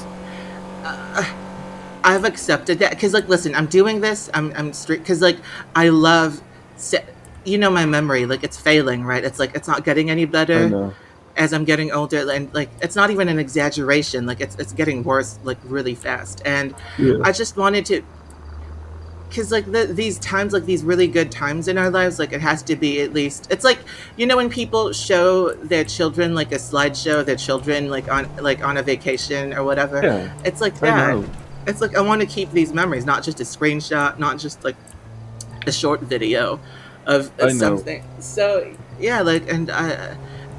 I've accepted that because, like, listen, I'm doing this. I'm straight because, like, I love, se- my memory. Like, it's failing, right? It's like it's not getting any I better know. as I'm getting older, and like, it's not even an exaggeration. Like, it's getting worse, like, really fast. And Yeah, I just wanted to, because like these times, like these really good times in our lives, like it has to be at least, it's like, when people show their children like a slideshow of their children like on a vacation or whatever. yeah. It's like I that. know. It's like I want to keep these memories, not just a screenshot, not just like a short video of I know. something. So yeah, like, and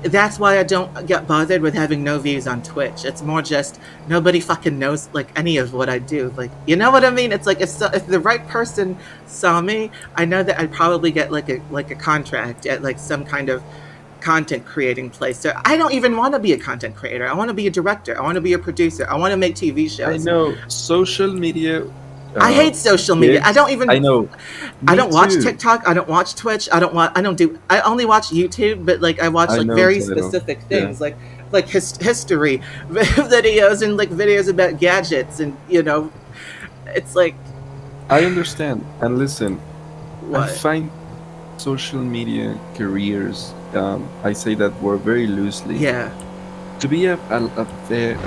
that's why I don't get bothered with having no views on Twitch. It's more just nobody fucking knows like any of what I do. Like, you know what I mean? It's like if the right person saw me, I know that I'd probably get like a contract at like some kind of content creating place. So I don't even want to be a content creator. I want to be a director. I want to be a producer. I want to make TV I shows. know. Social media I uh, hate social media. I gigs. don't I even know. I Me don't watch too. TikTok. I don't watch Twitch. I don't do. I only watch YouTube, but like I watch I like know, very title. specific Yeah. things, like history videos and like videos about gadgets, and it's like I understand. And listen, I what? find social media careers, I say that word very loosely, Yeah, to be a fair,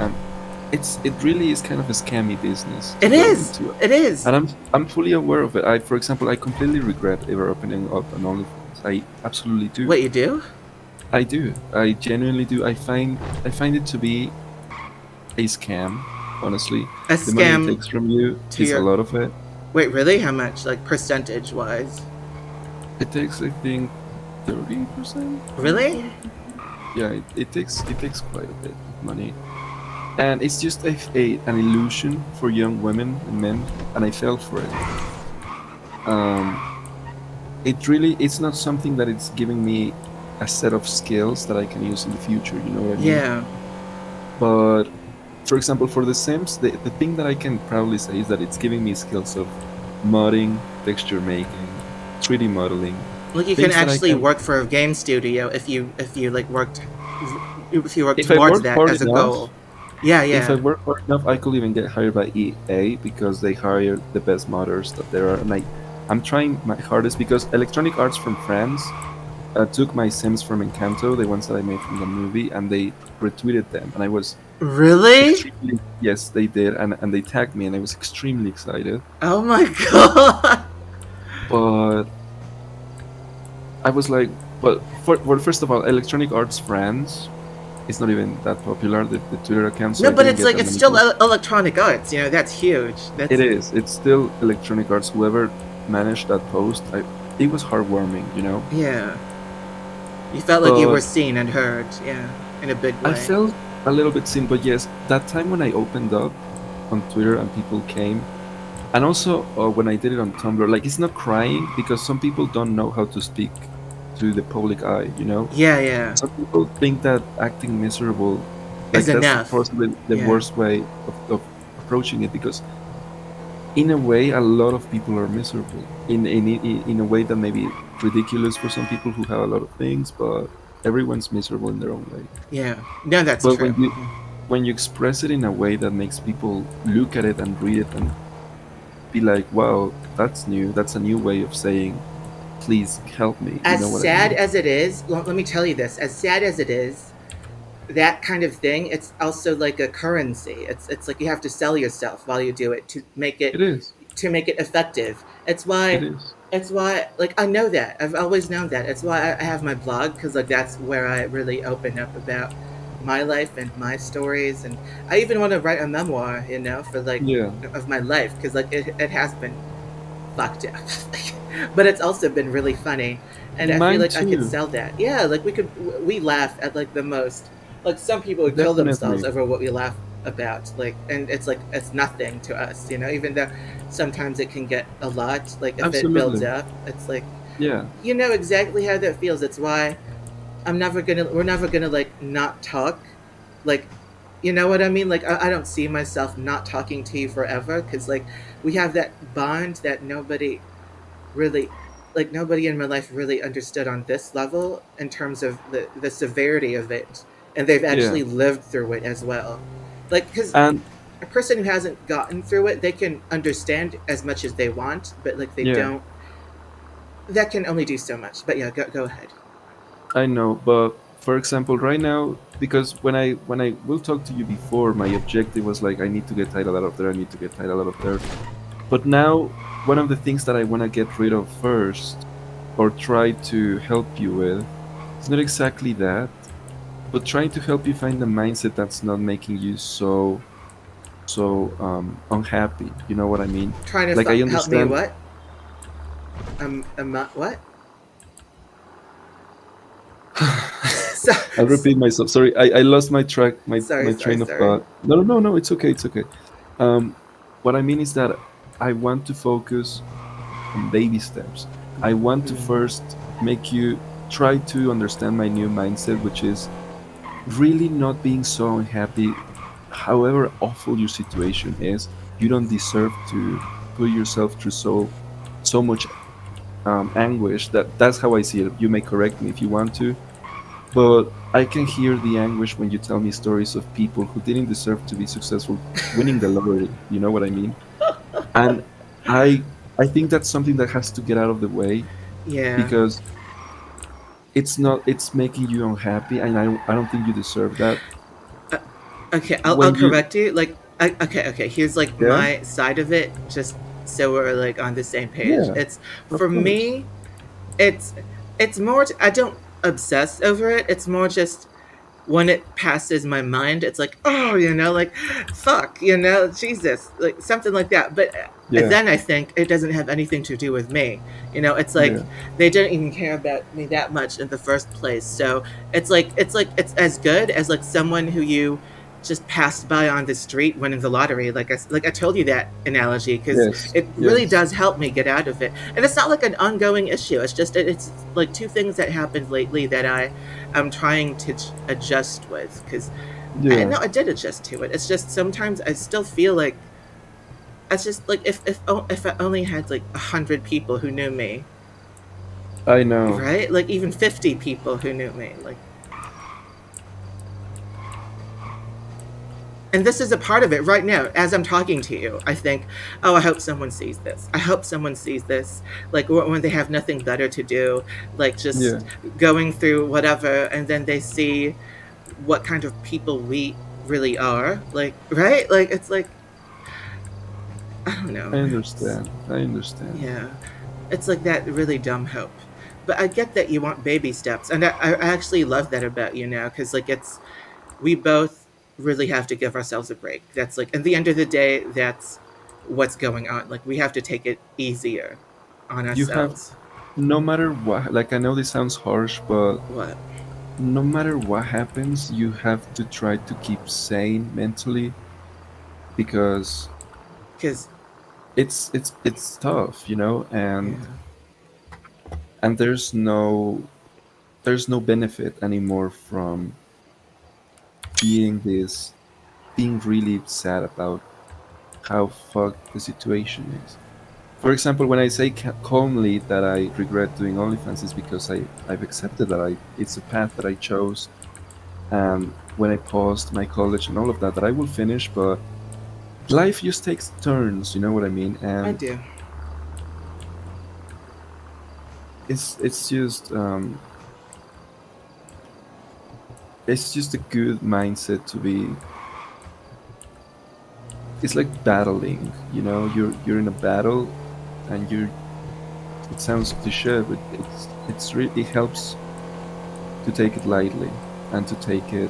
it really is kind of a scammy business to it go is. into. It is. And I'm fully aware of it. For example, I completely regret ever opening up an OnlyFans. I absolutely do. What you do? I do. I genuinely do. I find it to be a scam, honestly. A The money it scam takes from you to is a your. lot of it. Wait, really? How much? Like percentage wise? It takes, I think, 30% from Really? the. Yeah, it takes quite a bit of money, and it's just an illusion for young women and men, and I fell for it. Um, it's not something that it's giving me a set of skills that I can use in the future. You know what I mean? Yeah. But for example, for The Sims, the thing that I can proudly say is that it's giving me skills of modding, texture making, 3D modeling, Like you can things that I actually can. work for a game studio if you like worked if you work If I towards work that hard as a enough, goal. Yeah, if I yeah. work hard enough, I could even get hired by EA because they hire the best modders that there are. And I'm trying my hardest because Electronic Arts from France took my Sims from Encanto, the ones that I made from the movie, and they retweeted them. And I was Really? extremely, yes, they did, and they tagged me, and I was extremely excited. Oh my god. But I was like, well, first of all, Electronic Arts France is not even that popular, the Twitter account, so No, I but didn't it's get like that it's many still posts. electronic arts. That's huge. It That's is. It's still Electronic Arts. Whoever managed that post, it was heartwarming. yeah. You felt like you were But seen and heard. Yeah, in a big I way. felt a little bit seen. But yes, that time when I opened up on Twitter and people came, and also when I did it on Tumblr, like it's not crying because some people don't know how to speak to the public eye. Yeah, yeah. Some people think that acting miserable, Is like that's enough. possibly the Yeah. worst way of approaching it because in a way, a lot of people are miserable. In a way that may be ridiculous for some people who have a lot of things, but Everyone's miserable in their own way. Yeah. No, that's But true. when you express it in a way that makes people look at it and read it and be like, "Wow, that's new. That's a new way of saying, please help me." You As know what I sad mean? as it is, let me tell you this: as sad as it is, that kind of thing, it's also like a currency. It's like you have to sell yourself while you do it It is. to make it effective. It is. It's why like I know that. I've always known that. It's why I have my blog, cuz like that's where I really open up about my life and my stories, and I even want to write a memoir, you know, for like Yeah. of my life, cuz like it has been fucked up. But it's also been really funny, and I feel Mine like I could too. sell that. Yeah, like we laugh at like the most, like some people would kill themselves Definitely. over what we laugh about, like, and it's like it's nothing to us, you know, even though sometimes it can get a lot, like if it builds Absolutely. up, it's like Yeah. you know exactly how that feels. It's why we're never gonna like not talk, like, you know what I mean? Like I don't see myself not talking to you forever, because like we have that bond that nobody really, like nobody in my life really understood on this level in terms of the severity of it, and they've Yeah. actually lived through it as well, like because And a person who hasn't gotten through it, they can understand as much as they want, but like they yeah, don't, that can only do so much. But yeah, go ahead. I know, but for example, right now, because when I will talk to you before, my objective was like I need to get title out of there, I need to get title out of there. But now one of the things that I want to get rid of first, or try to help you with, it's not exactly that, but trying to help you find a mindset that's not making you unhappy. You know what I mean? Trying to Like I help me understand. what, what. So, I'll repeat myself. Sorry, I lost my track, my train of sorry. thought. No, no, no, no. It's okay. It's okay. Um, what I mean is that I want to focus on baby steps. I want to Mm. first make you try to understand my new mindset, which is really not being so unhappy. However awful your situation is, you don't deserve to put yourself through so much anguish. That's how I see it. You may correct me if you want to, but I can hear the anguish when you tell me stories of people who didn't deserve to be successful winning the lottery. You know what I mean? And I I think that's something that has to get out of the way Yeah. because it's making you unhappy, and I don't think you deserve that. Uh, okay, I'll When you correct you. Like, okay. Here's like yeah my side of it, just so we're like on the same page. yeah It's of for course me. It's more. I don't obsess over it. It's more just when it passes my mind, it's like, oh, you know, like, fuck, you know, Jesus, like something like that. But yeah then I think it doesn't have anything to do with me. You know, it's yeah like they didn't even care about me that much in the first place. So it's as good as like someone who you just passed by on the street winning the lottery. Like I told you that analogy, because yes it really yes does help me get out of it. And it's not like an ongoing issue. It's just it's like two things that happened lately that I'm trying to adjust with, because I yeah know I did adjust to it. It's just sometimes I still feel like it's just like if I only had like 100 people who knew me, I know. right? Like even 50 people who knew me, like. And this is a part of it right now as I'm talking to you. I think, oh, I hope someone sees this. I hope someone sees this. Like when they have nothing better to do, like Yeah, just going through whatever, and then they see what kind of people we really are. Like, right? Like it's like I don't I know. understand. I understand. Yeah, it's like that really dumb hope. But I get that you want baby steps, and I actually love that about you now, because like it's we both really have to give ourselves a break. That's like at the end of the day, that's what's going on. Like we have to take it easier on You have, ourselves. no matter what, like I know this sounds harsh, but What? no matter what happens, you have to try to keep sane mentally because Because it's tough, you know, yeah, and there's no benefit anymore from being this being really sad about how fucked the situation is. For example, when I say calmly that I regret doing OnlyFans, is because I've accepted that it's a path that I chose. When I paused my college and all of that, that I will finish, but life just takes turns. You know what I mean? I And do. it's just it's just a good mindset to be. It's like battling. You know, you're in a battle, and you're. It sounds cliche, but it helps to take it lightly and to take it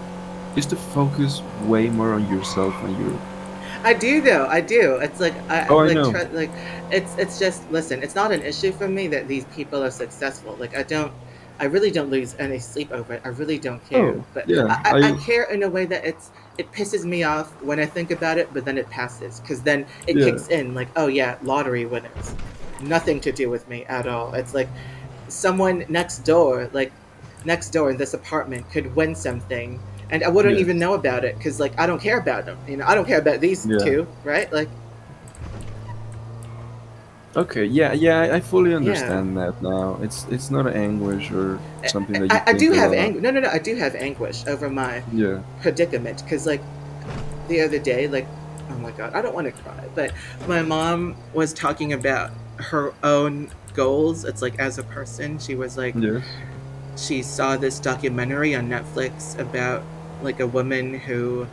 just to focus way more on yourself and your. I do though. I do. It's like I Oh, I like know. try like it's just listen. It's not an issue for me that these people are successful. Like I don't. I really don't lose any sleep over it. I really don't care. Oh, But yeah. I care in a way that it pisses me off when I think about it, but then it passes because then it Yeah. kicks in like, oh yeah, lottery winners. Nothing to do with me at all. It's like someone next door in this apartment could win something and I wouldn't even Yes. know about it because like I don't care about them. I don't care about these Yeah. two, right? Like, Okay. Yeah. Yeah. I fully yeah. understand that now. It's not an anguish or I, something that you I think do a have lot. anguish. No, no, no. I do have anguish over my Yeah. predicament because like the other day, like, oh my god, I don't want to cry, but my mom was talking about her own goals. It's like as a person, she was like, Yes. she saw this documentary on Netflix about like a woman who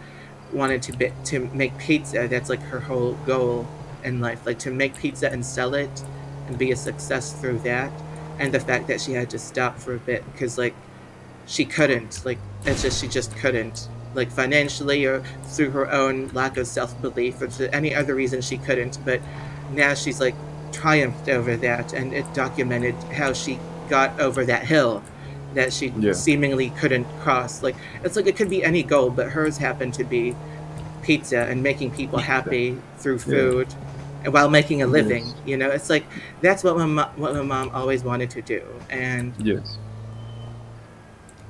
wanted to make pizza. That's like her whole goal in life, like to make pizza and sell it and be a success through that. And the fact that she had to stop for a bit because like she couldn't, like it's just she just couldn't, like financially or through her own lack of self-belief or for any other reason she couldn't. But now she's like triumphed over that, and it documented how she got over that hill that she Yeah. seemingly couldn't cross. Like it's like it could be any goal, but hers happened to be pizza and making people Pizza. happy through Yeah. food and while making a living. Yes. It's like that's what what my mom always wanted to do. And Yes.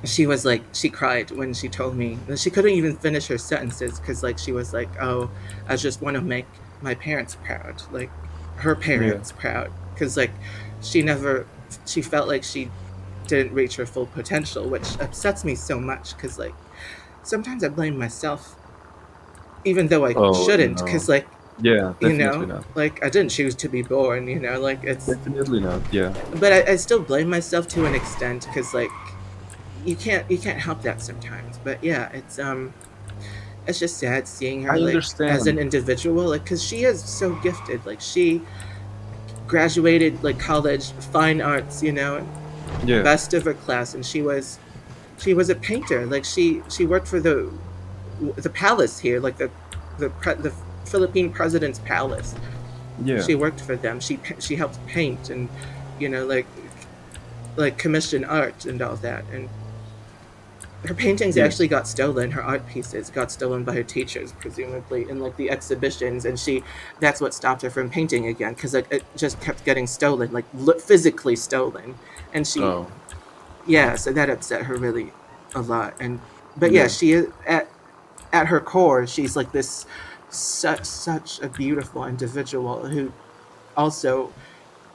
she was like, she cried when she told me that she couldn't even finish her sentences because like she was like, oh, I just want to make my parents proud, like her Yeah. parents proud, because like she never, she felt like she didn't reach her full potential, which upsets me so much because like sometimes I blame myself even though I Oh shouldn't, no. because like, Yeah. Definitely not. like I didn't choose to be born, like it's, Definitely not. Yeah. but I still blame myself to an extent because like you can't help that sometimes. But yeah, it's just sad seeing her I like as an understand. individual, like because she is so gifted. Like she graduated like college fine arts, and Yeah. best of her class, and she was a painter. Like she worked for the palace here, like the Philippine president's palace. Yeah. She worked for them. She helped paint and like commission art and all that. And her paintings Yes. actually got stolen. Her art pieces got stolen by her teachers, presumably in like the exhibitions, and that's what stopped her from painting again because like it just kept getting stolen, like physically stolen. And Oh. yeah, so that upset her really a lot. And but yeah, Yeah. she is at her core, she's like this such a beautiful individual who also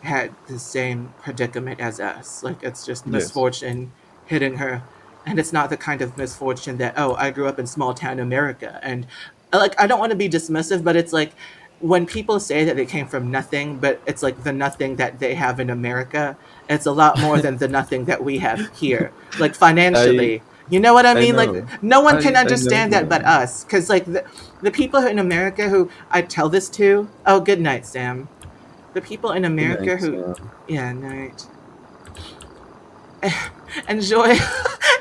had the same predicament as us. Like it's just Yes. misfortune hitting her. And it's not the kind of misfortune that, oh, I grew up in small town America. And like, I don't want to be dismissive, but it's like when people say that they came from nothing, but it's like the nothing that they have in America, it's a lot more than the nothing that we have here, like I financially. You know what I I mean? Like, know. no one can I know understand that but that. us. Because, like, the people in America who I tell this to, oh, good night, Sam. The people in Good America night, who, Sam. yeah, night, enjoy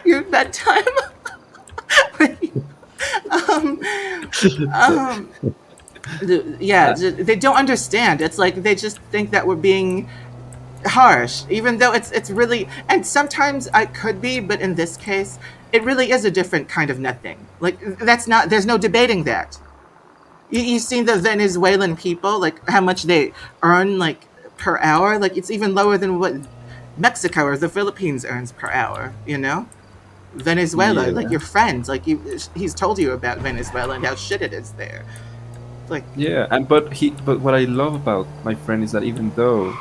your bedtime. um, um, yeah, Uh, they don't understand. It's like they just think that we're being harsh, even though it's really. And sometimes I could be, but in this case, it really is a different kind of nothing. Like that's not. There's no debating that. You've seen the Venezuelan people, like how much they earn, like per hour. Like it's even lower than what Mexico or the Philippines earns per hour. Venezuela, like yeah. your friends, like he's told you about Venezuela and how shit it is there. like, Yeah, and but what I love about my friend is that even though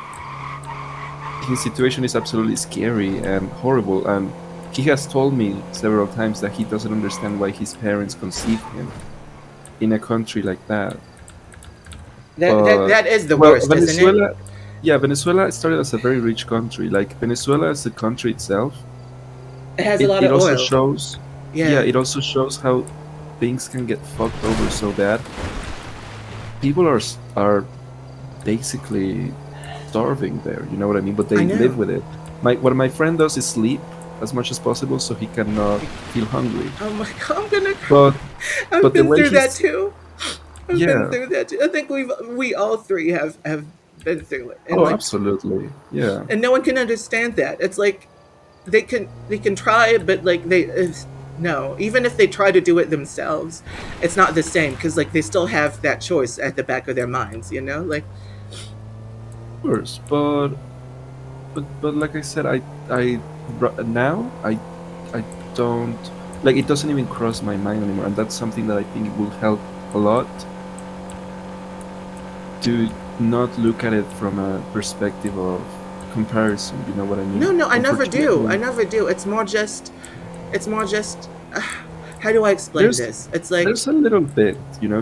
his situation is absolutely scary and horrible, and he has told me several times that he doesn't understand why his parents conceived him in a country like that. But that is the well, worst, isn't it? Venezuela, yeah, Venezuela started as a very rich country. Like Venezuela as a country itself, It has a it, lot it of also oil. shows, yeah, Yeah, it also shows how things can get fucked over so bad. People are basically starving there. You know what I mean? But I they live know. with it. What my friend does is sleep as much as possible so he cannot feel hungry. Oh my god, I'm gonna cry. But I've but the been way through that he's too. I've been yeah, through that too. I think we all three have been through it, and oh, like, absolutely, yeah, and no one can understand that. It's like they can try, but like no, even if they try to do it themselves, it's not the same because like they still have that choice at the back of their minds, you know, like. of course. But like I said, now I don't like it. Doesn't even cross my mind anymore, and that's something that I think will help a lot to not look at it from a perspective of comparison. You know what I No, mean? no, I never do. I Unfortunately, never do. It's more just how do I explain there's this? It's like, there's a little bit,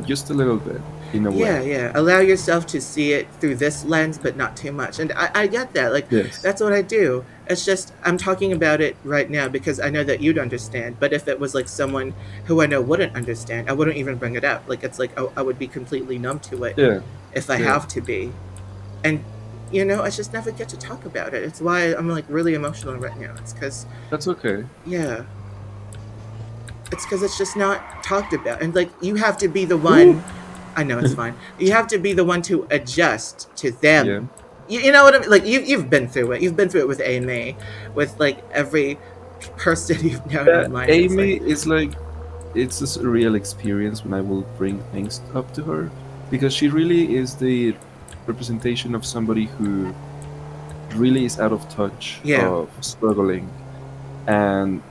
just a little bit in a yeah, way. yeah. Allow yourself to see it through this lens, but not too much. And I get that. Like, Yes. that's what I do. It's just, I'm talking about it right now because I know that you'd understand. But if it was like someone who I know wouldn't understand, I wouldn't even bring it up. Like, it's like, I would be completely numb to it Yeah. if I Yeah. have to be. And, I just never get to talk about it. It's why I'm like really emotional right now. It's because, That's okay. yeah, it's because it's just not talked about. And like, you have to be the Ooh. one. I know it's fine. You have to be the one to adjust to Yeah. them. You know what I mean? Like, you've been through it. You've been through it with Amy, with like every person you've known Yeah. online. It's like, Amy is like it's a surreal experience when I will bring things up to her because she really is the representation of somebody who really is out of touch yeah, of struggling, and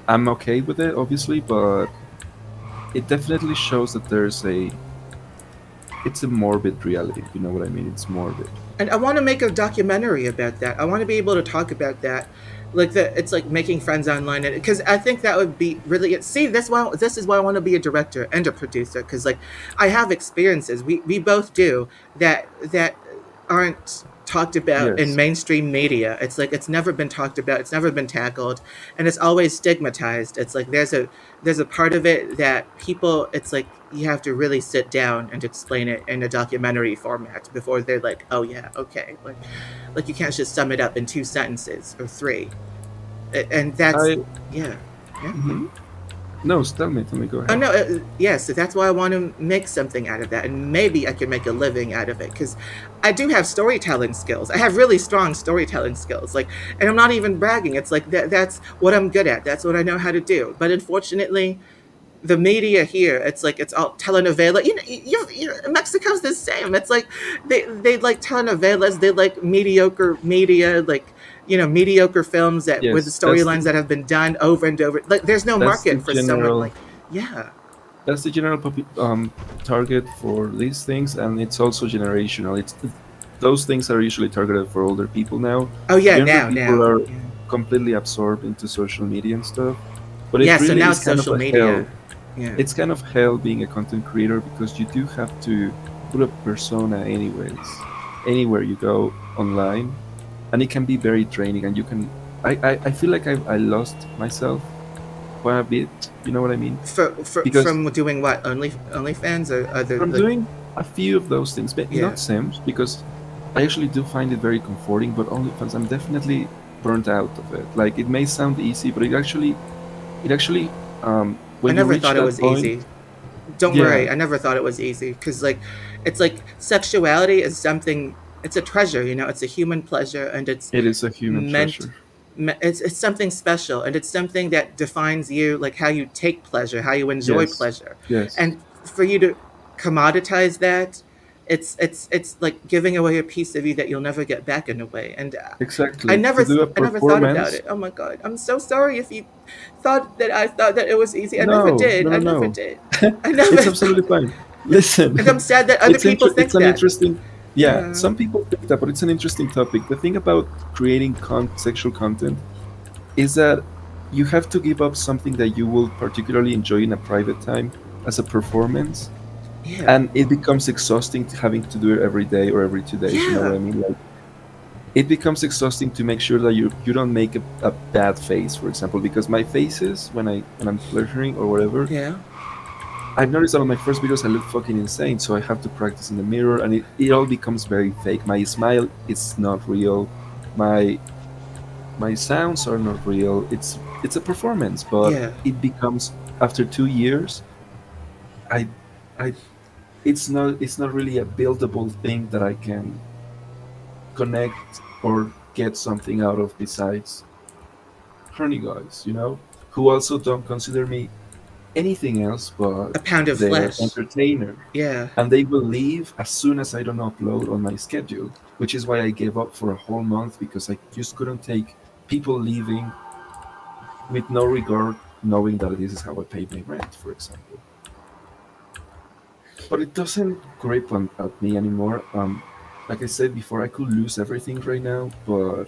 I'm okay with it obviously, but it definitely shows that it's a morbid reality. You know what I mean? It's morbid. and I want to make a documentary about that. I want to be able to talk about that, like it's like making friends online, because I think that would be really. See, this is why I want to be a director and a producer, because like I have experiences. We both do that aren't talked about in Yes. mainstream media. It's like it's never been talked about. It's never been tackled, and it's always stigmatized. It's like there's a part of it that people. It's like you have to really sit down and explain it in a documentary format before they're like, oh yeah, okay, like you can't just sum it up in two sentences or three. And that's, I. yeah, yeah. Mhm. No, tell me. Go Oh ahead. no, yeah. So that's why I want to make something out of that, and maybe I can make a living out of it because I do have storytelling skills. I have really strong storytelling skills. Like, and I'm not even bragging. It's like that's what I'm good at. That's what I know how to do. But unfortunately, the media here, it's like it's all telenovela. Mexico's the same. It's like they like telenovelas. They like mediocre media, like mediocre films that with Yes, that's storylines that have been done over and over. Like there's no that's the market for someone general like, yeah. that's the general target for these things, and it's also generational. Those things are usually targeted for older people now. Oh yeah, Younger people now, are yeah. completely absorbed into social media and stuff, but it Yeah. So really now is it's kind of social a hell. media. Yeah. It's kind of hell being a content creator because you do have to put a persona anyways, anywhere you go online, and it can be very draining. And you can, I feel like I lost myself quite a bit. You know what I mean? Because From doing what, OnlyFans or other from like, doing a few of those things, but yeah. not Sims, because I actually do find it very comforting. But OnlyFans, I'm definitely burnt out of it. Like it may sound easy, but it actually, I when you never reach thought it that was point, easy. Don't yeah, worry, I never thought it was easy because like it's like sexuality is something. It's a treasure, it's a human pleasure, and it's it is a human meant. treasure. It's something special, and it's something that defines you, like how you take pleasure, how you enjoy Yes, pleasure, yes, and for you to commoditize that, it's like giving away a piece of you that you'll never get back in a way. And exactly. To do a I never thought about performance, it. Oh my god, I'm so sorry if you thought that I thought that it was easy. I never no, did. no, I no, never no. did. I never It's thought. absolutely fine. And I'm Listen, sad that other people it's think an that. interesting. Yeah, Yeah. some people think that, but it's an interesting topic. The thing about creating sexual content is that you have to give up something that you will particularly enjoy in a private time as a performance, Yeah. and it becomes exhausting to having to do it every day or every 2 days. You know what Yeah. I mean? Like, it becomes exhausting to make sure that you don't make a bad face, for example, because my faces when I'm pleasuring or whatever, Yeah. I've noticed that on my first videos I look fucking insane, so I have to practice in the mirror, and it all becomes very fake. My smile is not real. My my sounds are not real. It's a performance, but Yeah. it becomes after 2 years. I I it's not really a buildable thing that I can connect or get something out of besides horny guys, who also don't consider me anything else but A pound of their flesh. entertainer. Yeah. And they will leave as soon as I don't upload on my schedule, which is why I gave up for a whole month because I just couldn't take people leaving with no regard, knowing that this is how I paid my rent, for example. But it doesn't grip at me anymore. Like I said before, I could lose everything right now, but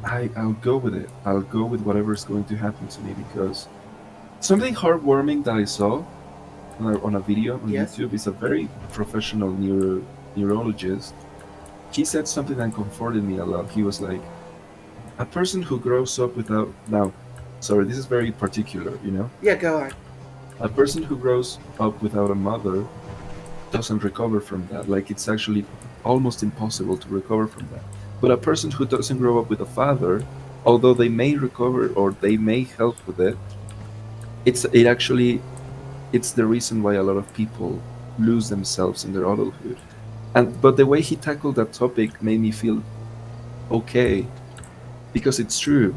I'll go with it. I'll go with whatever's going to happen to me because something heartwarming that I saw on a video on Yes. YouTube is a very professional neurologist. He said something that comforted me a lot. He was like, a person who grows up without, now, sorry, this is very particular. Yeah, go on. A person who grows up without a mother doesn't recover from that. Like, it's actually almost impossible to recover from that. But a person who doesn't grow up with a father, although they may recover or they may help with it, it actually it's the reason why a lot of people lose themselves in their adulthood. And but the way he tackled that topic made me feel okay because it's true.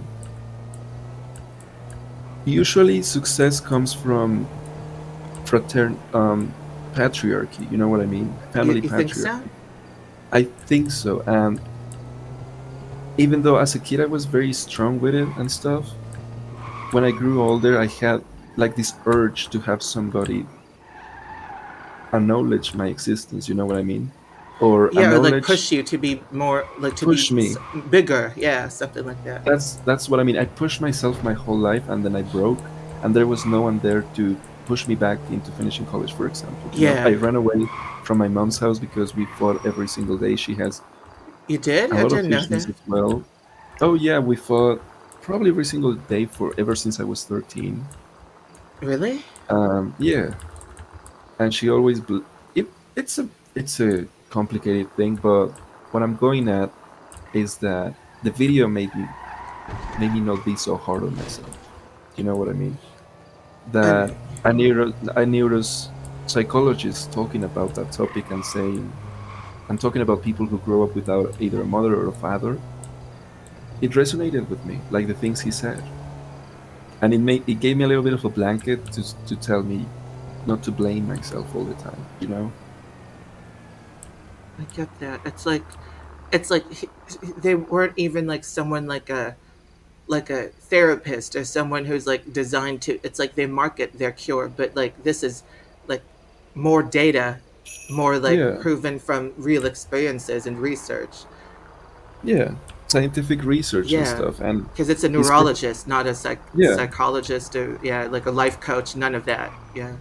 Usually success comes from patriarchy. You know what I mean? Family You think so? patriarchy. I think so. And even though as a kid I was very strong with it and stuff, when I grew older I had like this urge to have somebody acknowledge my existence. You know what I mean? Or Yeah, or like acknowledge, push you to be more, like to be push me. bigger. Yeah, something like that. That's what I mean. I pushed myself my whole life, and then I broke, and there was no one there to push me back into finishing college. For example, I Yeah. ran away from my mom's house because we fought every single day. She has You did? a I lot of didn't know issues that. as well. Oh yeah, we fought probably every single day for ever since I was 13. Really? Yeah, and she always it's a complicated thing, but what I'm going at is that the video made me not be so hard on myself. You know what I mean? I mean, That a neuropsychologist talking about that topic and saying and talking about people who grow up without either a mother or a father, it resonated with me, like the things he said, and it gave me a little bit of a blanket to tell me not to blame myself all the time. I get that. It's like they weren't even like someone like a therapist or someone who's like designed to. It's like they market their cure, but like this is like more data, more like Yeah, proven from real experiences and research. yeah, scientific research and Yeah, stuff, and because it's a he's neurologist, not a yeah. psychologist or yeah, like a life coach. None of that. Yeah.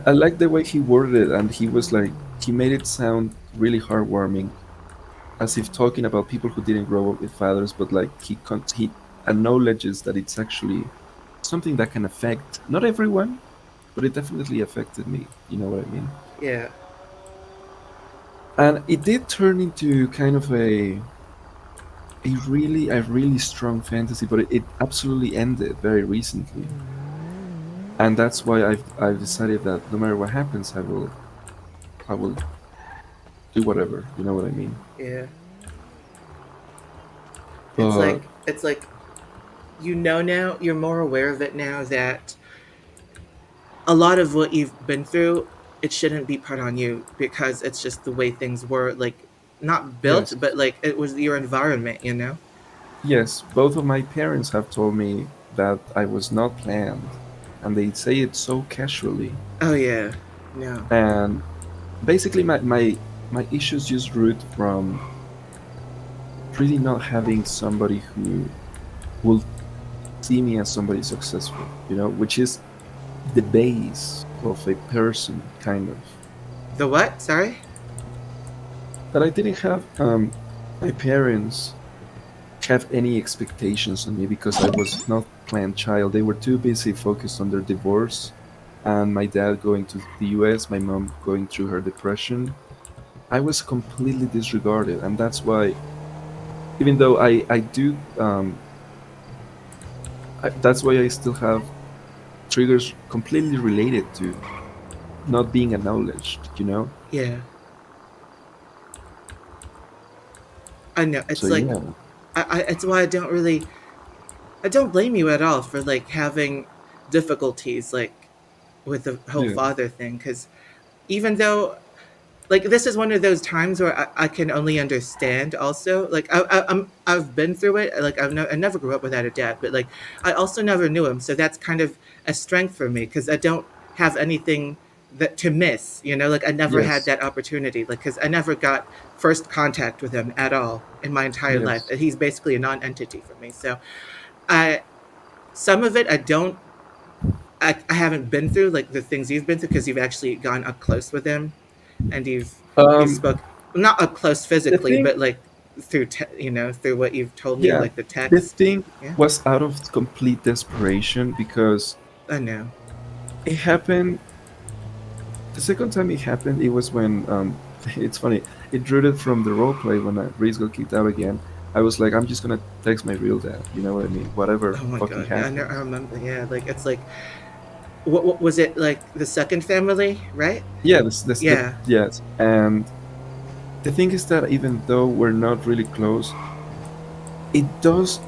I like the way he worded it, and he was like he made it sound really heartwarming, as if talking about people who didn't grow up with fathers, but like he acknowledges that it's actually something that can affect not everyone, but it definitely affected me. You know what I mean? Yeah. And it did turn into kind of a really strong fantasy, but it absolutely ended very recently, and that's why I've decided that no matter what happens, I will do whatever. You know what I mean? Yeah. But It's like you know now, you're more aware of it now that a lot of what you've been through, it shouldn't be put on you because it's just the way things were, like not built, yes, but like it was your environment, you know? yes, both of my parents have told me that I was not planned, and they say it so casually. Oh yeah. No. And basically, my issues just root from really not having somebody who will see me as somebody successful, which is the base of a person, kind of. The what? Sorry. That I didn't have my parents have any expectations on me because I was not planned child. They were too busy focused on their divorce and my dad going to the US, my mom going through her depression. I was completely disregarded, and that's why, even though I do, that's why I still have triggers completely related to not being acknowledged. Yeah. I know. So It's like yeah, it's why I don't blame you at all for like having difficulties like with the whole yeah, father thing because even though like this is one of those times where I can only understand also like I've been through it like I never grew up without a dad but like I also never knew him so that's kind of a strength for me because I don't have anything that to miss like I never had yes, that opportunity like because I never got first contact with him at all in my entire life yes, and he's basically a non-entity for me so I some of it I haven't been through like the things you've been through because you've actually gone up close with him and you've um, spoke not up close the physically thing, but like through through what you've told me yeah, like the the text. thing Yeah, was out of complete desperation because I know. it happened. The second time it happened, it was when it's funny. It rooted from the role play when Reese got kicked out again. I was like, I'm just gonna text my real dad. You know what I mean? Whatever Oh my fucking god, yeah, I happens. remember. Yeah, like it's like what was it like the second family, right? Yeah, this the Yeah, yes. And the thing is that even though we're not really close, it does.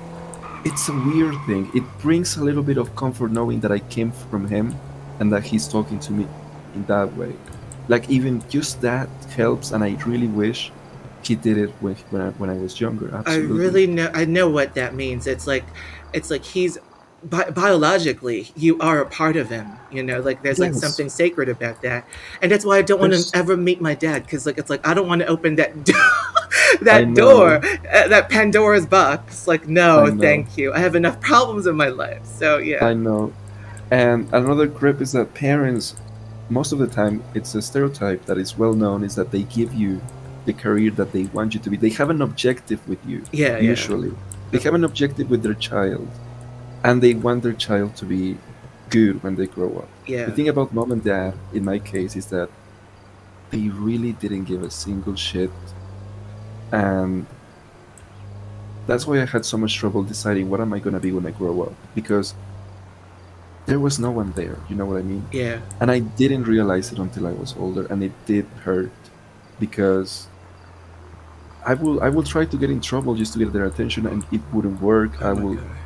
It's a weird thing. It brings a little bit of comfort knowing that I came from him and that he's talking to me in that way. Like even just that helps, and I really wish he did it when I was younger. I Absolutely. really know. I know what that means. It's like he's biologically you are a part of him. Like there's like Yes, something sacred about that, and that's why I don't want to there's. ever meet my dad because like it's like I don't want to open that I that door, know, that Pandora's box. Like I no, know, thank you. I have enough problems in my life. So I yeah, know. And another grip is that parents, most of the time, it's a stereotype that is well known, is that they give you the career that they want you to be. They have an objective with you, yeah, yeah, usually. They uh, have an objective with their child, and they want their child to be good when they grow up. The yeah, thing about mom and dad, in my case, is that they really didn't give a single shit. And that's why I had so much trouble deciding what am I going to be when I grow up. Because there was no one there, you know what I mean? yeah, And I didn't realize it until I was older, and it did hurt because I will try to get in trouble just to get their attention, and it wouldn't work. oh I my will god,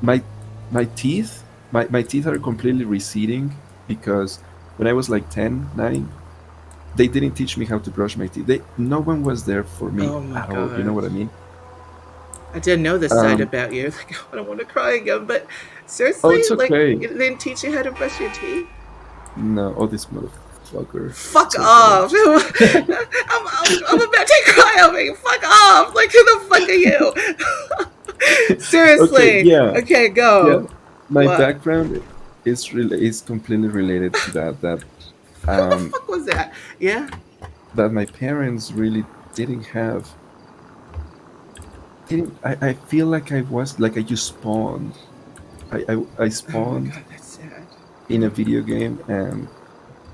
my my teeth my teeth are completely receding because when I was like 10, 9, they didn't teach me how to brush my teeth. No one was there for me oh my at all. You know god. what I mean? I didn't know this side Um, about you. Like, I don't want to cry again, but oh, seriously, it's like, okay. they didn't teach you how to brush your teeth? No, oh, this motherfucker. Fuck It's okay. off! I'm about to cry over you. Fuck off! Like, who the fuck are you? Okay, Seriously. yeah. Okay, Yeah, go. my What? background is completely related to that. Who the Um, fuck was that? Yeah? that my parents really didn't have. Didn't I feel like I was like I just spawned. I Oh my spawned god, that's sad. in Yeah. a video game and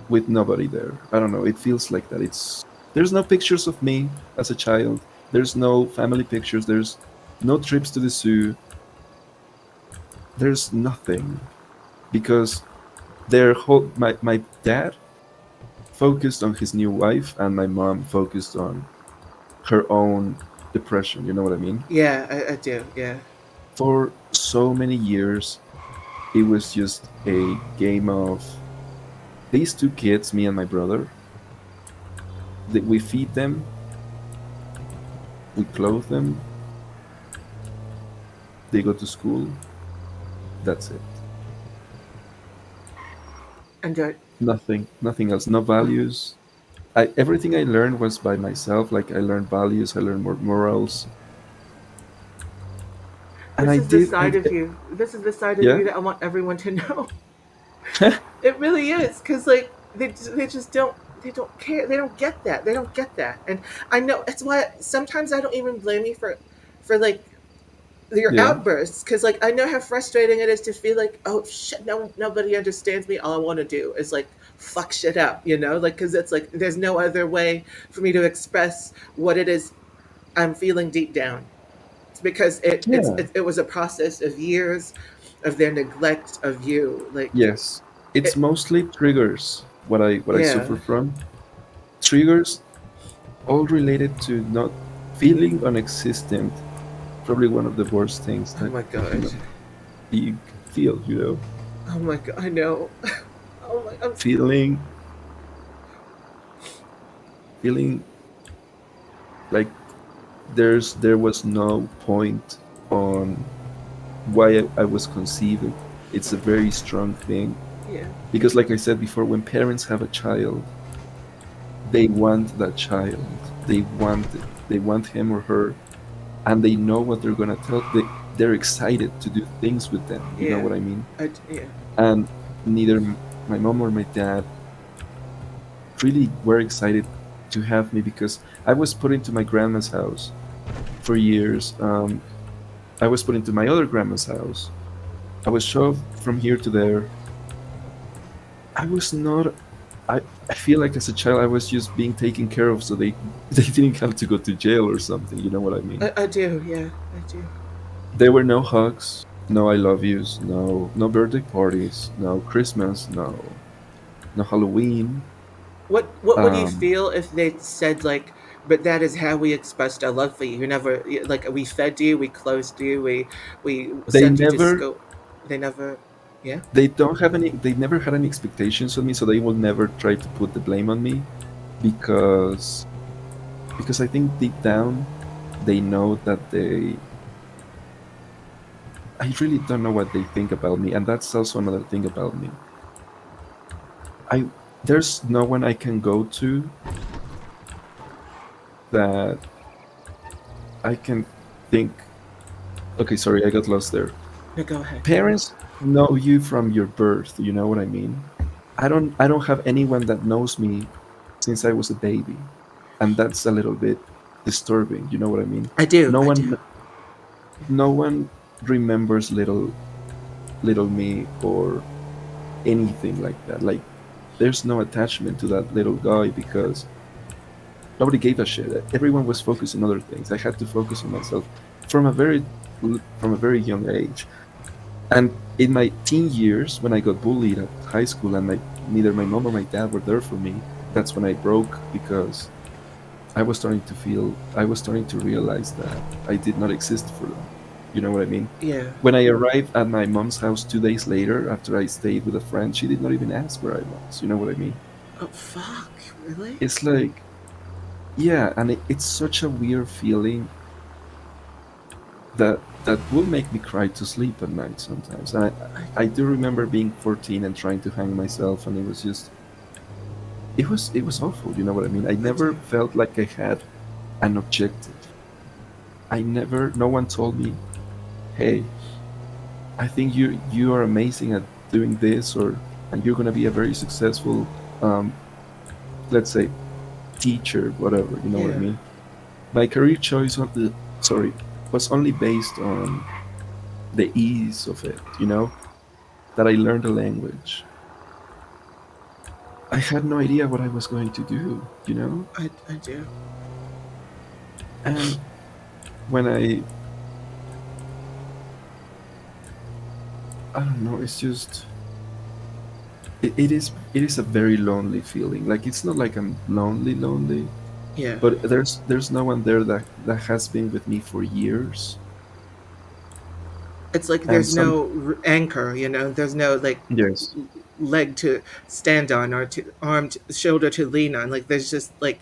with nobody there. I don't know. It feels like that. There's no pictures of me as a child. There's no family pictures. There's no trips to the zoo. There's nothing because my dad focused on his new wife and my mom focused on her own depression. You know what I mean? Yeah, I do. Yeah. For so many years, it was just a game of these two kids, me and my brother, that we feed them, we clothe them, they go to school, that's it. And nothing else, no values. Everything I learned was by myself. Like I learned values, I learned more morals, and This I is the did. side of you. This is the side of Yeah, you that I want everyone to know. It really is, because like they just don't care. They don't get that. They don't get that. And I know that's why sometimes I don't even blame you for like your yeah, outbursts, because like I know how frustrating it is to feel like, oh shit, nobody understands me. All I want to do is like fuck shit up, like, because it's like there's no other way for me to express what it is I'm feeling deep down. It's because yeah. it was a process of years of their neglect of you, like Yes, it's it. mostly triggers. What I Yeah. suffer from triggers, all related to not feeling unexistent. Probably one of the worst things Oh that my a god. human being feel. You know, Oh my god. I know. Oh my. feeling feeling like there was no point on why I was conceived. It's a very strong thing Yeah. because, like I said before, when parents have a child, they want that child. They want him or her, and they know what they're gonna tell. They're excited to do things with them. You know Yeah. what I mean? Yeah. And neither my mom or my dad really were excited to have me because I was put into my grandma's house for years. I was put into my other grandma's house. I was shoved from here to there. I was not. I feel like as a child I was just being taken care of, so they they didn't have to go to jail or something. You know what I mean? I do. Yeah. I do. There were no hugs, no I love yous, no birthday parties, no Christmas, no Halloween. What would you Um, feel if they said like, but that is how we expressed our love for you. You never, like, we fed you, we clothed you, we they sent you to never school. They never. Yeah. they don't have any they never had any expectations on me, so they will never try to put the blame on me because I think deep down they know that I really don't know what they think about me, and that's also another thing about me. I There's no one I can go to that I can think. Okay, sorry, I got lost there. No, go ahead. Parents know you from your birth. You know what I mean? I don't have anyone that knows me since I was a baby, and that's a little bit disturbing. You know what I mean? I do. No I do. one no one remembers little me or anything like that. Like there's no attachment to that little guy because nobody gave a shit. Everyone was focused on other things. I had to focus on myself from a very young age. And in my teen years, when I got bullied at high school, and neither my mom or my dad were there for me, that's when I broke because I was starting to realize that I did not exist for them. You know what I mean? Yeah. When I arrived at my mom's house 2 days later, after I stayed with a friend, she did not even ask where I was. You know what I mean? Oh fuck! Really? It's like, yeah, and it's such a weird feeling that will make me cry to sleep at night sometimes. And I, I do remember being 14 and trying to hang myself, and it was awful. You know what I mean? I I never do. felt like I had an objective. No one told me, hey, I think you are amazing at doing this, or and you're gonna be a very successful, let's say, teacher, whatever. You know what I Yeah. mean? My career choice sorry, was only based on the ease of it. That I learned a language. I had no idea what I was going to do. I do. And when I don't know, it's just it is a very lonely feeling. Like it's not like I'm lonely, Yeah. but there's no one there that has been with me for years. It's like And there's some no anchor. There's no like Yes, leg to stand on, or to arm, shoulder to lean on. Like there's just like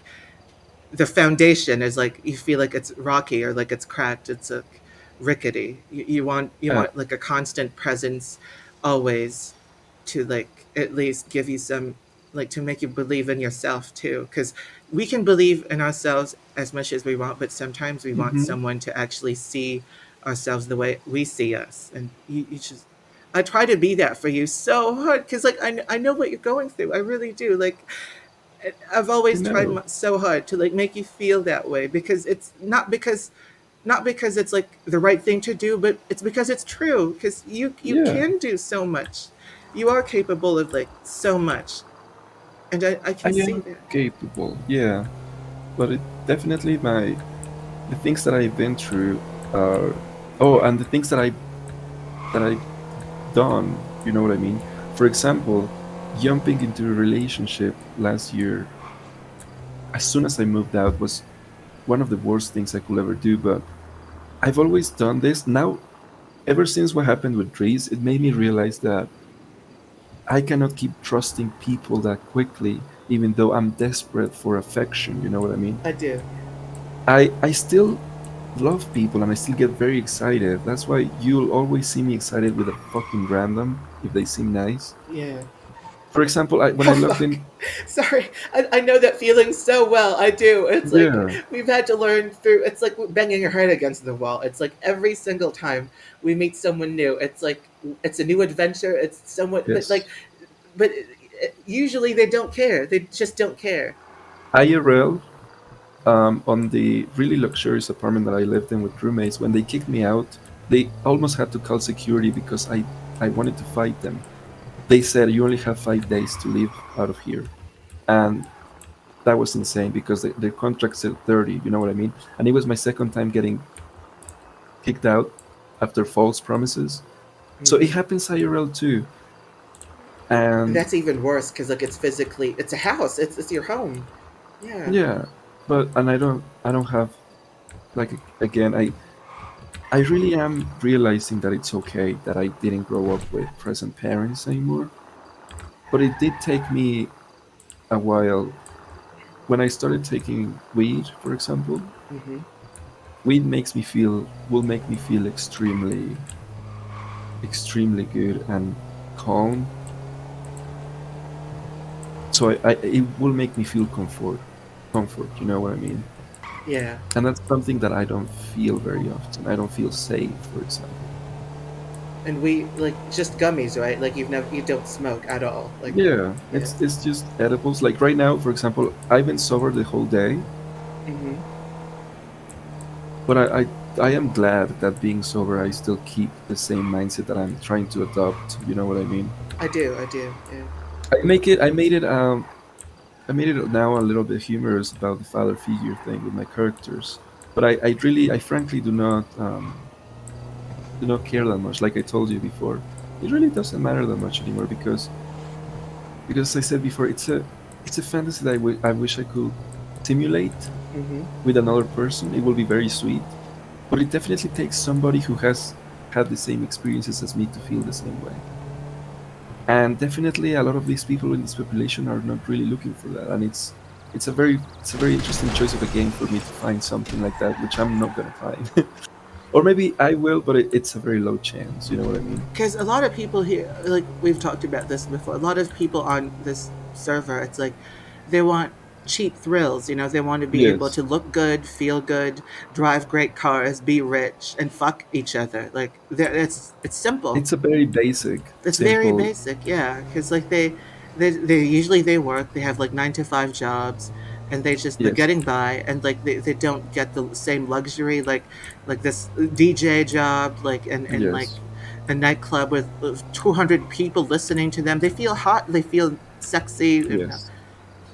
the foundation is like you feel like it's rocky, or like it's cracked. It's like rickety. You want uh, like a constant presence, always, to like at least give you some, like, to make you believe in yourself too, because we can believe in ourselves as much as we want, but sometimes we want Hmm. someone to actually see ourselves the way we see us. And you just, I try to be that for you so hard, because like I know what you're going through. I really do. Like, I've I always tried know. so hard to like make you feel that way, because it's not because it's like the right thing to do, but it's because it's true. Because you Yeah, can do so much, you are capable of like so much, and I I can see am that. capable. Yeah, but it definitely the things that I've been through are, oh, and the things that I've done. You know what I mean? For example, jumping into a relationship last year as soon as I moved out was one of the worst things I could ever do. But I've always done this. Now, ever since what happened with Reese, it made me realize that I cannot keep trusting people that quickly, even though I'm desperate for affection. You know what I mean? I do. I still love people and I still get very excited. That's why you'll always see me excited with a fucking random if they seem nice. Yeah. For example, when Oh I logged fuck. in, Sorry. I know that feeling so well. I do. It's like yeah, we've had to learn through, it's like banging your head against the wall. It's like every single time we meet someone new, it's like it's a new adventure. It's somewhat, but like, yes, but usually they don't care. They just don't care. IRL, on the really luxurious apartment that I lived in with roommates, when they kicked me out, they almost had to call security because I wanted to fight them. They said you only have 5 days to leave out of here, and that was insane because their contract said 30. You know what I mean? And it was my second time getting kicked out after false promises. So it Hmm. happens IRL too, And and that's even worse because like it's physically, it's a house. It's your home. Yeah. yeah, but and I don't have, like, again, I really am realizing that it's okay that I didn't grow up with present parents anymore. But it did take me a while. When I started taking weed, for example, Hmm. weed will make me feel extremely, extremely good and calm. So it will make me feel comfort. You know what I mean? Yeah. And that's something that I don't feel very often. I don't feel safe, for example. And we like just gummies, right? Like you don't smoke at all. Like, Yeah, yeah. it's just edibles. Like right now, for example, I've been sober the whole day, Hmm. but I am glad that being sober, I still keep the same mindset that I'm trying to adopt. You know what I mean? I do. I do. Yeah. I made it now a little bit humorous about the father figure thing with my characters. But I frankly do not care that much. Like I told you before, it really doesn't matter that much anymore because as I said before, it's a fantasy that I wish I could simulate Hmm. with another person. It will be very sweet, but it definitely takes somebody who has had the same experiences as me to feel the same way. And definitely, a lot of these people in this population are not really looking for that, and it's a very interesting choice of a game for me to find something like that, which I'm not gonna find. Or maybe I will, but it's a very low chance. You know what I mean? Because a lot of people here, like we've talked about this before, a lot of people on this server, it's like they want cheap thrills. You know, they want to be able Yes, to look good, feel good, drive great cars, be rich, and fuck each other. Like, it's simple. it's a very basic, It's very simple. basic, yeah. Because like they usually they work. They have like 9 to 5 jobs, and they're Yes, getting by, and like they don't get the same luxury like this DJ job, like and like yes, a nightclub with 200 people listening to them. They feel hot. They feel sexy. You know. yes.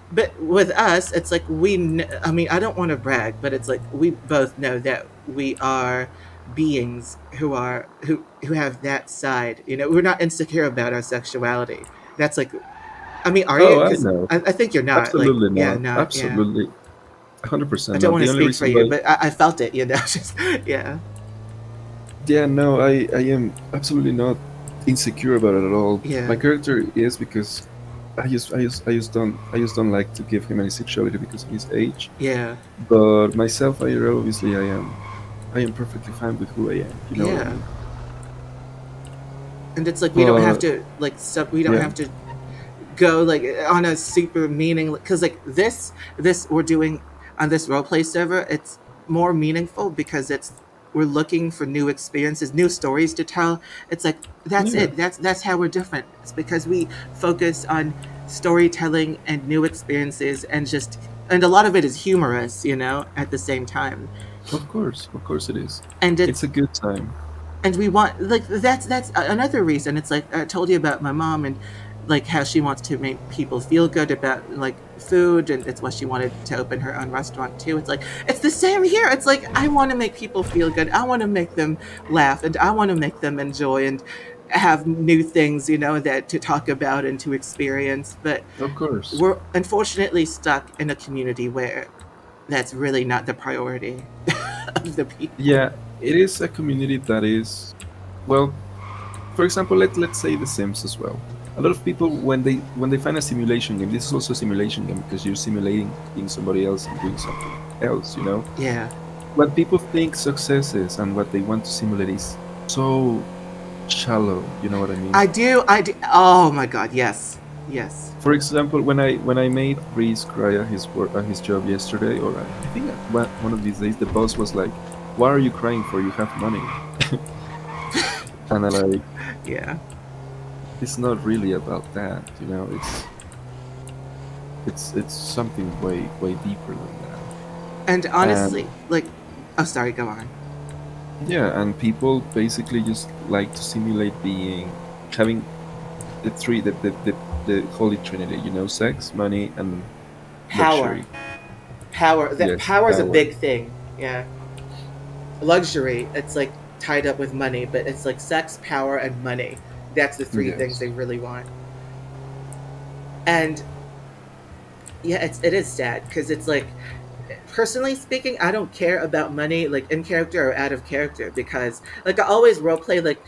But with us, it's like I mean, I don't want to brag, but it's like we both know that we are beings who have that side. You know, we're not insecure about our sexuality. That's like, I mean, are you? Oh, I Because know. I think you're not. Like, Absolutely yeah, not. not, yeah. Absolutely, I 100% don't not. want The to only speak for reason you, why, but I felt it. You know, just yeah, yeah, no, I am absolutely not insecure about it at all. My yeah, character is because I just don't like to give him any sexuality because of his age. yeah, But myself, obviously I am perfectly fine with who I am. You know what I yeah. mean? And it's like we don't have But to we don't yeah, have to. go like on a super meaning, because like this we're doing on this roleplay server, it's more meaningful because it's we're looking for new experiences, new stories to tell. It's like that's Yeah, it. That's how we're different. It's because we focus on storytelling and new experiences, and a lot of it is humorous, at the same time. of course it is. And It's a good time. we want, like, that's another reason. It's like I told you about my mom, and like how she wants to make people feel good about like food, and it's why she wanted to open her own restaurant too. It's like it's the same here. It's like I want to make people feel good, I want to make them laugh, and I want to make them enjoy and have new things, that to talk about and to experience. But Of course. we're unfortunately stuck in a community where that's really not the priority of the people. Yeah, it is a community that is, well, for example, let's say The Sims as well. A lot of people when they find a simulation game, this is also a simulation game because you're simulating being somebody else and doing something else, you know? Yeah. What people think success is and what they want to simulate is so shallow, you know what I mean? I do. Oh my god, yes. Yes. For example, when I made Reese cry at his work at his job yesterday, or I think one of these days, the boss was like, "What are you crying for? You have money." And I like, Yeah. it's not really about that, you know. It's something way deeper than that. And And honestly, like, oh, sorry, go on. yeah, and people basically just like to simulate being having the three the holy trinity, you know, sex, money, and Power. luxury. Power. That Yes, power is a power. big thing. Yeah. Luxury, it's like tied up with money, but it's like sex, power, and money. That's the three things Yes, they really want. And yeah, it is sad because it's like, personally speaking, I don't care about money, like in character or out of character, because like I always roleplay like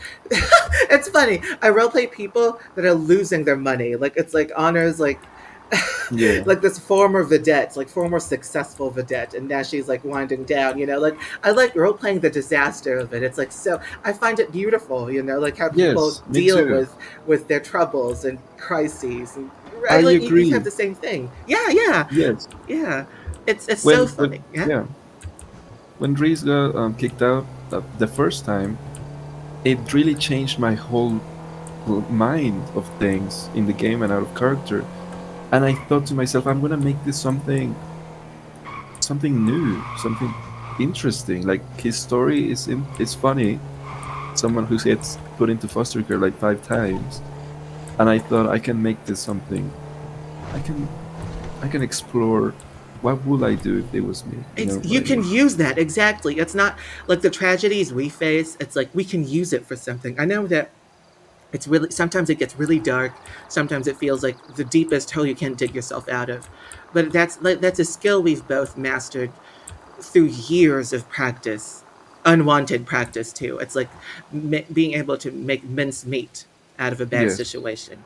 it's funny. I roleplay people that are losing their money. Like it's like honors like yeah, like this former vedette, like former successful vedette, and now she's like winding down. Like I like role playing the disaster of it. It's like so I find it beautiful. Like how people yes, me deal too. with their troubles and crises, and I right, like you have agree. the same thing. Yeah, yeah, Yes, yeah. It's so funny. Yeah. yeah, when Reese got kicked out the first time, it really changed my whole mind of things in the game and out of character. And I thought to myself, I'm gonna make this something new, something interesting. Like his story is funny. Someone who gets put into foster care like 5 times, and I thought I can make this something. I can I can explore. What would I do if it was me? You It's know what you I can mean? use that exactly. It's not like the tragedies we face. It's like we can use it for something. I know that it's really sometimes it gets really dark. Sometimes it feels like the deepest hole you can dig yourself out of. But that's a skill we've both mastered through years of practice, unwanted practice too. It's like being able to make mince meat out of a bad Yes, situation.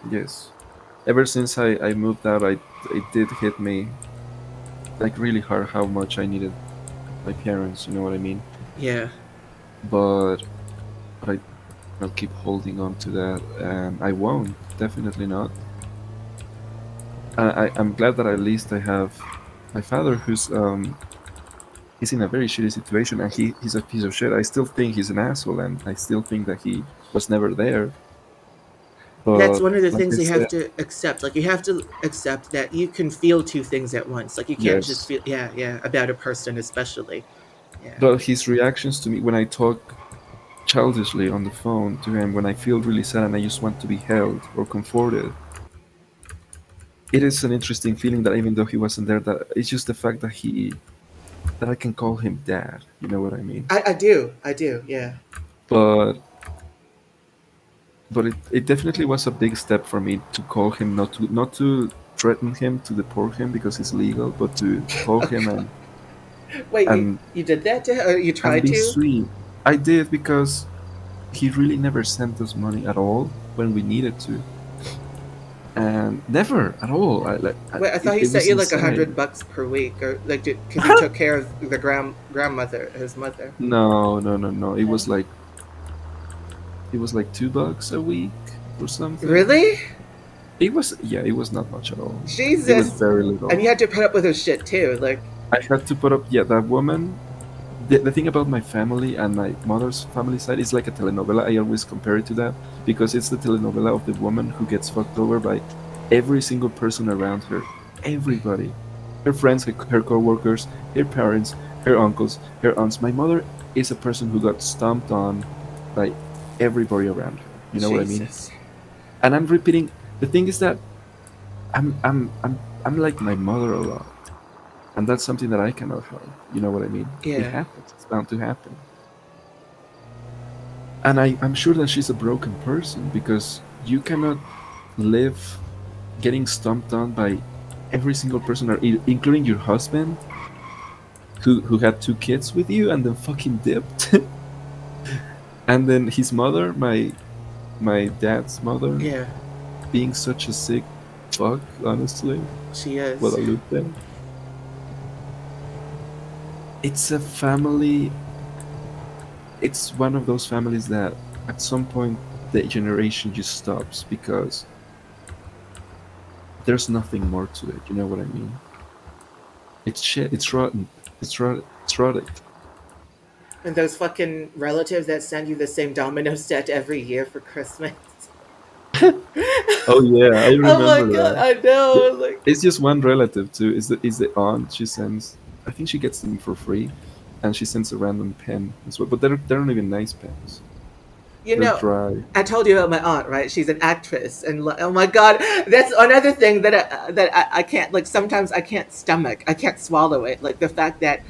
yes. Ever since I moved out, it did hit me like really hard how much I needed my parents. You know what I mean? Yeah. But I'll keep holding on to that, and I won't. Definitely not. I'm glad that at least I have my father, who's he's in a very shitty situation, and he's a piece of shit. I still think he's an asshole, and I still think that he was never there. That's But one of the like things I you have said, to accept. Like you have to accept that you can feel two things at once. Like you can't just yes. feel, yeah, yeah, about a person especially. Yeah. But his reactions to me when I talk childishly on the phone to him, when I feel really sad and I just want to be held or comforted, it is an interesting feeling that even though he wasn't there, that it's just the fact that I can call him dad. You know what I mean? I do. I do. Yeah. But it definitely was a big step for me to call him, not to threaten him to deport him because it's legal, but to call him Okay. Wait, and you did that to her? Or you and tried be to? sweet. I did because he really never sent us money at all when we needed to, and never at all. Wait, I thought he It sent was you like insane. $100 per week, or like because he took care of the grandmother, his mother. No, no, no, no. No. It was like $2 a week or something. Really? It was, yeah, it was not much at all. It was Jesus. very And little. you had to put up with her shit too. Like, I had to put up, yeah, that woman. The thing about my family and my mother's family side is like a telenovela. I always compare it to that because it's the telenovela of the woman who gets fucked over by every single person around her. Everybody. Her friends, her co-workers, her parents, her uncles, her aunts. My mother is a person who got stomped on by everybody around her. You know what I mean? Jesus. And I'm repeating. The thing is that I'm like my mother a lot, and that's something that I cannot help. You know what I mean? It Yeah. happens. It's bound to happen. And I'm sure that she's a broken person because you cannot live getting stomped on by every single person, or including your husband, who had two kids with you and then fucking dipped, and then his mother, my dad's mother, Yeah. being such a sick fuck. Honestly, She is. Guadalupe. It's a family. It's one of those families that at some point the generation just stops because there's nothing more to it. You know what I mean? It's shit. It's rotten. It's rotten. It's rotted. And those fucking relatives that send you the same domino set every year for Christmas. Oh yeah, I Oh my remember god, that. I know. Like, It's just one relative too. Is the aunt? She sends. I think she gets them for free, and she sends a random pen as well. But they're not even nice pens. you They're know, dry. I told you about my aunt, right? She's an actress, and oh my god, that's another thing that I can't like. Sometimes I can't stomach, I can't swallow it. Like the fact that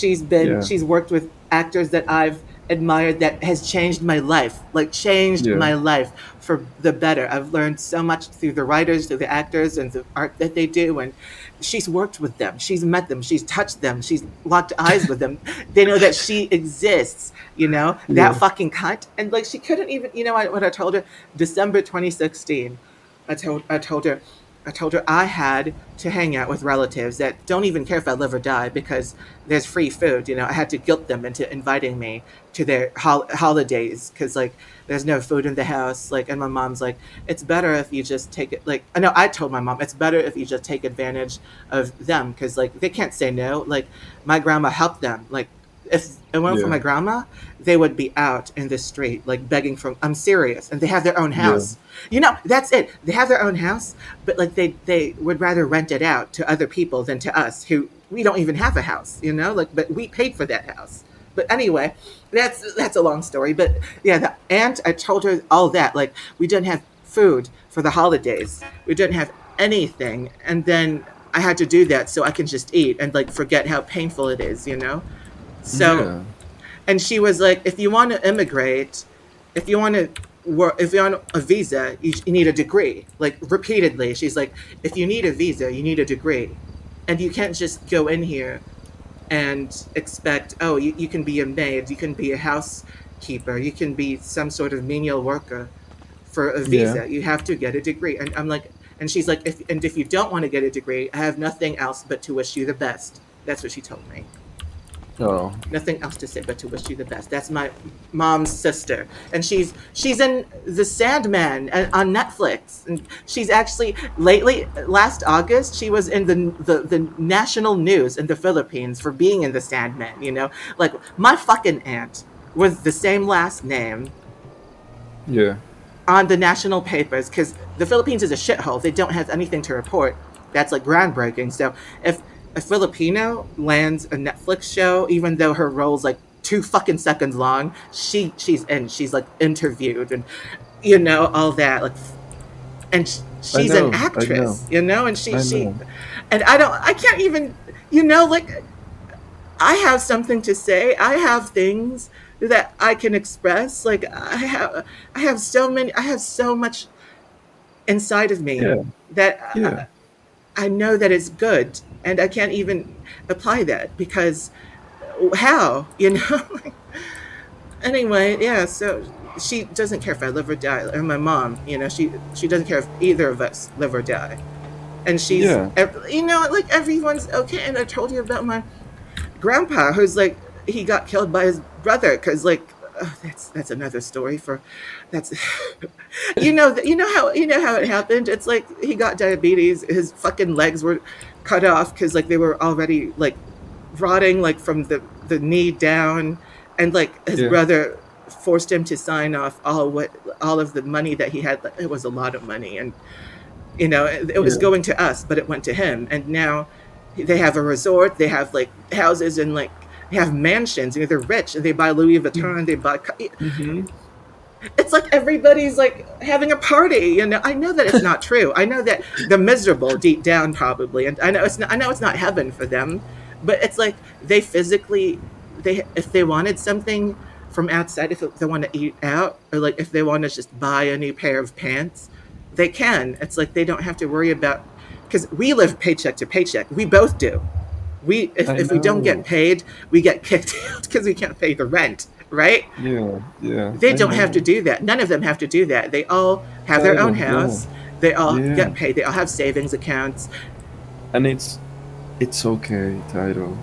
Yeah, she's worked with actors that I've admired that has changed my life, like changed yeah, my life for the better. I've learned so much through the writers, through the actors, and the art that they do. And she's worked with them, she's met them, she's touched them, she's locked eyes with them. They know that she exists, that yeah, fucking cunt. And like she couldn't even, what I told her? December 2016, I told her I had to hang out with relatives that don't even care if I live or die because there's free food. I had to guilt them into inviting me to their holidays because like there's no food in the house. Like, and my mom's like, it's better if you just take it. Like, I know I told my mom it's better if you just take advantage of them because like they can't say no. Like my grandma helped them. Like if it weren't for yeah, my grandma, they would be out in the street like begging from. I'm serious, and they have their own yeah, house. That's it. They have their own house, but like they would rather rent it out to other people than to us who we don't even have a house. Like but we paid for that house. But anyway, that's a long story. But yeah, the aunt, I told her all that. Like we didn't have food for the holidays. We didn't have anything, and then I had to do that so I can just eat and like forget how painful it is. So, yeah, and she was like, if you want to immigrate, if you want to work, if you want a visa, you need a degree. Like repeatedly, she's like, if you need a visa, you need a degree, and you can't just go in here and expect, oh, you can be a maid, you can be a housekeeper, you can be some sort of menial worker for a yeah. visa. You have to get a degree. And I'm like, and she's like, if you don't want to get a degree, I have nothing else but to wish you the best. That's what she told me. Oh, Nothing else to say but to wish you the best. That's my mom's sister, and she's in The Sandman on Netflix, and she's actually lately last August she was in the national news in the Philippines for being in The Sandman. Like my fucking aunt with the same last name yeah, on the national papers because the Philippines is a shithole. They don't have anything to report. That's like groundbreaking. So if a Filipino lands a Netflix show, even though her role's like 2 fucking seconds long, she's in. She's like interviewed and all that. Like, and I she's an know, I know, actress. And she I she, know. and I can't even like I have something to say. I have things that I can express. Like I have so much inside of me Yeah, that yeah, I know that it's good, and I can't even apply that because how anyway, yeah. So she doesn't care if I live or die, and my mom, she doesn't care if either of us live or die, and she's yeah, like everyone's okay. And I told you about my grandpa who's like he got killed by his brother because like oh, that's another story for that's you know how it happened. It's like he got diabetes. His fucking legs were cut off because like they were already like rotting like from the knee down, and like his Yeah, brother forced him to sign off all of the money that he had. It was a lot of money, and it was yeah. going to us, but it went to him. And now they have a resort. They have like houses and like they have mansions. They're rich and they buy Louis Vuitton. They buy. Mm-hmm. It's like everybody's like having a party. And I know that it's not true. I know that they're miserable deep down, probably, and I know it's not heaven for them. But it's like they physically, they if they wanted something from outside, if they want to eat out, or like if they want to just buy a new pair of pants, they can. It's like they don't have to worry about, because we live paycheck to paycheck. We both do. I If we don't get know. paid, we get kicked out because we can't pay the rent, right? Yeah, yeah, They I don't have to know. do that. None of them have to do that. They all have their own Title, yeah, house. They all yeah. get paid. They all have savings accounts. And it's okay, title.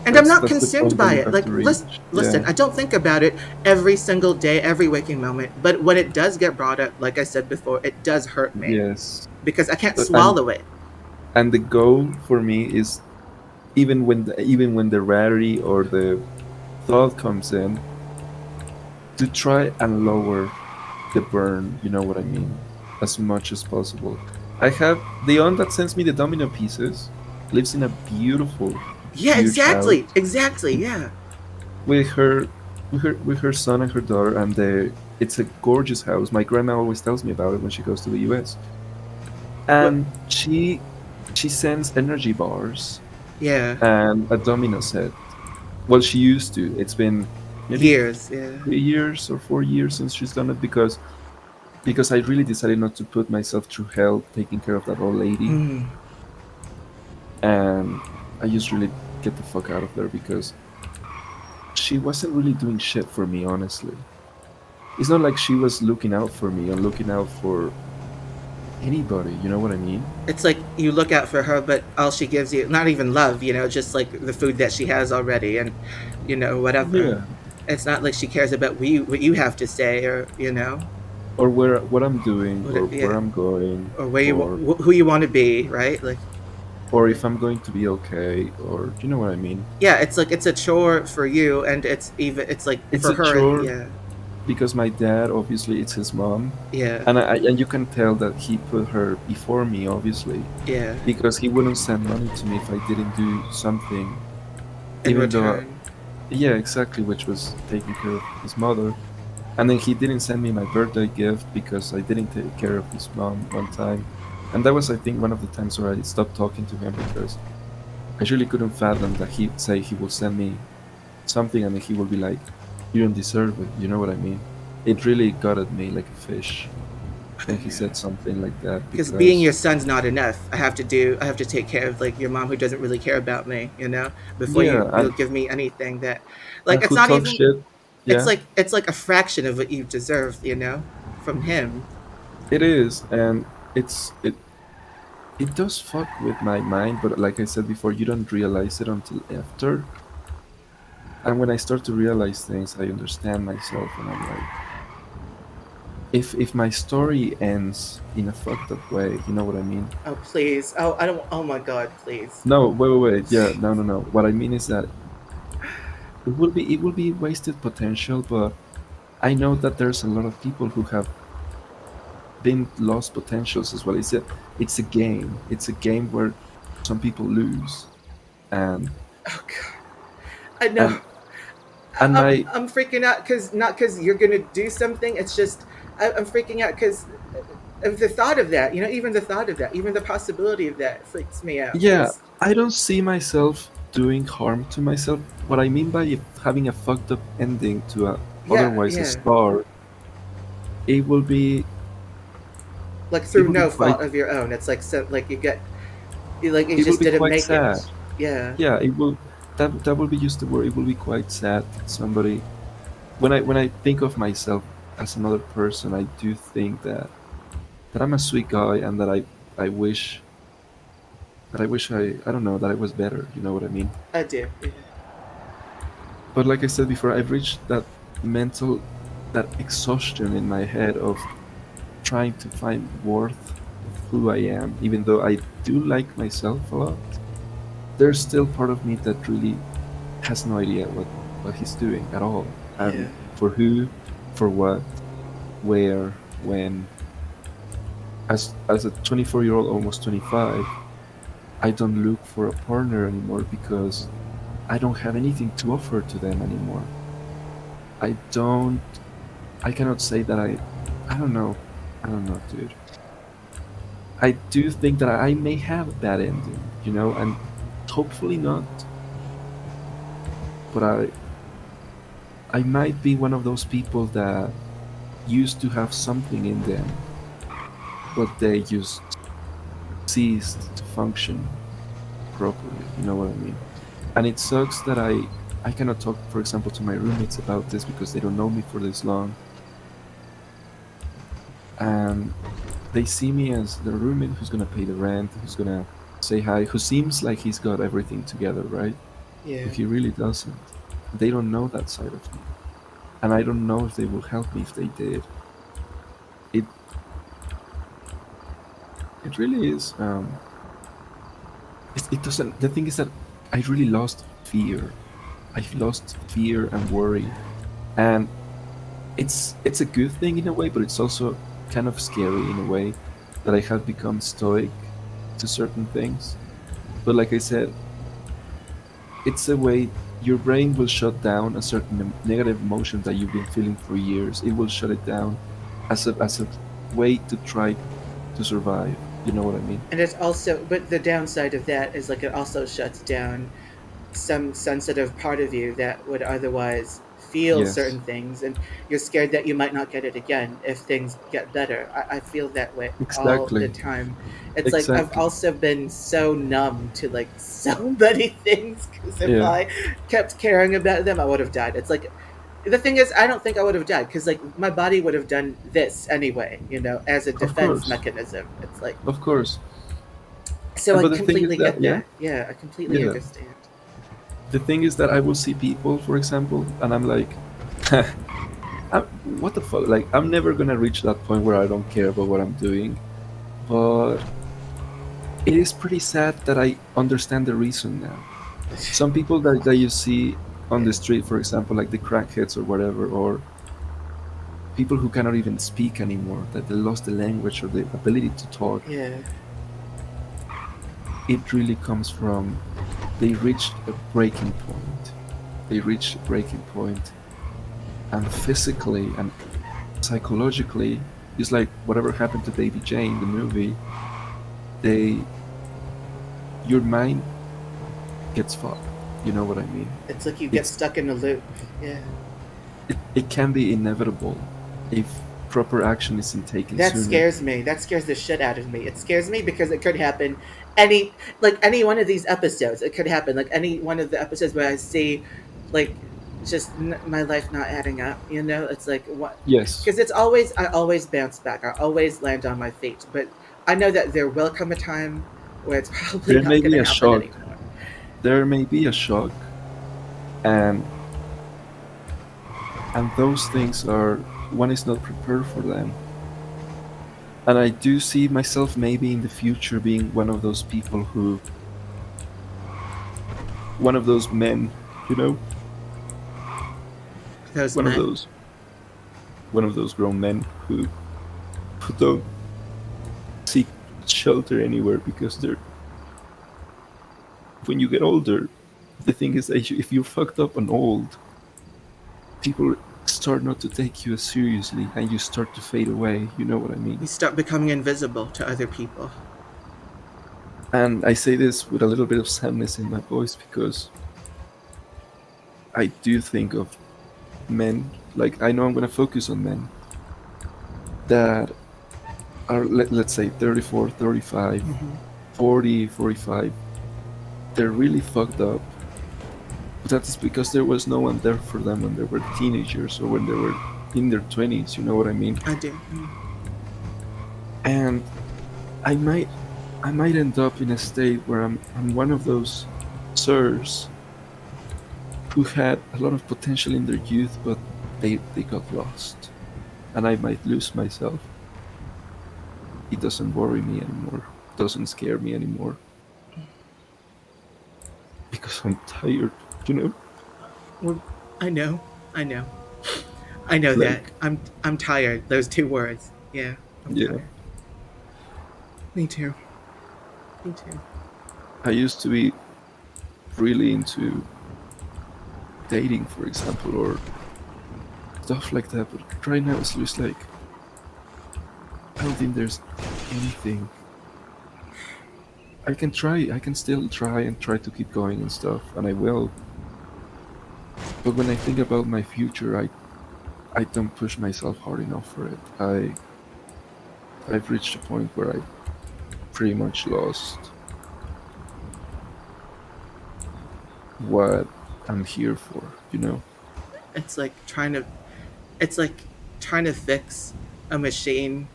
And I'm That's not that's the consumed point that by you it. have Like, to reach. listen, Yeah, I don't think about it every single day, every waking moment. But when it does get brought up, like I said before, it does hurt me yes. because I can't And swallow it. the goal for me is, even when the rarity or the thought comes in, to try and lower the burn, you know what I mean, as much as possible. I have the aunt that sends me the domino pieces, lives in a beautiful, Yeah, huge exactly. house Exactly. Yeah. with her son and her daughter, and it's a gorgeous house. My grandma always tells me about it when she goes to the US. What? And she sends energy bars Yeah. and a domino set. Well, she used to. It's been maybe Years. Yeah. 3 years or 4 years since she's done it, because I really decided not to put myself through hell taking care of that old lady, Mm. and I just really get the fuck out of there because she wasn't really doing shit for me, honestly. It's not like she was looking out for me and looking out for anybody, you know what I mean? It's like you look out for her, but all she gives you, not even love, just like the food that she has already, and whatever. Yeah. It's not like she cares about what you have to say, or Or what I'm doing, or where yeah, I'm going, or where or who you want to be, right? Like, if I'm going to be okay, or you know what I mean? yeah, it's like it's a chore for you, and it's like It's for a her, chore yeah, because my dad, obviously, it's his mom, yeah, and you can tell that he put her before me, obviously, yeah. because he wouldn't send money to me if I didn't do something, In even though, return, yeah, exactly, which was taking care of his mother. And then he didn't send me my birthday gift because I didn't take care of his mom one time. And that was, I think, one of the times where I stopped talking to him because I really couldn't fathom that he'd say he will send me something and then he will be like, "You don't deserve it." You know what I mean? It really got at me like a fish when he said something like that because being because, your son's not enough. I have to take care of like your mom who doesn't really care about me, before yeah, you'll give me anything that, like, and it's who not talks even, shit. Yeah, it's like a fraction of what you deserve, from him. it is. And it does fuck with my mind, but like I said before, you don't realize it until after. And when I start to realize things, I understand myself, and I'm like, if my story ends in a fucked up way, you know what I mean? Oh, please. Oh, I don't. Oh my God, please. No, wait. Yeah, no, no, no. What I mean is that it will be wasted potential, but I know that there's a lot of people who have been lost potentials as well. It's a game. It's a game where some people lose, and Oh God, I know. and and my I'm freaking out because not because you're gonna do something. It's just I'm freaking out because of the thought of that. Even the thought of that, even the possibility of that freaks me out. yeah, Because I don't see myself doing harm to myself. What I mean by having a fucked up ending to a yeah, otherwise a yeah, star, it will be like it through will be no quite fault of your own. It's like so like you it will just be didn't quite make it. sad. Yeah. Yeah, it will. That will be just the word. It will be quite sad that somebody. When I think of myself as another person, I do think that I'm a sweet guy, and I wish I don't know, that I was better. You know what I mean? I do. Yeah. But like I said before, I've reached that. mental, that exhaustion in my head of trying to find worth of who I am, even though I do like myself a lot. There's still part of me that really has no idea what he's doing at all, Yeah. and for who, for what, where, when. As a 24-year-old, almost 25, I don't look for a partner anymore because I don't have anything to offer to them anymore. I don't. I cannot say that I. I don't know. I don't know, dude. I do think that I may have a bad ending, and hopefully not. But I might be one of those people that used to have something in them, but they just ceased to function properly. You know what I mean? And it sucks that I cannot talk, for example, to my roommates about this because they don't know me for this long, and they see me as the roommate who's gonna pay the rent, who's gonna say hi, who seems like he's got everything together, right? Yeah. But he really doesn't. They don't know that side of me, and I don't know if they will help me if they did. It it really is. It doesn't. The thing is that I really lost fear. I've lost fear and worry, and it's a good thing in a way, but it's also kind of scary in a way that I have become stoic to certain things. But like I said, it's a way your brain will shut down a certain negative emotion that you've been feeling for years. It will shut it down as a way to try to survive. You know what I mean? And it's also, but the downside of that is like it also shuts down some sensitive part of you that would otherwise feel Yes, certain things, and you're scared that you might not get it again if things get better. I feel that way all the exactly, time. It's like I've exactly. also been so numb to like so many things because if Yeah, I kept caring about them, I would have died. It's like the thing is, I don't think I would have died because like my body would have done this anyway, as a of defense course, mechanism. It's like, of course. so And I but the thing is completely that, get yeah, that. Yeah, I completely yeah. understand. The thing is that I will see people, for example, and I'm like, what the fuck? Like, I'm never gonna reach that point where I don't care about what I'm doing. But it is pretty sad that I understand the reason now. Some people that you see on Yeah. the street, for example, like the crackheads or whatever, or people who cannot even speak anymore, that they lost the language or the ability to talk, Yeah. it really comes from they reached a breaking point. They reached a breaking point, and physically and psychologically, it's like whatever happened to Baby Jane, the movie, they your mind gets fucked. You know what I mean? It's like you get It's stuck in a loop. Yeah. it can be inevitable if proper action isn't taken That sooner. scares me. That scares the shit out of me. It scares me because it could happen any one of these episodes. It could happen like any one of the episodes where I see like just my life not adding up, It's like what Yes, because it's always I always bounce back. I always land on my feet, but I know that there will come a time where it's probably there may not going be to a happen shock. anymore. There may be a shock, and those things are one is not prepared for them. And I do see myself maybe in the future being one of those people who, one of those men, you know, Those one of men. those, one of those grown men who don't seek shelter anywhere because they're when you get older, the thing is that if you're fucked up and old, people start not to take you as seriously and you start to fade away. You know what I You mean? start becoming invisible to other people. And I say this with a little bit of sadness in my voice because I do think of men, like I know I'm going to focus on men that are, let's say, 34, 35, Hmm. 40, 45. They're really fucked up. But that's because there was no one there for them when they were teenagers or when they were in their 20s. You know what I mean? I do. And I might I might end up in a state where I'm one of those sirs who had a lot of potential in their youth, but they got lost, and I might lose myself. It doesn't worry me anymore. Doesn't scare me anymore because I'm tired. You know, Well, I know, I know, I know that. like I'm tired. Those two words. Yeah, I'm yeah. tired. Me too. Me too. I used to be really into dating, for example, or stuff like that. But right now it's just like I don't think there's anything. I can try. I can still try and try to keep going and stuff, and I will. But when I think about my future, I don't push myself hard enough for it. I've reached a point where I pretty much lost what I'm here for. You know? It's like trying to. It's like trying to fix a machine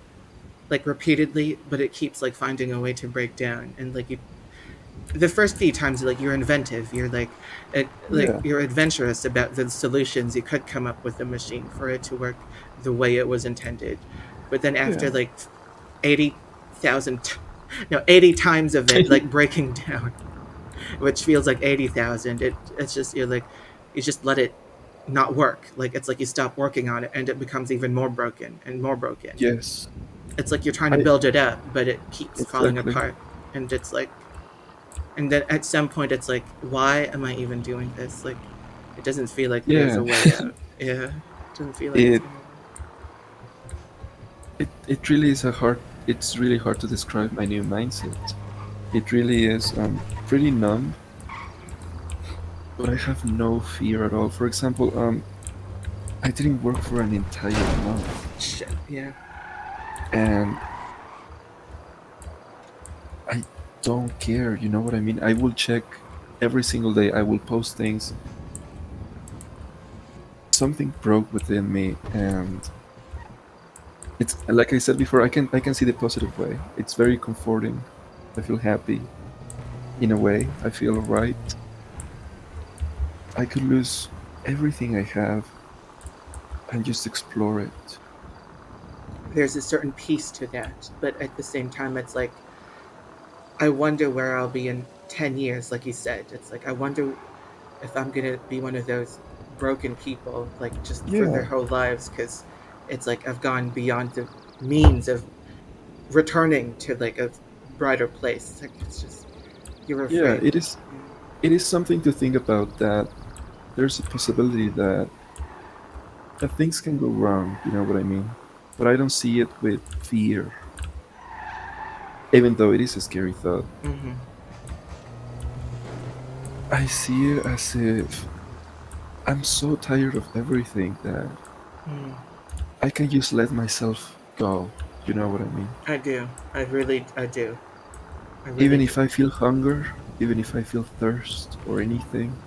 like repeatedly, but it keeps like finding a way to break down. And like you, the first few times, like you're inventive. You're like Yeah, you're adventurous about the solutions you could come up with a machine for it to work the way it was intended. But then after yeah, like 80,000, no, 80 times of it like breaking down, which feels like 80,000. It's just you're like you just let it not work. Like it's like you stop working on it and it becomes even more broken and more broken. yes, It's like you're trying to I build it up, but it keeps falling exactly. apart. And it's like and then at some point it's like why am I even doing this? Like it doesn't feel like there's Yeah, a way out. Yeah. It doesn't feel like it's it gonna work. it really is a hard. It's really hard to describe my new mindset. It really is pretty numb, but I have no fear at all. For example, I didn't work for an entire month, Shit. Yeah. and I don't care. You know what I mean? I will check every single day. I will post things. Something broke within me, and it's like I said before. I can see the positive way. It's very comforting. I feel happy in a way. I feel alright. I could lose everything I have and just explore it. There's a certain peace to that, but at the same time it's like I wonder where I'll be in 10 years like you said. It's like I wonder if I'm gonna be one of those broken people, like just for their Yeah, whole lives, because it's like I've gone beyond the means of returning to like a brighter place. It's like it's just you're yeah. afraid. It is. Yeah. It is something to think about that there's a possibility that things can go wrong. You know what I mean? But I don't see it with fear, even though it is a scary thought. Mm-hmm. I see it as if I'm so tired of everything that Mm. I can just let myself go. You know what I mean? I do. I do. I really Even do. if I feel hunger, even if I feel thirst or anything,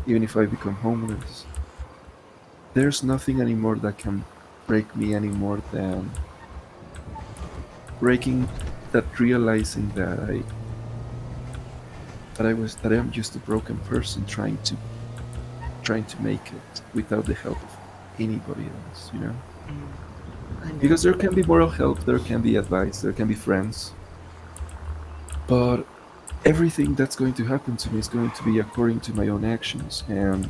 even if I become homeless, there's nothing anymore that can break me any more than breaking that realizing that I'm just a broken person trying to make it without the help of anybody else, you know? Mm. I know. Because there can be moral help, there can be advice, there can be friends, but everything that's going to happen to me is going to be according to my own actions, and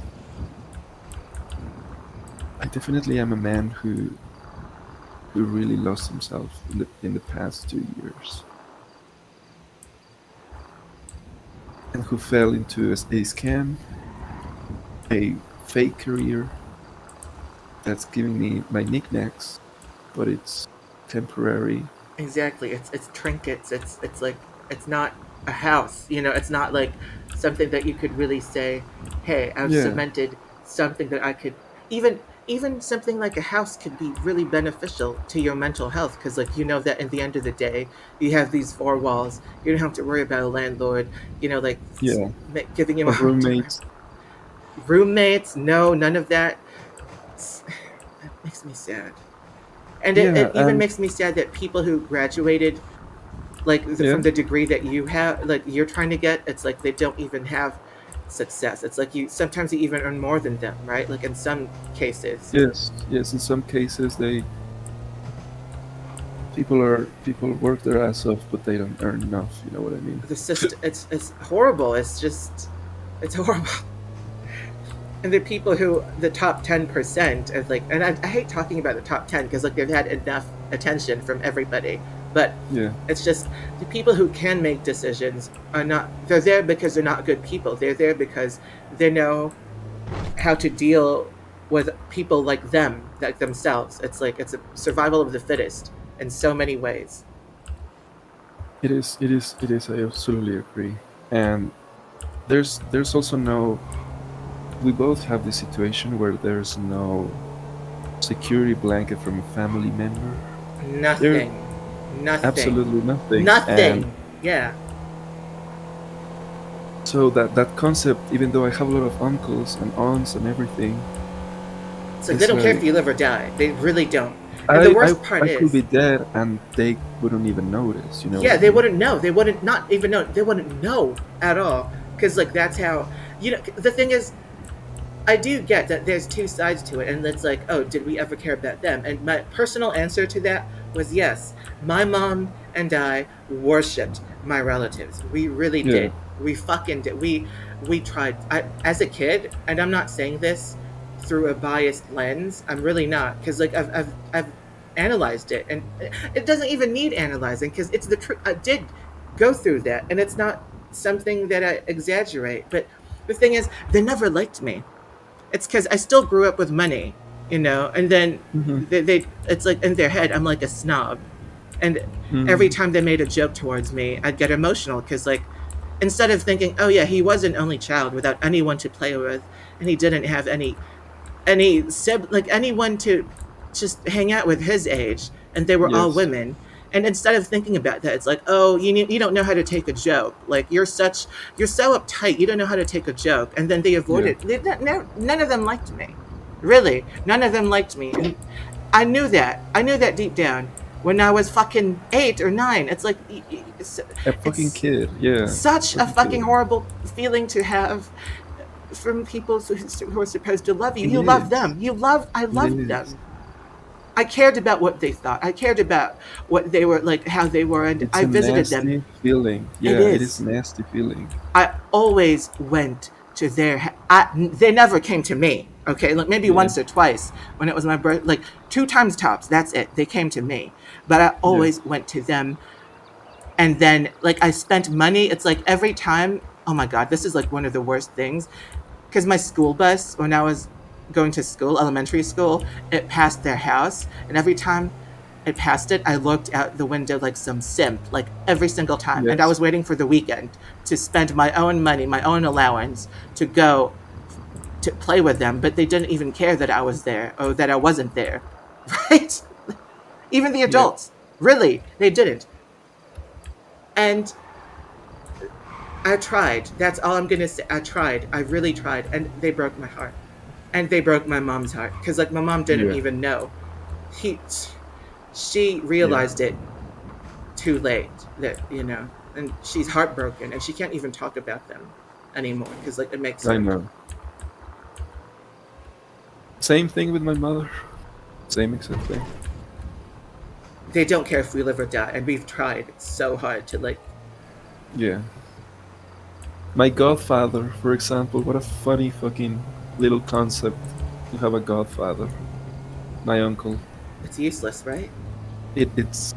I definitely am a man who really lost himself in the past 2 years, and who fell into a scam, a fake career that's giving me my knickknacks, but it's temporary. Exactly. It's trinkets. It's like it's not a house. You know, it's not like something that you could really say, "Hey, I've Yeah, cemented something that I could." Even something like a house could be really beneficial to your mental health because like you know that at the end of the day you have these four walls. You don't have to worry about a landlord. You know, like yeah, giving you a of hard time. roommates. Roommates, no, none of that. It's, that makes me sad. And it Yeah, even and makes me sad that people who graduated like yeah, from the degree that you have like you're trying to get it's like they don't even have success. It's like you sometimes you even earn more than them, right? Like in some cases, Yes, yes. In some cases, they people work their ass off, but they don't earn enough. You know what I mean? the system it's horrible. It's just it's horrible. And the people who the top 10% is like, and I hate talking about the top 10 because like they've had enough attention from everybody, but Yeah, it's just the people who can make decisions are not. They're there because they're not good people. They're there because they know how to deal with people like them, like themselves. It's like it's a survival of the fittest in so many ways. it is. It is. It is. I absolutely agree. And there's also no. We both have this situation where there's no security blanket from a family member. There Nothing, nothing, absolutely nothing. And nothing. Yeah, so that concept, even though I have a lot of uncles and aunts and everything, it's like they it's don't care like if you live or die. They really don't. And the worst part I could be is, dead and they wouldn't even notice. You know what yeah, I they mean? wouldn't know. They wouldn't not even know. They wouldn't know at all because like that's how you know. The thing is, I do get that there's two sides to it, and it's like, oh, did we ever care about them? And my personal answer to that was yes. My mom and I worshipped my relatives. We really Yeah. did. We fucking did. We tried. As a kid, and I'm not saying this through a biased lens. I'm really not, because like I've analyzed it, and it doesn't even need analyzing because it's the truth. I did go through that, and it's not something that I exaggerate. But the thing is, they never liked me. It's because I still grew up with money, you know, and then Hmm. it's like in their head, I'm like a snob. And every Hmm. time they made a joke towards me, I'd get emotional because, like, instead of thinking, oh, yeah, he was an only child without anyone to play with, and he didn't have like anyone to just hang out with his age, and they were all Yes. women. And instead of thinking about that, it's like, oh, you don't know how to take a joke. Like you're so uptight, you don't know how to take a joke. And then they Yeah. avoided. None of them liked me, really. None of them liked me, and I knew that. I knew that deep down when I was fucking 8 or 9. It's like A fucking it's kid. Yeah. such a Fucking fucking kid. horrible feeling to have from people who are supposed to love you. It You love is. them. I It loved is. them. I cared about what they thought. I cared about what they were like, how they were, and It's I a visited them. nasty feeling. It Yeah, it is is. nasty feeling. I always went to their. They never came to me. Okay, like maybe Yeah. once or twice when it was my birth, like 2 times tops. That's it. They came to me, but I Yeah. always went to them. And then, like, I spent money. It's like every time. Oh my god, this is like one of the worst things because my school bus, when I was going to school, elementary school, it passed their house, and every time it passed it, I looked out the window like some simp, like every single time. And I Yes. was waiting for the weekend to spend my own money, my own allowance to go to play with them, but they didn't even care that I was there or that I wasn't there, right? Even the Yeah. adults, really, they didn't. And I tried. That's all I'm gonna say. I tried. I really tried, and they broke my heart, and they broke my mom's heart because like my mom didn't Yeah. even know. He, she Yeah. realized it too late that and she's heartbroken, and she can't even talk about them anymore because like it makes I her. know. Same thing with my mother. Same exact thing. They don't care if we live or die, and we've tried so hard to like. Yeah. My godfather, for example, what a funny fucking little concept to have a godfather. My uncle. It's useless, right? It's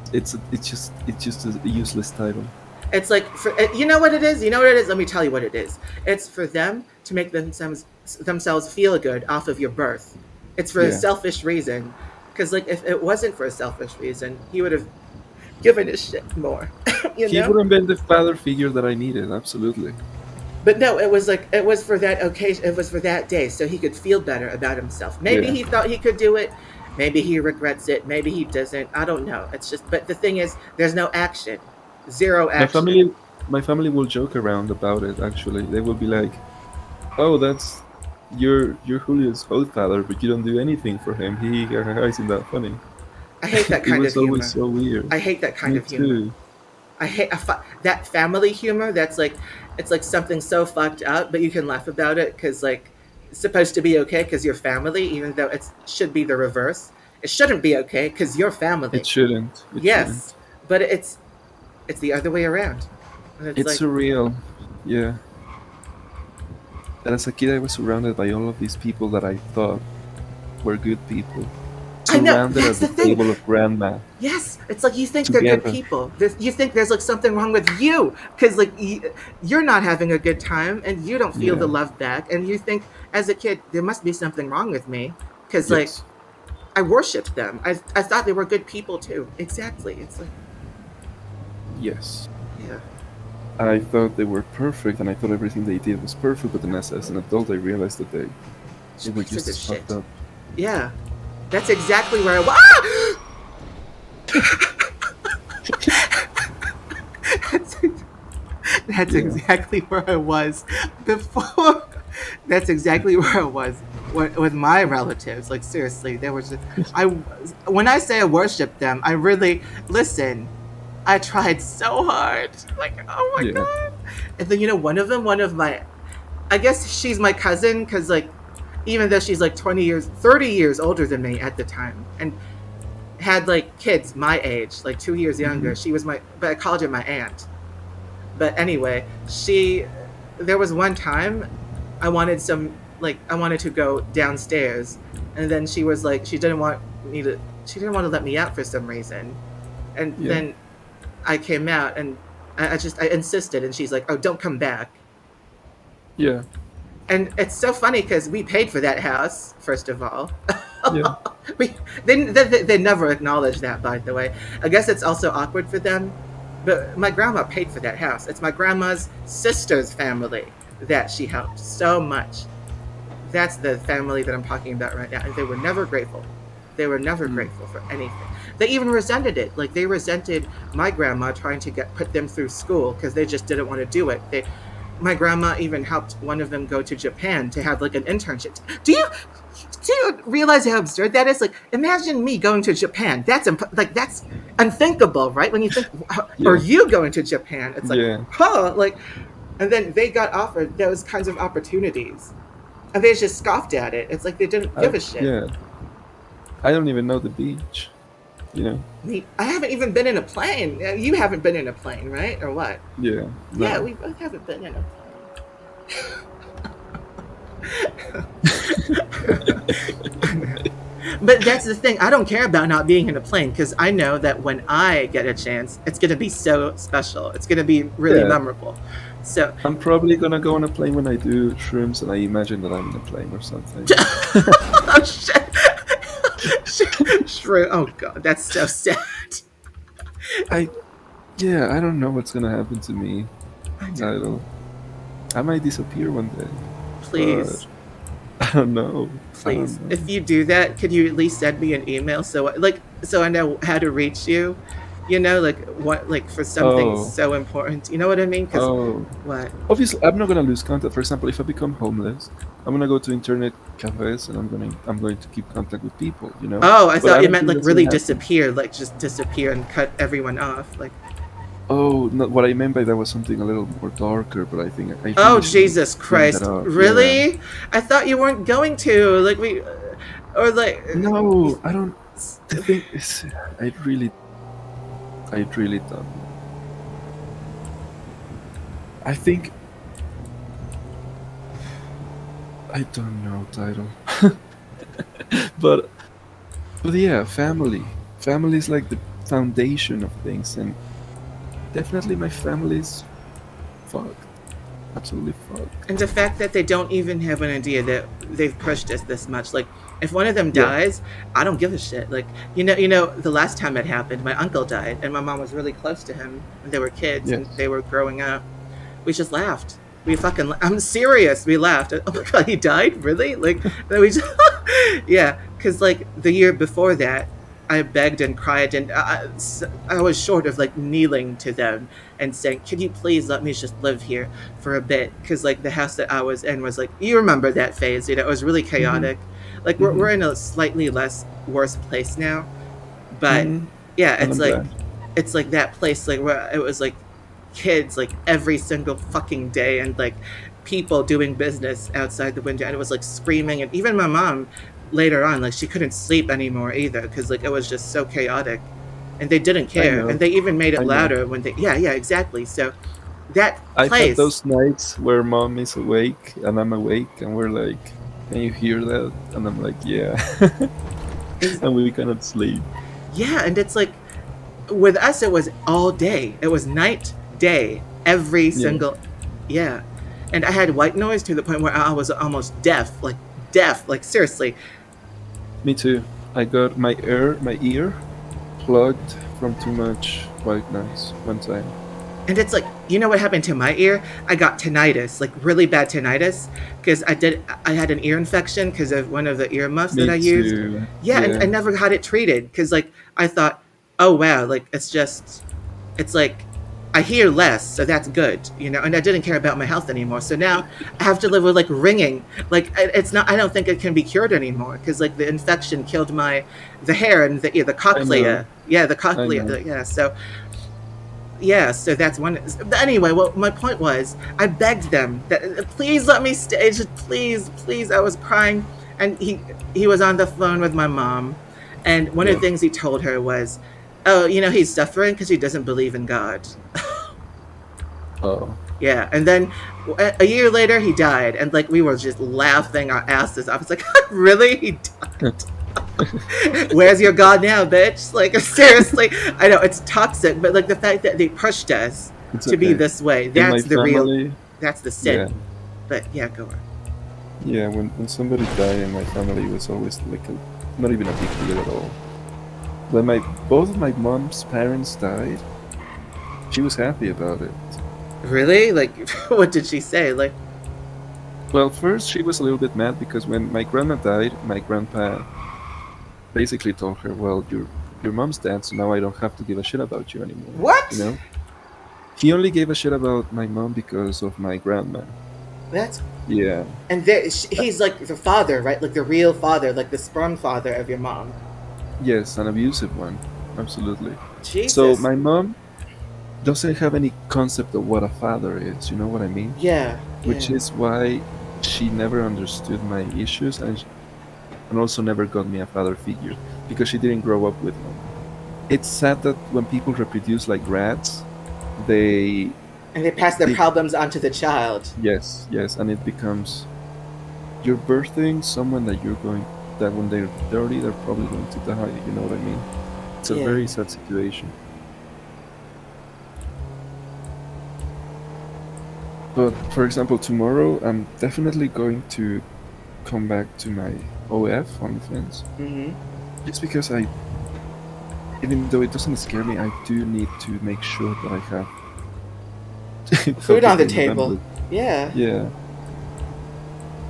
just a useless title. It's like for you know what it is. You know what it is. Let me tell you what it is. It's for them to make themselves feel good off of your birth. It's for a Yeah. selfish reason. Because like if it wasn't for a selfish reason, he would have given a shit more. you He know. would have been the father figure that I needed, absolutely. But no, it was like it was for that occasion. It was for that day, so he could feel better about himself. Maybe Yeah. he thought he could do it. Maybe he regrets it. Maybe he doesn't. I don't know. It's just. But the thing is, there's no action. Zero My action. family my family will joke around about it actually. They will be like, "Oh, that's you're Julio's godfather, but you don't do anything for him. He isn't that funny." I hate that It kind of was always humor. so weird. I hate that kind Me of humor. too. I hate that family humor. That's like, it's like something so fucked up, but you can laugh about it because like it's supposed to be okay because you're family, even though it should be the reverse. It shouldn't be okay because you're It family. shouldn't. It Yes, shouldn't. but it's the other way around, and it's It's like, surreal. Yeah. And as a kid, I was surrounded by all of these people that I thought were good people, I know surrounded that's at the the thing. table of grandma Yes, it's like you think they're good together. people. You think there's like something wrong with you because like you're not having a good time and you don't feel the Yeah. love back, and you think as a kid there must be something wrong with me because like Yes. I worshipped them. I thought they were good people too. Exactly. It's like, Yes. yeah, I thought they were perfect, and I thought everything they did was perfect. But then, as an adult, I realized that they were pieces just of as fucked shit. up. Yeah, that's exactly where I was. that's, that's Yeah. exactly where I was before. That's exactly where I was with my relatives. Like seriously, there was I when I say I worship them, I really listen. I tried so hard. Like, oh my Yeah. god. And then one of them, one of my, I guess she's my cousin because like even though she's like 20 years, 30 years older than me at the time, and had like kids my age, like 2 years Hmm. younger. She was my, but I called her my aunt. But anyway, there was one time I wanted to go downstairs, and then she was like, she didn't want to let me out for some reason. And Yeah. then I came out and I insisted, and she's like, "Oh, don't come back." Yeah. And it's so funny because we paid for that house, first of all. Yeah. we they never acknowledge that, by the way. I guess it's also awkward for them. But my grandma paid for that house. It's my grandma's sister's family that she helped so much. That's the family that I'm talking about right now. And they were never grateful. They were never Mm. grateful for anything. They even resented it. Like they resented my grandma trying to put them through school because they just didn't want to do it. My grandma even helped one of them go to Japan to have like an internship. Do you realize how absurd that is? Like, imagine me going to Japan. That's unthinkable, right? When you think, or Yeah. you going to Japan, it's like, Yeah. huh, like, and then they got offered those kinds of opportunities, and they just scoffed at it. It's like they didn't give a shit. Yeah. I don't even know the beach. You know. I haven't even been in a plane. You haven't been in a plane, right? Or what? Yeah. Yeah, No. we both haven't been in a plane. But that's the thing. I don't care about not being in a plane because I know that when I get a chance, it's going to be so special. It's going to be really Yeah. memorable. So, I'm probably gonna go on a plane when I do shrooms, and I imagine that I'm in a plane or something. oh shit. Shrew. Oh god, that's so sad. I Yeah. I don't know what's gonna happen to me. I don't know. Title. I might disappear one day, but Please, I don't know. I don't please. If know. you do that, could you at least send me an email so I know how to reach you? Like what, like for something Oh. so important. You know what I mean? Because Oh. what? Obviously, I'm not gonna lose contact. For example, if I become homeless, I'm gonna go to internet cafes and I'm going to keep contact with people. Oh, I But I thought you don't meant think like that's really gonna happen. disappear, like just disappear and cut everyone off. Like, Oh, no, what I meant by that was something a little more darker. But I oh really shouldn't Jesus bring that Christ, up. Yeah. really? I thought you weren't going to. Like or like, No, I don't. The thing is, I really don't know. I think I don't know title, but yeah, family. Family is like the foundation of things, and definitely my family's fucked. Absolutely fucked. and the fact that they don't even have an idea that they've pushed us this much. Like, if one of them Yeah. dies, I don't give a shit. Like, the last time it happened, my uncle died, and my mom was really close to him. And they were kids, and Yes. they were growing up. We just laughed. I'm serious. We laughed. Oh my god, he died? Really? Like, we just, yeah. Because like the year before that, I begged and cried, and I was short of like kneeling to them and saying, "Can you please let me just live here for a bit?" Because like the house that I was in was like, you remember that phase? It was really Mhm. chaotic. Like we're Mhm. in a slightly less worse place now, but Mhm. yeah, And it's I'm like glad. it's like that place like where it was like kids like every single fucking day, and like people doing business outside the window, and it was like screaming, and even my mom later on, like she couldn't sleep anymore either because like it was just so chaotic, and they didn't I care, and know, they even made it I know. louder when they, yeah, exactly. So that I've had place, those nights where mom is awake and I'm awake, and we're like, "Can you hear that?" And I'm like, "Yeah," is, and we cannot sleep. yeah, and it's like with us it was all day, it was night day every Yeah, single, yeah. And I had white noise to the point where I was almost deaf, like deaf, like seriously. me too. I got my ear plugged from too much white noise one time. And it's like, you know what happened to my ear? I got tinnitus, like really bad tinnitus, because I had an ear infection because of one of the earmuffs that Me I used. too. Yeah, and I Yeah, never had it treated because like I thought, oh wow, like it's just, it's like I hear less, so that's good, you know. And I didn't care about my health anymore, so now I have to live with like ringing. Like it's not. I don't think it can be cured anymore because like the infection killed my the hair and the, yeah, the I know. cochlea. Yeah, the I cochlea. know. Yeah, so yeah, so that's one. But anyway, well, my point was, I begged them that please let me stay. Just please, please. I was crying, and he was on the phone with my mom, and one of Yeah. the things he told her was, "Oh, you know, he's suffering because he doesn't believe in God." Oh. Yeah, and then a year later, he died, and like we were just laughing our asses off. It's like, really, he where's your God now, bitch? Like, seriously, I know it's toxic, but like the fact that they pushed us It's to be okay. this way, In my that's the real, family, that's the yeah, sin. But yeah, go on. yeah. When somebody died in my family, it was always like not even a big deal at all. When my both of my mom's parents died, she was happy about it. Really? Like, what did she say? Like, Well, first she was a little bit mad because when my grandma died, my grandpa basically told her, "Well, your mom's dead, so now I don't have to give a shit about you anymore." You what? know, he only gave a shit about my mom because of my grandma. That's, Yeah. and there, he's like the father, right? Like the real father, like the sperm father of your mom. Yes, an abusive one. Absolutely. So Jesus. my mom doesn't have any concept of what a father is, you know what I mean? Yeah, Which yeah, is why she never understood my issues, and also never got me a father figure because she didn't grow up with one. It's sad that when people reproduce like rats, they and they pass their they problems onto the child. yes, yes, and it becomes you're birthing someone that you're going that when they're 30 they're probably going to die, you know what I mean? It's a Yeah. very sad situation. But for example, tomorrow I'm definitely going to come back to my OF on the fence. Mm-hmm. Just because even though it doesn't scare me, I do need to make sure that I have Food on budget the in table. November. Yeah. Yeah.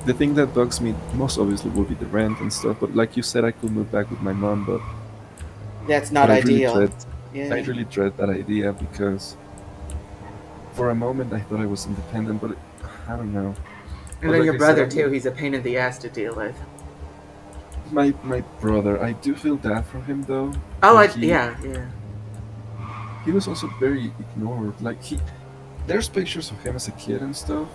The thing that bugs me most obviously will be the rent and stuff, but like you said, I could move back with my mom, That's but not ideal. I Yeah. really dread that idea because for a moment I thought I was independent, but I don't know. And But then like your I said, brother too, he's a pain in the ass to deal with. my brother, I do feel bad for him though, Oh, but yeah, yeah. he was also very ignored. Like there's pictures of him as a kid and stuff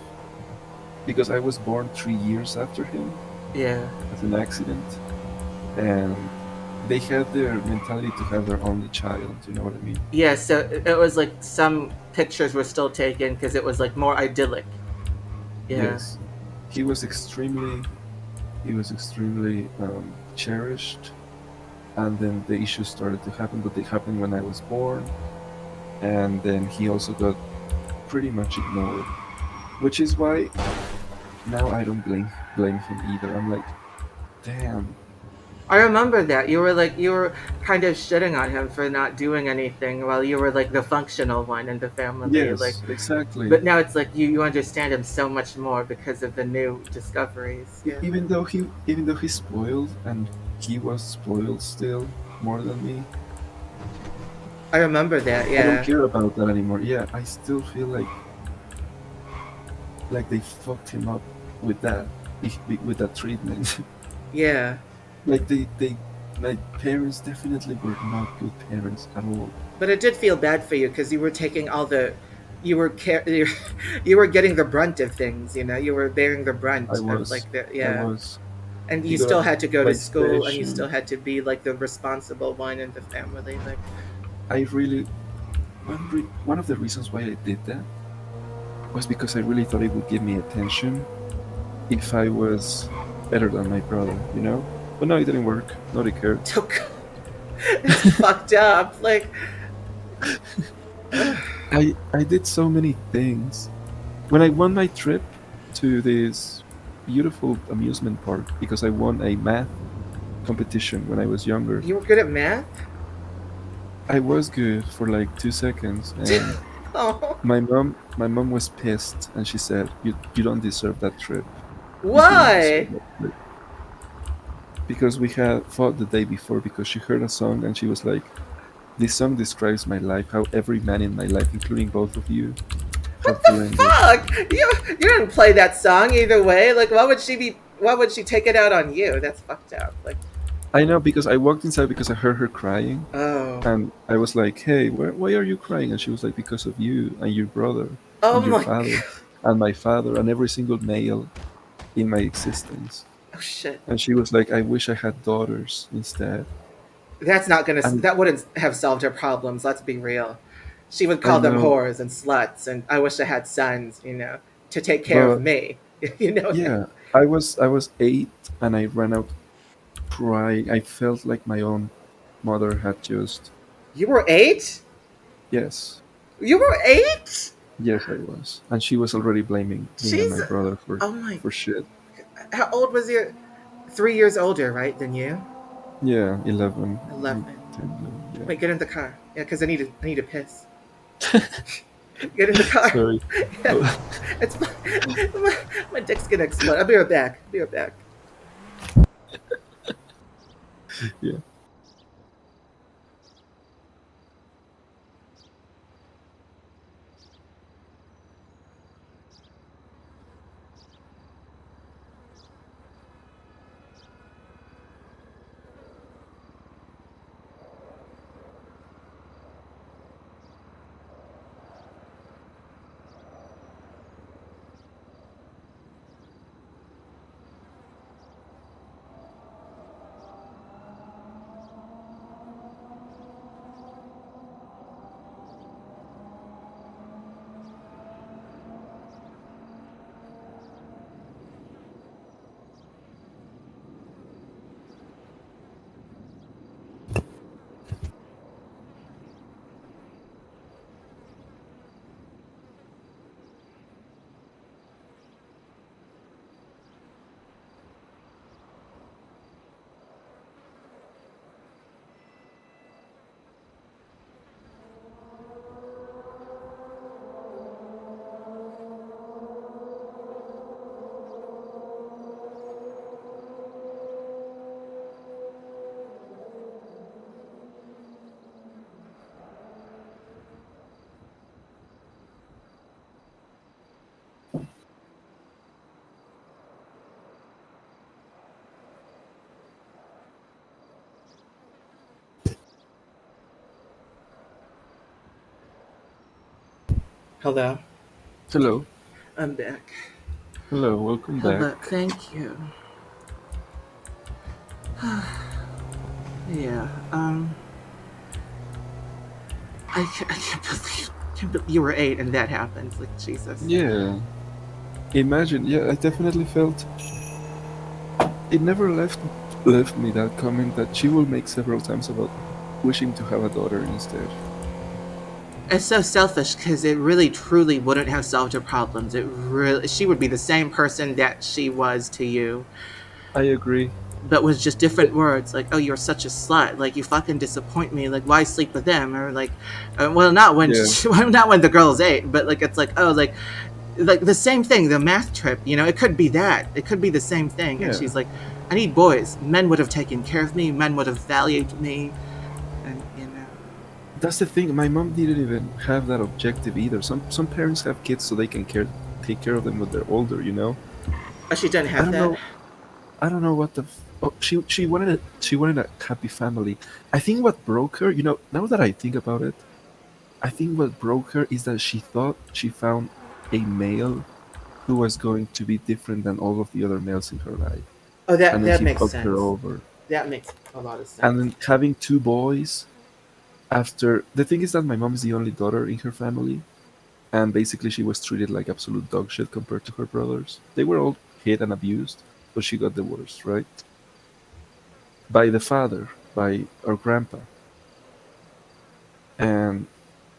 because I was born 3 years after him Yeah. as an accident, and they had their mentality to have their only child. You know what I mean? Yeah, so it was like some pictures were still taken because it was like more idyllic. Yeah. Yes, he was extremely cherished, and then the issues started to happen, but they happened when I was born, and then he also got pretty much ignored, which is why now I don't blame him either. I'm like, damn. I remember that. You were kind of shitting on him for not doing anything while you were like the functional one in the family. Like, Yes, exactly. but now it's like you understand him so much more because of the new discoveries. Yeah. Even though he's spoiled and he was spoiled still more than me, I remember that. I don't Yeah. care about that anymore. Yeah, I still feel like they fucked him up with that with that treatment. Yeah. Like they My parents definitely were not good parents at all. But it did feel bad for you because you were taking all the, you were you were getting the brunt of things. You know, you were bearing the I brunt of was, like the I yeah, was. and He you got still a had to go to school, and you still PlayStation. had to be like the responsible one in the family. Like, I really one of the reasons why I did that was because I really thought it would give me attention if I was better than my brother, you know? But no, it didn't work. Nobody cared. it's fucked up. Like, ugh. I did so many things. When I won my trip to this beautiful amusement park because I won a math competition when I was younger, You were good at math. I was good for like 2 seconds, and Oh, my mom was pissed, and she said, "You don't deserve that trip. You do not deserve why? that trip." Because we had fought the day before because she heard a song and she was like, "This song describes my life, how every man in my life, including both of you, What have the ruined it." fuck? You didn't play that song either way. Like, why would she be? Why would she take it out on you? That's fucked up. Like, I know because I walked inside because I heard her crying, oh, and I was like, "Hey, why are you crying?" And she was like, "Because of you and your brother oh and your my father god. and my father and every single male in my existence." Oh shit. And she was like, "I wish I had daughters instead." That's not gonna. And That wouldn't have solved her problems. Let's be real. She would I call them know, whores and sluts, and I wish I had sons. You know, to take care of but me. You know. yeah, I was 8 and I ran out crying. I felt like my own mother had just You were 8. yes, You were 8. yes, I was, and she was already blaming me and She's. my brother for Oh my. shit. How old was your? 3 years older, right, than you? Yeah, 11, 8, 11. 10, 11. Wait, get in the car. Yeah, because I need to piss. Get in the car. Sorry. Yeah, Oh, it's my dick's gonna explode. I'll be right back. Be right back. yeah. Hello. Hello. I'm back. Hello, welcome Hello. back. Thank you. Yeah. Can't believe you were 8 and that happened. Like Jesus. Yeah. Imagine, yeah, I definitely felt it never left me that comment that she will make several times about wishing to have a daughter instead. It's so selfish because it really truly wouldn't have solved her problems. It really, she would be the same person that she was to you, I agree. but with just different words. Like, oh, you're such a slut. Like, you fucking disappoint me. Like, why sleep with them? Or like, well, not when Yeah, not when the girl's 8, but like it's like, oh, like the same thing. The math trip. You know, it could be that. It could be the same thing. And yeah. she's like, I need boys. Men would have taken care of me. Men would have valued me. And you know, That's the thing. My mom didn't even have that objective either. Some parents have kids so they can take care of them when they're older. You know. oh, she didn't I have don't that. know. I don't know what Oh, she wanted a happy family. I think what broke her, now that I think about it, I think what broke her is that she thought she found a male who was going to be different than all of the other males in her life, Oh, and then that he makes fucked her sense. over. That makes a lot of And sense. then having two boys after the thing is that my mom is the only daughter in her family, and basically she was treated like absolute dog shit compared to her brothers. They were all hit and abused, but she got the worst, right? By the father, by our grandpa. And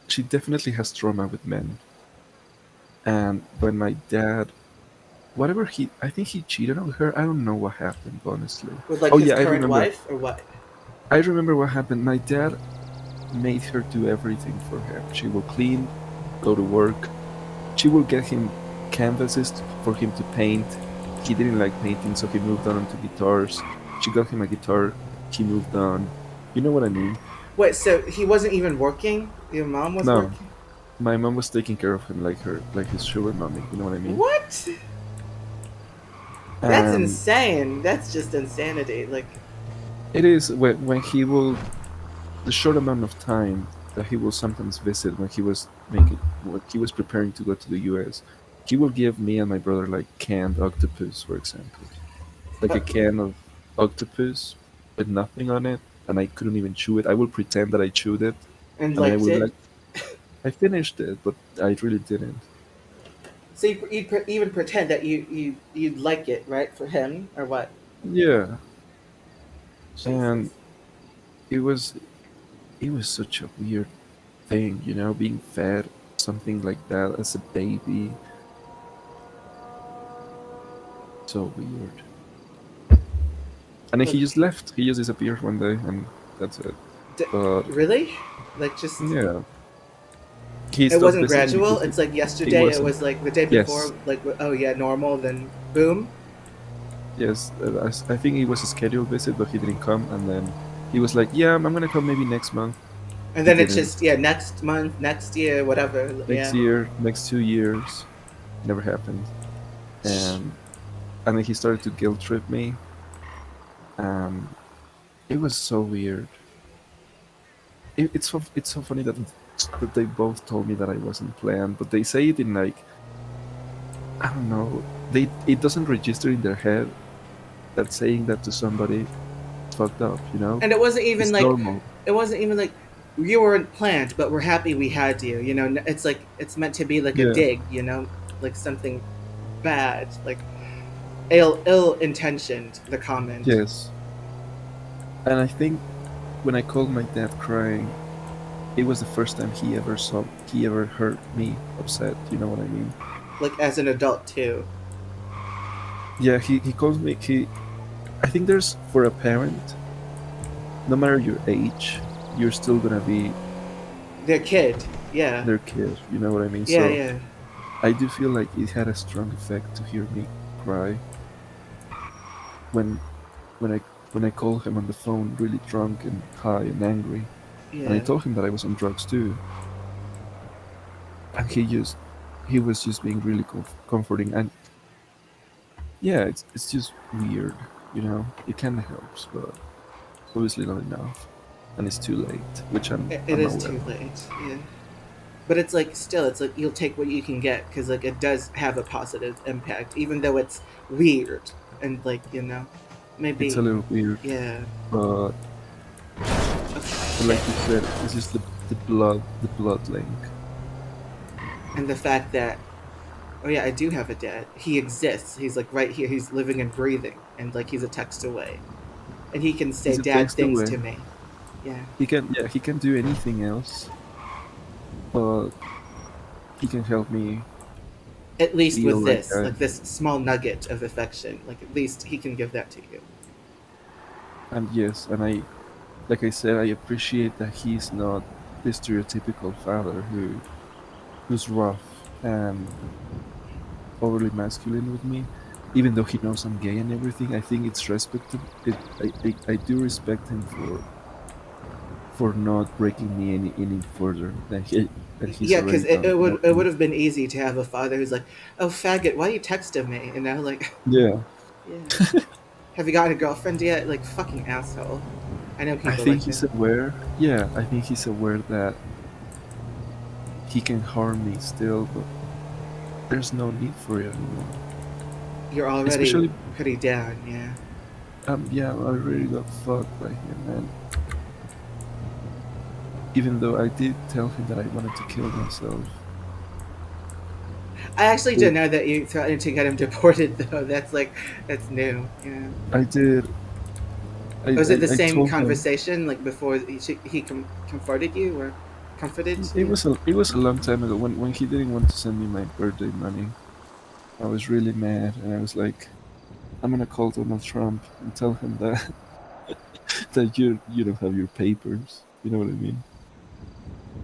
she definitely has trauma with men. And when my dad, whatever I think he cheated on her. I don't know what happened, honestly. With like Oh his yeah, I current remember. wife or what? I remember what happened. My dad made her do everything for him. She will clean, go to work. She will get him canvases for him to paint. He didn't like painting, so he moved on to guitars. She got him a guitar. He moved on. You know what I mean? Wait, so he wasn't even working? Your mom was No, working? my mom was taking care of him like his sugar mommy. You know what I mean? What? That's And insane. That's just insanity. Like, it is when he will the short amount of time that he will sometimes visit when he was preparing to go to the U.S. He will give me and my brother like canned octopus, for example, like uh, a can of octopus with nothing on it, and I couldn't even chew it. I will pretend that I chewed it, and and then I liked will be it. like, I finished it, but I really didn't. So you'd even pretend that you'd like it, right, for him or what? Yeah, and Jesus. it was it was such a weird thing, being fed something like that as a baby. So weird. And then he Like, just left. He just disappeared one day, and that's it. d- But really? Like, just yeah, he it stopped wasn't visiting gradual. because It's like he yesterday. It wasn't. was like the day Yes, before. Like, oh yeah, normal. Then boom, yes. I think it was a scheduled visit, but he didn't come. And then he was like, "Yeah, I'm gonna come maybe next month." and He then it's just didn't. yeah, next month, next year, whatever. Next Yeah. year, next 2 years, never happened. And and then he started to guilt trip me, and it was so weird. It's so funny that they both told me that I wasn't planned, but they say it in like I don't know. It doesn't register in their head that saying that to somebody is fucked up. And It's normal. it wasn't even like you weren't planned, but we're happy we had you. You know, it's like it's meant to be like a Yeah. dig. You know, like something bad, like ill intentioned. The comment. Yes. And I think when I called my dad crying, it was the first time he ever heard me upset. You know what I mean? Like as an adult too. Yeah. He calls me. I think there's for a parent, no matter your age, you're still gonna be Their kid. Yeah. their kid. You know what I mean? Yeah, So yeah. I do feel like it had a strong effect to hear me cry when when I when I called him on the phone, really drunk and high and angry, and I Yeah. told him that I was on drugs too, and he was just being really comforting, and yeah, it's just weird, It kind of helps, but obviously not enough, and it's too late, which It I'm is aware too of. late. Yeah. But it's like still, it's like you'll take what you can get because like it does have a positive impact, even though it's weird and like It's a maybe little weird, yeah. but Oh but shit. like you said, it's just the blood link. And the fact that oh yeah, I do have a dad. He exists. He's like right here. He's living and breathing, and like he's a text away, and he can say He's a dad text things away. to me. Yeah. He can do anything else, but he can help me At least feel with like this, like this small nugget of affection, like at least he can give that to you. and yes, and like I said, I appreciate that he's not the stereotypical father who's rough and overly masculine with me. Even though he knows I'm gay and everything, I think it's respected. I do respect him for not breaking me any further than he's Yeah, because already done. You know what I it would mean? have been easy to have a father who's like, "Oh faggot, why are you texting me?" And now like, Yeah, yeah, Have you gotten a girlfriend yet? Like, fucking asshole. I know I people think like he's that. aware. Yeah, I think he's aware that he can harm me still, but there's no need for it anymore. You're already Especially, pretty down, yeah. yeah, I really got fucked by him, and even though I did tell him that I wanted to kill myself, I actually it, didn't know that you threatened to get him deported, though. That's like, that's new, yeah. I did. Was it the I same told him conversation, like before he comforted you, or comforted you? it was a long time ago when he didn't want to send me my birthday money. I was really mad, and I was like, I'm gonna call Donald Trump and tell him that that you don't have your papers. You know what I mean?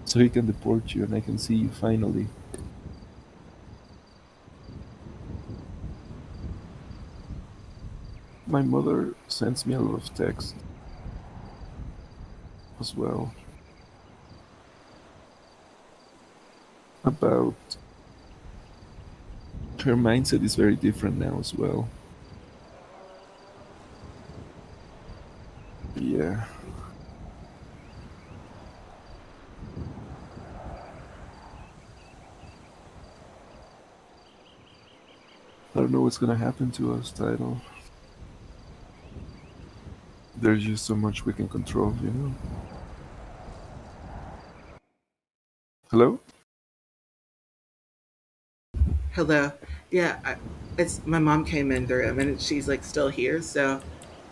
So he can deport you, and I can see you finally. My mother sends me a lot of text as well about her mindset is very different now as well. Yeah, I don't know what's gonna happen to us, Title. There's just so much we can control, you know? Hello? Hello. Yeah, it's my mom came in the room and she's like still here, so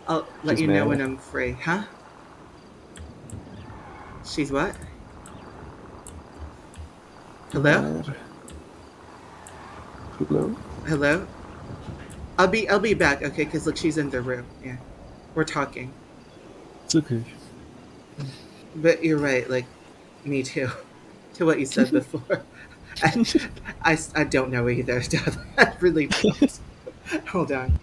I'll let She's you know when mad. I'm free. Huh? She's what? Hello? Mad. Hello? Hello? I'll be back, okay? Cause look, she's in the room. Yeah, we're talking. It's okay. But you're right. Like, me too. To what you said before, I, I don't know either. I really don't. Hold on.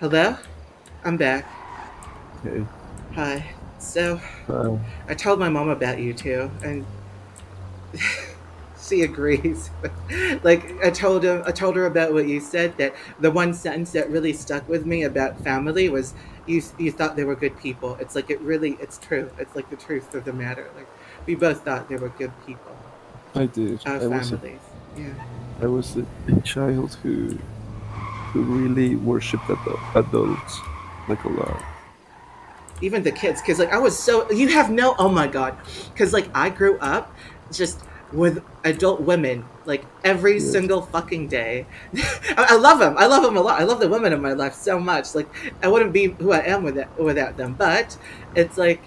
Hello. I'm back. Okay. Hi. So Uh, I told my mom about you too, and she agrees. Like I told her about what you said. That the one sentence that really stuck with me about family was you thought they were good people. It's like it's true. It's like the truth of the matter. Like we both thought they were good people. I did. Our families. Yeah. I was a child who really worshipped adults like a lot. Even the kids, because like I was so you have no oh my god, because like I grew up just with adult women like every Yes. single fucking day. I love them. I love them a lot. I love the women in my life so much. Like I wouldn't be who I am without them. But it's like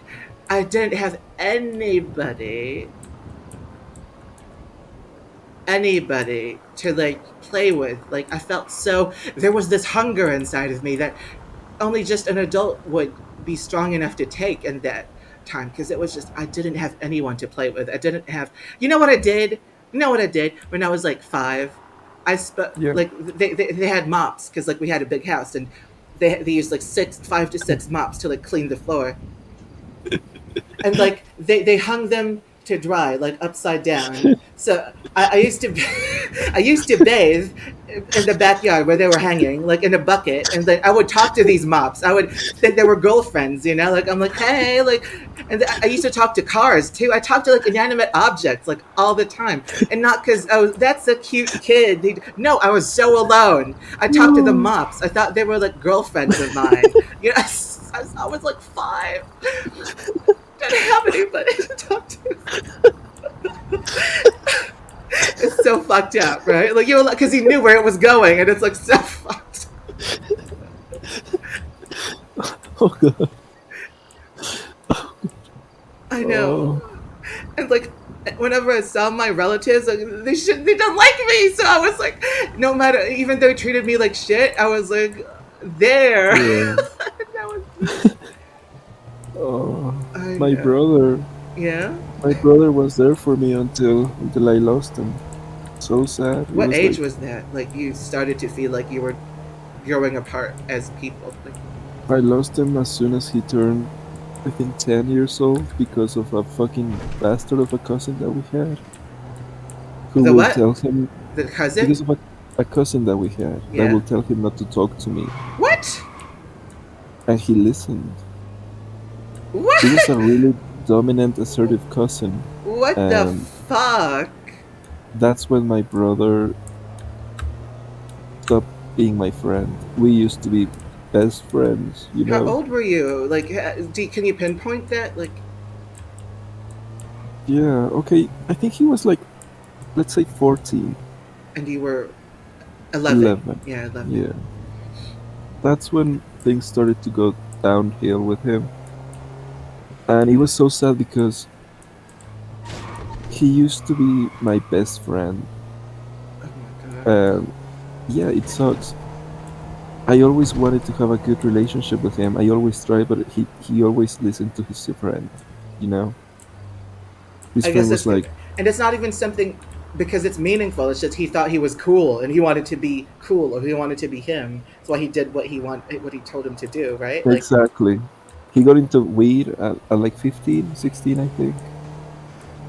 I didn't have anybody to like play with. Like I felt so there was this hunger inside of me that only just an adult would be strong enough to take in that time, because it was just I didn't have anyone to play with. I didn't have you know what I did? You know what I did when I was like 5? Yeah. Like they had mops because like we had a big house, and they used like 5 to 6 mops to like clean the floor, and like they hung them to dry like upside down. So I used to I used to bathe in the backyard where they were hanging, like in a bucket, and then I would talk to these mops. I would think they were girlfriends, you know, like I'm like, hey, like, and I used to talk to cars too. I talked to like inanimate objects like all the time, and not because oh that's a cute kid. No, I was so alone. I talked to the No. mops. I thought they were like girlfriends of mine. You know, I was like 5. Didn't have anybody to talk to. It's so fucked up, right? Like you were like, because he knew where it was going, and it's like so fucked. Oh god. I know, Oh. and like whenever I saw my relatives, like, they don't like me, so I was like, no matter, even though they treated me like shit, I was like, there. Yeah. That was just, Oh. I My know. brother. Yeah. My brother was there for me until I lost him. So sad. It What was age like was that? Like you started to feel like you were growing apart as people. Like I lost him as soon as he turned, I think, 10 years old because of a fucking bastard of a cousin that we had who the will what? tell him, The because cousin? of a cousin that we had that Yeah. will tell him not to talk to me. What? And he listened. He was What? a really dominant, assertive cousin. What the And fuck? that's when my brother stopped being my friend. We used to be best friends, you How know? old were you? Like, can you pinpoint that? Like, Yeah, okay. I think he was like, let's say 14, and you were 11. 11. Yeah, 11. Yeah. That's when things started to go downhill with him. And it was so sad because he used to be my best friend. Oh my god. And yeah, it sucks. I always wanted to have a good relationship with him. I always tried, but he always listened to his friend, you know? His I friend guess was that's like, good. And it's not even something because it's meaningful. It's just he thought he was cool and he wanted to be cool or he wanted to be him. That's why he did what he told him to do, right? Like exactly. He got into weed at like 15, 16, I think.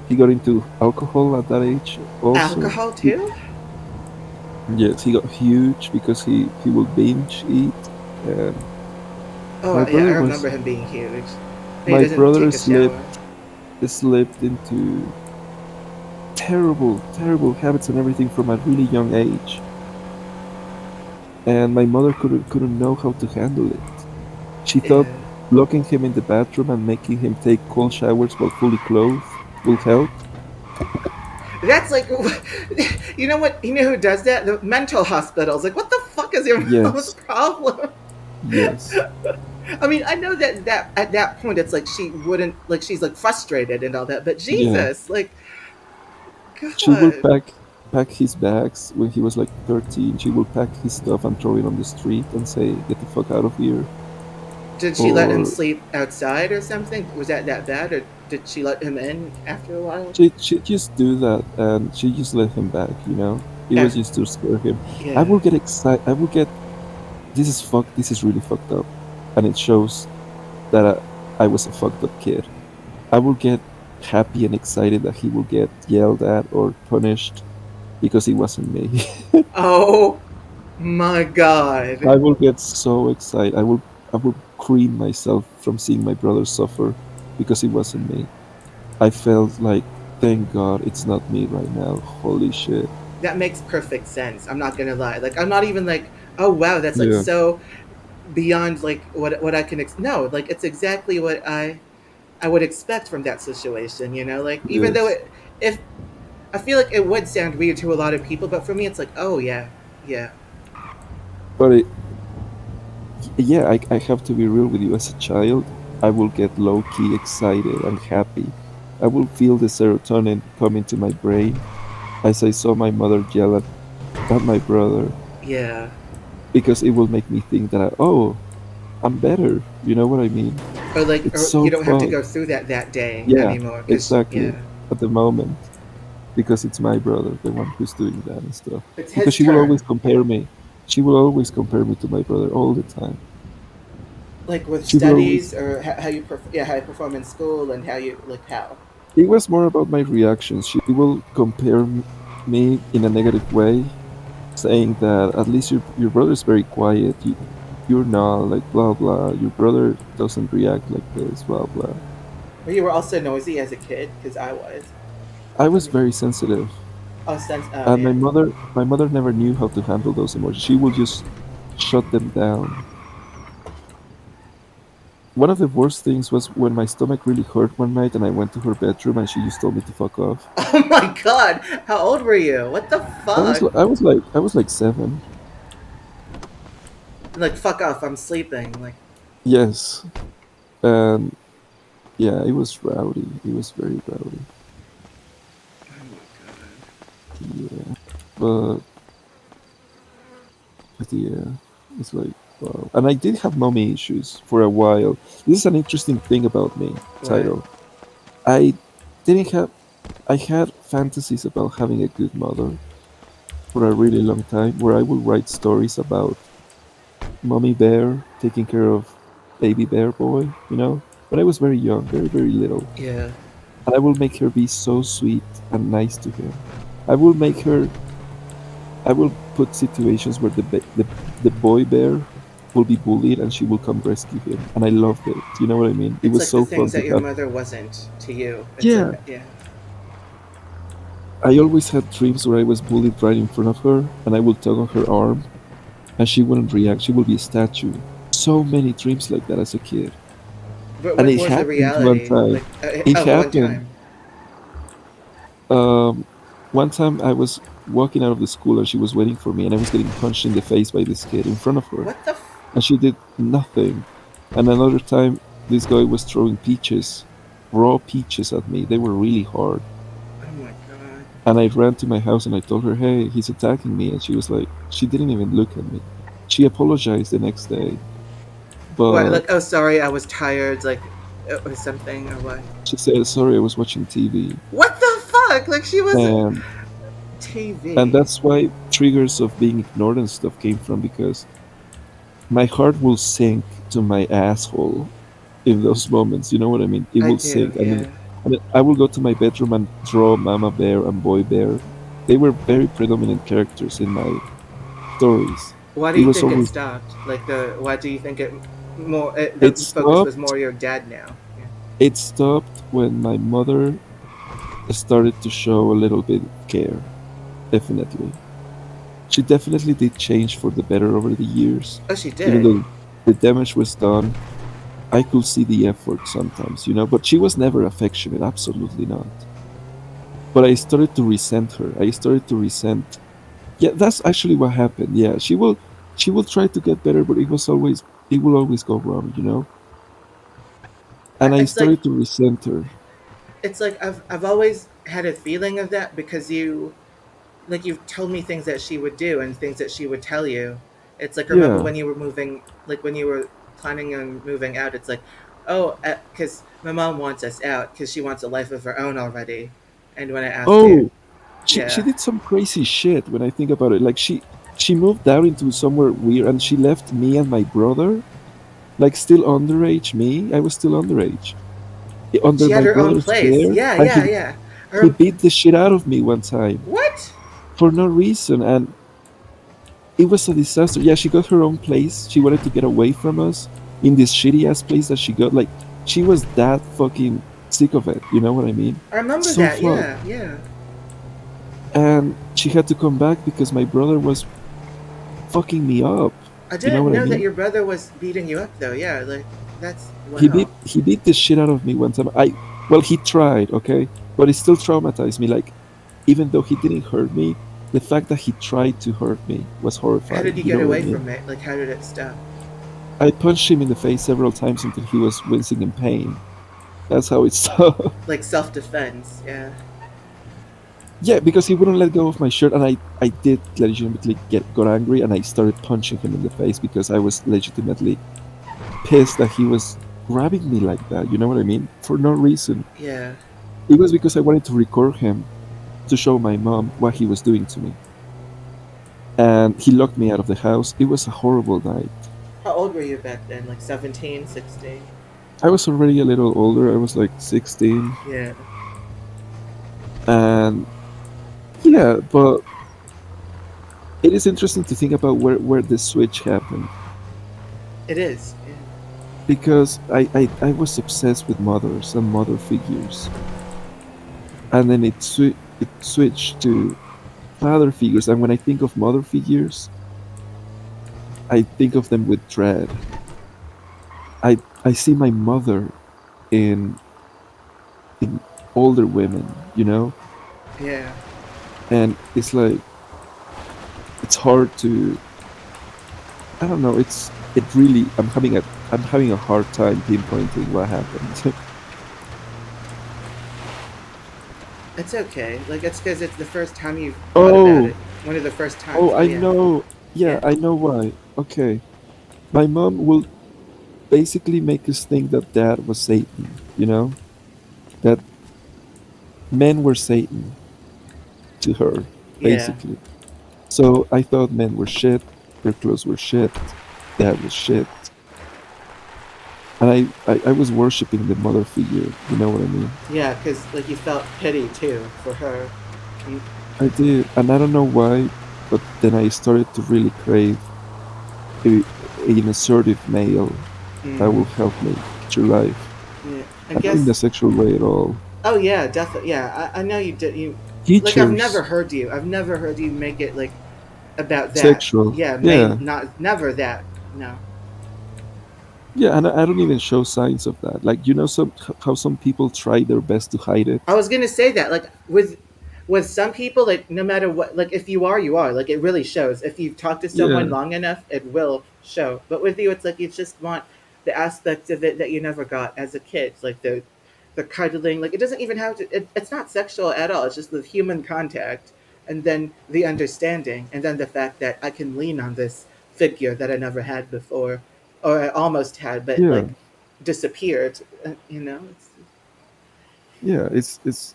He got into alcohol at that age also. alcohol too? Yes, he got huge because he would binge eat. And my Oh yeah, I brother remember was him being huge. And he my doesn't brother take a shower. slipped into terrible, terrible habits and everything from a really young age. And my mother couldn't know how to handle it. She thought Yeah. locking him in the bathroom and making him take cold showers while fully clothed will help. That's like, you know what? You know who does that? The mental hospitals. Like, what the fuck is your mom's Yes, problem? yes. I mean, I know that at that point it's like she wouldn't like she's like frustrated and all that, but Yeah. Jesus, like, She would God, pack his bags when he was like 13. She would pack his stuff and throw it on the street and say, "Get the fuck out of here." did she let him Or sleep outside or something? Was that bad, or did she let him in after a while? she'd just do that and she just let him back, you know? It was Af- just to scare him. I yeah. will get excited. I will get. This is really fucked up. And it shows that I was a fucked up kid. I will get happy and excited that he will get yelled at or punished because it wasn't me. Oh my god. I will get so excited. I will cream myself from seeing my brother suffer because it wasn't me. I felt like, thank God it's not me right now. Holy shit. That makes perfect sense. I'm not gonna lie. Like, I'm not even like, oh wow, that's like Yeah. so beyond like what I can no, like it's exactly what I would expect from that situation, you know? Like even though Yes. it if I feel like it would sound weird to a lot of people, but for me it's like, oh yeah, yeah. But yeah, I have to be real with you. As a child, I will get low key excited and happy. I will feel the serotonin come into my brain as I saw my mother yell at my brother Yeah. because it will make me think that, oh, I'm better. You know what I mean? Or like It's or you so don't have to fun. go through that day Yeah, anymore cuz exactly. yeah. At the moment, because it's my brother, the one who's doing that and stuff. It's Because his she will always turn. compare me. She will always compare me to my brother all the time. Like with She will always. studies or how you yeah, how you perform in school and how you like how. It was more about my reactions. She will compare me in a negative way, saying that at least your brother's very quiet. You're not, like, blah blah. Your brother doesn't react like this, blah blah. But you were also noisy as a kid cuz I was. I For was me. very sensitive, Oh, sense. Oh, and yeah. my mother never knew how to handle those emotions. She will just shut them down. One of the worst things was when my stomach really hurt one night, and I went to her bedroom, and she just told me to fuck off. Oh my god! How old were you? What the I was fuck? li- I was like I was like 7. Like, fuck off, I'm sleeping. Like, Yes, and yeah, it was rowdy. It was very rowdy. oh my god. Yeah, but yeah, it's like, wow. And I did have mommy issues for a while. This is an interesting thing about me, What? Tyro. I didn't have. I had fantasies about having a good mother for a really long time, where I would write stories about mommy bear taking care of baby bear boy. When I was very young, very very little, Yeah. and I will make her be so sweet and nice to him. I will make her I will put situations where the boy bear will be bullied and she will come rescue him, and I loved it. You know what I mean? It It's was like the so fun things to that your have. mother wasn't to you. It's like, Yeah, yeah. I always had dreams where I was bullied right in front of her, and I would tug on her arm, and she wouldn't react. She would be a statue. So many dreams like that as a kid, But and what it was the happened one reality? time. Like, It oh, one happened. time. Um, One time I was walking out of the school and she was waiting for me, and I was getting punched in the face by this kid in front of her, What the and she did nothing. And another time, this guy was throwing peaches, raw peaches at me. They were really hard. Oh my god. And I ran to my house and I told her, hey, he's attacking me. And she was like, she didn't even look at me. She apologized the next day, What, but like, oh, sorry, I was tired, like, or something, or what? she said, sorry, I was watching TV. What the fuck? Like, she was. And, and TV. that's why triggers of being ignored and stuff came from, because my heart will sink to my asshole in those moments. You know what I mean? It I will do, sink. yeah. And I will go to my bedroom and draw Mama Bear and Boy Bear. They were very predominant characters in my stories. Why do It you was think it always stopped? Like, why do you think it more, it the focus was stopped. more your dad now? Yeah. It stopped when my mother started to show a little bit of care. Definitely, she definitely did change for the better over the years. Oh, she Even did. though the damage was done, I could see the effort sometimes. But she was never affectionate. Absolutely not. But I started to resent her. I started to resent. Yeah, that's actually what happened. Yeah, she will try to get better, but it will always go wrong. And I It's like started to resent her. I've always had a feeling of that because you've told me things that she would do and things that she would tell you. It's like remember Yeah. when you were moving, like when you were planning on moving out. It's like, oh, because my mom wants us out because she wants a life of her own already. And when I asked you, Oh, she yeah, did some crazy shit when I think about it. Like she moved out into somewhere weird, and she left me and my brother. like still underage. Me, I was still underage under She had my her own brother's place. chair, Yeah, and yeah, yeah. he Her beat the shit out of me one time what? for no reason, and it was a disaster. Yeah, she got her own place. She wanted to get away from us in this shitty ass place that she got. Like she was that fucking sick of it. You know what I mean? I remember So that. fucked. Yeah, yeah. And she had to come back because my brother was fucking me up. I You know didn't what I know that mean? your brother was beating you up though. Yeah, like that's He wow. beat he beat the shit out of me one time. I well he tried, okay, but it still traumatized me. Like even though he didn't hurt me, the fact that he tried to hurt me was How did horrifying. you You get know what I away mean? from it? Like how did it stop? I punched him in the face several times until he was wincing in pain. That's how it started. Like self defense. Yeah. Yeah, because he wouldn't let go of my shirt, and I did legitimately got angry, and I started punching him in the face because I was legitimately pissed that he was grabbing me like that. You know what I mean? For no reason. Yeah. It was because I wanted to record him to show my mom what he was doing to me. And he locked me out of the house. It was a horrible night. How old were you back then? Like 17, 16? I was already a little older. I was like 16. Yeah. And yeah, but it is interesting to think about where the switch happened It is. Yeah. because I was obsessed with mothers and mother figures. And then it switched to father figures. And when I think of mother figures, I think of them with dread. I see my mother in in older women, you know? Yeah. And it's like it's hard to I don't know, it really I'm having a hard time pinpointing what happened. It's okay. Like it's because it's the first time you've thought about Oh, it. One of the first oh, times. Oh I yeah. know. Yeah, Yeah. I know why. Okay. My mom will basically make us think that dad was Satan, you know? That men were Satan to her, Yeah. basically. So I thought men were shit, their clothes were shit, dad was shit. And I was worshipping the mother figure, you know what I mean? Yeah. Because like you felt pity too for her. You, I did, and I don't know why, but then I started to really crave a, an assertive male that will mm, help me through life. yeah. I And not in a guess. sexual way at all. Oh yeah, definitely. Yeah. I know you did. You like I've never Teachers, heard you. I've never heard you make it like about that. sexual, Yeah. Main. yeah, Not never that. No. yeah, and I don't even show signs of that. Like you know, how some people try their best to hide I it. was gonna say that, like with some people, like no matter what, like if you are, you are. Like it really shows. If you talk to someone Yeah, long enough, it will show. But with you, it's like you just want the aspect of it that you never got as a kid, like the cuddling. Like it doesn't even have to. It's not sexual at all. It's just the human contact, and then the understanding, and then the fact that I can lean on this figure that I never had before, or I almost had, but yeah, like disappeared. You know, yeah. It's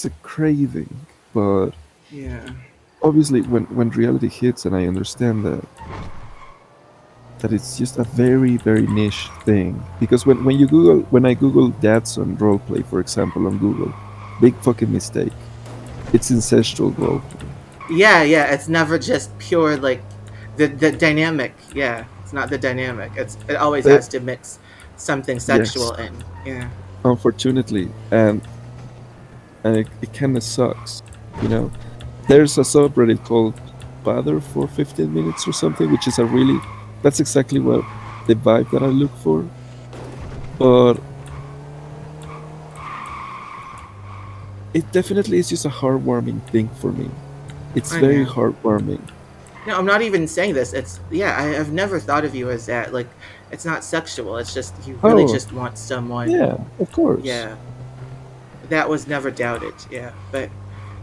a craving, but yeah. obviously when reality hits, and I understand that it's just a very very niche thing because when I google dadson roleplay for example on Google, big fucking mistake, it's incestual roleplay. Yeah, yeah. It's never just pure like the dynamic. Yeah, it's not the dynamic. It always Uh, has to mix something yes, sexual in. Yeah, unfortunately, and it kind of sucks, you know. There's a subreddit called father for 15 minutes or something, which is a really that's exactly what the vibe that I look for, but it definitely is just a heartwarming thing for me. It's I very know. heartwarming. No, I'm not even saying this. It's yeah. I've never thought of you as that. Like, it's not sexual. It's just you really Oh, just want someone. yeah, of course. Yeah, that was never doubted. Yeah, but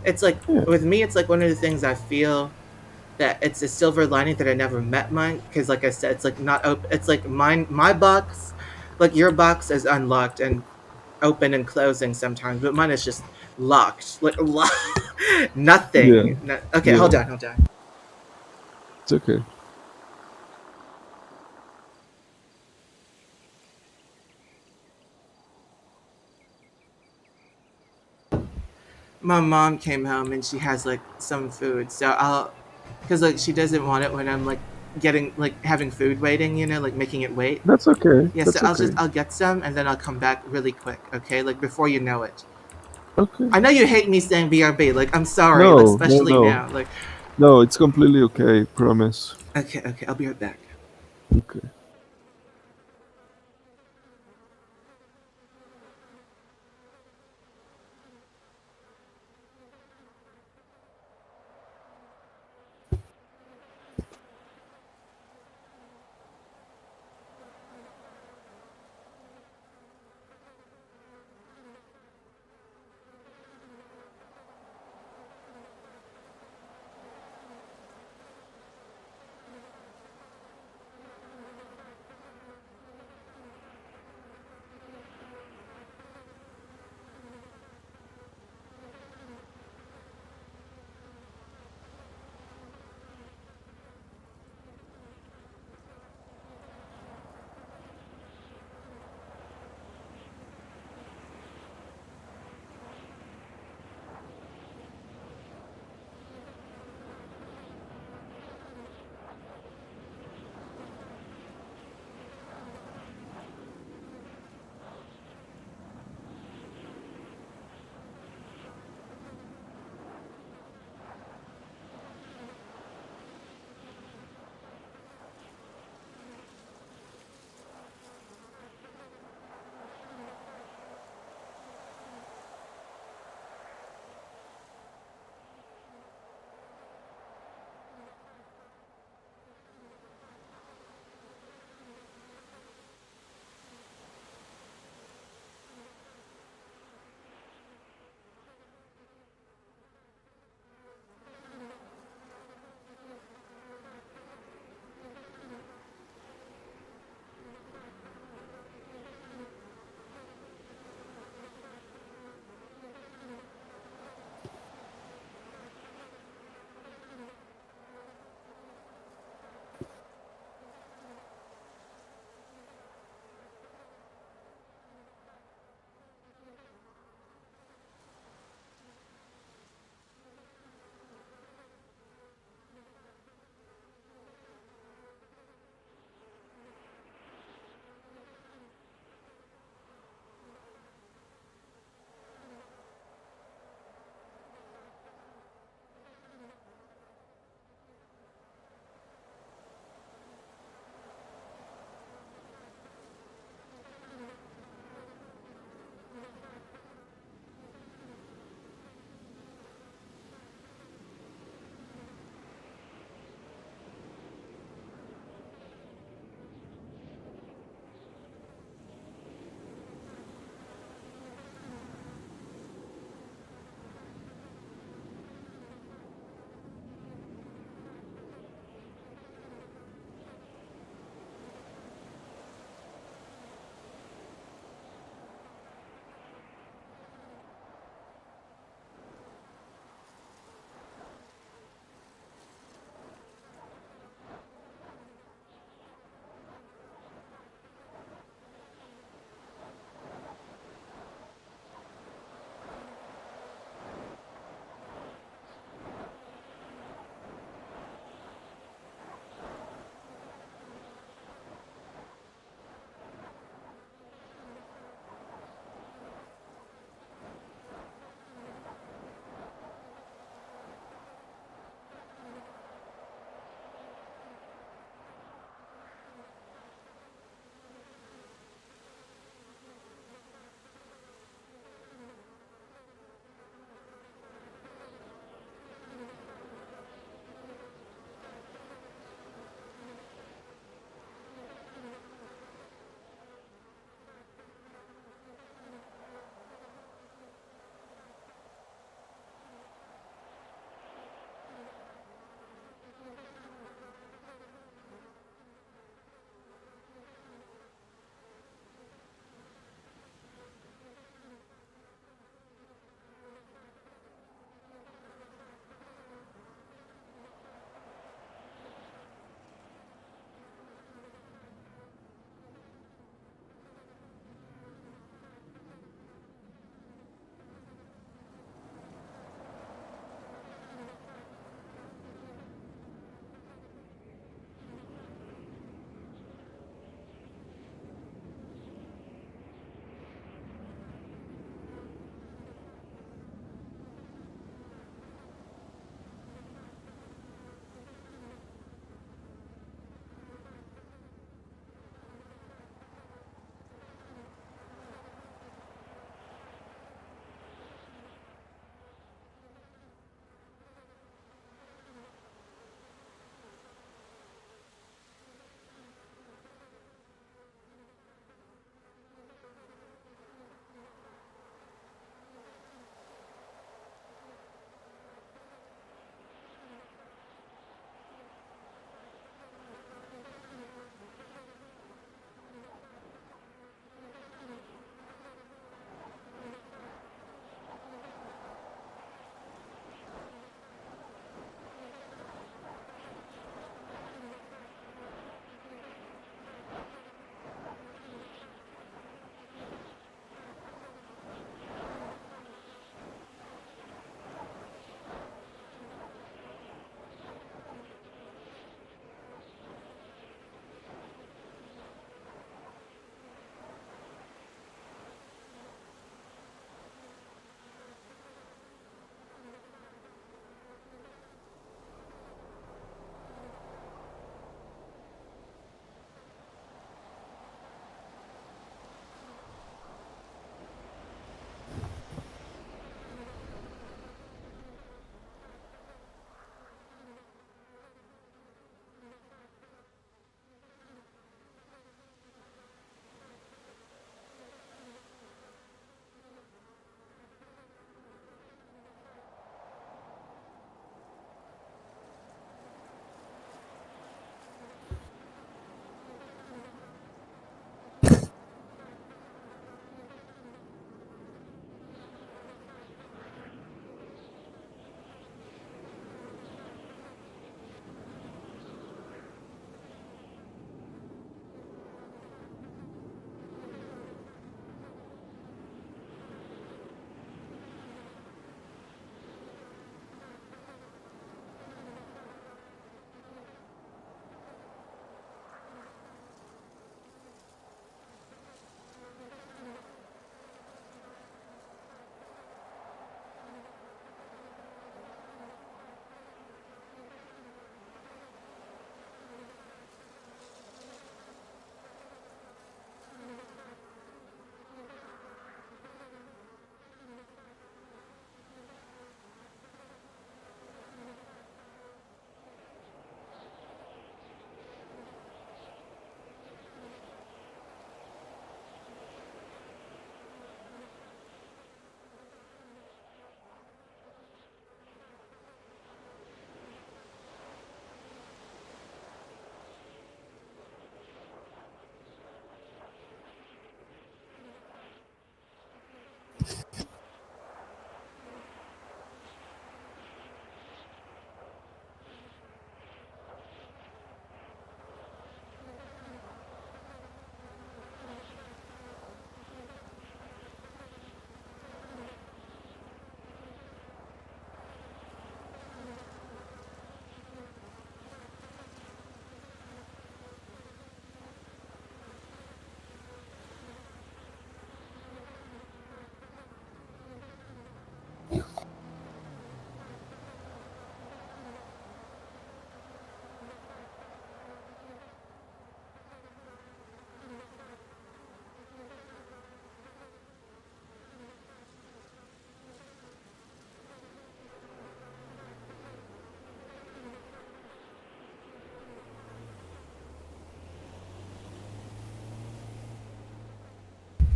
it's like Yeah, with me, it's like one of the things I feel that it's a silver lining that I never met mine because, like I said, it's like not open. It's like mine, my box, like your box is unlocked and open and closing sometimes, but mine is just locked, like locked. yeah, Nothing. Okay, yeah. hold on, hold on. It's okay. My mom came home and she has like some food, so I'll, because like she doesn't want it when I'm like getting like having food waiting, like making it wait. That's okay. Yeah, so That's okay. I'll get some and then I'll come back really quick, okay? Like before you know it. Okay. I know you hate me saying BRB. Like I'm sorry, like No, no, especially no. now. Like No, it's completely okay. Promise. okay, okay, I'll be right back. Okay.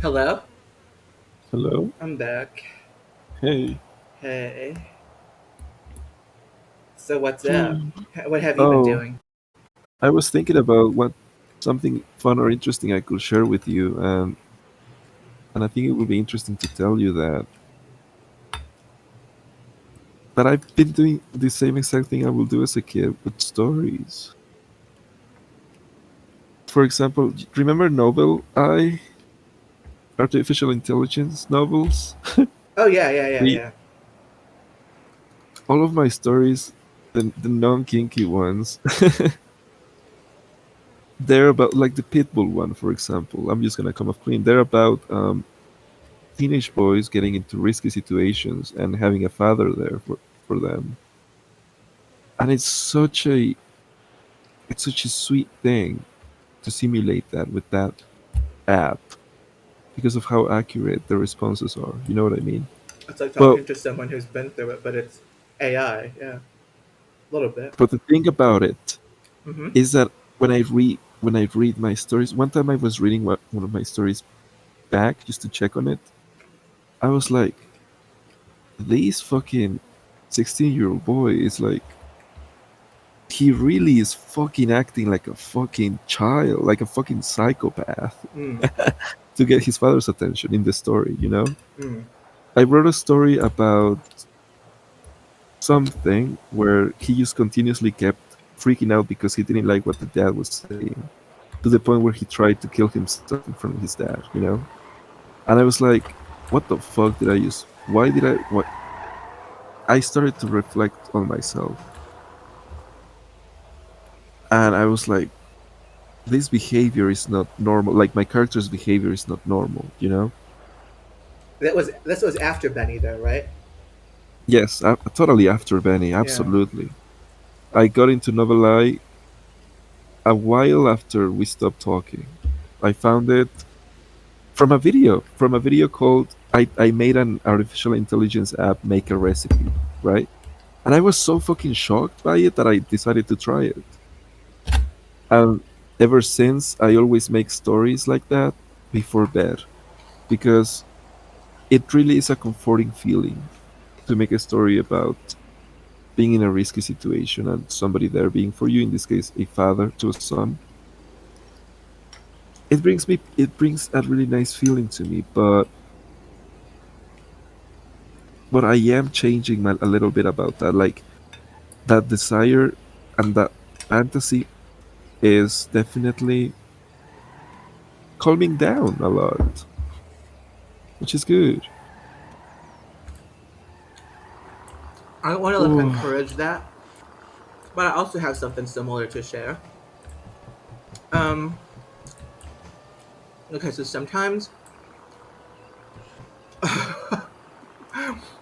Hello? Hello? I'm back. Hey. Hey. So what's up? Hmm. What have you been Oh, doing? I was thinking about what something fun or interesting I could share with you, and I think it would be interesting to tell you that. But I've been doing the same exact thing I will do as a kid with stories. For example, remember Novel I artificial intelligence novels? Oh yeah, yeah, yeah, The yeah. all of my stories, the non kinky ones, they're about like the Pitbull one, for example. I'm just gonna come off clean. They're about teenage boys getting into risky situations and having a father there for them. And it's such a sweet thing to simulate that with that app because of how accurate the responses are. You know what I mean? It's like But talking to someone who's been through it, but it's AI. Yeah, a little bit. but the thing about it Mm-hmm. is that when I read my stories, one time I was reading one of my stories back just to check on it. I was like, this fucking 16-year-old boy is like he really is fucking acting like a fucking child, like a fucking psychopath Mm. to get his father's attention in the story, you know? Mm. I wrote a story about something where he just continuously kept freaking out because he didn't like what the dad was saying, to the point where he tried to kill himself in front of his dad, you know? And I was like, what the fuck did I use? Why did I what I started to reflect on myself. And I was like, this behavior is not normal. Like my character's behavior is not normal, you know? This was after Benny though, right? Yes, totally after Benny, Yeah. absolutely. I got into Novelai a while after we stopped talking. I found it from a video called I made an artificial intelligence app make a recipe, right? And I was so fucking shocked by it that I decided to try it. And ever since, I always make stories like that before bed because it really is a comforting feeling to make a story about being in a risky situation and somebody there being for you, in this case, a father to a son. It brings a really nice feeling to me, but I am changing a little bit about that. Like that desire and that fantasy is definitely calming down a lot, which is good. I don't want to like Oh, encourage that, but I also have something similar to share. Um. Okay, so sometimes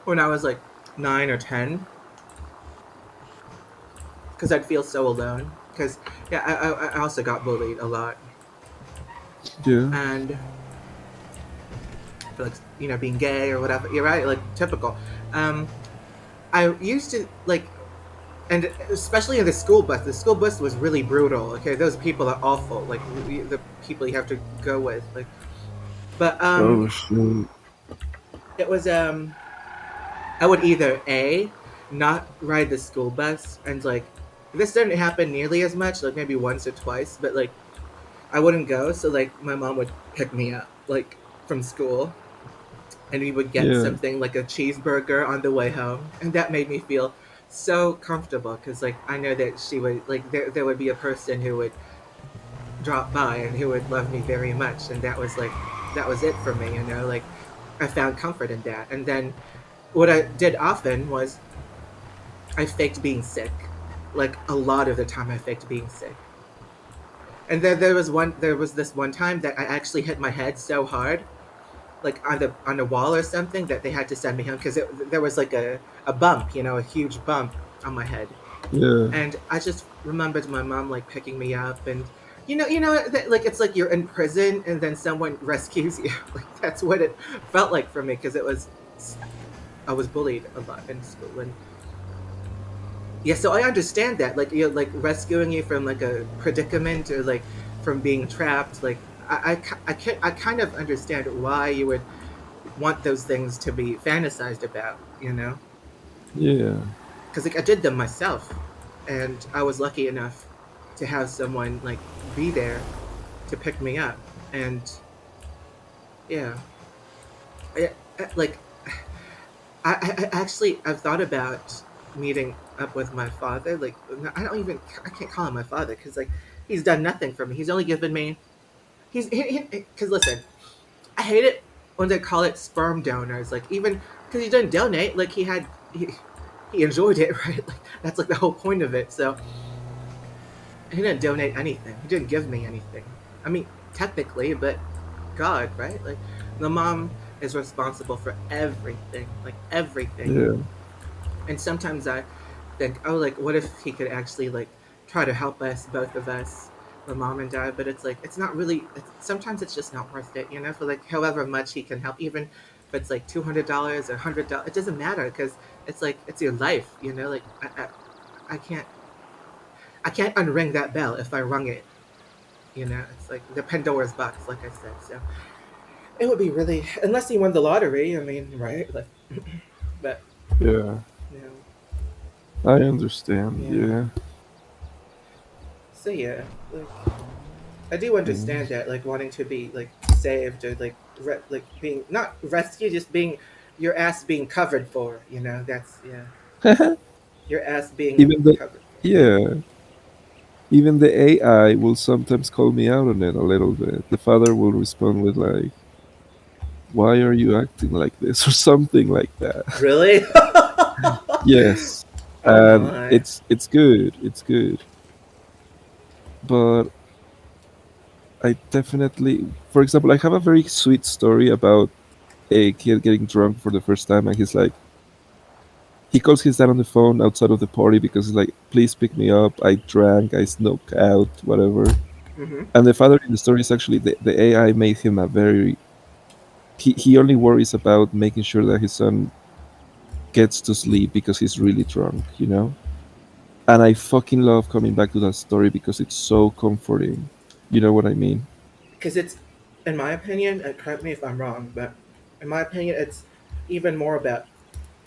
when I was like 9 or 10, because I'd feel so alone. Because yeah, I also got bullied a lot, yeah. and for like being gay or whatever. You're right, like typical. Um, I used to like, and especially in the school bus. The school bus was really brutal. Okay, those people are awful. Like the people you have to go with. Like, but Oh shit. it was I would either a not ride the school bus and like this didn't happen nearly as much, like maybe once or twice, but like I wouldn't go, so like my mom would pick me up like from school and we would get Yeah. something like a cheeseburger on the way home, and that made me feel so comfortable because like I know that she would like there would be a person who would drop by and who would love me very much, and that was like that was it for me, like I found comfort in that. And then what I did often was I faked being sick. Like a lot of the time I faked being sick. And then there was this one time that I actually hit my head so hard, like on the wall or something, that they had to send me home because there was like a bump, a huge bump on my head. Yeah. And I just remembered my mom like picking me up, and like it's like you're in prison and then someone rescues you. Like that's what it felt like for me because it was I was bullied a lot in school. And yeah, so I understand that, like, like rescuing you from like a predicament or like from being trapped. Like I kind of understand why you would want those things to be fantasized about, you know? Yeah. Because like I did them myself, and I was lucky enough to have someone like be there to pick me up, and yeah, like I actually I've thought about meeting up with my father. Like I can't call him my father because like he's done nothing for me. He's only given me because listen, I hate it when they call it sperm donors. Like even because he didn't donate, like he enjoyed it, right? Like that's like the whole point of it. So he didn't donate anything. He didn't give me anything. I mean, technically, but God, right? Like the mom is responsible for everything, like everything. Yeah. And sometimes I think, oh, like what if he could actually like try to help us, both of us, the mom and dad? But it's like it's not really. Sometimes it's just not worth it, you know. For like however much he can help, even if it's like $200 or $100, it doesn't matter because it's like it's your life, you know. Like I can't I can't unring that bell if I rung it. You know, it's like the Pandora's box, like I said. So it would be really, unless he won the lottery. I mean, right? Like, but Yeah. you know, I understand. yeah. Yeah. So yeah, like I do Mm. understand that, like wanting to be like saved or like like being not rescued, just being your ass being covered for. You know, that's yeah, your ass being Even the covered for. yeah, even the AI will sometimes call me out on it a little bit. The father will respond with like, "Why are you acting like this?" or something like that. Really? Yes, Oh and my. it's good. It's good, but I definitely, for example, I have a very sweet story about a kid getting drunk for the first time, and he's like, he calls his dad on the phone outside of the party because he's like, "Please pick me up. I drank. I snuck out. Whatever." Mm-hmm. And the father in the story is actually the AI made him a very he only worries about making sure that his son gets to sleep because he's really drunk, you know? And I fucking love coming back to that story because it's so comforting. You know what I mean? Because it's, in my opinion, and correct me if I'm wrong, but in my opinion, it's even more about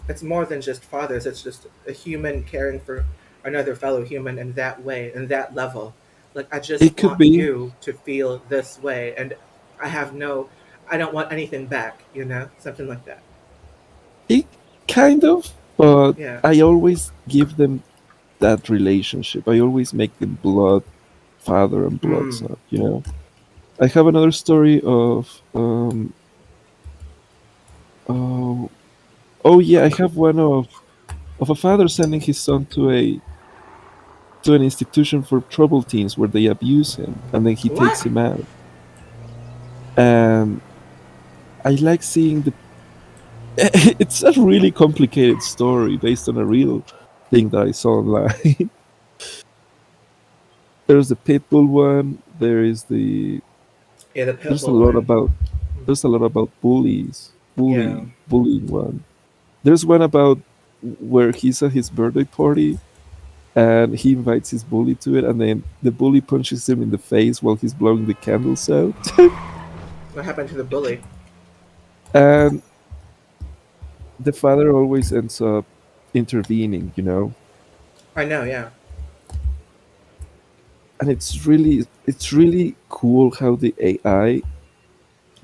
it's more than just fathers. It's just a human caring for another fellow human in that way, in that level. Like I just It could want be you to feel this way, and I have no, I don't want anything back. You know, something like that. it kind of, but Yeah. I always give them that relationship. I always make them blood father and blood Hmm. son, you know? I have another story of oh oh yeah, I have one of a father sending his son to an institution for troubled teens where they abuse him and then he takes What? him out. And I like seeing the it's a really complicated story based on a real thing that I saw online. There's the pitbull one, Yeah, the there's a pitbull lot one. about Hmm. there's a lot about Yeah. bullying one. There's one about where he's at his birthday party and he invites his bully to it and then the bully punches him in the face while he's blowing the candles out. What happened to the bully? And the father always ends up intervening, you know. I know. Yeah. And it's really cool how the AI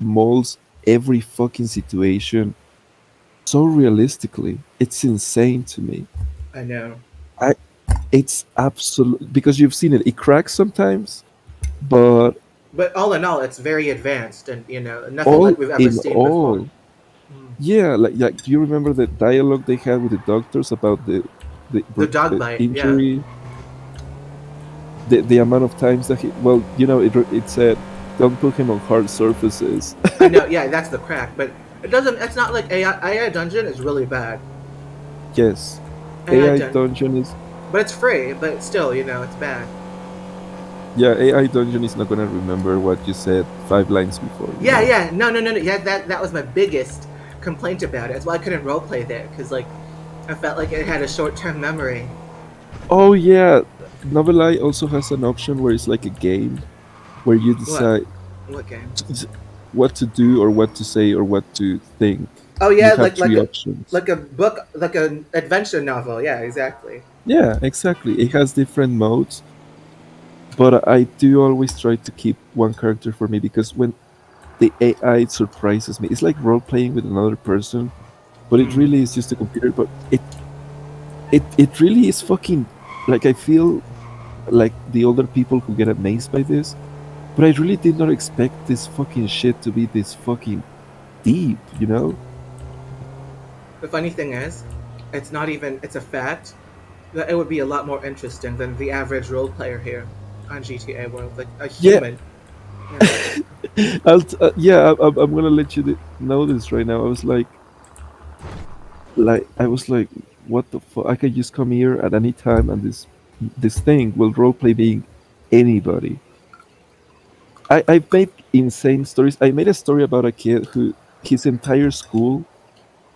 molds every fucking situation so realistically. It's insane to me. I know. I it's absolute because you've seen it. It cracks sometimes, but But all in all, it's very advanced, and you know, nothing all like we've ever in seen before. all, Mm. yeah, like do you remember the dialogue they had with the doctors about The dog the bite. Yeah. injury, the amount of times that he well, you know, it said don't put him on hard surfaces. I know. Yeah, that's the crack. But it doesn't. It's not like AI Dungeon is really bad. Yes, AI AI Dungeon, Dungeon is but it's free. But still, you know, it's bad. yeah, AI Dungeon is not gonna remember what you said 5 lines before, you Yeah, know. yeah. No, no, no, no. Yeah, that was my biggest complaint about it. That's why I couldn't roleplay there because like I felt like it had a short term memory. Oh yeah, Novelai also has an option where it's like a game where you What? decide. What game? s- what to do or what to say or what to think. Oh You yeah, have three options. like a book, like an adventure novel. Yeah, exactly. Yeah, exactly. It has different modes, but I do always try to keep one character for me because when the AI surprises me, it's like role playing with another person, but it Mm. really is just a computer. But it really is fucking like I feel like the older people who get amazed by this, but I really did not expect this fucking shit to be this fucking deep, you know? The funny thing is, it's not even. It's a fact that it would be a lot more interesting than the average role player here on GTA World, like a Yeah, human. Yeah. I'm gonna let you know this right now. I was like, what the fuck? I can just come here at any time, and this thing will roleplay being anybody. I've made insane stories. I made a story about a kid who his entire school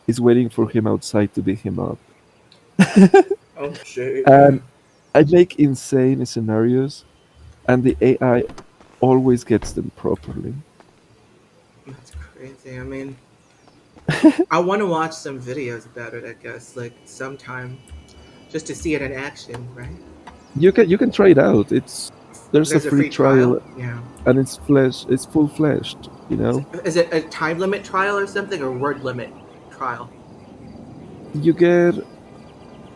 is waiting for him outside to beat him up, Oh shit. and I make insane scenarios, and the AI always gets them properly. That's crazy. I mean, I want to watch some videos about it. I guess like sometime just to see it in action, right? You can try it out. There's a There's a free free trial. trial, Yeah. and it's full fleshed. You know, Is it a time limit trial or something, or word limit trial? you get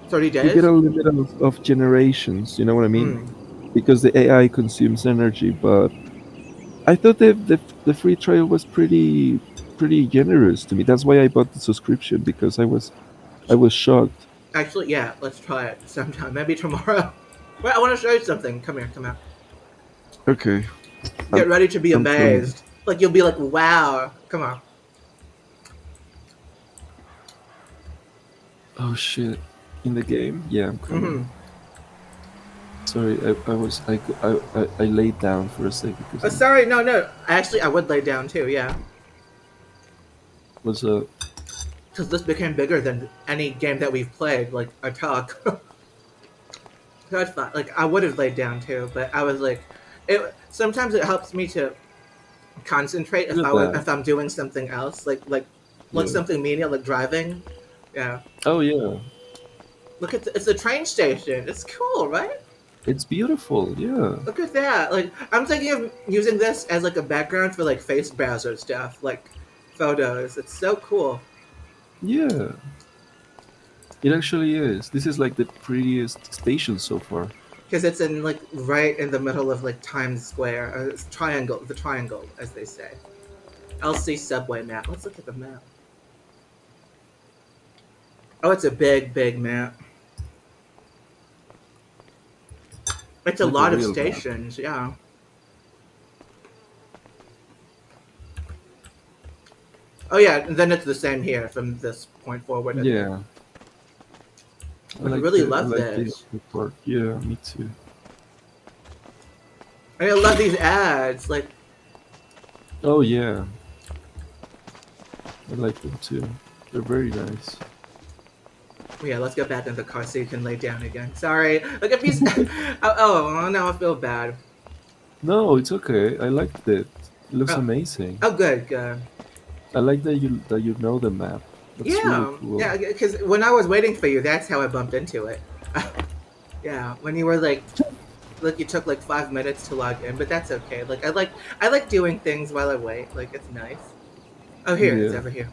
30 you get days? a limit of generations. You know what I mean? Hmm. Because the AI consumes energy, but I thought the free trial was pretty generous to me. That's why I bought the subscription because I was shocked. Actually, yeah, let's try it sometime. Maybe tomorrow. Wait, I want to show you something. Come here, come out. Okay, I'm Get ready to be I'm coming. amazed. Like, you'll be like, wow. Come on. Oh shit! In the game? Yeah, I'm coming. Hmm. Sorry, I laid down for a sec because Oh, I sorry. No, no. Actually, I would lay down too, yeah. was Because this became bigger than any game that we've played, like, a talk. So I thought, like, I would have laid down too, but I was like, sometimes it helps me to concentrate look at that. if I'm doing something else, like Yeah. something menial, like driving. Yeah. Oh yeah, Look at it's a train station. It's cool, right? it's beautiful. Yeah. Look at that. Like I'm thinking of using this as like a background for like face browser stuff, like photos. It's so cool Yeah. It actually is. This is like the prettiest station so far. because it's in like right in the middle of like Times Square, it's triangle, the triangle, as they say. LC subway map. Let's look at the map. Oh, it's a big, big map. It's a Like a lot of real map. stations. Yeah. Oh yeah, and then it's the same here from this point forward. I think. Yeah. I I like really I love like this. the park. Yeah, me too. I love these ads. Like, Oh yeah, I like them too. They're very nice. yeah, let's get back in the car so you can lay down again. Sorry. Like if he's, now I feel bad. No, it's okay. I liked it. It looks Oh, amazing. oh, good, good. I like that you know the map. That's really Yeah, cool. yeah. Because when I was waiting for you, that's how I bumped into it. Yeah, when you were like you took like 5 minutes to log in, but that's okay. Like I like doing things while I wait. Like it's nice. Oh, here it's Yeah. over here.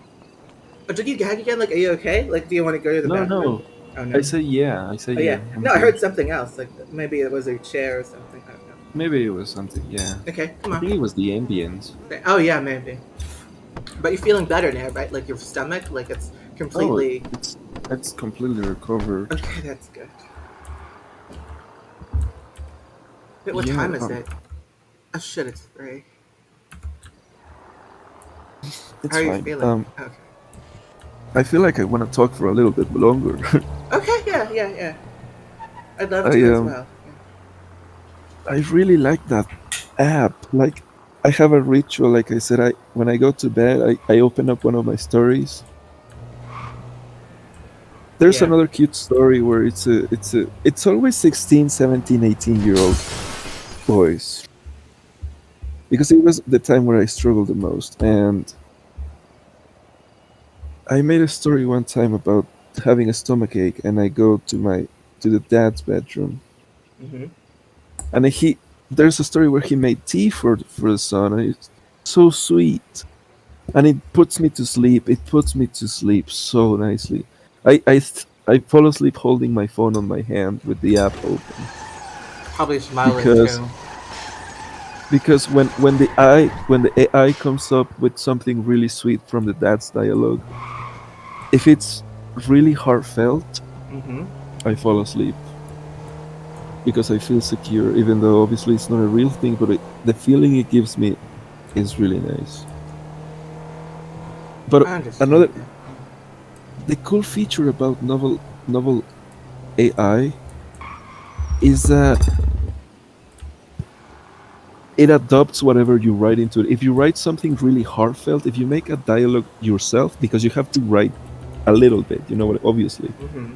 Oh, did you gag again? Like, are you okay? Like, do you want to go to the No, bathroom? no. Oh I no. say yeah. I say Oh yeah. yeah. I'm No, I good. heard something else. Like maybe it was a chair or something. I don't know. Maybe it was something. Yeah. Okay, come I on. think it was the ambience. Oh yeah, maybe. But you're feeling better now, right? Like your stomach, like it's Oh, completely. it's completely recovered. Okay, that's good. Wait, what Yeah. time is it? Oh shit, it's 3. How It's are you fine. feeling? Okay. I feel like I want to talk for a little bit longer. Okay, yeah, yeah, yeah. I'd love I to as well. I really like that app. Like I have a ritual. Like I said, I when I go to bed, I open up one of my stories. There's Yeah. another cute story where it's always 16, 17, 18-year old boys. because it was the time where I struggled the most. And I made a story one time about having a stomach ache, and I go to the dad's bedroom, Hmm. and he there's a story where he made tea for the son, and it's so sweet, and it puts me to sleep. It puts me to sleep so nicely. I fall asleep holding my phone on my hand with the app open Probably smiling because too. when the AI comes up with something really sweet from the dad's dialogue, if it's really heartfelt, Hmm. I fall asleep because I feel secure, even though obviously it's not a real thing, but the feeling it gives me is really nice. But I understand another that. the cool feature about novel AI is that it adopts whatever you write into it. If you write something really heartfelt, if you make a dialogue yourself, because you have to write a little bit, you know what? Obviously, Hmm.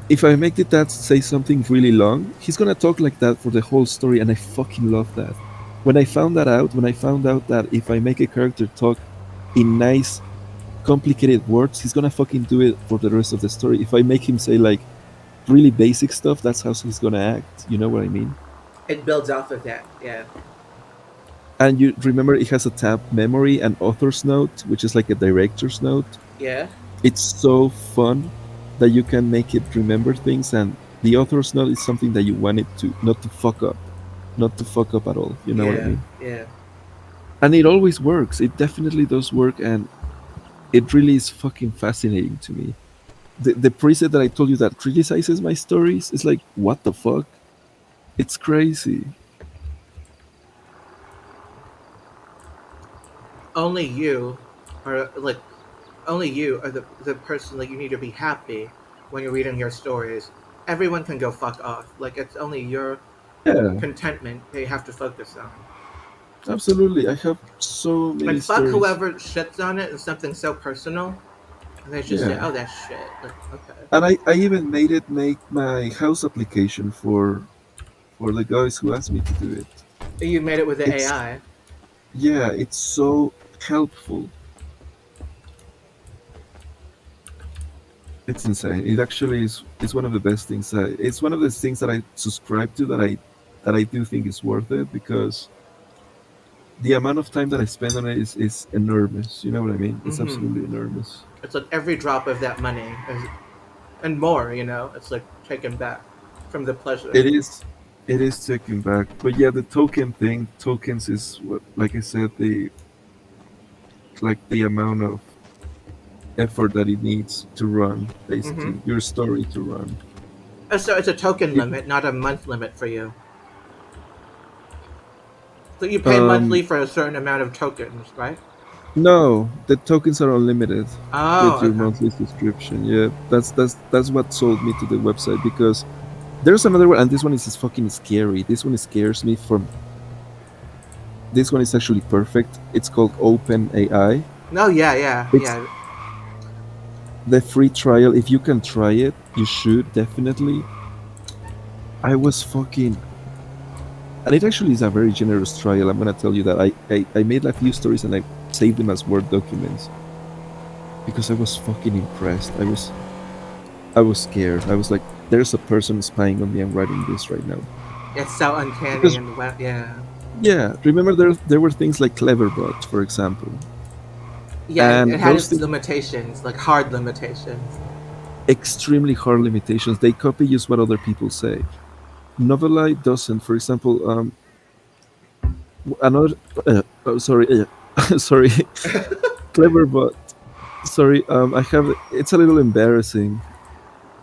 if I make the dad say something really long, he's gonna talk like that for the whole story, and I fucking love that. When I found out that if I make a character talk in nice, complicated words, he's gonna fucking do it for the rest of the story. If I make him say like really basic stuff, that's how he's gonna act. You know what I mean? It builds off of that. Yeah. And you remember it has a tab memory and author's note, which is like a director's note. Yeah. It's so fun that you can make it remember things, and the author's note is something that you want it to not to fuck up, not to fuck up at all. You know what I Yeah. mean? Yeah. And it always works. It definitely does work, and it really is fucking fascinating to me. The preset that I told you that criticizes my stories is like, what the fuck? It's crazy. Only you are like only you are the person like you need to be happy when you're reading your stories. Everyone can go fuck off. Like it's only your Yeah, contentment that you have to focus on. absolutely. I have so Like many fuck stories. whoever shits on it and something so personal, and they just say, Yeah. "Oh, that's shit." Like okay, And I even made it make my house application for the guys who asked me to do it. you made it with the It's AI. yeah, it's so helpful. It's insane. It actually is. It's one of the best things. It's one of the things that I subscribe to that I do think is worth it because the amount of time that I spend on it is enormous. You know what I mean? It's Mm-hmm. absolutely enormous. It's like every drop of that money is, and more. You know, it's like taken back from the pleasure. It is. It is taken back, but yeah, the token thing. Tokens is what, like I said, the amount of effort that it needs to run, Mm-hmm. basically your story to run. So it's a token It, limit, not a month limit for you. So you pay um, monthly for a certain amount of tokens, right? no, the tokens are unlimited with Oh, your okay. monthly subscription. Yeah, that's what sold me to the website because there's another one, and this one is just fucking scary. This one scares me from. This one is actually perfect. It's called Open AI. No, yeah, yeah, It's yeah. the free trial. If you can try it, you should definitely. I was fucking and it actually is a very generous trial. I'm gonna tell you that I made a few stories and I saved them as Word documents because I was fucking impressed. I was scared. I was like, there's a person spying on me. I'm writing this right now. It's so uncanny Because and yeah, yeah, remember there were things like Cleverbot, for example, yeah. It and had those its things limitations, like hard limitations. extremely hard limitations. They copy just what other people say. Novelite doesn't. For example, another. Sorry, sorry, Cleverbot. Sorry, I have. It's a little embarrassing.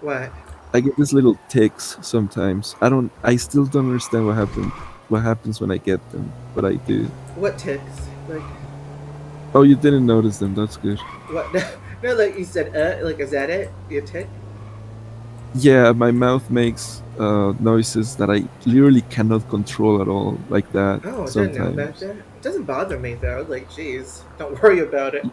What? I get these little ticks sometimes. I don't. I still don't understand what happened. What happens when I get them, but I do. What ticks? Like Oh, you didn't notice them. That's good. what? No, like you said. Like is that it? You tick? Yeah, my mouth makes noises that I literally cannot control at all, like that Oh, I didn't know about sometimes. that. It doesn't bother me though. Like, jeez, don't worry about it.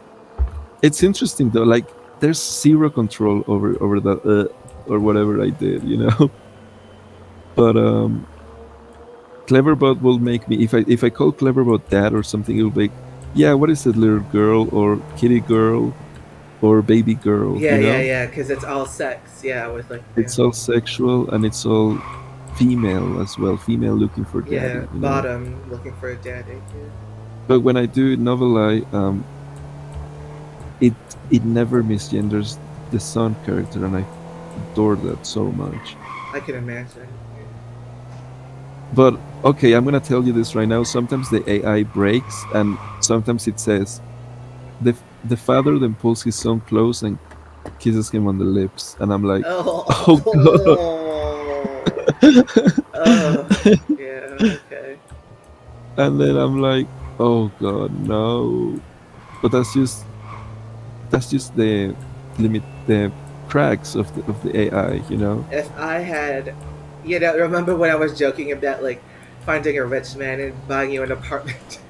It's interesting though. Like, there's zero control over that or whatever I did, you know. But Cleverbot will make me if I call Cleverbot dad or something, it will be, yeah, what is it, little girl or kitty girl or baby girl? Yeah, You yeah, know, yeah. Because it's all sex. Yeah, with like yeah, it's all sexual and it's all female as well. Female looking for yeah. daddy. You know, Bottom looking for a daddy. Yeah. but when I do Novelai, it it never misgenders the son character, and I adore that so much. I can imagine. But okay, I'm gonna tell you this right now. Sometimes the AI breaks, and sometimes it says the father then pulls his son close and kisses him on the lips, and I'm like, oh god. Oh, oh, yeah. Okay. And then I'm like, oh god, no. But that's just the limit, the cracks of the AI, you know. If I had, remember when I was joking about like finding a rich man and buying you an apartment?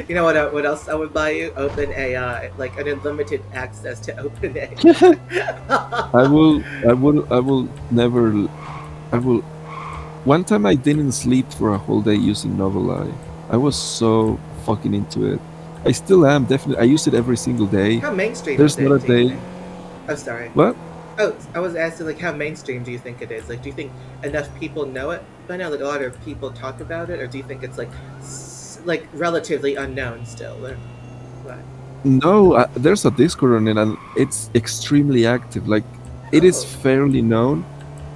You know what else I would buy you? Open AI, like an unlimited access to Open I AI. will, I will never, I will. One time I didn't sleep for a whole day using Novelai. I was so fucking into it. I still am, definitely. I use it every single day. How mainstream is There's not it? a Do you day. think? Oh, sorry. What? Oh, I was asking like how mainstream do you think it is? Like, do you think enough people know it by now? Like a lot of people talk about it, or do you think it's like like relatively unknown still? Or what? No, there's a Discord on it, and it's extremely active. Like, it is Oh, fairly known,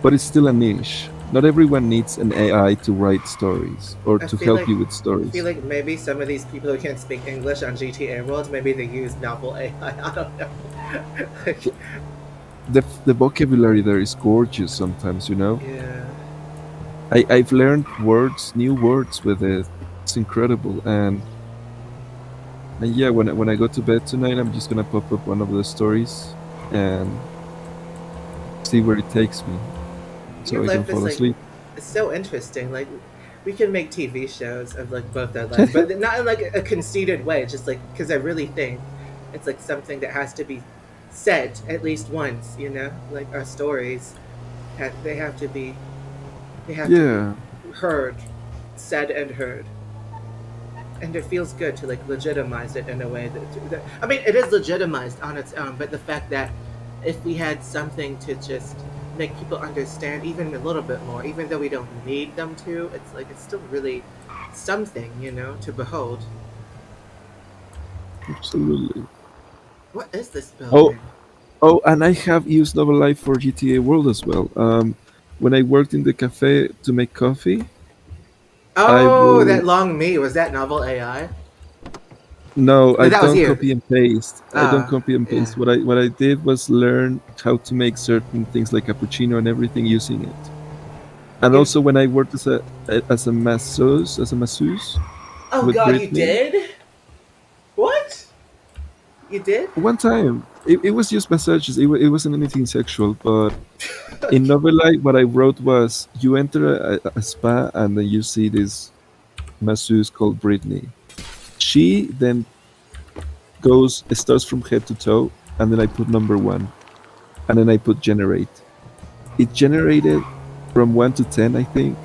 but it's still a niche. Not everyone needs an AI to write stories or I to feel help like you with I feel stories. like maybe some of these people who can't speak English on GTA World, maybe they use novel AI. I don't know. Like, The vocabulary there is gorgeous sometimes, you know? yeah. I've learned words, new words with it. It's incredible. And yeah, when I go to bed tonight, I'm just gonna pop up one of the stories and see where it takes me Your so I can life is fall like asleep. it's so interesting. Like we can make TV shows of like both our lives, but not in like a conceited way. Just like because I really think it's like something that has to be said at least once. Like our stories, they have to be Yeah, heard, said and heard. And it feels good to like legitimize it in a way that I mean it is legitimized on its own, but the fact that if we had something to just make people understand even a little bit more, even though we don't need them to, it's like it's still really something, to behold. absolutely. What is this Oh, building? oh, and I have used Novel Life for GTA World as well. When I worked in the cafe to make coffee, I Oh, that would. long me, was that novel AI? No, No, I that was don't you. copy and paste. I don't copy and Yeah. paste. What I did was learn how to make certain things like cappuccino and everything using it. And You also when I worked as a masseuse Oh with god, you Brittany, did? What? You did? one time it was just massages. It wasn't anything sexual, but in Novelai, what I wrote was you enter a spa and then you see this masseuse called Brittany. She then starts from head to toe, and then I put number one, and then I put generate. It generated from 1 to 10, I think,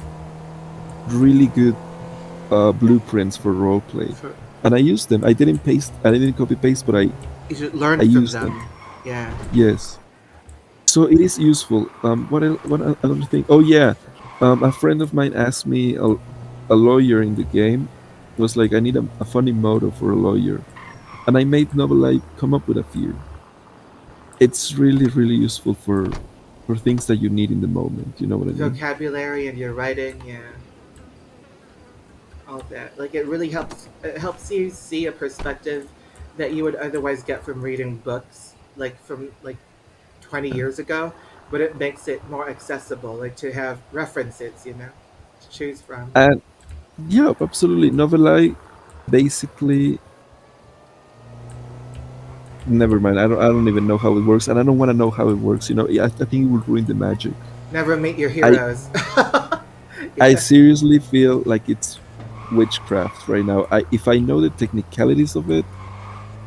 really good blueprints for roleplay, For, and I used them. I didn't paste, I didn't copy paste, but you should I learn from used them. them. Yeah. Yes, so it is useful. Another thing? Oh yeah, a friend of mine asked me a lawyer in the game was like, I need a funny motto for a lawyer, and I made Novelite come up with a few. It's really really useful for things that you need in the moment. You know what I mean? Vocabulary and your writing, yeah, all that. Like it really helps. It helps you see a perspective that you would otherwise get from reading books, like from like 20 years ago. But it makes it more accessible, like to have references, to choose from. And yeah, absolutely. Novelai basically, never mind. I don't even know how it works, and I don't want to know how it works. Yeah, I think it will ruin the magic. Never meet your I heroes. I Yeah. seriously feel like it's witchcraft right now. If I know the technicalities of it,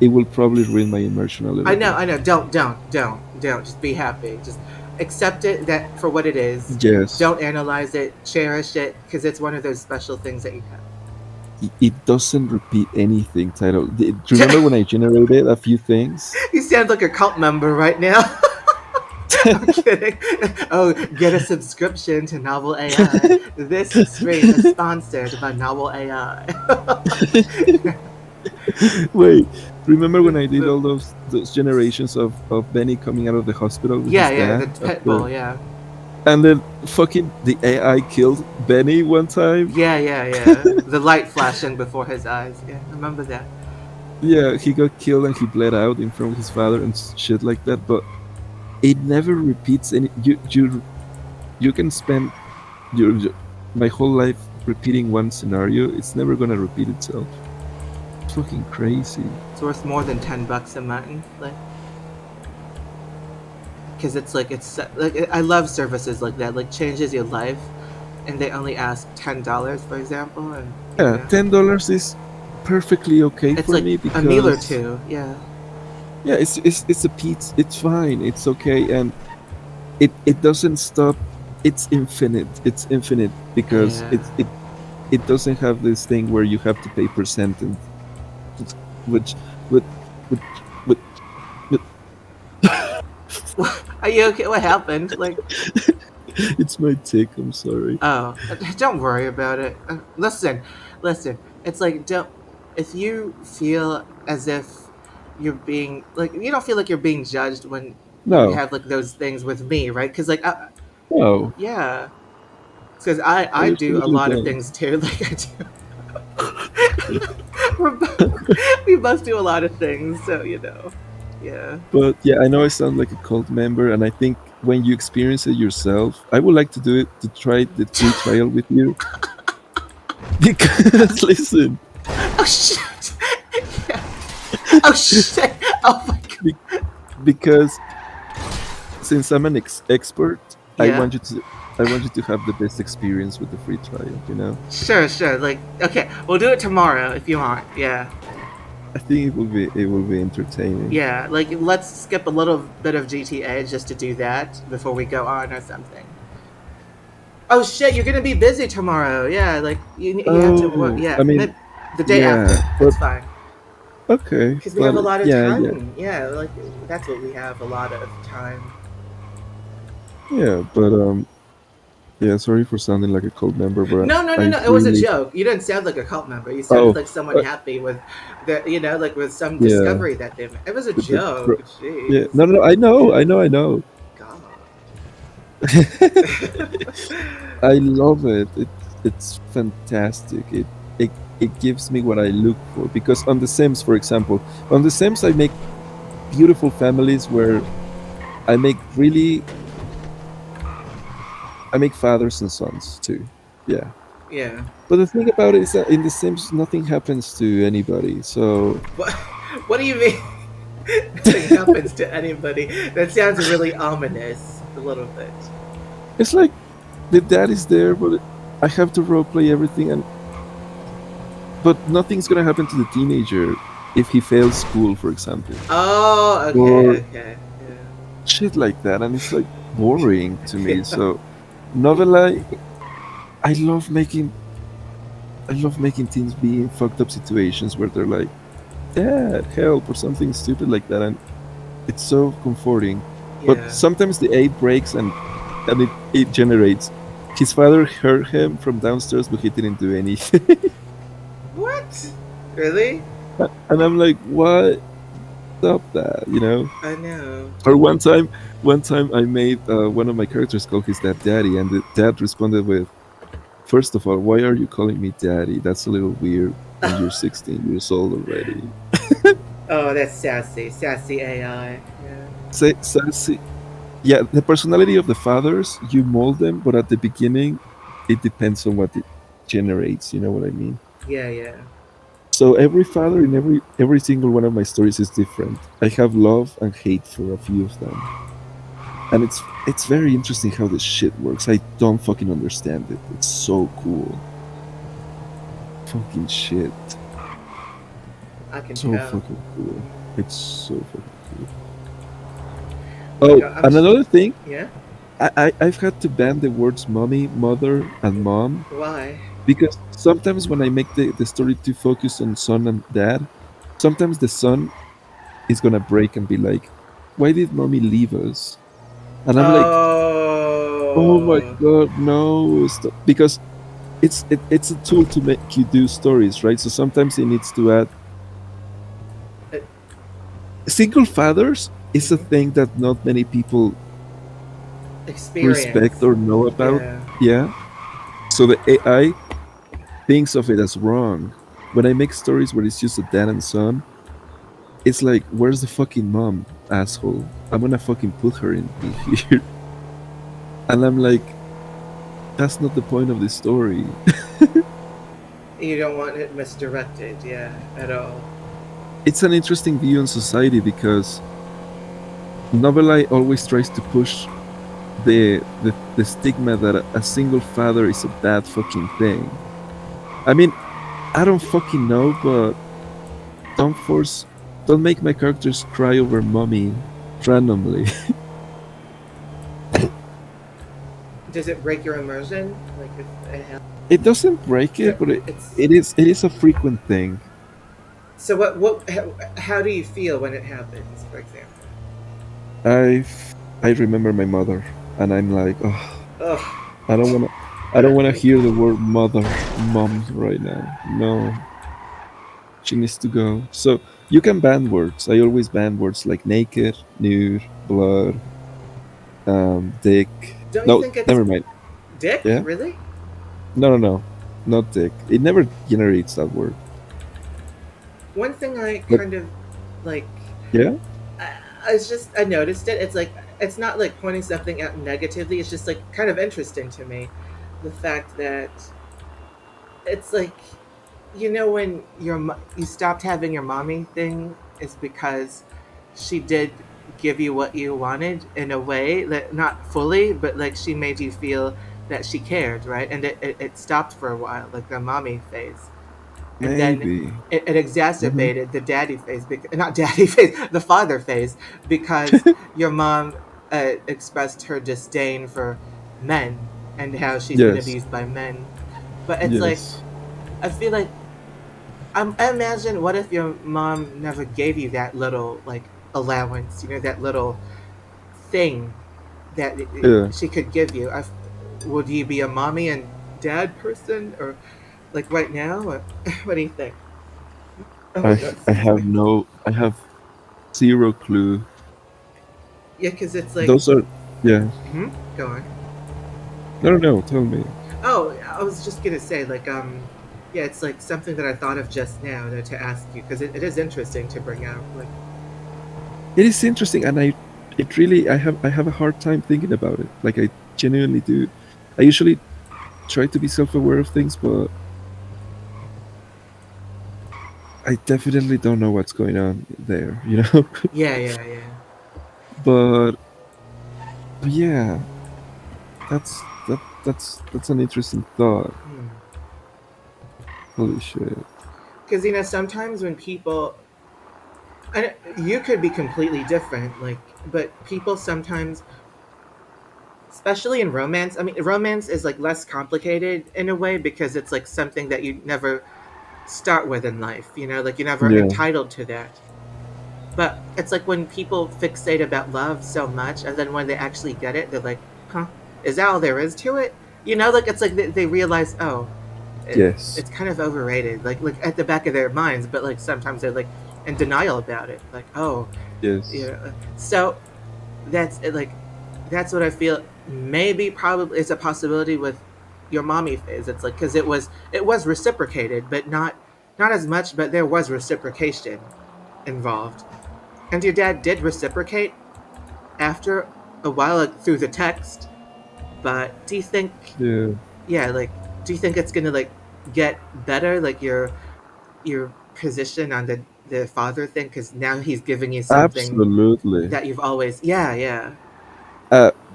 it will probably ruin my immersion a little I know, bit. I know. Don't. Just be happy. Just accept it that for what it is. Yes. Don't analyze it. Cherish it because it's one of those special things that you It doesn't repeat anything, Title. Do you remember have. when I generated a few things? You sound like a cult member right now. I'm kidding. Oh, get a subscription to Novel AI. This stream is sponsored by Novel AI. Wait, remember when I did all those generations of Benny coming out of the hospital with Yeah, his yeah, the dad pit after, bull, yeah. and then fucking the AI killed Benny one time? Yeah, yeah, yeah. The light flashing before his eyes. Yeah, I remember that. Yeah, he got killed and he bled out in front of his father and shit like that. But it never repeats any. You can spend your my whole life repeating one scenario. It's never gonna repeat itself. It's fucking crazy. It's worth more than $10 a month. Like, because it's like I love services like that. Like changes your life, and they only ask $10, for example, and Yeah, $10 is perfectly okay it's for like me a meal or because two. Yeah, yeah, it's a pizza. It's fine. It's okay, and it doesn't stop. It's infinite. It's infinite because yeah. it doesn't have this thing where you have to pay percentage, which which which which, which Are you okay? What happened? Like, it's my tick. I'm sorry. oh, don't worry about it. Listen. It's like don't. If you feel as if you're being like you don't feel like you're being judged when you No, have like those things with me, right? Because like, no, yeah, because I I do a absolutely lot of don't. things too. Like I do. We're both, we both do a lot of things, so yeah. But yeah, I know I sound like a cult member, and I think when you experience it yourself, I would like to do it to try the free trial with you. Because listen, Oh shit! Yeah. Oh shit! Oh my god! be- because since I'm an expert, I Yeah. want you to I want you to have the best experience with the free trial. You know, Sure. Like, okay, we'll do it tomorrow if you want. Yeah. I think it will be entertaining. Yeah, like let's skip a little bit of GTA just to do that before we go on or something. Oh shit, you're gonna be busy tomorrow. Yeah, like you have to work. Oh, Yeah, I mean, the day yeah, after. but It's fine okay, because we have but a lot of yeah, yeah, time. Yeah, like that's what we have a lot of time. yeah, but yeah. Sorry for sounding like a cult member, but I No. It was a really. joke. You didn't sound like a cult member. You sounded Oh, like someone uh, happy with the like with some yeah. discovery that they made. It was a The joke. pro- yeah, Jeez. no, no, I know. God. I love it. It's fantastic. It gives me what I look for because on The Sims, for example, on The Sims I make beautiful families where I make really I make fathers and sons too. Yeah. Yeah. But the thing about it is that in The Sims nothing happens to anybody. So What? What do you mean? Nothing happens to anybody. That sounds really ominous. A little bit. it's like the dad is there, but I have to roleplay everything, and but nothing's gonna happen to the teenager if he fails school, for example, Oh, or okay. shit like that, and it's like boring to Yeah. me. So novella, I love making teens be in fucked up situations where they're like, "Dad, help," or something stupid like that, and it's so comforting. But Yeah. sometimes the aid breaks and it generates. His father heard him from downstairs, but he didn't do anything. What? Really? And I'm like, what? Stop that, you know? I know. Or one time I made one of my characters call his dad daddy, and the dad responded with, "First of all, why are you calling me daddy? That's a little weird, and you're 16 years old already." Oh, that's sassy AI. Yeah. Say, sassy. Yeah, the personality of the fathers, you mold them, but at the beginning, it depends on what it generates. You know what I mean? Yeah. So every father in every single one of my stories is different. I have love and hate for a few of them, and it's very interesting how this shit works. I don't fucking understand it. It's so cool. Fucking shit. I can So tell. fucking cool. It's so fucking cool. Like, Oh, and another thing, yeah. I've had to ban the words mommy, mother, and mom Why? because sometimes when I make the story too focused on son and dad, sometimes the son is gonna break and be like, "Why did mommy leave us?" And I'm like, "Oh my Oh. god, no!" Stop. Because it's a tool to make you do stories, right? So sometimes it needs to add Uh, single fathers is a mhm. thing that not many people respect Experience. or know about. Yeah. Yeah. So the AI thinks of it as wrong. When I make stories where it's just a dad and son, it's like, where's the fucking mom, asshole? I'm gonna fucking put her in here. And I'm like, that's not the point of the story. You don't want it misdirected, yeah, at all. It's an interesting view on society because Noveli always tries to push the stigma that a single father is a bad fucking thing. I mean, I don't fucking know, but don't force, don't make my characters cry over mommy randomly. Does it break your immersion? Like if it It doesn't break it, but it's it is a frequent thing. so what how do you feel when it happens, for example? I I remember my mother, and I'm like, oh, Ugh. I don't wanna, I don't wanna hear the word mother, mom right now. No, she needs to go. So you can ban words. I always ban words like naked, nude, blood, dick. Don't you No, think it's never mind. dick, Yeah, really? no, no, no, not dick. It never generates that word. One thing I But kind of like yeah, I, it's just I noticed it. It's like it's not like pointing something out negatively. It's just like kind of interesting to me, the fact that it's like when you stopped having your mommy thing is because she did give you what you wanted in a way that not fully, but like she made you feel that she cared, right? And it stopped for a while, like the mommy phase, and then maybe. it Hmm. exacerbated the daddy phase, not daddy phase, the father phase, because your mom expressed her disdain for men and how she's been Yes, abused by men. But it's like yes. I feel like I imagine what if your mom never gave you that little like allowance, that little thing that Yeah. she could give you. Would you be a mommy and dad person, or like right now? Or, what do you think? Oh my god, I excuse have me. I have zero clue. Yeah, because it's like, Those are, yeah. go on. No, no, no. Tell me. Oh, I was just gonna say, like, yeah, it's like something that I thought of just now to ask you because it is interesting to bring out. Like, It is interesting, and it really, I have a hard time thinking about it. Like I genuinely do. I usually try to be self-aware of things, but I definitely don't know what's going on there. yeah, yeah, yeah. but, but yeah, that's an interesting thought. Hmm. Holy shit. Because sometimes when people, and you could be completely different, like, but people sometimes, especially in romance. I mean, romance is like less complicated in a way because it's like something that you never start with in life. Like you're never Yeah. entitled to that. But it's like when people fixate about love so much, and then when they actually get it, they're like, "Huh? Is that all there is to it?" Like it's like they realize, oh, Yes. it's kind of overrated. Like at the back of their minds, but like sometimes they're like in denial about it. Like, oh, Yes. So that's like that's what I feel. Maybe probably is a possibility with your mommy phase. It's like because it was reciprocated, but not as much. But there was reciprocation involved. And your dad did reciprocate after a while, like through the text. But do you think, Yeah. yeah, like, do you think it's gonna like get better, like your position on the father thing, because now he's giving you something Absolutely. that you've always, yeah, yeah,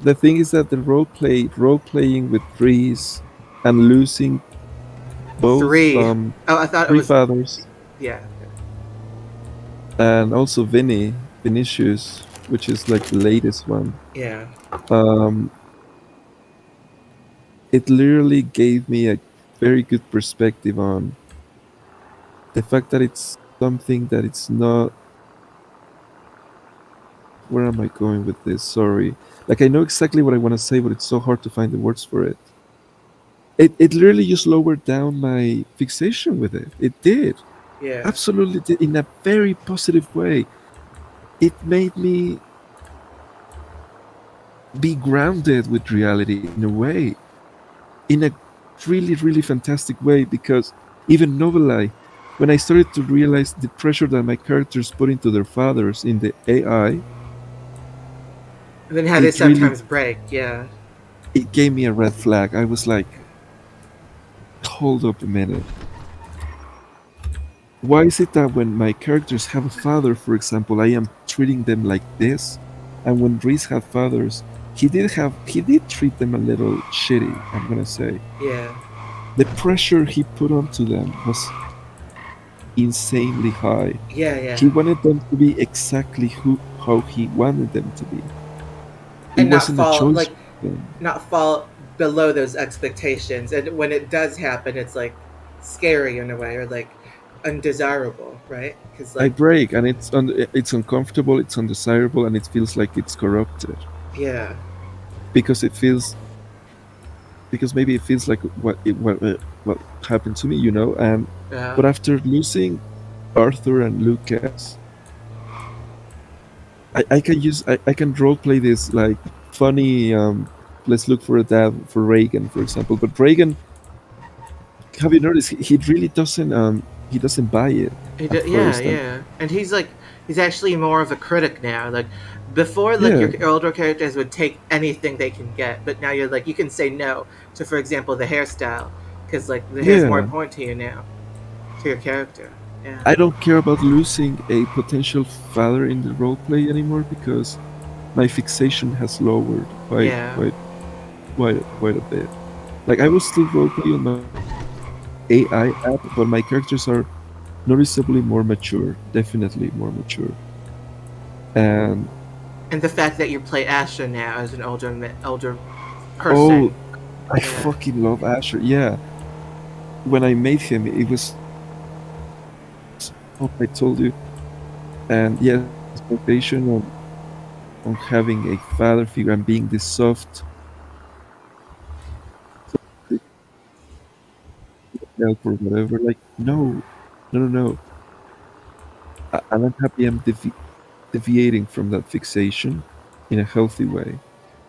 The thing is that the role playing with Reese and losing both three. Oh, I thought it three was, fathers yeah, and also Vinicius, which is like the latest one. yeah. Um, it literally gave me a very good perspective on the fact that it's something that it's not. Where am I going with this? Sorry. Like I know exactly what I want to say, but it's so hard to find the words for it. It literally just lowered down my fixation with it. It did. Yeah. Absolutely did, in a very positive way. It made me be grounded with reality in a way. In a really, really fantastic way, because even Novelai, when I started to realize the pressure that my characters put into their fathers in the AI, And then how they it really sometimes break. Yeah. it gave me a red flag. I was like, hold up a minute. Why is it that when my characters have a father, for example, I am treating them like this, and when Reese had fathers, he did treat them a little shitty. I'm gonna say Yeah. the pressure he put onto them was insanely high. Yeah. Yeah. He wanted them to be exactly who how he wanted them to be. It And not wasn't a fall choice like for them. not fall below those expectations. And when it does happen, it's like scary in a way, or like undesirable, right? Because I like, break, and it's uncomfortable, it's undesirable, and it feels like it's corrupted yeah, because it feels because maybe it feels like what happened to me, you know. And uh, but after losing Arthur and Lucas, I can use I can role play this like funny. Let's look for a dad for Reagan, for example. But Reagan, have you noticed he really doesn't he doesn't buy it at yeah, first, and yeah. And he's actually more of a critic now. Like before, like yeah, your older characters would take anything they can get, but now you're like you can say no to, for example, the hairstyle, because like the hair's more yeah. important to you now, to your character. Yeah, I don't care about losing a potential father in the role play anymore because my fixation has lowered yeah. quite a bit. Like I will still roleplay on my AI app, but my characters are noticeably more mature, definitely more mature. And And the fact that you play Asha now as an older oh, person. I Yeah, fucking love Asher. Yeah, when I made him, it was oh, I told you. And yes, expectation on having a father figure and being this soft help or whatever. Like no, no. And I'm happy I'm deviating from that fixation in a healthy way.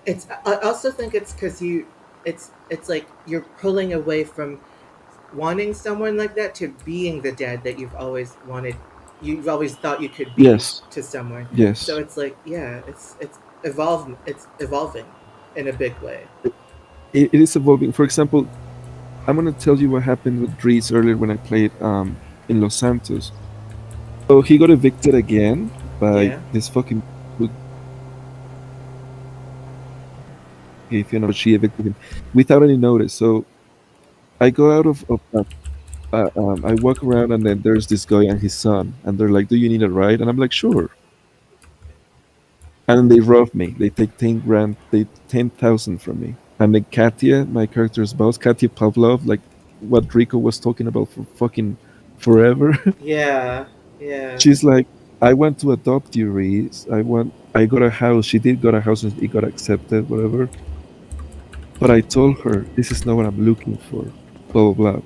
it's. I also think it's because you. It's like you're pulling away from wanting someone like that to being the dad that you've always wanted. You've always thought you could be Yes, to someone. So yes. it's like, yeah, it's evolving. It's evolving in a big way. It is evolving. For example, I'm gonna tell you what happened with Reese earlier when I played in Los Santos. So he got evicted again by Yeah. this fucking who gave you know she evicted him without any notice. So I go out of that. I walk around and then there's this guy and his son, and they're like, "Do you need a ride?" And I'm like, "Sure." And then they rob me. They take 10 grand, they 10,000 from me. And then Katia, my character's boss, Katia Pavlov, like what Rico was talking about for fucking forever. Yeah. Yeah. She's like, I want to adopt you, Reese. I got a house. She did got a house and it got accepted, whatever. But I told her, this is not what I'm looking for. Blah, blah, blah.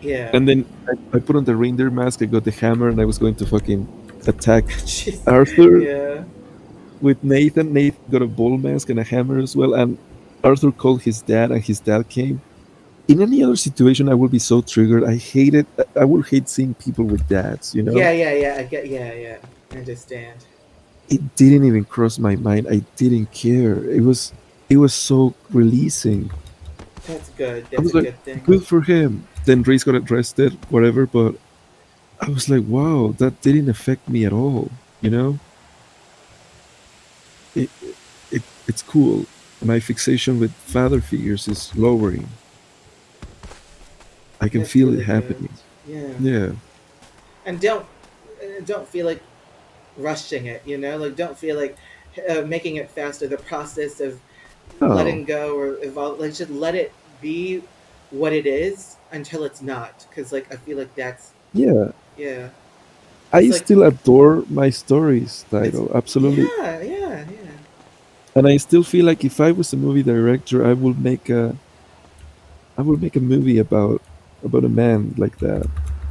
Yeah. And then I put on the reindeer mask, I got the hammer, and I was going to fucking attack Jeez. Arthur Yeah. with Nathan. Nathan got a bull mask and a hammer as well. And Arthur called his dad, and his dad came. In any other situation, I would be so triggered. I hate it. I would hate seeing people with dads, you know? Yeah. Yeah. Yeah. I get. Yeah. Yeah. I understand. It didn't even cross my mind. I didn't care. It was so releasing. That's good. I That's was a like, good thing. good for him. Then Reese got arrested, whatever, but I was like, wow, that didn't affect me at all, you know? It, it's cool. My fixation with father figures is lowering. I can That's feel it really good. happening. Yeah. Yeah. And don't feel like rushing it. You know, like don't feel like making it faster. The process of Oh, letting go or evolve, like just let it be what it is until it's not. Because like I feel like that's yeah. yeah. It's I like still adore my stories it's title, absolutely. yeah, yeah, yeah. And I still feel like if I was a movie director, I would make a movie about a man like that.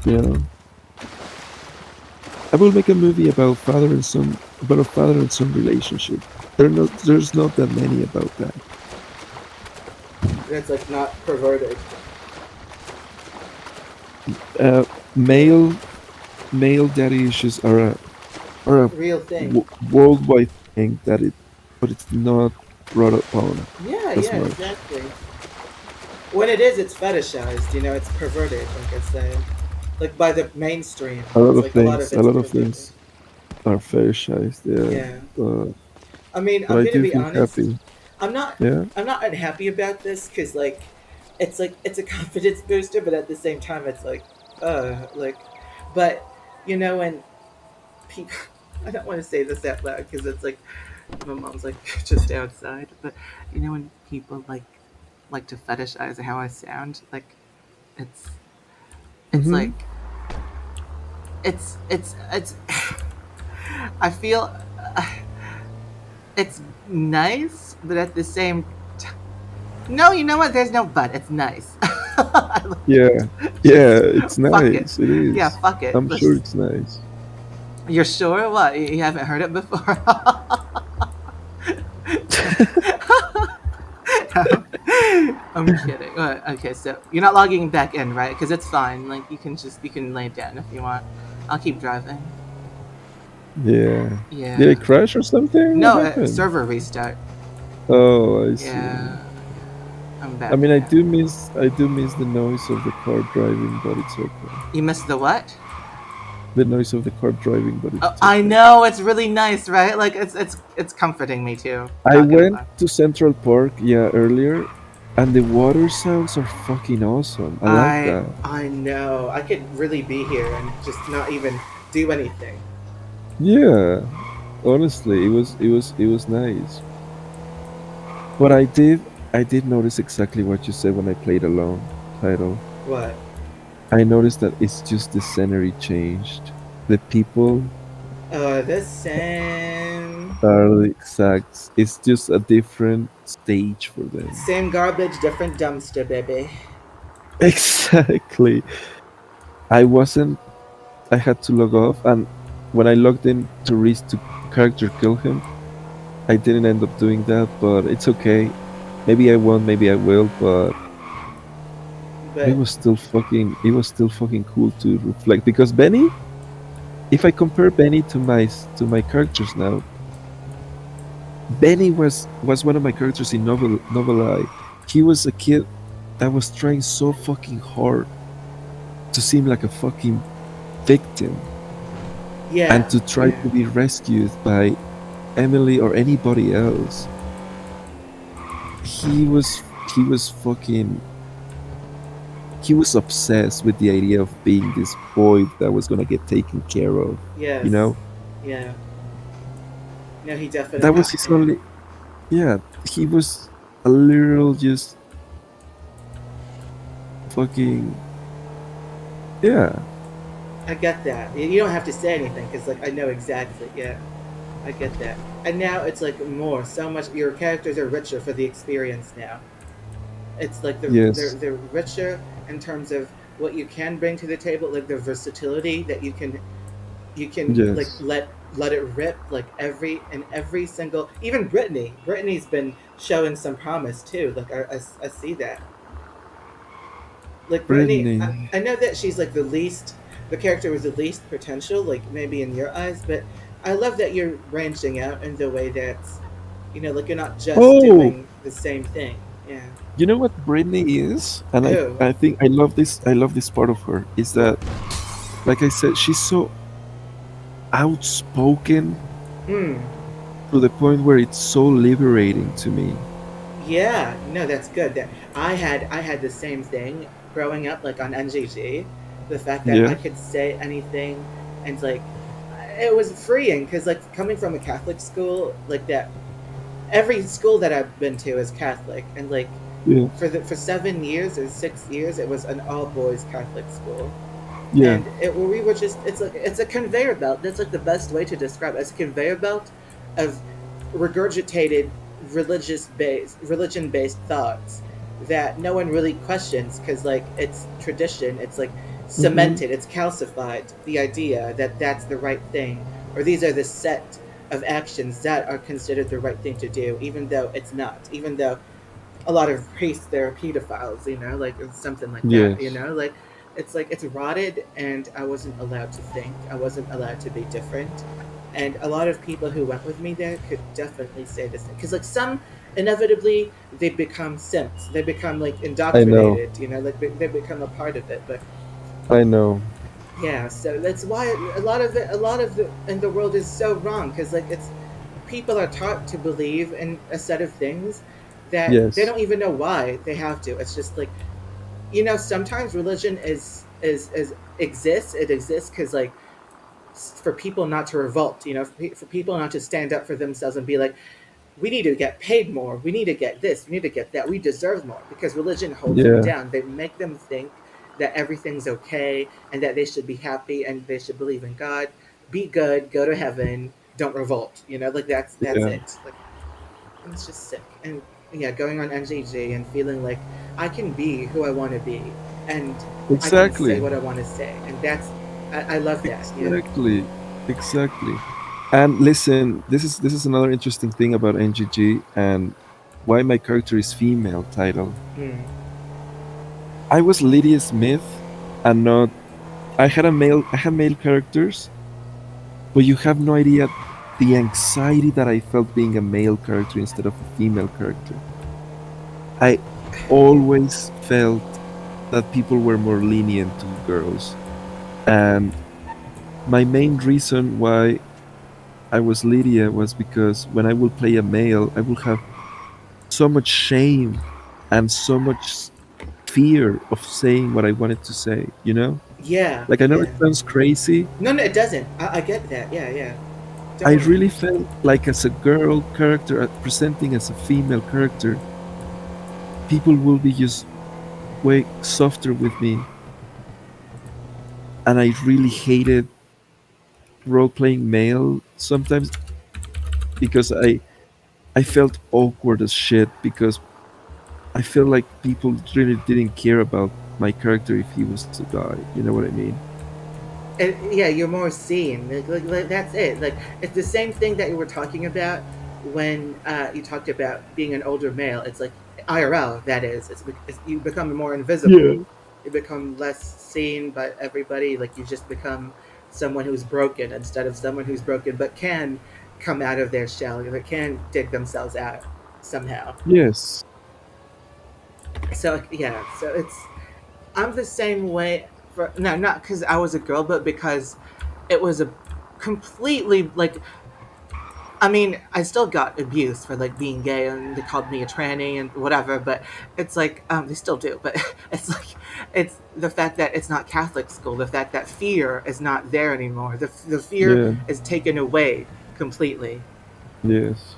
You know, I will make a movie about father and son, about a father and son relationship. There's not that many about that. That's like not perverted. Uh, Yeah, male male daddy issues are a real thing. worldwide thing that but it's not brought upon Yeah, as yeah, much. exactly. When it is, it's fetishized. You know, it's perverted. Like I said, like by the mainstream. It's like a lot of A it's lot of perverted. things are fetishized, yeah. Yeah. But I mean, but I'm I gonna do be feel honest. happy. I'm not. Yeah. I'm not unhappy about this because like it's a confidence booster, but at the same time, it's like, but you know when people. I don't want to say this out loud because it's like my mom's like just outside, but you know when people like to fetishize how I sound, like it's it's Mm-hmm. like it's I feel it's nice, but at the same time, no, you know what? There's no but. It's nice. Yeah. Yeah, Just it's fuck it. nice. It Yeah, is. fuck it. I'm sure Let's, it's nice. you're sure? What? You haven't heard it before? I'm kidding. Okay, so you're not logging back in, right? Because it's fine. Like you can lay down if you want. I'll keep driving. Yeah. Did Yeah. it crash or something? What No, happened? server restart. Oh, I see. Yeah. I'm I back mean, now. I do miss the noise of the car driving, but it's okay. You missed the what? The noise of the car driving, but Oh, it's I okay. know it's really nice, right? Like it's comforting me too. I Not gonna went lie. to Central Park, yeah, earlier, and the water sounds are fucking awesome. I like that. I know. I could really be here and just not even do anything. Yeah, honestly, it was nice. But I did notice exactly what you said when I played alone. Title. What? I noticed that it's just the scenery changed. The people The same. are the exact. It's just a different stage for them. Same garbage, different dumpster, baby. Exactly. I wasn't. I had to log off, and when I logged in to risk to character kill him, I didn't end up doing that. But it's okay. Maybe I won't. Maybe I will. But But it was still fucking cool to reflect because Benny. If I compare Benny to my characters now, Benny was one of my characters in Novel I. He was a kid that was trying so fucking hard to seem like a fucking victim and yeah, to try yeah. to be rescued by Emily or anybody else. He was fucking he was obsessed with the idea of being this boy that was gonna get taken care of. You Yes. know? Yeah. No, he That definitely was his yeah. only yeah, he was a literal just fucking yeah. I get that. You don't have to say anything because like I know exactly. Yeah. I get that. And now it's like more, so much. Your characters are richer for the experience now. It's like Yes. they're richer in terms of what you can bring to the table, like the versatility that you can like Yes. let it rip like every single even Brittany's been showing some promise too. Like I see that. Like Brittany, Brittany. I know that she's like the character with the least potential, like maybe in your eyes, but I love that you're branching out in the way that's, like you're not just Oh, doing the same thing. Yeah. you know what Brittany is? And Who? I think I love this part of her is What? that like I said, she's so outspoken Hmm. to the point where it's so liberating to me. Yeah. No, that's good. That I had the same thing growing up, like on NGG. The fact that I Yeah. could say anything, and like it was freeing because like coming from a Catholic school like that every school that I've been to is Catholic, and like Yeah, for 7 years or 6 years, it was an all boys Catholic school, yeah, and we were just it's a conveyor belt. That's like the best way to describe it. It's a conveyor belt of regurgitated religion based thoughts that no one really questions because like it's tradition. It's like hmm, cemented, it's calcified, the idea that that's the right thing, or these are the set of actions that are considered the right thing to do, even though it's not, even though a lot of priests they're pedophiles, like something like that, yes, like it's rotted, and I wasn't allowed to think, I wasn't allowed to be different. And a lot of people who went with me there could definitely say this because like some inevitably they become simps, they become like I know, indoctrinated, like they become a part of it. But I know, yeah, so that's why a lot of the in the world is so wrong because like it's people are taught to believe in a set of things that they yes, don't even know why they have to. It's just like sometimes religion is exists. It exists because like for people not to revolt, for people not to stand up for themselves and be like, we need to get paid more. We need to get this. We need to get that. We deserve more because religion holds them yeah, down. They make them think that everything's okay and that they should be happy and they should believe in God, be good, go to heaven, don't revolt. Like that's yeah, it. Like, and it's just sick. And yeah, going on NJG and feeling like I can be who I want to be and I can say exactly, what I want to say, and I love that. Yeah. exactly, exactly. And listen, this is another interesting thing about NGG and why my character is female title. Mm. I was Lydia Smith and not I had male characters, but you have no idea the anxiety that I felt being a male character instead of a female character. I always felt that people were more lenient to girls. And my main reason why I was Lydia was because when I would play a male, I would have so much shame and so much fear of saying what I wanted to say, you know? Yeah. Like, I know it Yeah. sounds crazy. No, no, it doesn't. I get that. Yeah, yeah, I totally. really felt like, as a girl character, presenting as a female character, people will be just way softer with me. And I really hated role playing male sometimes because I felt awkward as shit because I feel like people really didn't care about my character if he was a guy. You know what I mean? And yeah, you're more seen. Like, that's it. Like it's the same thing that you were talking about when you talked about being an older male. It's like IRL. That is, you become more invisible. Yeah. You become less seen by everybody. Like you just become someone who's broken instead of someone who's broken but can come out of their shell. That can dig themselves out somehow. Yes. So yeah, so I'm the same way for no, not because I was a girl, but because it was a completely like I mean, I still got abused for like being gay and they called me a tranny and whatever, but it's like they still do, but it's like it's the fact that it's not Catholic school, the fact that fear is not there anymore. The fear Yeah. is taken away completely. Yes.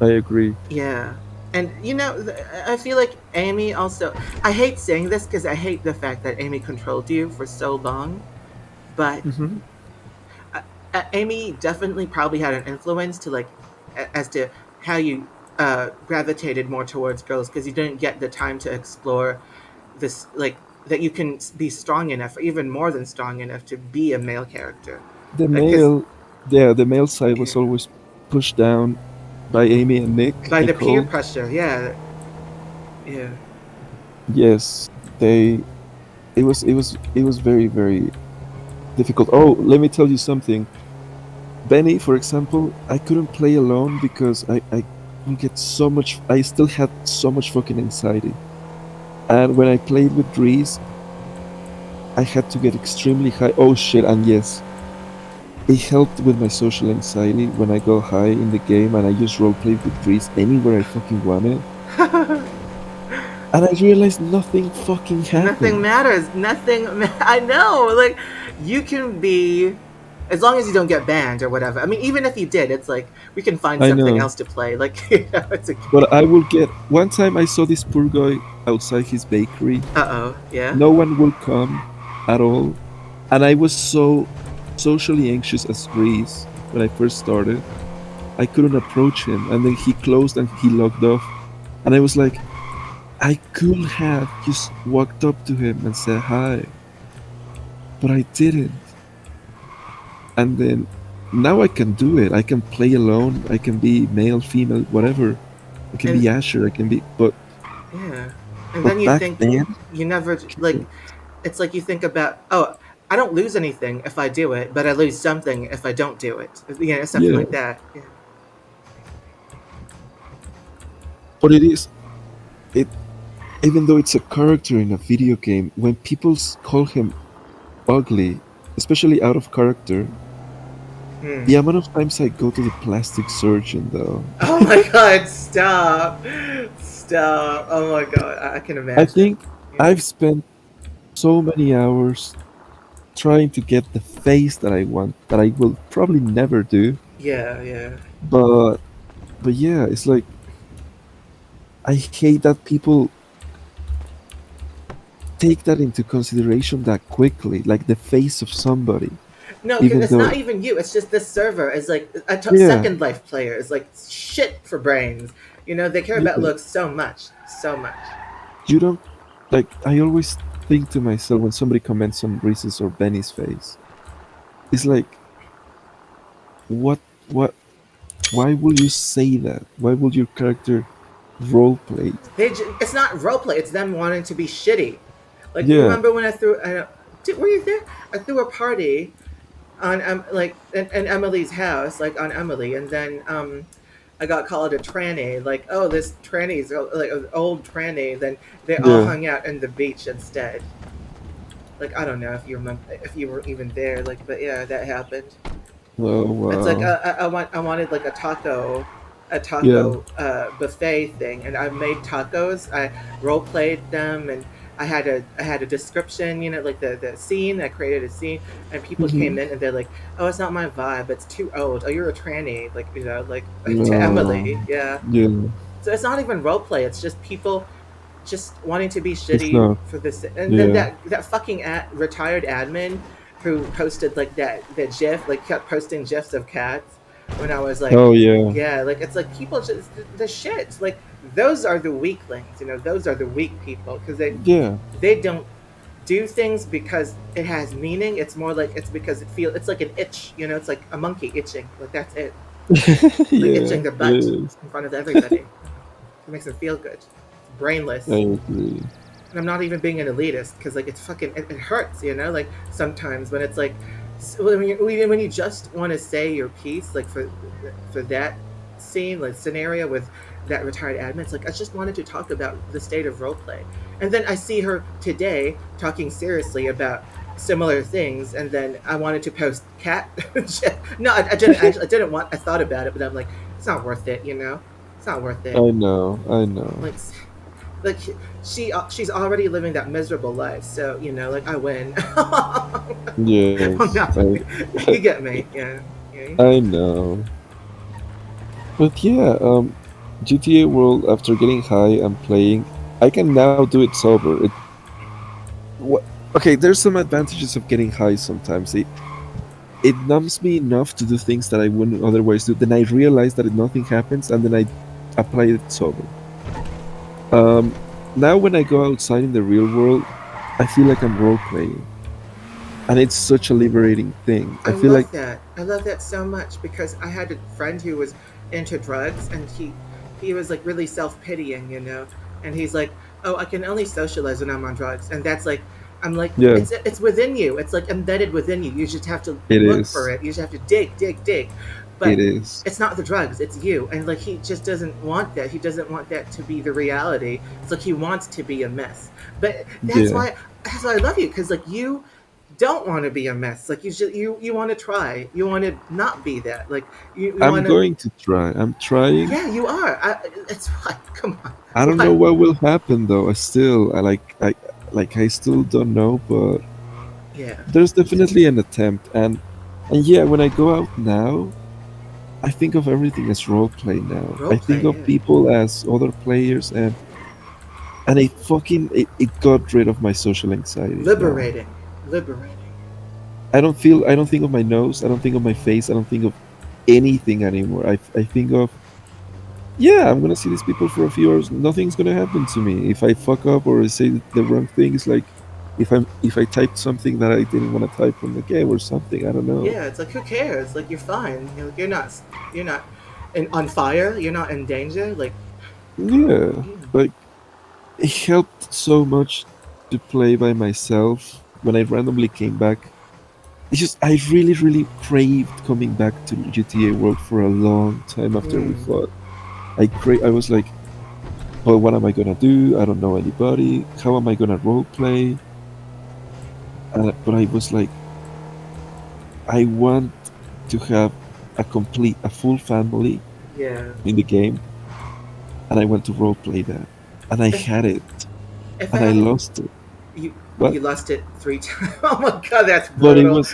I agree. Yeah. And I feel like Amy also I hate saying this because I hate the fact that Amy controlled you for so long, but Hmm. uh, Amy definitely probably had an influence to like as to how you gravitated more towards girls because you didn't get the time to explore this like that you can be strong enough or even more than strong enough to be a male character The because male, yeah, the male side was yeah, always pushed down by Amy and by the peer Nicole. pressure, yeah, yeah. Yes, they. It was very very difficult. Oh, let me tell you something. Benny, for example, I couldn't play alone because I would get so much. I still had so much fucking anxiety. And when I played with Dries, I had to get extremely high. Oh shit! And yes, it helped with my social anxiety when I go high in the game and I just roleplay with Dries anywhere I fucking wanted. And I realized nothing fucking Nothing happened. matters. I know. Like, you can be. As long as you don't get banned or whatever. I mean, even if you did, it's like we can find I something know. else to play. Like, you know, it's okay. But I will get. One time I saw this poor guy outside his bakery. Uh oh, yeah. No one will come at all. And I was so socially anxious as Reese when I first started. I couldn't approach him. And then he closed and he logged off. And I was like, I could have just walked up to him and said hi. But I didn't. And then now I can do it. I can play alone. I can be male, female, whatever. I can And be Asher. I can be. yeah, and But then you back think then, you never like. It's like you think about, oh, I don't lose anything if I do it, but I lose something if I don't do it. You know, something yeah. like that. Yeah. But it is it. Even though it's a character in a video game, when people call him ugly, especially out of character, Hmm. the amount of times I go to the plastic surgeon, though, Oh my god! Stop! Stop! Oh my god! I can I imagine. think Yeah. I've spent so many hours trying to get the face that I want that I will probably never do. Yeah. Yeah. But yeah, it's like I hate that people take that into consideration that quickly, like the face of somebody, No, because even it's not though even you. It's just this server is like yeah, Second Life player is like shit for brains. You know, they care about yeah, looks so much, so much. you don't like. I always think to myself when somebody comments on Reese's or Benny's face, it's like, what, what, why will you say that? Why will your character role play? It's not roleplay. It's them wanting to be shitty. Like, you Yeah, remember when I threw? Were you there? I threw a party on like in Emily's house, like on Emily, and then I got called a tranny. Like, oh, this tranny's like an old tranny. Then they all yeah. hung out in the beach instead. Like, I don't know if you remember, if you were even there. Like, but yeah, that happened. Oh It's like wow. I wanted like a Yeah. taco buffet thing, and I made tacos. I role played them, and I had a description, you know, like the scene. I created a scene, and people Hmm. came in and they're like, "Oh, it's not my vibe. It's too old. Oh, you're a tranny." Like, you know, like to No. Emily, yeah. Yeah. So it's not even role play. It's just people just wanting to be It's shitty not. for this. And then Yeah. that fucking retired admin who posted like that gif, like kept posting gifs of cats when I was like, Oh yeah. yeah, like it's like people just the shit. Like those are the weaklings, you know. Those are the weak people because Yeah. they don't do things because it has meaning. It's more like it's because it's like an itch, you know. It's like a monkey itching. Like that's it. Like Yeah. itching their It butt is. in front of everybody. It makes them feel good. It's I brainless. agree. And I'm not even being an elitist because like it's fucking it hurts, you know. Like sometimes when it's like when you just want to say your piece, like for that scene, like scenario with that retired admin, it's like I just wanted to talk about the state of roleplay, and then I see her today talking seriously about similar things, and then I wanted to post cat. No, I didn't actually. I didn't want. I thought about it, but I'm like, it's not worth it, you know. It's not worth it. I know. I know. Like like she's already living that miserable life, so you know, like I win. I'm Yes. not, you get me, yeah, yeah. I know. But yeah, GTA World, after getting high and playing, I can now do it sober. What, okay, there's some advantages of getting high sometimes. It numbs me enough to do things that I wouldn't otherwise do. Then I realize that nothing happens, and then I apply it sober. Um, Now when I go outside in the real world, I feel like I'm role playing, and it's such a liberating thing. I feel like I love that so much because I had a friend who was into drugs, and he was like really self-pitying, you know, and he's like, oh, I can only socialize when I'm on drugs, and that's like, I'm like, yeah, it's within you. It's like embedded within you. You just have to it look for is. it. You just have to dig. It But is. it's not the drugs, it's you. And like he just doesn't want that. He doesn't want that to be the reality. It's like he wants to be a mess. But Yeah. that's why I love you, because like you don't want to be a mess. Like you want to try. You want to not be that. Like you I'm want to. going to try. I'm trying. Yeah, you are. It's why. Come on. I don't know Why? what will happen though. I still don't know, but Yeah. there's definitely an attempt, and And yeah, when I go out now, I think of everything as role play now. Role I think play, of yeah. people as other players, and it got rid of my social anxiety now. Liberating. Liberating. I don't think of my nose, I don't think of my face, I don't think of anything anymore. I think of, yeah, I'm gonna see these people for a few hours. Nothing's gonna happen to me. If I fuck up or I say the wrong thing, it's like if I typed something that I didn't want to type from the game or something. I don't know. Yeah, it's like who cares? Like you're fine. You're not on fire. You're not in danger. Like Yeah, yeah, like it helped so much to play by myself when I randomly came back. It's just I really craved coming back to GTA World for a long time after we mm, fought. I was like, well, what am I gonna do? I don't know anybody. How am I gonna role play? But I was like, I want to have a full family yeah. in the game, and I want to role play that, and I If had it, if I and I haven't lost it. you But you lost it 3 times. Oh my god, that's but brutal.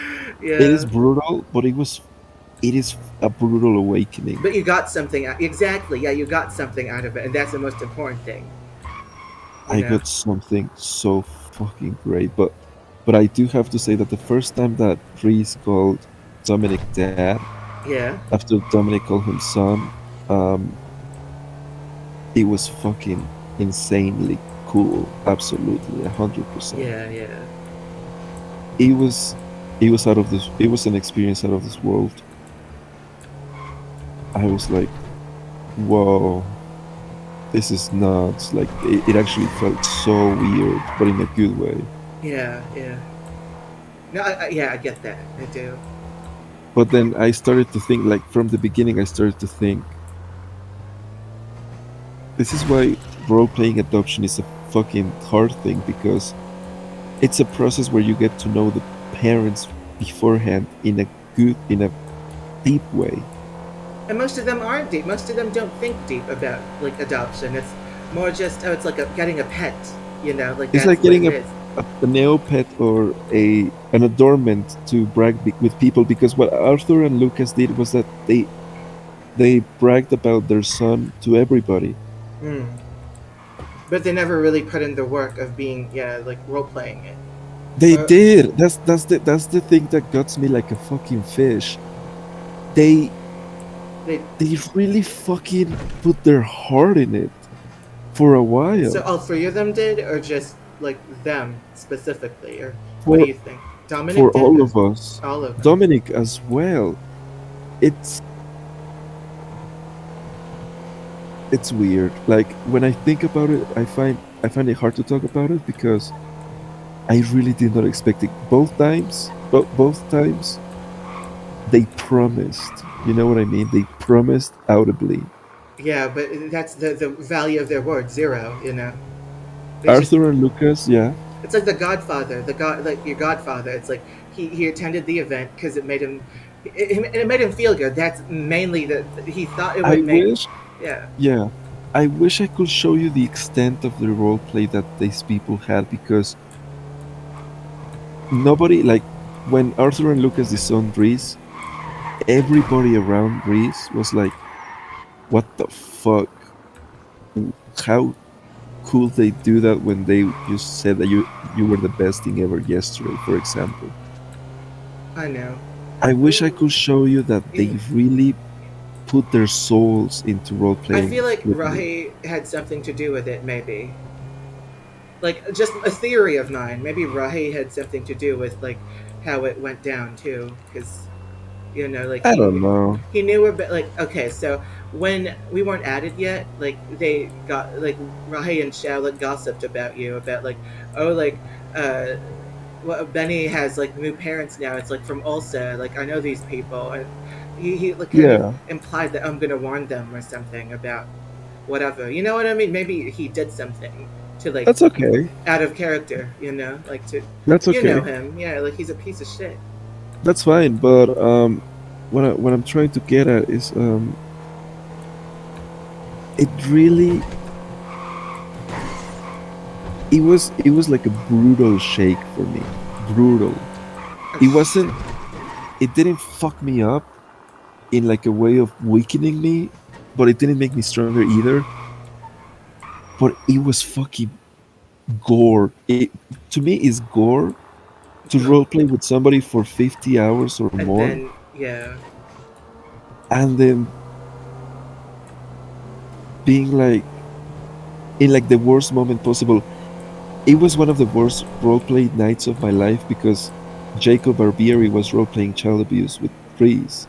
it is Yeah, brutal, but it is a brutal awakening. but you got something out. Exactly. Yeah, you got something out of it, and that's the most important thing. You I know. got something so fucking great, but I do have to say that the first time that Reese called Dominic dad Yeah. after Dominic called him son, um, it was fucking insanely cool. Absolutely, 100%. Yeah. Yeah. It was it was out of this. It was an experience out of this world. I was like, whoa, this is nuts. Like it actually felt so weird, but in a good way. Yeah. Yeah. No. Yeah. I get that. I do. But then I started to think, like from the beginning, I started to think, this is why role playing adoption is a fucking hard thing because it's a process where you get to know the parents beforehand in a deep way. And most of them aren't deep. Most of them don't think deep about like adoption. It's more just it's like getting a pet. You know, like It's that's like what it getting is. a neopet or a an adornment to with people because what Arthur and Lucas did was that they bragged about their son to everybody. Hmm. But they never really put in the work of being like role playing it. They Or did. That's the thing that guts me like a fucking fish. They they they really fucking put their heart in it for a so while. all three of them did, or just like them specifically, or what do For you think? Dominic for did, all or of us. all of them? Dominic as well. It's it's weird. Like when I think about it, I find it hard to talk about it because I really did not expect it. Both times they promised. You know what I mean? They promised audibly. Yeah, but that's the value of their word, zero. You know, they just Arthur and Lucas, yeah, it's like the Godfather, the God, like your Godfather. It's like he attended the event because it made him feel good. That's mainly the he thought it I would make. wish, Yeah. yeah, I wish I could show you the extent of the role play that these people had because nobody, like, when Arthur and Lucas disowned Reese, everybody around Reese was like, what the fuck? How could they do that when they just said that you were the best thing ever yesterday, for example? I know. I wish I could show you that they really put their souls into role I playing feel like with me. Rahi had something to do with it, maybe. Like just a theory of mine. Maybe Rahi had something to do with like how it went down too, because like I don't know. he knew a bit. Like okay, so when we weren't added yet, like they got like Rahi and Charlotte gossiped about you about like oh like uh well, Benny has like new parents now. It's like from Ulsa. Like I know these people, and he like kind of Yeah, implied that I'm gonna warn them or something about whatever. You know what I mean? Maybe he did something to like that's okay. out of character. Like to That's you know okay. him. Yeah, like he's a piece of shit. That's fine. But what I'm trying to get at is it really it was like a brutal shake for me. Brutal. It wasn't it didn't fuck me up in like a way of weakening me, but it didn't make me stronger either. But it was fucking gore. It to me is gore to roleplay with somebody for 50 hours or And more, then yeah, and then being like in like the worst moment possible. It was one of the worst roleplay nights of my life because Jacob Barbieri was roleplaying child abuse with Breeze.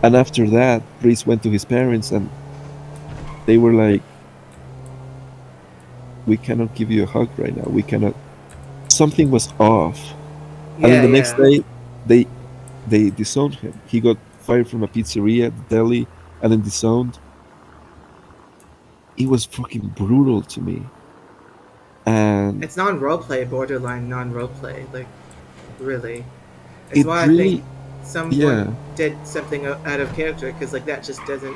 And after that, Breeze went to his parents and they were like, we cannot give you a hug right now. We cannot. Something was off. And then yeah, the next yeah. day, they they disowned him. He got fired from a pizzeria, the deli, and then disowned. It was fucking brutal to me. And It's non-roleplay, borderline non-roleplay. Like really, it's it why I think really, someone yeah, did something out of character because like that just doesn't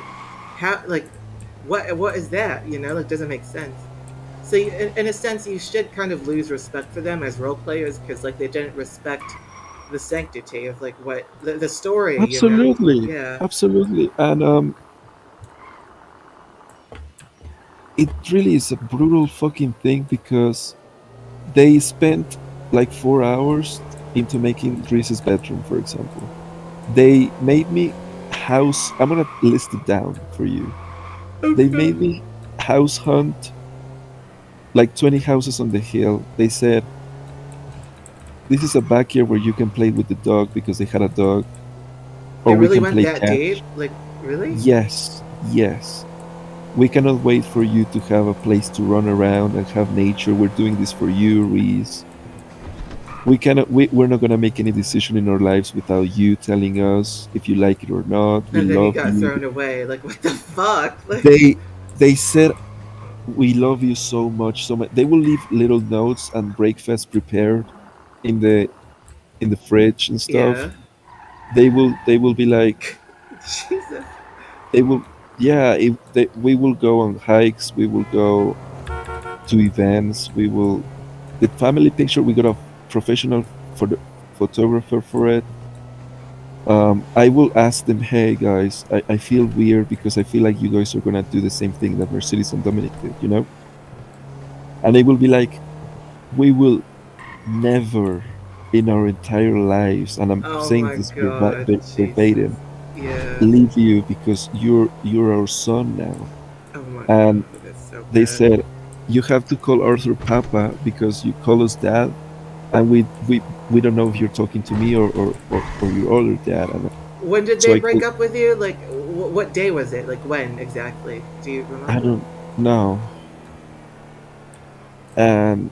have like what is that? You know, like doesn't make sense. So in a sense, you should kind of lose respect for them as role players because like they didn't respect the sanctity of like what the story. You know? absolutely, Yeah. absolutely. And it really is a brutal fucking thing because they spent like 4 hours into making Reese's bedroom, for example. They made me house. I'm gonna list it down for you. They Okay. made me house hunt like 20 houses on the hill. They said, this is a backyard where you can play with the dog because they had a dog, It or we really can went play that catch. deep. Like really? Yes, yes. We cannot wait for you to have a place to run around and have nature. We're doing this for you, Reese. We're not gonna make any decision in our lives without you telling us if you like it or not. We And then he love got you. thrown away. Like what the fuck? Like They said we love you so much, so much. They will leave little notes and breakfast prepared in the fridge and stuff. yeah. They will be like, Jesus. they will, yeah, we will go on hikes, we will go to events, we will, the family picture, we got a professional for the photographer for it. I will ask them, hey guys, I feel weird because I feel like you guys are gonna do the same thing that Mercedes and Dominic did, you know? And they will be like, we will never in our entire lives, and I'm Oh saying my this god. Jesus. verbatim, Yeah. leave you because you're our son now. Oh my And god. That's so they bad. said, you have to call Arthur Papa because you call us dad, and we don't know if you're talking to me or your other dad. And When did so they I break called, up with you? Like, what day was it? Like, when exactly? Do you I remember? don't know. And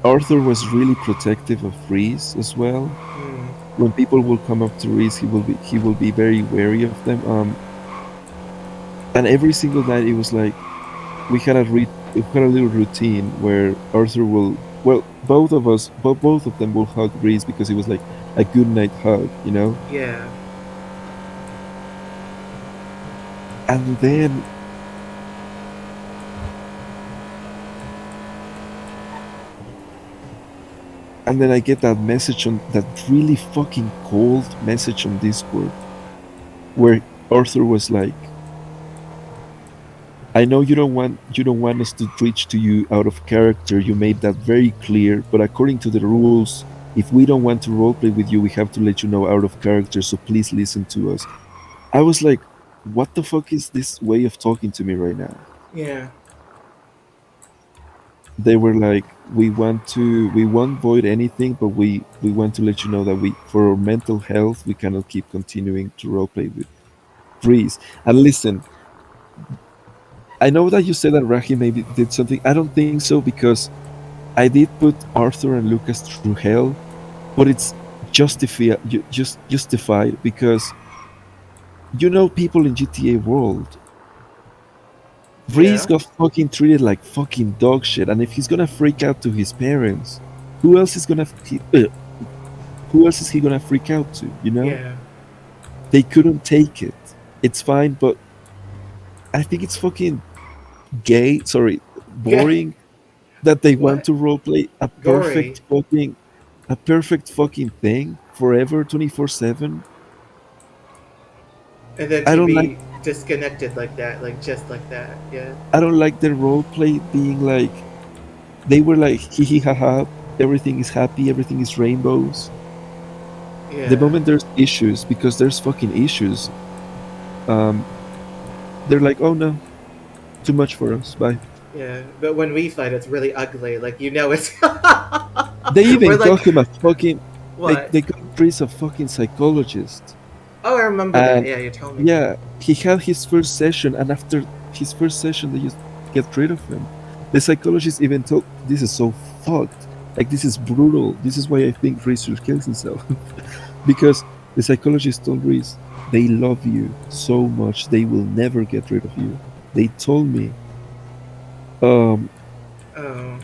Arthur was really protective of Reese as well. Hmm. When people will come up to Reese, he will be very wary of them. And every single night it was like we had a little routine where Arthur will, well, both of them will hug Reese because it was like a good night hug, you know. Yeah. And then I get that message on that really fucking cold message on Discord where Arthur was like, I know you don't want us to reach to you out of character. You made that very clear, but according to the rules, if we don't want to roleplay with you, we have to let you know out of character, so please listen to us. I was like, what the fuck is this way of talking to me right now? Yeah. They were like, we won't void anything, but we want to let you know that we, for our mental health, we cannot keep continuing to roleplay with Breeze. And listen, I know that you said that Rahi maybe did something. I don't think so because I did put Arthur and Lucas through hell, but it's justified because people in GTA World. Breeze Yeah. got fucking treated like fucking dog shit, and if he's gonna freak out to his parents, who else is gonna who else is he gonna freak out to? Yeah. They couldn't take it. It's fine, but I think it's fucking gay. Sorry, Yeah. boring that they want What? to roleplay a Gory. perfect fucking. a perfect fucking thing forever, 24/7. And then I to don't like be disconnected like that, like just like that. Yeah. I don't like the role play being like they were like hee hee ha ha, everything is happy, everything is rainbows. The Yeah. moment there's issues, because there's fucking issues, um, they're like, oh no, too much for us. Bye. Yeah. But when we fight, it's really ugly. Like, it's. They We're even like, got him a fucking what? they got Chris a fucking psychologist. Oh, I remember that. And Yeah, you told me. yeah, he had his first session, and after his first session, they just get rid of him. The psychologist even told, "This is so fucked. Like this is brutal. This is why I think Reese should kill himself." Because the psychologist told Reese, "They love you so much, they will never get rid of you." They told me, um, Oh,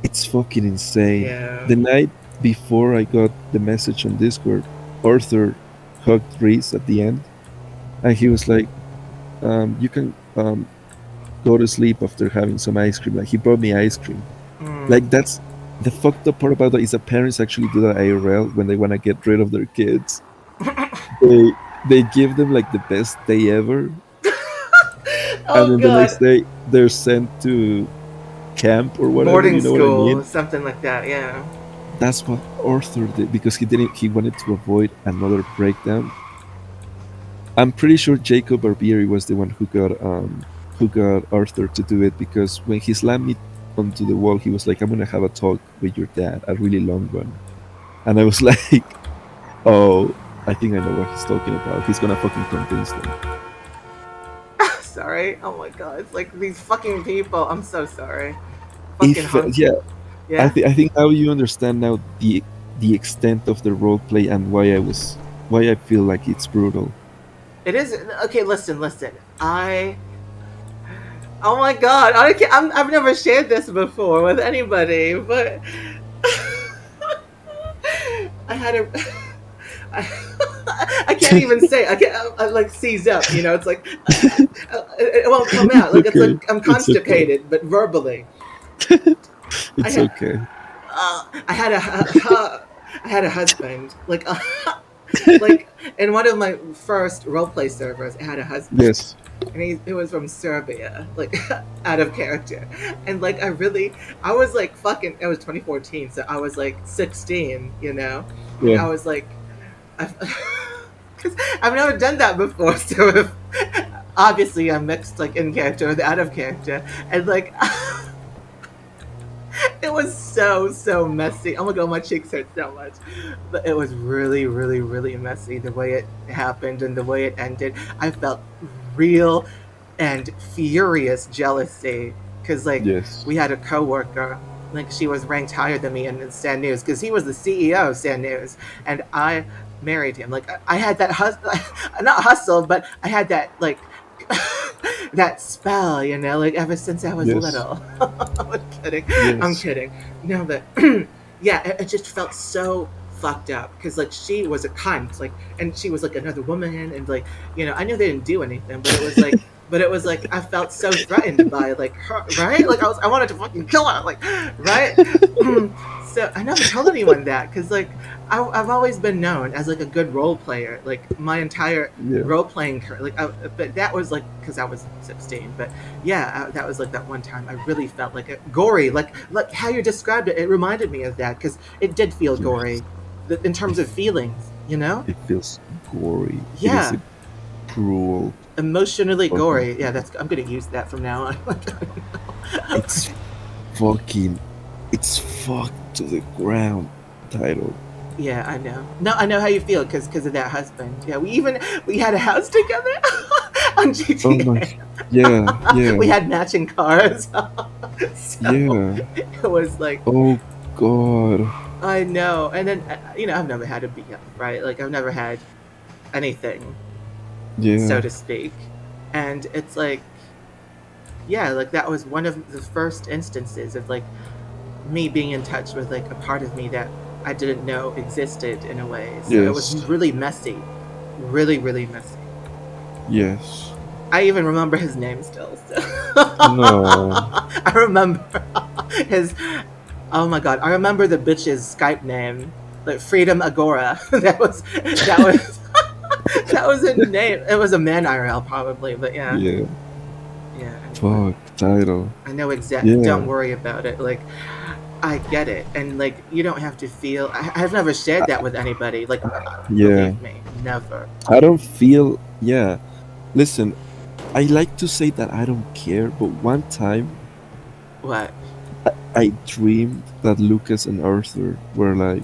it's fucking insane. yeah. The night before I got the message on Discord, Arthur hugged Reese at the end, and he was like, "You can go to sleep after having some ice cream." Like he brought me ice cream. Mm. Like that's the fucked up part about that is that parents actually do that IRL when they want to get rid of their kids. They give them like the best day ever, and Oh, then the next God. day they're sent to camp or whatever. Boarding You know what I school, mean? something like that. Yeah. That's what Arthur did because he wanted to avoid another breakdown. I'm pretty sure Jacob Barbieri was the one who got Arthur to do it because when he slammed me onto the wall, he was like, "I'm gonna have a talk with your dad, a really long one," and I was like, "Oh, I think I know what he's talking about. He's gonna fucking convince them." Sorry. Oh my God. It's like these fucking people. I'm so sorry. Fucking If yeah, haunted. Yeah. I think now you understand now the extent of the role play and why I feel like it's brutal. It is okay. Listen, listen. Oh my God. I've never shared this before with anybody, but I had a. I can't even say. I like seize up. It's like it won't come out. It's Like it's okay. like I'm It's okay. constipated, but verbally. I It's had okay. I had I had a husband. Like in one of my first roleplay servers, I had a husband, Yes. and he was from Serbia, like out of character, and like I was like fucking. It was 2014, so I was like 16, and Yeah. I was like, because I've never done that before, so obviously I'm mixed like in character with out of character, and like. It was so messy. Oh my God, my cheeks hurt so much. But it was really messy the way it happened and the way it ended. I felt real and furious jealousy because like Yes. we had a coworker, like she was ranked higher than me in Sand News because he was the CEO of Sand News, and I married him. Like I had that hustle, not hustle, but I had that like that spell, like ever since I was Yes. little. I'm kidding. I'm Yes. kidding. No, but yeah, it just felt so fucked up because like she was a cunt, like, and she was like another woman, and like I knew they didn't do anything, but it was like I felt so threatened by like her, right? Like I wanted to fucking kill her, like, right? So I never told anyone that because like I've always been known as like a good role player, like my entire Yeah. role playing career. Like, but that was like because I was 16. But yeah, that was like that one time I really felt like it gory, like how you described it. It reminded me of that because it did feel Yes. gory, in terms of feelings. It feels gory. It is Yeah, a cruel emotionally fucking gory. Yeah, thing. I'm gonna use that from now on. It's fucking it's fucked to the ground title. Yeah, I know. No, I know how you feel because of that husband. Yeah, we had a house together on Oh my yeah, GTA. yeah, We had matching cars, so yeah. it was like Oh god. I know. And then I've never had a BF, right? Like I've never had anything, so Yeah. to speak, and it's like yeah, like that was one of the first instances of like me being in touch with like a part of me that I didn't know existed in a way. So it was Yes. really messy, really messy. Yes. I even remember his name still. So. No. I remember his Oh my god, I remember the bitch's Skype name, like Freedom Agora. That was that was a name. It was a man IRL probably, but yeah, Yeah. yeah. But Fuck title. I know exact. Yeah. Don't worry about it. Like I get it, and like you don't have to feel. I've never shared that with anybody. Like Yeah. believe me, never. I don't feel. Yeah. Listen, I like to say that I don't care, but one time What? I dreamed that Lucas and Arthur were like,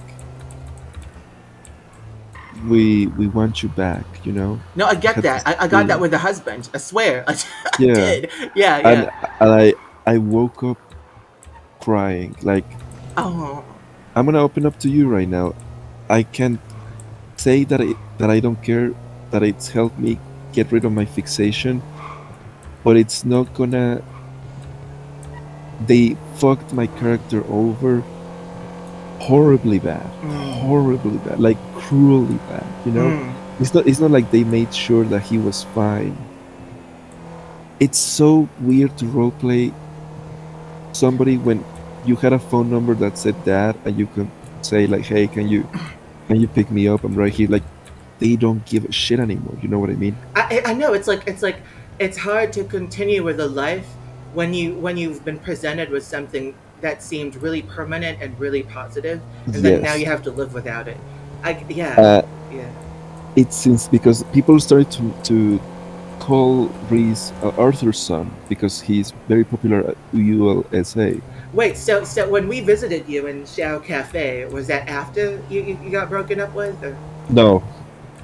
we want you back, you know? No, I I get had that. this I got that dream. with the husband. I swear, I Yeah. did. Yeah, And yeah. I woke up crying. Like, Oh, I'm gonna open up to you right now. I can't say that I don't care, that it's helped me get rid of my fixation, but it's not gonna. They fucked my character over horribly bad, mm, horribly bad, like cruelly bad. You know, mm. it's not like they made sure that he was fine. It's so weird to roleplay somebody when you had a phone number that said that, and you can say like, "Hey, can you pick me up? I'm right here." Like they don't give a shit anymore. You know what I mean? I know it's like it's hard to continue with a life when you've been presented with something that seemed really permanent and really positive, and then now Yes. you have to live without it. I yeah Uh, yeah. it's since because people started to call Reese Arthur's son because he's very popular at ULSA. Wait, so when we visited you in Xiao Cafe, was that after you got broken up with? Or? No,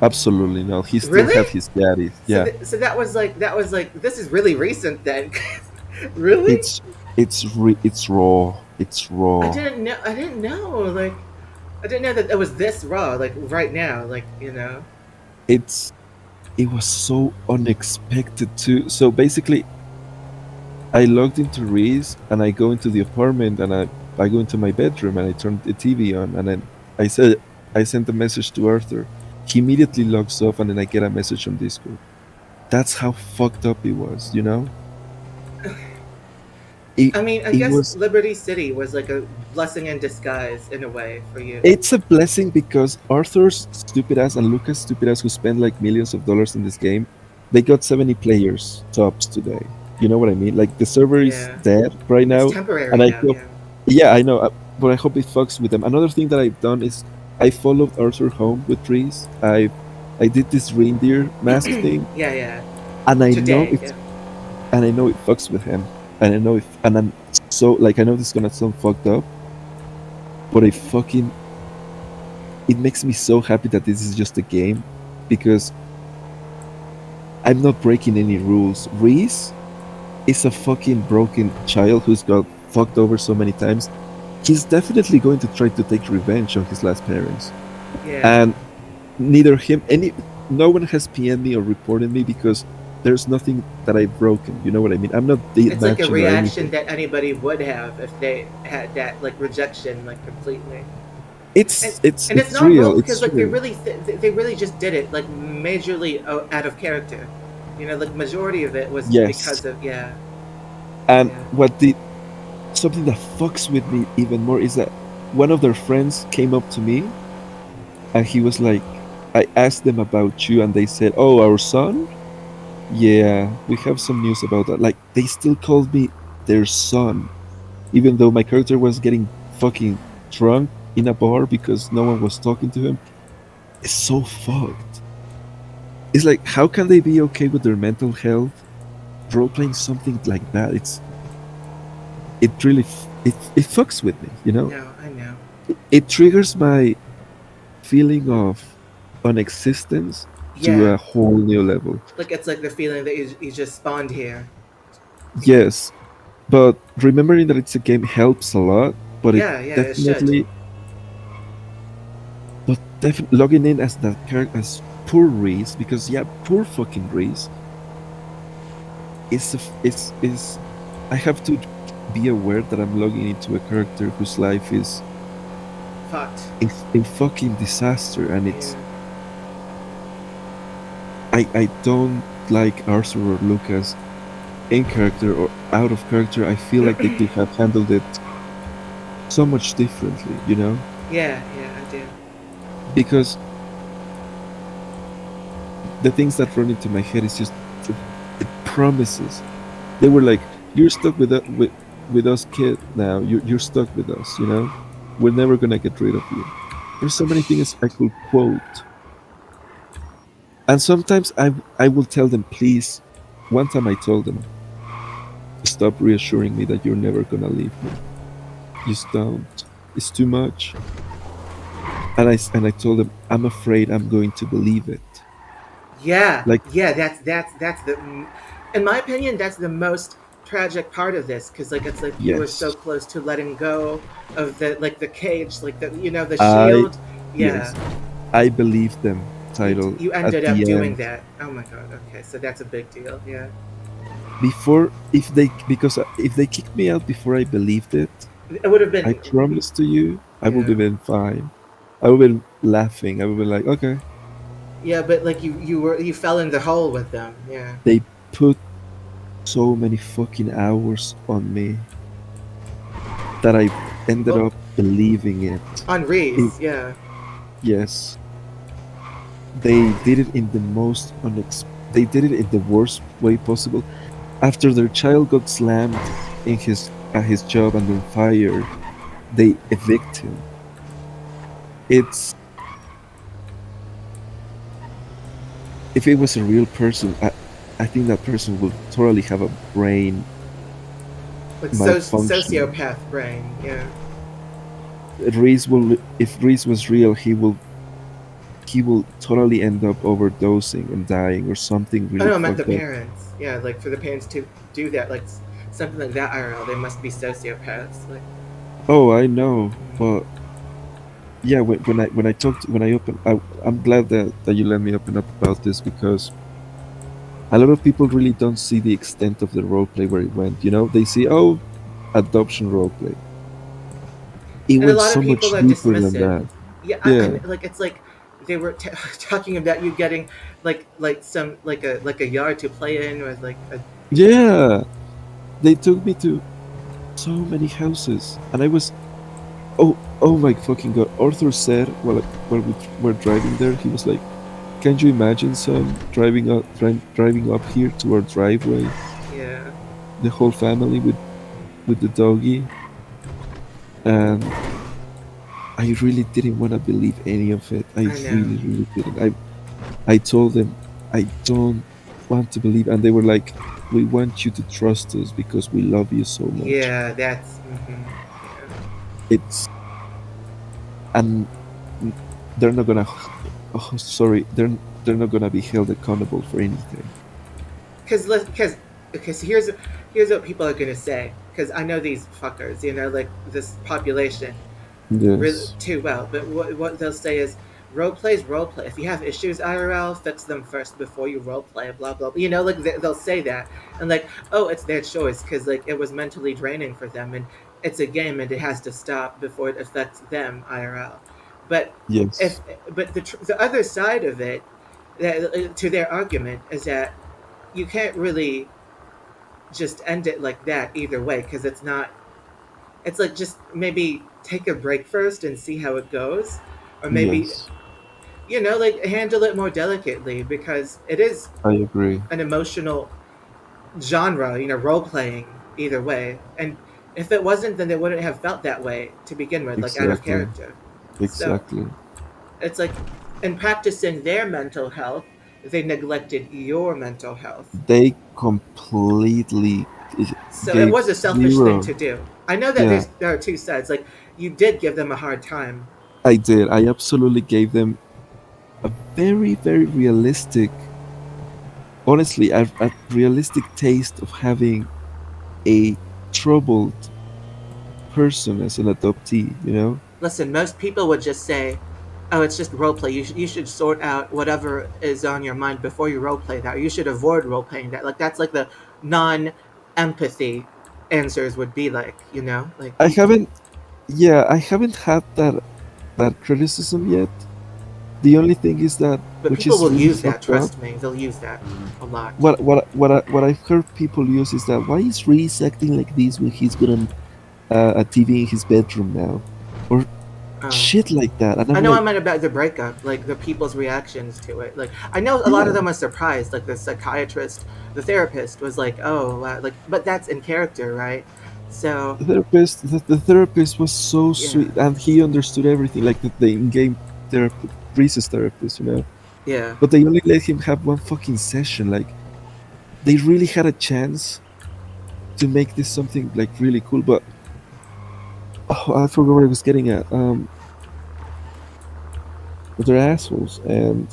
absolutely not. He still had Really? his daddy. So Yeah, so that was like this is really recent then. Really? it's it's raw. It's I raw. didn't know. I didn't know. Like I didn't know that it was this raw. Like right now. Like you know. It's it was so unexpected too. So basically, I logged into Reese and I go into the apartment and I go into my bedroom and I turn the TV on and then I sent a message to Arthur. He immediately logs off and then I get a message on Discord. That's how fucked up it was, you know? It I mean, I it guess was Liberty City was like a blessing in disguise in a way for you. it's a blessing because Arthur's stupid ass and Lucas' stupid ass who spent like millions of dollars in this game, they got 70 players tops today. You know what I mean? Like the server is Yeah, dead right it's now, and temporary I now. hope, Yeah. yeah, I know, but I hope it fucks with them. Another thing that I've done is I followed Arthur home with trees. I did this reindeer mask thing, Yeah, yeah. and Today. Yeah. I know it fucks with him, and I know if, and I'm so like I know this is gonna sound fucked up, but it makes me so happy that this is just a game because I'm not breaking any rules. Reese is a fucking broken child who's got fucked over so many times. He's definitely going to try to take revenge on his last parents. Yeah. And neither him any no one has PM'd me or reported me because there's nothing that I've broken. You know what I mean? I'm not dead It's like a matching or reaction anything. that anybody would have if they had that like rejection like completely. And and it's It's normal real. because It's like they real. really they really just did it like majorly out of character. You know, like majority of it was Yes. because of yeah And yeah. what the something that fucks with me even more is that one of their friends came up to me and he was like, I asked them about you and they said, "Oh, our son? Yeah, we have some news about that." Like they still called me their son, even though my character was getting fucking drunk in a bar because no one was talking to him. It's so fucked. It's like, how can they be okay with their mental health role playing something like that? It really it fucks with me, you know. No, I know. It triggers my feeling of unexistence to Yeah, a whole new level. like it's like the feeling that you just spawned here. Yes, but remembering that it's a game helps a lot. But it Yeah, yeah, it should. definitely, but definitely logging in as that character as poor Reese because yeah, poor fucking Reese is I have to be aware that I'm logging into a character whose life is Fucked. a fucking disaster, and it's Yeah. I don't like Arthur or Lucas in character or out of character. I feel like they could have handled it so much differently, you know? Yeah, yeah, I do. Because the things that run into my head is just the, the promises. They were like, "You're stuck with us, kid. Now you're stuck with us. You know, we're never gonna get rid of you." There's so many things I could quote, and sometimes I will tell them, "Please." One time I told them, "Stop reassuring me that you're never gonna leave me. Just don't. It's too much." And I told them, "I'm afraid I'm going to believe it." Yeah, Like, yeah. That's the. In my opinion, that's the most tragic part of this because like it's like you were so yes, close to letting go of the cage, like the I shield. Yeah, yes, I believed them. Title you at ended up the doing end. that. Oh my god. Okay, so that's a big deal. Yeah. Before, if they because if they kicked me out before I believed it, It would have I been. promise to you, I would Yeah. have been fine. I would have been laughing. I would have been like, okay. Yeah, but like you fell in the hole with them. Yeah. They put so many fucking hours on me that I ended Well, up believing it. on it Reese. Yeah. yes, they did it in the they did it in the worst way possible. After their child got slammed in his at his job and then fired, they evict him. It's if it was a real person, I think that person would totally have a brain Like malfunction. sociopath brain. Yeah. If Reese was real, he will totally end up overdosing and dying or something Oh really no, I meant the fucked up. parents. Yeah, like for the parents to do that, like something like that IRL, they must be sociopaths. Like, Oh, I know, mm, but yeah, when I open, I'm glad that you let me open up about this because a lot of people really don't see the extent of the roleplay where it went. You know, they see adoption roleplay. It and a went lot of so people much are deeper than dismissive. that. Yeah, Yeah, and like it's like they were talking about you getting like some like a yard to play in or like a yeah. They took me to so many houses, and I was oh my fucking god. Arthur said while we were driving there, he was like, "Can you imagine son driving up here to our driveway, yeah. the whole family with the doggy?" And I really didn't want to believe any of it. I I know. really didn't. I told them I don't want to believe, and they were like, "We want you to trust us because we love you so much." Yeah, that's yeah. It's and they're not gonna. Oh, sorry, they're not gonna be held accountable for anything. Because here's what people are gonna say. Because I know these fuckers, like this population really Yes, too well. But what they'll say is role plays role play. If you have issues IRL, fix them first before you role play. Blah blah. Blah. Like they'll say that and like, oh, it's their choice because like it was mentally draining for them and it's a game and it has to stop before it affects them IRL. But if yes, but the other side of it, to their argument is that you can't really just end it like that either way because it's not it's like just maybe take a break first and see how it goes or maybe yes. like handle it more delicately because it is I agree. an emotional genre, role playing either way, and if it wasn't then they wouldn't have felt that way to begin with, like out of Exactly, character. So exactly. it's like in practicing their mental health they neglected your mental health. They completely So it gave was a selfish thing zero. to do. I know that Yeah, there are two sides. Like you did give them a hard time. I did. I absolutely gave them a very, very realistic, honestly, a realistic taste of having a troubled person as an adoptee, you know? Listen, most people would just say, "Oh, it's just role play. You should sort out whatever is on your mind before you role play that. Or you should avoid role playing that." Like that's like the non empathy answers would be like, like I haven't, yeah, I haven't had that criticism yet. The only thing is that, but which people is will really use that. fucked up, Trust me, they'll use that a lot. what I've heard people use is that why is Reese acting like this when he's gonna a TV in his bedroom now, or Oh. shit like that. And I I'm know I like, meant about the breakup, like the people's reactions to it. Like I know a lot of yeah, them are surprised. Like the psychiatrist, the therapist was like, "Oh, wow. Like," but that's in character, right? So the therapist was so yeah, sweet, and he understood everything, like the in-game therapist, Reese's therapist, you know. yeah. But they only let him have one fucking session. Like they really had a chance to make this something like really cool. But oh, I forgot what I was getting at. They're assholes, and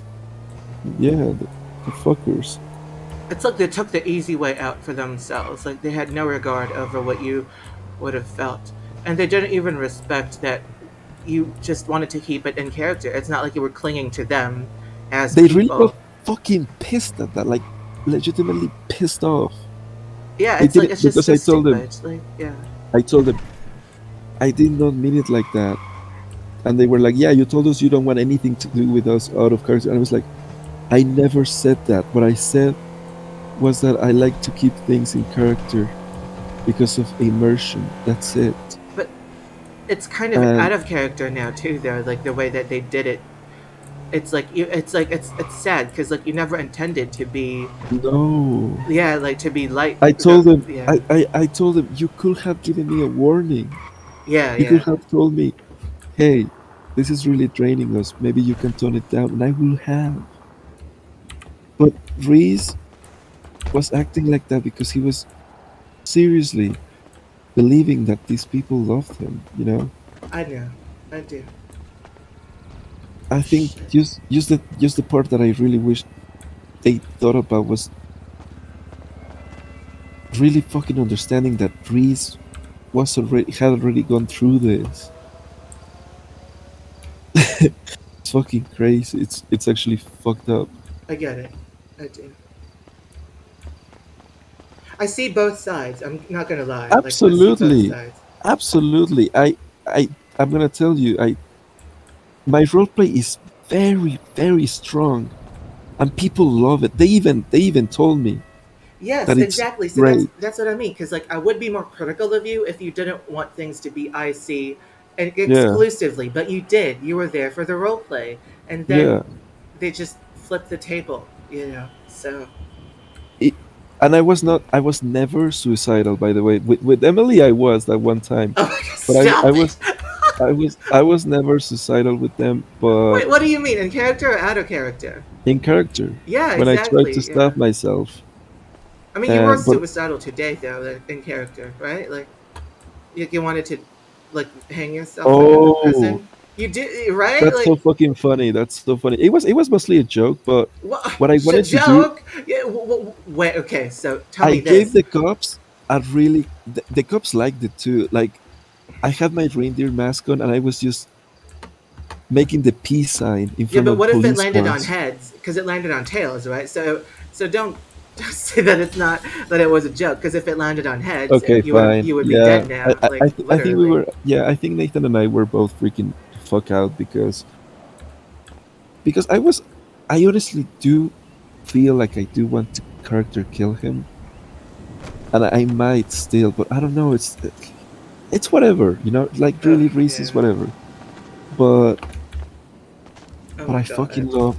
yeah, the fuckers. It's like they took the easy way out for themselves. Like they had no regard over what you would have felt, and they didn't even respect that you just wanted to keep it in character. It's not like you were clinging to them as They really got people. fucking pissed at that, like legitimately pissed off. Yeah, They it's like didn't it's just because so stupid. Like yeah. I told them I did not mean it like that, and they were like, "Yeah, you told us you don't want anything to do with us out of character." And I was like, "I never said that. What I said was that I like to keep things in character because of immersion. That's it." But it's kind of And out of character now too, though. Like the way that they did it, it's like you. It's like it's sad because like you never intended to be. no, Yeah, like to be like I the. told them, Yeah, I told them, you could have given me a warning. yeah, You could yeah. have told me, hey, this is really draining us. Maybe you can tone it down. And I will have. But Reese was acting like that because he was seriously believing that these people loved him, you know? I know, I do. I think just the part that I really wish they thought about was really fucking understanding that Reese was already had already gone through this. It's fucking crazy. It's actually fucked up. I get it. I do. I see both sides. I'm not gonna lie. Like I see both Absolutely. sides. Absolutely. I I'm gonna tell you, I my roleplay is very, very strong. And people love it. They even told me Yes, that it's exactly. So great. that's what I mean. Because like I would be more critical of you if you didn't want things to be IC and Yeah. exclusively, but you did. You were there for the role play, and then Yeah. they just flipped the table. You know. So It, and I was never suicidal, by the way. With Emily I was that one time. oh my God, But stop it. I was never suicidal with them, but Wait, what do you mean in character or out of character? in character. Yeah, When I tried to exactly. Yeah. stop myself. I mean, you were But suicidal today, though, like, in character, right? Like, you wanted to, like, hang yourself in the oh, prison. You did, right? that's so Like, fucking funny. That's so funny. It was mostly a joke, but what? what I wanted to do, Joke? Yeah. Wait. Okay. So tell I me gave this. the cops a really the cops liked it too. Like I had my reindeer mask on and I was just making the peace sign in Yeah, front but of what if it police landed on cars. heads? Because it landed on tails, right? So don't say that it's not that it was a joke. Because if it landed on heads, Okay, fine. you would be Yeah, dead now, like I think we literally. were. Yeah, I think Nathan and I were both freaking the fuck out because I honestly do feel like I do want to character kill him, and I might still, but I don't know. It's whatever, you know. Like Ugh, really, reasons yeah. whatever. But Oh but my I god. fucking love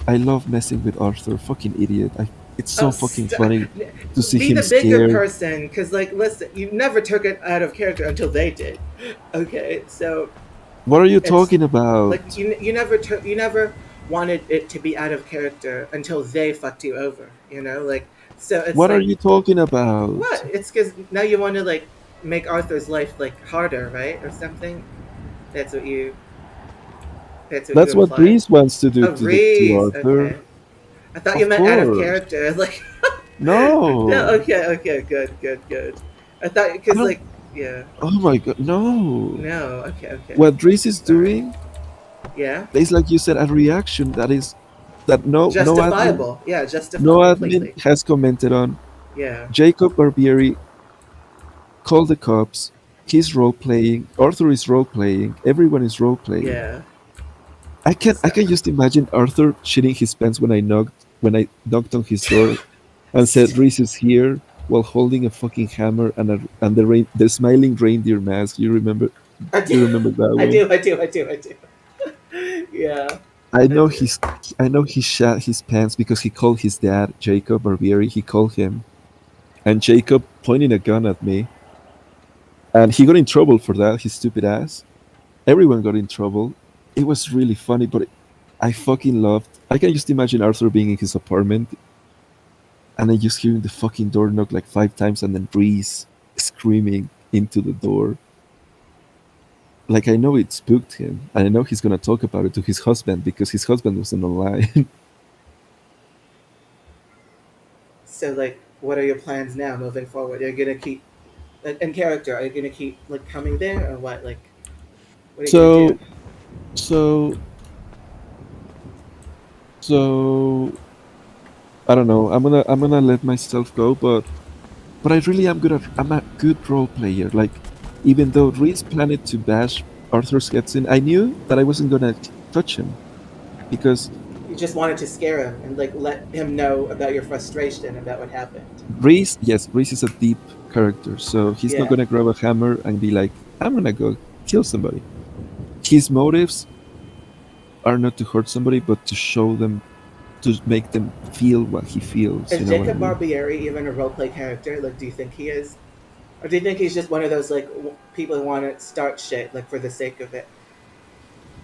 I love messing with Arthur. Fucking idiot. It's so Oh, fucking funny to see be him the bigger scared. person, because like, listen, you never took it out of character until they did. Okay, so What are you it's talking like about? you never wanted it to be out of character until they fucked you over. You know, like so it's What are like you talking about? what? It's because now you want to like make Arthur's life like harder, right, or something. That's what you. That's what you That's what implied. Breeze wants to do Oh, to Reese. Arthur. Okay. I thought you Of meant out of course. character. Like, no. No. Okay. Okay. Good. Good. Good. I thought I because don't. like yeah. Oh my god. No. No. Okay. Okay. What Breeze is Sorry. doing Yeah. is like you said a reaction that Justifiable. Yeah. no admin Completely. has commented on. Yeah. Jacob Barbieri called the cops. He's role playing. Arthur is role playing. Everyone is role playing. Yeah. I So, can just imagine Arthur shitting his pants when I knocked on his door and said Reese is here. while holding a fucking hammer and the smiling reindeer mask. I You do, remember that I one? do, I do, I do, I do. Yeah, I I know do. he's I know he shat his pants because he called his dad, Jacob Barbieri, he called him, and Jacob pointing a gun at me, and he got in trouble for that, his stupid ass. Everyone got in trouble. It was really funny, but I fucking loved. I can just imagine Arthur being in his apartment and then just hearing the fucking door knock like 5 times and then Reese screaming into the door. Like I know it spooked him, and I know he's gonna talk about it to his husband because his husband wasn't online. So, like, what are your plans now moving forward? Are you gonna keep in character? Are you gonna keep like coming there, or what? Like, what are you gonna do? so so so I don't know. I'm gonna let myself go, but I really am good at. I'm a good role player. Like even though Reese planned to bash Arthur's heads in, I knew that I wasn't gonna touch him because You just wanted to scare him and like let him know about your frustration about what happened. Reese, yes, Reese is a deep character, so he's not Yeah. gonna grab a hammer and be like, "I'm gonna go kill somebody." His motives are not to hurt somebody, but to show them, to make them feel what he feels. You Is know what I Jacob mean? Barbieri even a roleplay character? Like, do you think he is, or do you think he's just one of those like people who want to start shit like for the sake of it?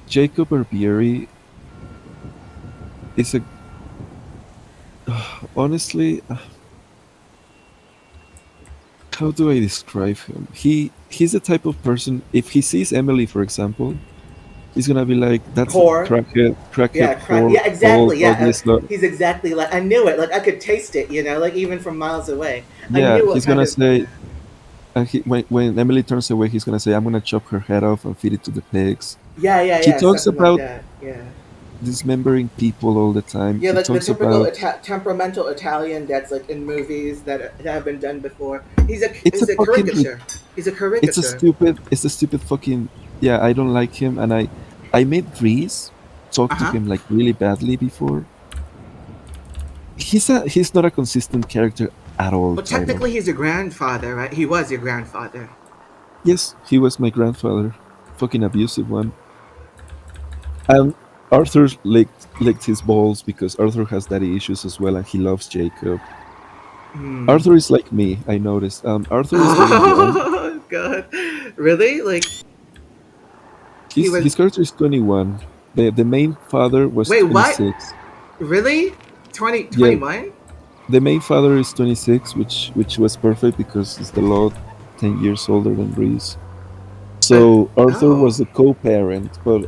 Jacob Barbieri is a honestly, how do I describe him? He's the type of person. If he sees Emily, for example, he's gonna be like, "That's a Whore. crackhead, Yeah, whore, yeah, old, exactly. Yeah, ugly slut." he's exactly like I knew it. Like I could taste it. You know, like even from miles away, I Yeah, knew what he's kind gonna of say, yeah. when Emily turns away, he's gonna say, "I'm gonna chop her head off and feed it to the pigs." Yeah, yeah, He yeah, talks something like about that. Yeah. dismembering people all the time. Yeah, He like the talks typical about temperamental Italian that's like in movies that have been done before. it's a He's a fucking caricature. He's a caricature. it's a stupid fucking, yeah. I don't like him, and I made Reese Uh talk to huh. him like really badly before. He's not a consistent character at all, Well, Tyler. technically, he's your grandfather, right? He was your grandfather. Yes, he was my grandfather, fucking abusive one, and Arthur licked his balls because Arthur has daddy issues as well, and he loves Jacob. Hmm. Arthur is like me, I noticed. Arthur is very young. Oh God, really? Like he was. His character is 21. The main father was Wait, what? 26. Really? 20, Yeah, 21? the main father is 26, which was perfect because it's the law 10 years older than Reese. Uh, So Arthur oh. was the co-parent, but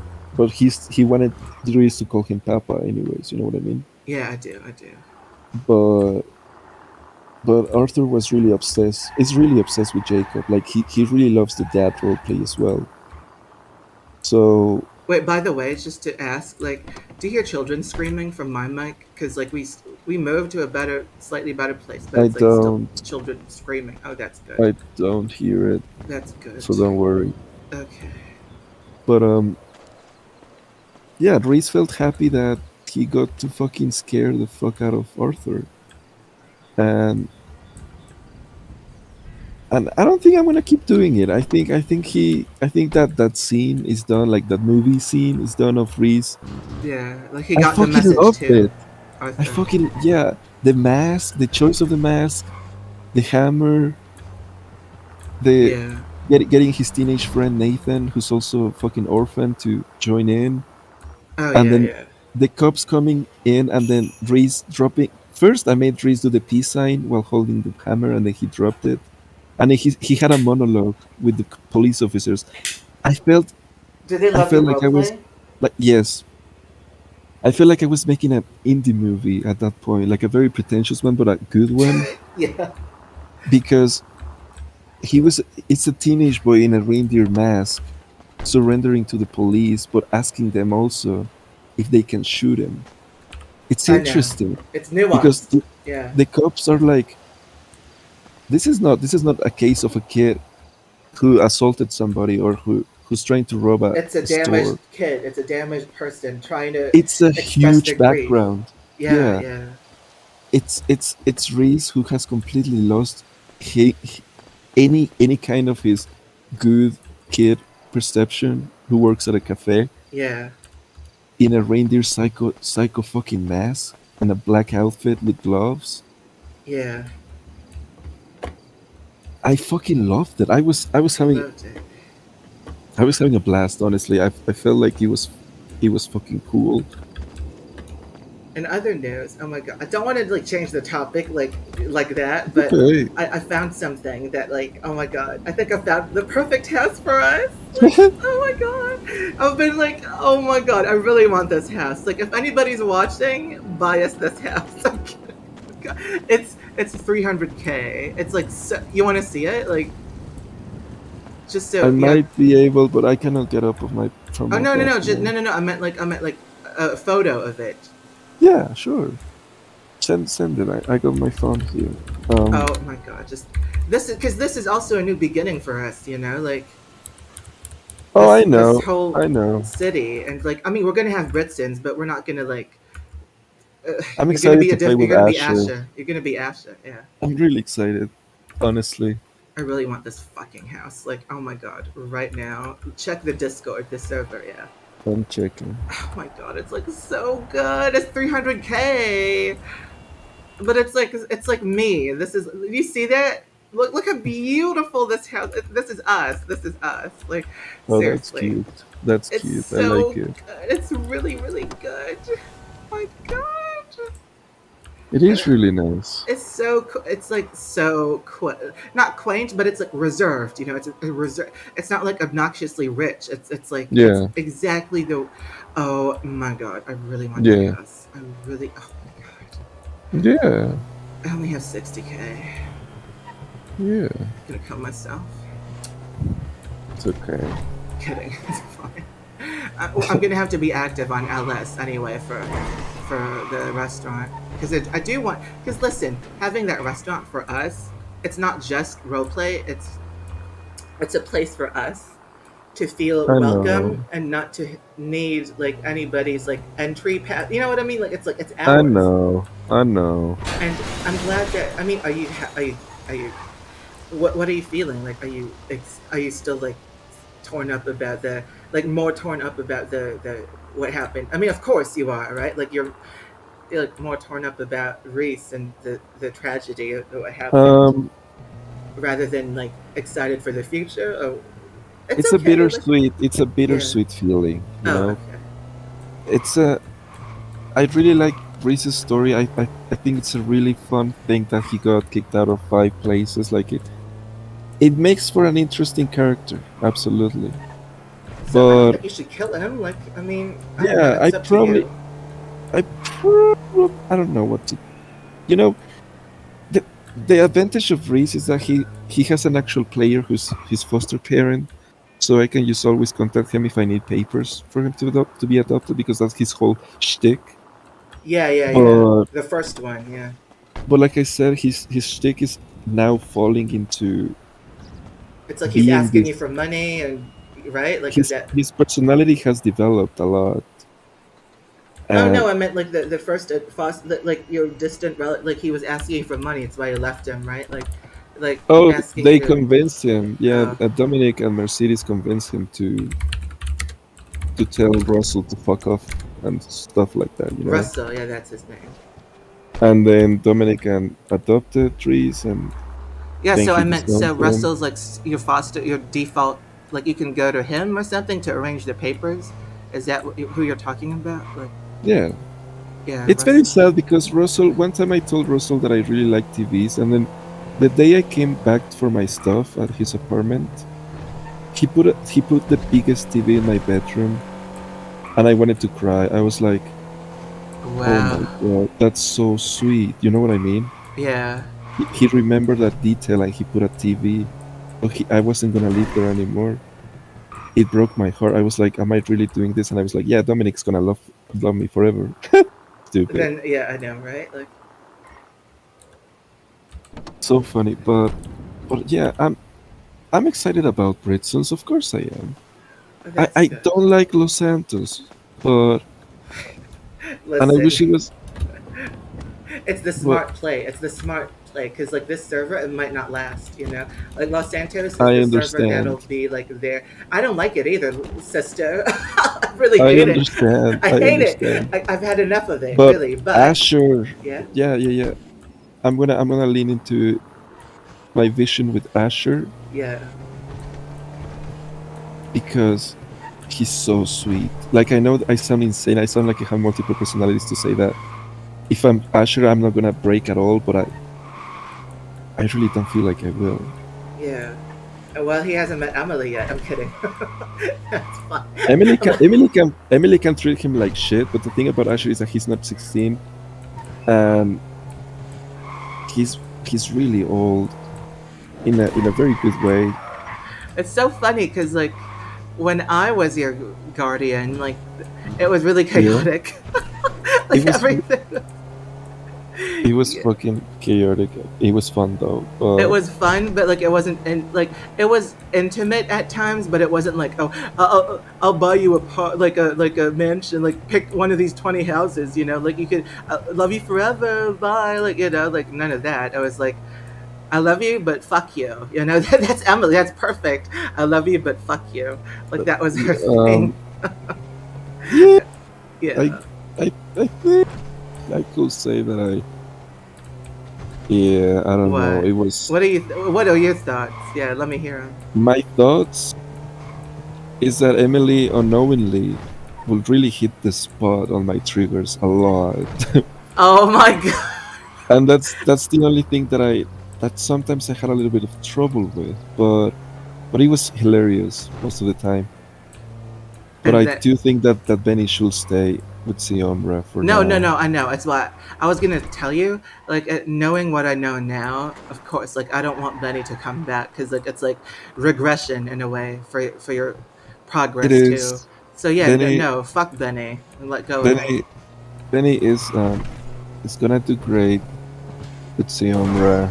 he wanted Reese to call him Papa anyways. You know what I mean? Yeah, I do. I do. But but Arthur was really obsessed. Is really obsessed with Jacob. Like he really loves the dad role play as well. So Wait, by the way, just to ask, like, do you hear children screaming from my mic? Because like we moved to a better, slightly better place, but I it's like still don't children screaming. Oh, that's good. I don't hear it. That's good. So don't worry. Okay. But yeah, Reese felt happy that he got to fucking scare the fuck out of Arthur, and I don't think I'm gonna keep doing it. I think that that scene is done, like that movie scene is done of Reese. Yeah, like he I got the fucking message loved too, it. I Arthur. fucking, yeah. The mask, the choice of the mask, the hammer, the Yeah. getting his teenage friend Nathan, who's also a fucking orphan, to join in, Oh and yeah, then yeah. the cops coming in, and then Reese dropping. First, I made Reese do the peace sign while holding the hammer, and then he dropped it. And then he had a monologue with the police officers. I felt Did they I love your felt like I was roleplay? like, yes, I felt like I was making an indie movie at that point, like a very pretentious one, but a good one Yeah. because he was. It's a teenage boy in a reindeer mask, surrendering to the police, but asking them also if they can shoot him. It's I know. interesting It's because nuanced. Yeah. the cops are like, this is not a case of a kid who assaulted somebody or who's trying to rob It's a a damaged store. kid. It's a damaged person trying to It's a express their huge grief. background. Yeah, Yeah, yeah. it's Reese who has completely lost any kind of his good kid perception, who works at a cafe Yeah, in a reindeer psycho fucking mask and a black outfit with gloves. yeah, I fucking loved it. I loved it. I was having a blast. Honestly, I felt like he was fucking cool. In other news, oh my god, I don't want to like change the topic like that, but Okay. I found something that like oh my god, I think I found the perfect house for us. Like oh my god, I've been like oh my god, I really want this house. Like if anybody's watching, buy us this house. It's 300K. It's like so, you want to see it like just I so yeah. might be able, but I cannot get up of my from Oh my no no bed no just, no now. no no I meant like a photo of it. Yeah, sure. Send it. I got my phone here. Oh my god, just this is because this is also a new beginning for us, you know, like Oh, this whole I know. city, and like I mean, we're gonna have Britsons, but we're not gonna like. I'm You're gonna excited be to play you're with gonna be Asher. Asha. You're gonna be Asha. Yeah, I'm really excited, honestly. I really want this fucking house. Like, oh my god, right now, check the Discord, the server. Yeah. I'm checking. Oh my god, it's like so good. It's 300K, but it's like me. This is you see that. Look how beautiful this house. This is us. This is us. Like Oh, that's seriously. cute. That's It's cute. I like so it. good. It's really, really good. My God. It And is really nice. it's so, it's like so, not quaint, but it's like reserved, you know, it's a reserve. It's not like obnoxiously rich. It's like, it's Yeah, exactly the, oh my God. I really want that yeah, house. I really, oh my God. yeah, I only have 60K. yeah. I'm gonna kill myself. It's okay. Kidding. It's fine. I'm gonna have to be active on LS anyway for the restaurant because I do want because listen, having that restaurant for us, it's not just roleplay. It's a place for us to feel I welcome know. and not to need like anybody's like entry pass. You know what I mean? Like it's I ours. know. I know. And I'm glad that I mean, are you what are you feeling? Like are you still like torn up about the like more torn up about the what happened? I mean, of course you are, right? Like you're like more torn up about Reese and the tragedy of what happened Um, rather than like excited for the future. Oh, it's it's a okay. Like bittersweet. It's a yeah. bittersweet feeling. You Oh, know. okay. It's a. I really like Reese's story. I think it's a really fun thing that he got kicked out of 5 places. Like it makes for an interesting character. Absolutely. So I don't But think you should kill him. Like I mean, I don't know. yeah, It's up to you. I don't know what to. You know, the the advantage of Reese is that he has an actual player who's his foster parent, so I can just always contact him if I need papers for him to be adopted because that's his whole shtick. Yeah, yeah, yeah. But The first one, yeah. like I said, his shtick is now falling into It's like he's being asking this. you for money and right. Like is that His personality has developed a lot, Oh and no, I meant like the first like your distant relative, like he was asking for money. It's why you left him, right? Like oh, asking they for. convinced him. Yeah, Uh, Dominic and Mercedes convinced him to tell Russell to fuck off and stuff like that, you know. Russell, yeah, that's his name. And then Dominic and adopted Trees, and Yeah, then so he I meant so disowned them. Russell's like your foster, your default, like you can go to him or something to arrange the papers. Is that who you're talking about? Like, Yeah, yeah, it's very Russell. sad because Russell. One time I told Russell that I really like TVs, and then the day I came back for my stuff at his apartment, he put the biggest TV in my bedroom, and I wanted to cry. I was like, "Oh Wow. my god, that's so sweet." You know what I mean? Yeah. He remembered that detail, and he put a TV. So I wasn't gonna live there anymore. It broke my heart. I was like, "Am I really doing this?" And I was like, "Yeah, Dominic's gonna love me forever." Stupid. Then yeah, I know, right? Like So funny, but yeah, I'm excited about Britsons. Of course I am. oh, that's I good. don't like Los Santos, but and I Listen, wish it was It's the But smart play. It's the smart play because like this server, it might not last. You know, like Los Santos is I the server that'll understand. be like there. I don't like it either, sister. I really I hate it. understand. I I hate it. understand. I've had enough of it, But really. But Asher, yeah, yeah, yeah, yeah. I'm gonna lean into my vision with Asher yeah, because he's so sweet. Like I know I sound insane. I sound like I have multiple personalities to say that. If I'm Asher, I'm not gonna break at all. But I really don't feel like I will. yeah. Well, he hasn't met Emily yet. I'm kidding. That's fine. Emily can treat him like shit. But the thing about Asher is that he's not 16, and he's really old in a very good way. It's so funny because like when I was your guardian, like it was really Yeah, chaotic. it Like was everything. it was Yeah. fucking chaotic. It was fun though, It but was fun, but like it wasn't, and like it was intimate at times, but it wasn't like, oh, I'll buy you a like a mansion, like pick one of these 20 houses, you know, like you could love you forever, bye, like you know, like none of that. I was like, I love you, but fuck you, you know. That's Emily. That's perfect. I love you, but fuck you. Like that was her thing. um, yeah, I Yeah. I think I could say that yeah, I don't know. What? It was What are your thoughts? Yeah, let me hear them. my thoughts is that Emily unknowingly will really hit the spot on my triggers a lot. Oh my god. And that's the only thing that sometimes I had a little bit of trouble with, but it was hilarious most of the time. But And I that do think that Benny should stay with Siombra for no, no, now. no. I know. It's what I was gonna tell you. Like knowing what I know now, of course. Like I don't want Benny to come back because like it's like regression in a way for your It progress too. is So yeah, Benny. no, fuck Benny and let go of him. Benny Benny is gonna do great with Siombra,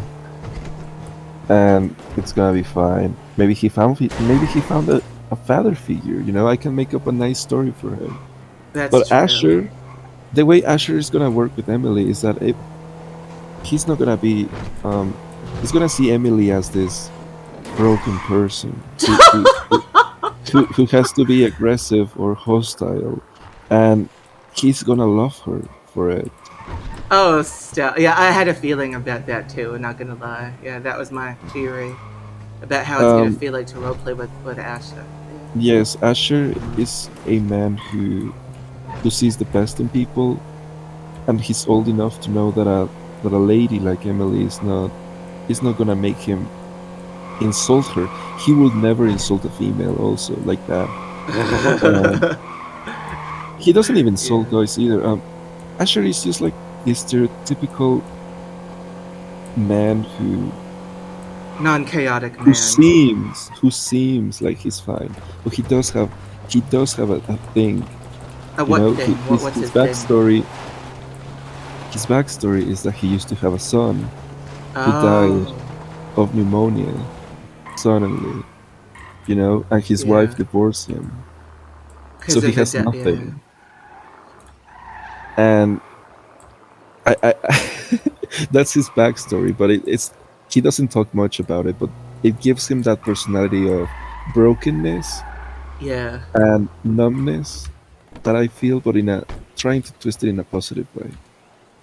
and it's gonna be fine. Maybe he found a father figure. You know, I can make up a nice story for him. That's But true. Asher, the way Asher is gonna work with Emily is that he's not gonna be he's gonna see Emily as this broken person who has to be aggressive or hostile, and he's gonna love her for it. Oh, still, yeah. I had a feeling about that too. Not gonna lie. Yeah, that was my theory about how it's gonna Um, feel like to roleplay with Asha. yes, Asher is a man who sees the best in people, and he's old enough to know that a lady like Emily is not gonna make him insult her. He would never insult a female also like that. Um, Yeah. he doesn't even Yeah. insult guys either. Asher is just like this stereotypical man Non-chaotic who man. seems like he's fine, but he does have a thing. You What know, thing? What's his his thing? backstory is that he used to have a son who died Oh, of pneumonia suddenly. You know, and his yeah. wife divorced him, so Because he of the has debt. Yeah. nothing. And I that's his backstory, but it's he doesn't talk much about it, but it gives him that personality of brokenness Yeah. and numbness that I feel, but in a trying to twist it in a positive way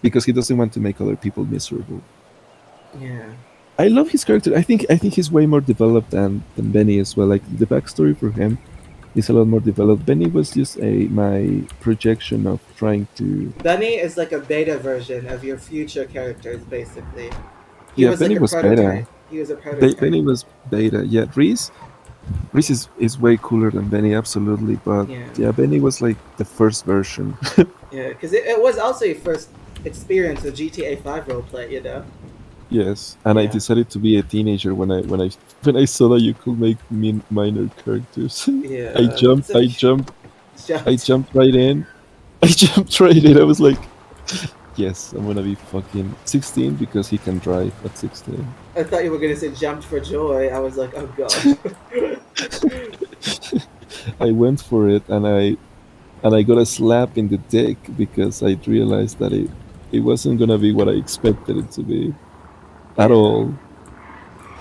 because he doesn't want to make other people miserable. Yeah. I love his character. I think he's way more developed than Benny as well. Like the backstory for him is a lot more developed. Benny was just a my projection of trying to. Bunny is like a beta version of your future characters, basically. He Yeah, was like Benny a was beta. prototype. He was a prototype. Benny was beta. Yeah, Reese is way cooler than Benny, absolutely. But Yeah. yeah, Benny was like the first version. Yeah. Because it was also your first experience with GTA 5 roleplay, you know? Yes, and I Yeah. decided to be a teenager when I saw that you could make minor characters. I Yeah. jumped, So, I jumped, I shocked. jumped right in. I jumped right in. I was like, yes, I'm gonna be fucking 16 because he can drive at 16. I thought you were going to say jumped for joy. I was like, oh gosh. I went for it, and I got a slap in the dick because I realized that It wasn't gonna be what I expected it to be at Yeah. all.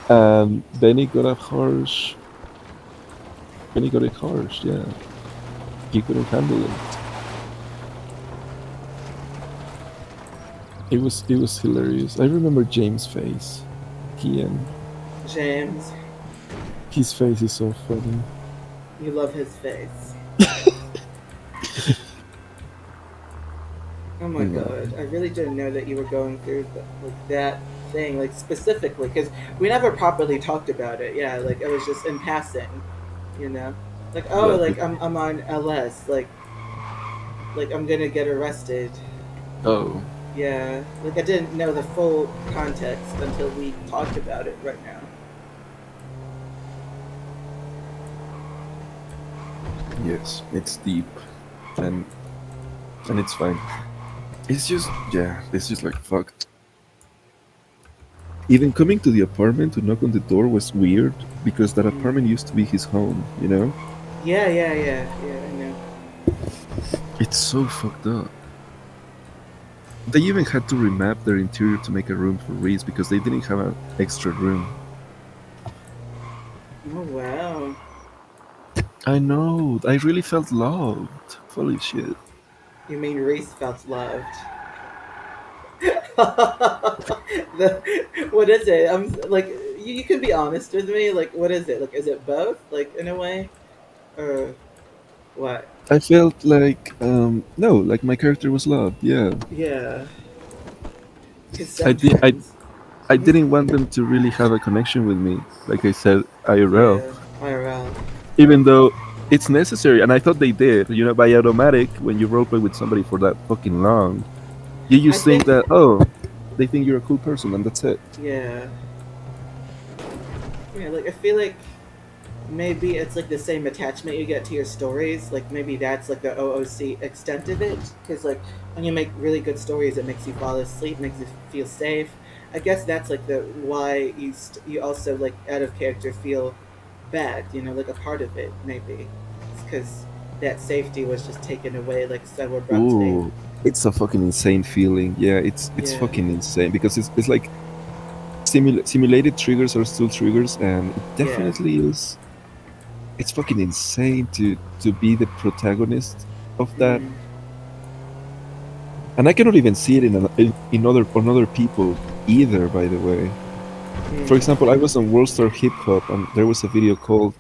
And Benny got a harsh. Benny got it harsh. Yeah, he couldn't handle it. It was hilarious. I remember James' face. Kian. James, His face is so funny. you love his face. Oh my No. god, I really didn't know that you were going through like that thing, like specifically, because we never properly talked about it. Yeah, like it was just in passing, you know. Like oh, Yeah. like I'm on LS, like I'm gonna get arrested. Oh. Yeah, like I didn't know the full context until we talked about it right now. Yes. It's deep, and and it's fine. It's just yeah. It's just like fucked. Even coming to the apartment to knock on the door was weird because that Mm. apartment used to be his home. You know. Yeah, yeah, yeah, yeah. I know. It's so fucked up. They even had to remap their interior to make a room for Reese because they didn't have an extra room. Oh wow. I know. I really felt loved. Holy shit. You mean Reese felt loved? What is it? I'm like you can be honest with me. Like what is it? Like is it both? Like in a way, or what? I felt like no, like my character was loved. Yeah. Yeah, because I did. I sometimes. I Mhm. didn't want them to really have a connection with me. Like I said, IRL. Yeah, IRL. Even though it's necessary, and I thought they did. You know, by automatic, when you roleplay with somebody for that fucking long, you I just think think. that they think you're a cool person, and that's it. Yeah, yeah. Like I feel like maybe it's like the same attachment you get to your stories. Like maybe that's like the OOC extent of it. Because like when you make really good stories, it makes you fall asleep, makes you feel safe. I guess that's like the why you also like out of character feel bad. You know, like a part of it maybe. It's because that safety was just taken away like so abruptly. Ooh, it's a fucking insane feeling. Yeah, it's Yeah. fucking insane because it's like simulated triggers are still triggers, and it Yeah. definitely is. It's fucking insane to be the protagonist of that, Mm. and I cannot even see it in other on other people either. By the way, for Mm. example, I was on World Star Hip Hop, and there was a video called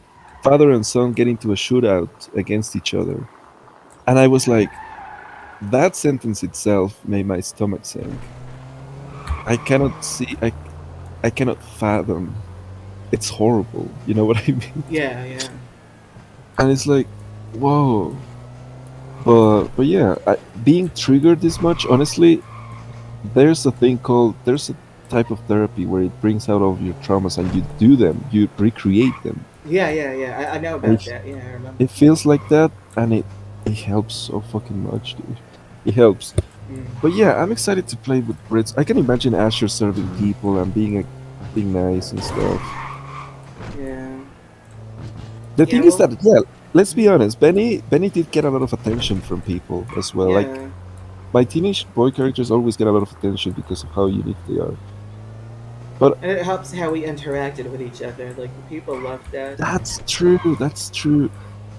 "Father and Son Get into a Shootout Against Each Other," and I was like, that sentence itself made my stomach sink. I cannot see. I cannot fathom. It's horrible. You know what I mean? Yeah. Yeah. And it's like, whoa. But yeah, being triggered this much, honestly, there's a type of therapy where it brings out all of your traumas and you do them, you recreate them, Yeah. Yeah. Yeah. I know and about that. Yeah, I remember. it feels like that, and it helps so fucking much, dude. It helps. Mm. But yeah, I'm excited to play with Brits. I can imagine Asher serving people and being nice and stuff. Yeah. The Yeah. thing is Well. that yeah, let's be Mhm. honest, Benny did get a lot of attention from people as well. Like Yeah. my teenage boy characters always get a lot of attention because of how unique they are. But And it helps how we interacted with each other. Like people love that. that's true. That's true.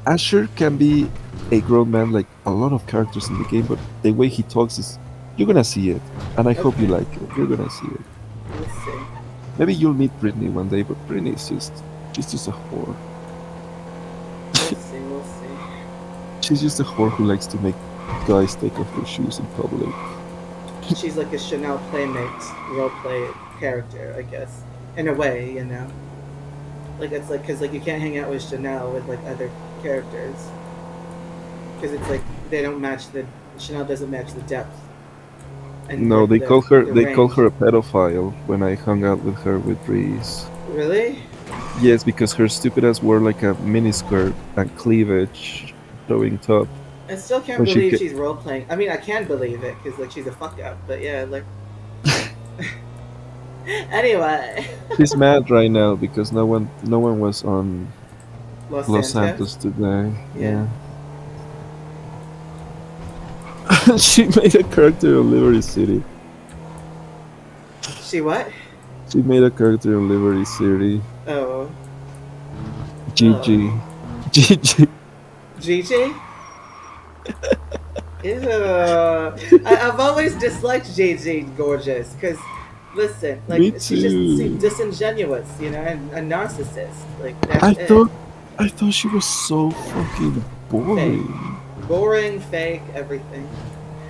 Asher can be a grown man like a lot of characters in the game, but the way he talks is you're gonna see it, and I hope you Okay. like it. You're gonna see it. We'll see. Maybe you'll meet Brittany one day, but Brittany is just she's just a whore. We'll see. We'll see. She's just a whore who likes to make guys take off their shoes in public. She's like a Chanel Playmate roleplay character, I guess. In a way, you know. Like it's like because like you can't hang out with Chanel with like other characters because it's like they don't match the Chanel doesn't match the depth and No, like the they call range. her a pedophile when I hung out with her with Reese. Really? Yes, because her stupid ass wore like a miniskirt and cleavage showing top. I still can't When she believe ca- she's role playing. I mean, I can believe it because like she's a fuck up. But yeah, like anyway, she's mad right now because no one was on Los Los Santos. Santos today. Yeah. Yeah. She made a character in Liberty City. She what? She made a character in Liberty City. Oh. GG. GG. Gigi? Ew. I've always disliked Gigi Gorgeous because, listen, like Me she just seems too. disingenuous, you know, and a narcissist. Like that's I it. thought I thought she was so fucking Fake, boring. boring, fake, everything.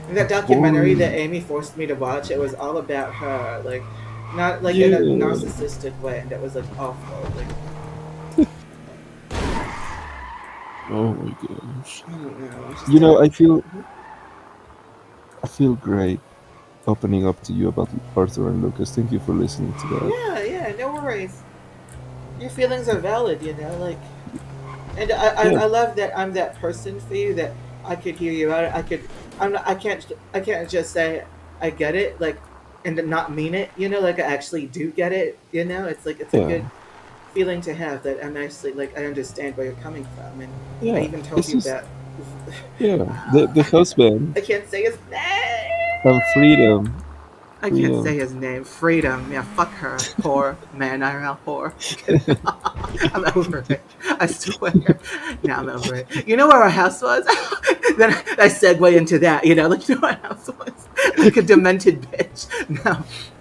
And that documentary that Boring. Amy forced me to watch, it was all about her, like not like in a Yeah. narcissistic way, and it was like awful. Like Oh my gosh. I don't know, I just You know, don't. I feel great opening up to you about Arthur and Lucas. Thank you for listening to that. Yeah, yeah, no worries. Your feelings are valid, you know, like. And Yeah, I love that I'm that person for you that I could hear you out. I could I'm not, I can't just say I get it like and not mean it. You know, like I actually do get it. You know, it's like it's a yeah, good feeling to have that I'm actually like I understand where you're coming from. And I yeah. even told It's you just about yeah. The husband I can't say his name. and freedom, I can't freedom. say his name. Freedom. Yeah, fuck her. Whore. Man, IRL whore. I'm kidding. I'm over it. I swear. Now I'm over it. You know where our house was? Then I segue into that, you know, like, you know where our house was? Like a demented bitch.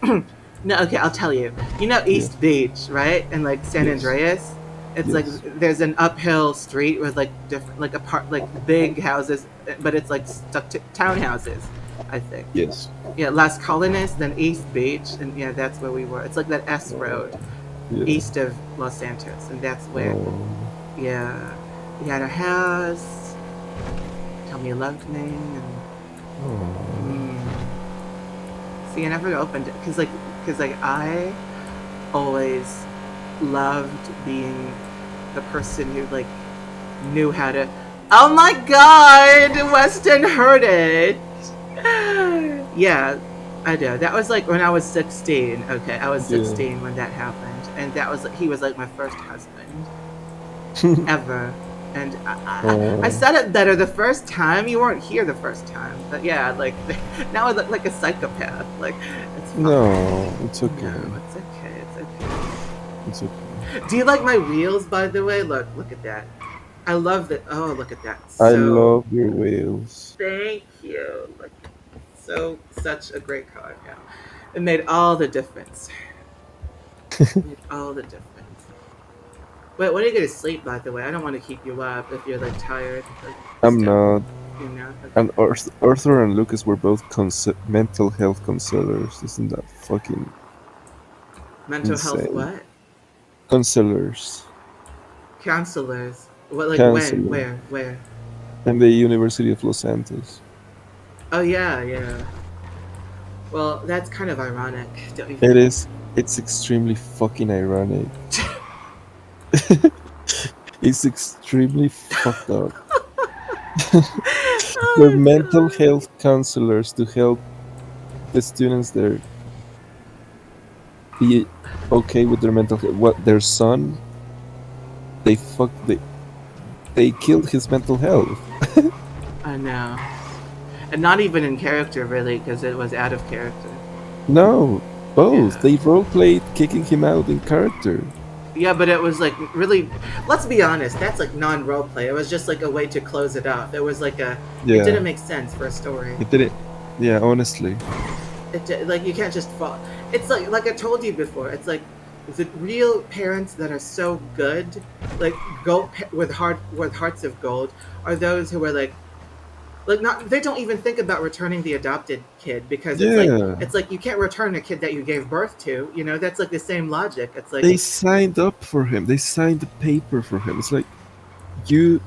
No. No, okay, I'll tell you. You know Yeah. East Beach, right? And like San Yes. Andreas? It's like Yes. there's an uphill street with like different, like like big houses, but it's like stuck to townhouses, I think. Yes. Yeah, Las Colinas, then East Beach, and yeah, that's where we were. It's like that S road Yeah. east of Los Santos, and that's where, Oh. yeah, we had a house. Tell me you loved me, and Oh. see, I never opened it because like I always loved being the person who like knew how to. Oh my God, Weston heard it. Yeah, I do. That was like when I was 16. Okay, I was Yeah. 16 when that happened, and that was he was like my first husband ever. And I Oh. said it better the first time. You weren't here the first time, but yeah, like now I look like a psychopath. Like it's fine. No, it's okay. No, it's okay. It's okay. It's okay. Do you like my wheels, by the way? Look at that. I love that. Oh, look at that. I So love your wheels. thank you. Like such a great car now. It made all the difference. It made all the difference. Wait, when are you gonna sleep? By the way, I don't want to keep you up if you're like tired, like I'm stuff. not. You know, like, And Arthur and Lucas were both mental health counselors. Isn't that fucking mental health. insane? What? Counselors. Counselors. What? Like when? Counselor. Where? And the University of Los Santos. Oh yeah, yeah. Well, that's kind of ironic, don't you It think? is. It's extremely fucking ironic. It's extremely fucked up. They're Oh mental God. health counselors to help the students there be okay with their mental health. What their son? They fuck. They killed his mental health. I know. And not even in character, really, because it was out of character. No, both. Yeah. They roleplayed kicking him out in character. Yeah, but it was like really. Let's be honest. That's like non-role play. It was just like a way to close it off. It was like a. It Yeah, didn't make sense for a story. it didn't. Yeah, honestly. Like you can't just fall. It's like I told you before. It's like is it real parents that are so good, like gold with hearts of gold, are those who are like not they don't even think about returning the adopted kid because Yeah, it's like you can't return a kid that you gave birth to. You know that's like the same logic. It's like they signed up for him. They signed the paper for him. It's like you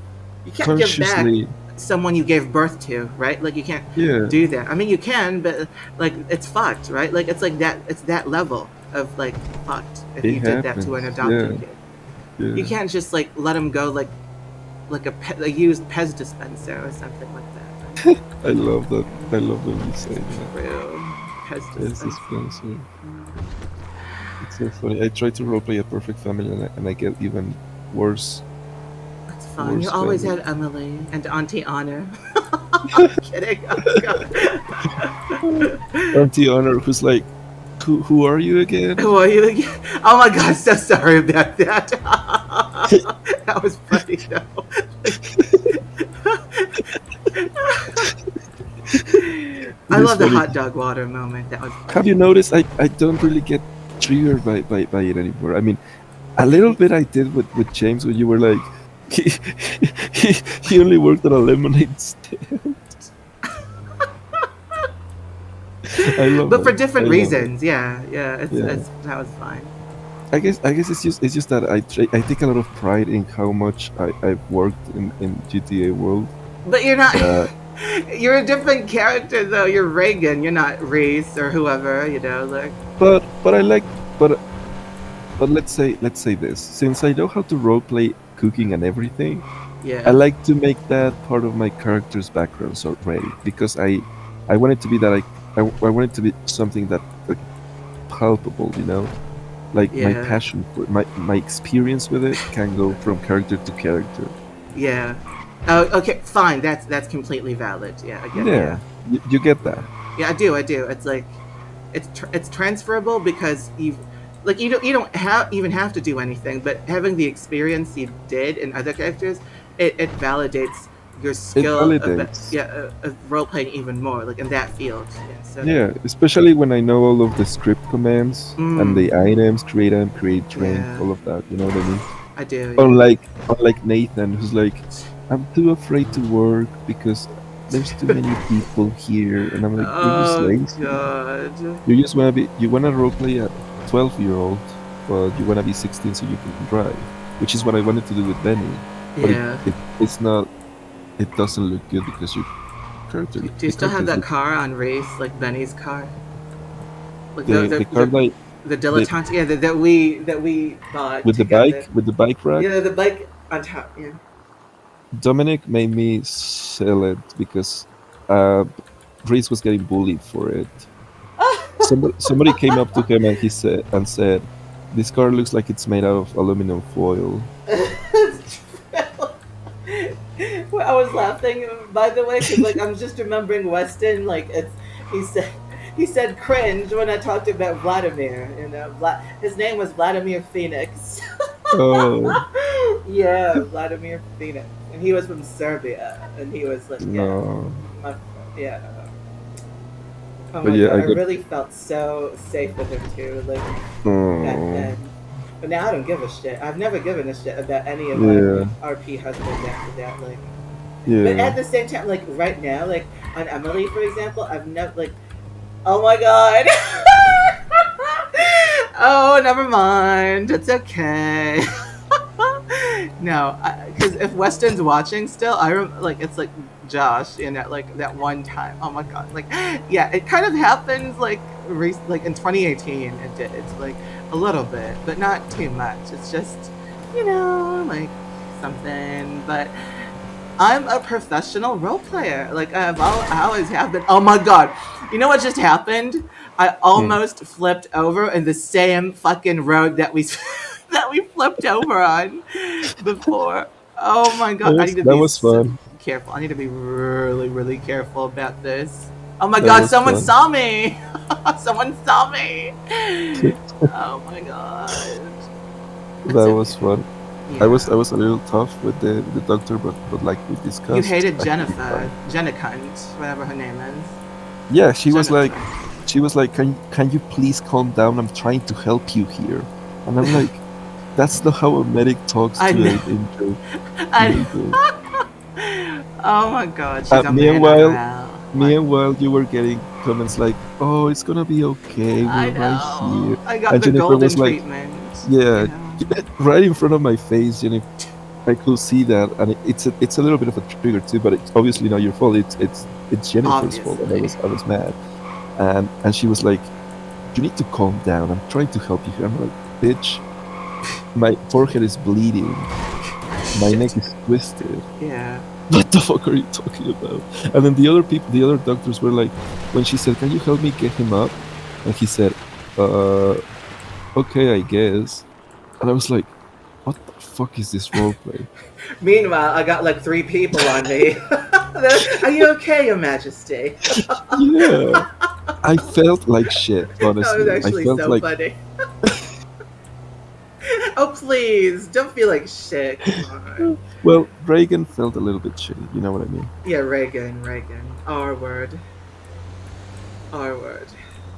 you can't give back consciously. someone you gave birth to, right? Like you can't Yeah, do that. I mean, you can, but like it's fucked, right? Like it's like that. It's that level of like fucked if it you did that to an happens. adopted Yeah, kid. You yeah. can't just like let him go like a used Pez dispenser or something like that. I love that. I love when you say that. True, Pez Yes, dispenser. Spencer. It's so funny. I try to roleplay a perfect family and I get even worse. That's fun. You Worse always family. had Emily and Auntie Honor. I'm kidding. Oh god. Auntie Honor, who's like, who are you again? Who are you again? Oh my god, so sorry about that. That was funny though. It I is love the funny. hot dog water moment. That was Have funny. you noticed? I don't really get triggered by it anymore. I mean, a little bit I did with James when you were like, he he, he only worked at a lemonade stand. I love But for it. I different love it. reasons, yeah, yeah, Yeah. it's that was fine. I guess it's just that I take a lot of pride in how much I've worked in GTA world. But you're not. Uh, You're a different character though. You're Reagan. You're not Reese or whoever. You know, like but I like but let's say this, since I know how to roleplay cooking and everything, I yeah, like to make that part of my character's backgrounds already because I want it to be that I want it to be something that like palpable, like my yeah, passion for my experience with it can go from character to character. yeah. Oh, okay, fine. That's completely valid. Yeah, I get. Yeah, Yeah, you get that. yeah. I do. I do. It's like it's transferable because you don't have even have to do anything, but having the experience you did in other characters, it validates your It skill validates. of role playing even more, like in that field. Yeah. So. Yeah, especially when I know all of the script commands and Mm, the items, create item, create drink, yeah, all of that. You know what I mean? I do. Yeah. Unlike Nathan, who's like, I'm too afraid to work because there's too many people here, and I'm like, you're just Oh lazy. god. You wanna roleplay a 12-year-old, but you wanna be 16 so you can drive, which is what I wanted to do with Benny, but Yeah. it's not. It doesn't look good because character Do you the still have characters that look car on race, like Benny's car? Like the card like the the dilettante, yeah, that we bought with the together. bike rack. Yeah, the bike on top. Yeah. Dominic made me sell it because uh, Reese was getting bullied for it. Somebody came up to him and he said, "This car looks like it's made out of aluminum foil." It's true. Well, I was laughing, by the way, because like I'm just remembering Weston. Like he said he said cringe when I talked about Vladimir. His name was Vladimir Phoenix. Oh Yeah, Vladimir Phoenix, and he was from Serbia, and he was like, yeah, no! my, yeah. Oh But my yeah, god, I I got. really felt so safe with him too, like back Oh then. But now I don't give a shit. I've never given a shit about any of my yeah, RP husbands after that. Like, but yeah. at the same time, like right now, like on Emily, for example, I've never like, oh my god. Oh, never mind. It's okay. No, because if Weston's watching still, like it's like Josh, like that one time. Oh my god, like yeah, it kind of happens like like in 2018. It did. It's like a little bit, but not too much. It's just like something. But I'm a professional role player. Like I always have been. Oh my god, you know what just happened? I Mm. almost flipped over in the same fucking road that we that we flipped over on before. Oh my god, I need to That be was fun. careful. I need to be really, really careful about this. Oh my That god, was someone fun. saw me! Someone saw me! Oh my god. That's That was okay. fun. I Yeah. was a little tough with the doctor, but like we You discussed, hated I should be Jennifer. fine. Jenna Cunt, whatever her name is. Yeah, Jennifer. she was like, can you please calm down? I'm trying to help you here, and I'm like, that's not how a medic talks I to know. an injured I teenager. Oh my god, she's a man on her Meanwhile, own. What? meanwhile, you were getting comments like, "Oh, it's gonna be okay. I We're right here," know. I got and the Jennifer golden was like, treatment, "Yeah, right in front of my face, Jennifer." I could see that, and it's a little bit of a trigger too, but it's obviously not your fault. It's Jennifer's fault, and Obviously. I was mad, and she was like, "You need to calm down. I'm trying to help you here." I'm like, "Bitch, my forehead is bleeding. My neck Shit. is twisted. Yeah. What the fuck are you talking about?" And then the other doctors were like, when she said, "Can you help me get him up?" And he said, "Uh, okay, I guess." And I was like, "What the fuck is this roleplay?" Meanwhile, I got like 3 people on me. Are you okay, Your Majesty? Yeah, I felt like shit. That was Honestly, I actually felt so like funny. Oh, please, don't feel like shit. Come on. well, Reagan felt a little bit shitty. You know what I mean? Yeah, Reagan, Reagan. R word. R word.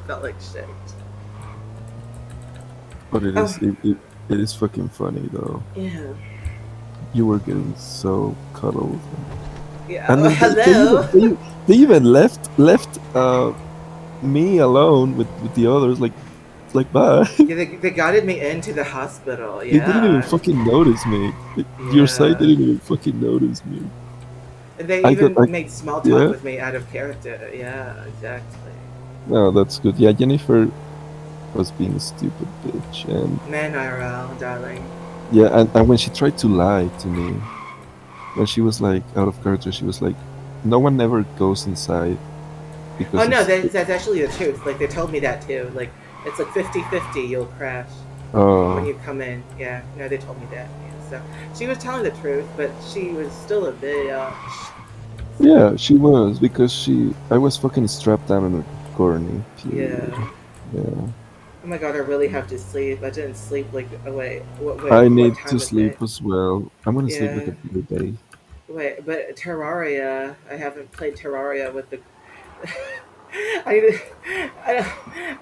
Felt like shit. But it Oh, is it is fucking funny though. yeah. You were getting so cuddled, Yeah. and Oh, then hello. they even left me alone with the others. Like it's like bye. Yeah, they guided me into the hospital. They didn't even Yeah. fucking notice me. Your side Yeah. didn't even fucking notice me. And they I got even I made small talk yeah. with me out of character. Yeah, exactly. No, that's good. Yeah, Jennifer was being a stupid bitch, and Man IRL, darling. yeah, and when she tried to lie to me, when she was like out of character, she was like, "No one ever goes inside Oh because no, it's." that's actually the truth. Like they told me that too. Like it's like 50-50 you'll crash when Oh, you come in. Yeah, no, they told me that. Yeah, so she was telling the truth, but she was still a bitch. So yeah, she was because I was fucking strapped down in a corner. yeah. Period. Yeah, Oh my god, I really have to sleep. I didn't sleep like oh, wait, I what need to time is sleep it? as well. I'm gonna sleep like Yeah. a baby. Wait, but Terraria, I haven't played Terraria with the. I need to.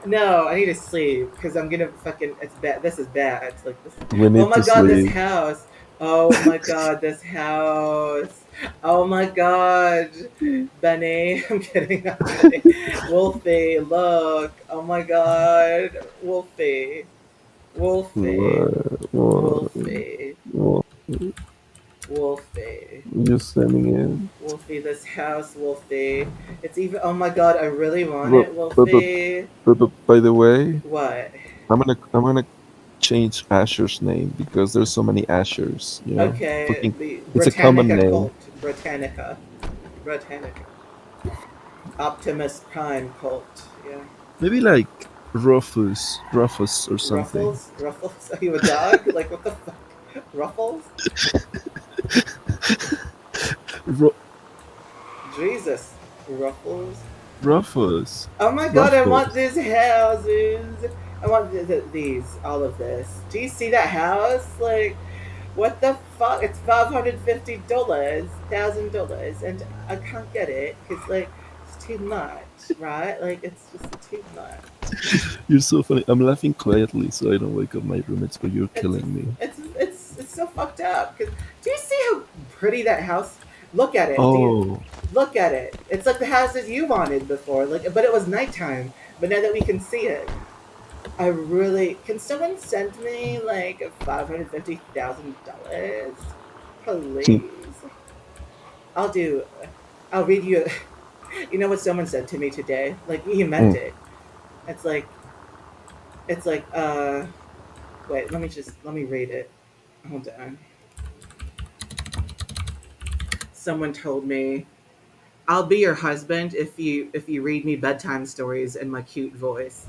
No, I need to sleep because I'm gonna fucking. It's bad. This is bad. It's like this. We Oh need my to god, this sleep. house. Oh my god, this house. Oh my god, Benny. I'm kidding. I'm kidding. Wolfie, look. Oh my god, Wolfie. Wolfie. What? Wolfie. What? Wolfie. You're sending in. Wolfie, this house, Wolfie. It's even. Oh my god, I really want But, it, but, but, Wolfie. but by the way, What? I'm gonna change Asher's name because there's so many Ashers. You know, Okay, fucking, the it's a common Britannica name. cult. Britannica. Britannica. Optimus Prime cult. Yeah. Maybe like Rufus or something. Ruffles? Ruffles? Are you a dog? Like, what the fuck? Ruffles? Ru- Jesus. Ruffles? Rufus, Oh my god, I want Ruffles. these houses. I want these, all of this. Do you see that house? Like, what the fuck? It's $550, $1,000, and I can't get it because like it's too much, right? Like it's just too much. You're so funny. I'm laughing quietly so I don't wake up my roommates, but you're It's killing me. it's so fucked up. Cause do you see how pretty that house? Look at it. Do you Oh, look at it? It's like the houses you wanted before. Like, but it was nighttime. But now that we can see it, I really can someone send me like $550,000, please? I'll do. I'll read you. You know what someone said to me today? Like you meant mm. it. It's like it's like wait. Let me read it. Hold on. Someone told me I'll be your husband if you read me bedtime stories in my cute voice.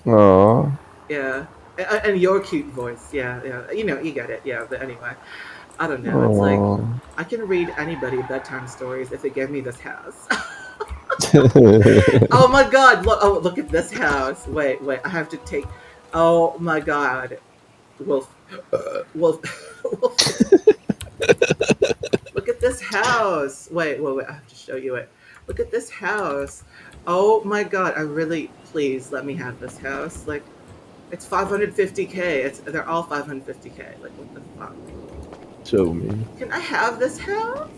Aw. Yeah. And your cute voice, yeah, yeah. You know, you get it, yeah. But anyway, I don't know. It's like Aw. I can read anybody bedtime stories if they give me this house. Oh my god! Look! Oh, look at this house. Wait, wait. I have to take. Oh my god, Wolf, Wolf, Wolf. Look at this house. Wait, wait, wait. I have to show you it. Look at this house. Oh my god! I really, please let me have this house. Like, it's 550K. They're all 550K. Like, what the fuck? Show me. Can I have this house?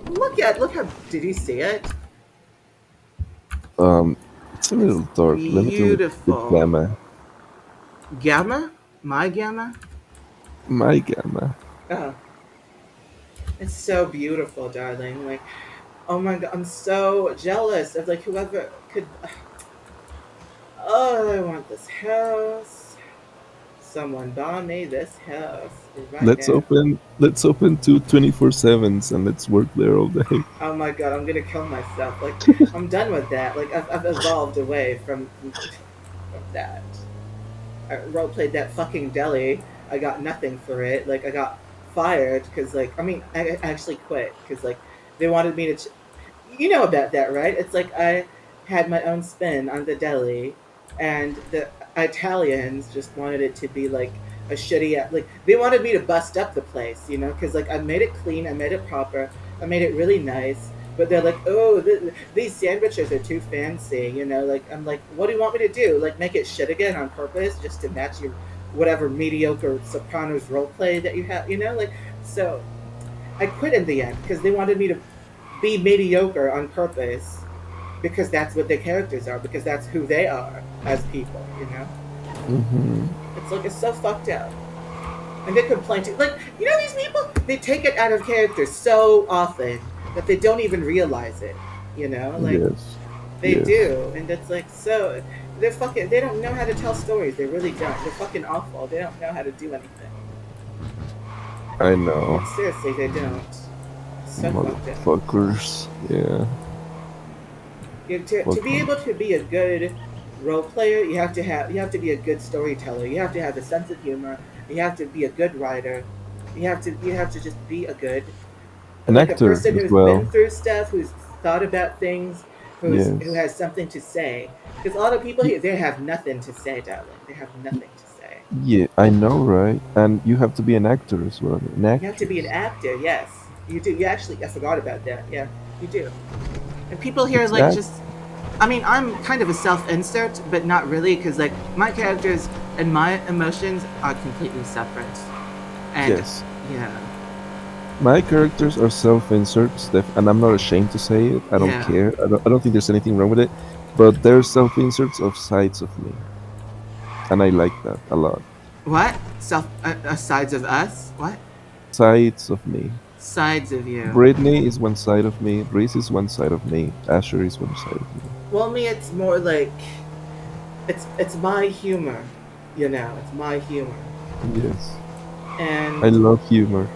Look how. Did you see it? Um, it's a It's little dark. Let me turn the beautiful. gamma. Gamma? My gamma? My gamma. Oh, it's so beautiful, darling. Like, oh my god, I'm so jealous of like whoever could. Oh, I want this house. Someone buy me this house right now. Let's open two 24/7s and let's work there all day. Oh my god, I'm gonna kill myself. Like, I'm done with that. Like, I've evolved away from that. I role played that fucking deli. I got nothing for it. Like, I got fired because like I actually quit because like they wanted me to. You know about that, right? It's like I had my own spin on the deli, and the Italians just wanted it to be like a shitty. Like they wanted me to bust up the place, you know, because like I made it clean, I made it proper, I made it really nice. But they're like, oh, these sandwiches are too fancy, you know. Like I'm like, what do you want me to do? Like make it shit again on purpose just to match your whatever mediocre Sopranos role play that you have, you know? Like so, I quit in the end because they wanted me to be mediocre on purpose because that's what their characters are, because that's who they are as people, you know? Hmm. It's like, it's so fucked up. And they complain to, like, you know, these people, they take it out of character so often that they don't even realize it, you know? Like, Yes. they Yes. do. And it's like, so, they're fucking, they don't know how to tell stories. They really don't. They're fucking awful. They don't know how to do anything. I know. Like, seriously, they don't. So fucked up. Motherfuckers. Yeah. To be Fucking. able to be a good role player, you have to be a good storyteller. You have to have a sense of humor. You have to be a good writer. You have to just be a good An like a actor person as who's been well. through stuff, who's thought about things, who Yes. has something to say. Because a lot of people Y- here, they have nothing to say, darling. They have y- nothing to say. Yeah, I know, right? And you have to be an actor as well, an You have to be an actress. actor. Yes, you do. You actually, I forgot about that. Yeah, you do. And people here It's like act. just I'm kind of a self insert, but not really, because like my characters and my emotions are completely separate. And Yes. yeah, My characters are self-inserts, and I'm not ashamed to say it. I don't yeah. care. I don't think there's anything wrong with it. But they're self-inserts of sides of me, and I like that a lot. What self sides of us? What Sides of me. sides of you? Brittany is one side of me. Reese is one side of me. Asher is one side of me. Well, me, it's more like it's my humor, you know. It's my humor, Yes, I and love humor.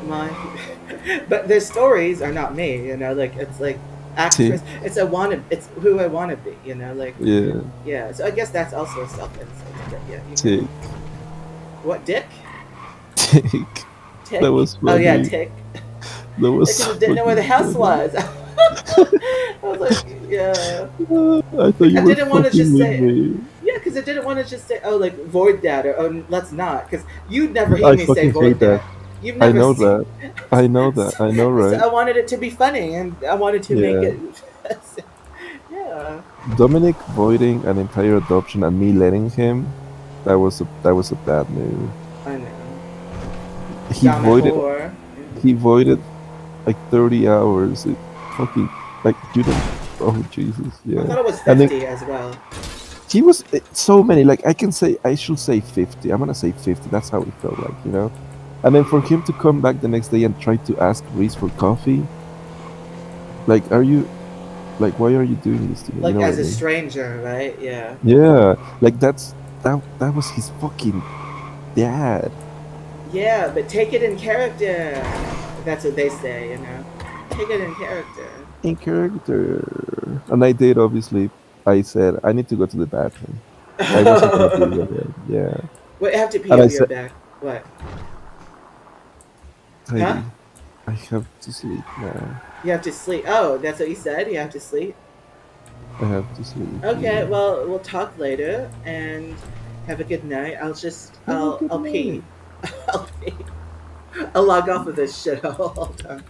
my, but their stories are not me, you know. Like it's like Tick. actress. It's who I want to be, you know. Like Yeah, yeah. So I guess that's also a self insert. But yeah, you can. tick. What dick? Tick. That Tick? was Oh yeah, funny. tick. That was Because so it didn't know where the fucking house funny. was. I was like, yeah. I thought Like you I were didn't want to fucking just with say, me. yeah, because I didn't want to just say, oh, like void that or oh, let's not, because you'd never hear I me say fucking hate void that. that. You've I never know seen. that. I know that. so, I know, so right? I wanted it to be funny, and I wanted to make Yeah. it. yeah, Dominic voiding an entire adoption and me letting him. That was a bad move. I know. He Dominant voided. whore. Yeah. He voided like 30 hours. It fucking like you don't. Oh Jesus, I yeah. thought it was And then 50 as well. he was so many. Like I should say 50. I'm gonna say 50. That's how it felt like, you know. And then for him to come back the next day and try to ask Reese for coffee, like, are you like, why are you doing this to me? You Like know what as I a mean? stranger, right? Yeah. Yeah, like that was his fucking dad Yeah, but take it in character. That's what they say, you know. Take it in character. in character. And I did, obviously. I said I need to go to the bathroom. I wasn't gonna do it again. Yeah, Wait, I have to pee. and I'll I be right said, back. What? Huh? Heidi, I have to sleep now. You have to sleep. Oh, that's what you said? You have to sleep? I have to sleep. Okay, Yeah. well, we'll talk later and have a good night. Have a good I'll pee. night. I'll pee. I'll log off of this shit. Hold on.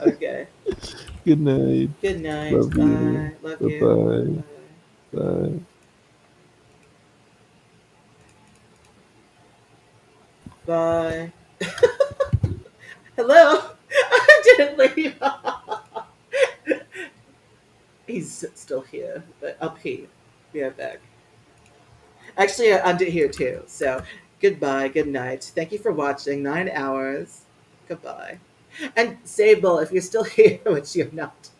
Okay. Good night. Good night. Love you. Bye. Love Bye you. bye. Bye. Bye. Bye. Hello? I didn't leave. He's still here, but I'll pee. Be right back. Actually, I'm here too. So, goodbye, good night. Thank you for watching. 9 hours. Goodbye. And Sable, if you're still here, which you're not,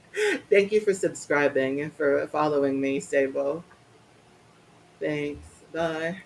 thank you for subscribing, for following me, Sable. Thanks. Bye.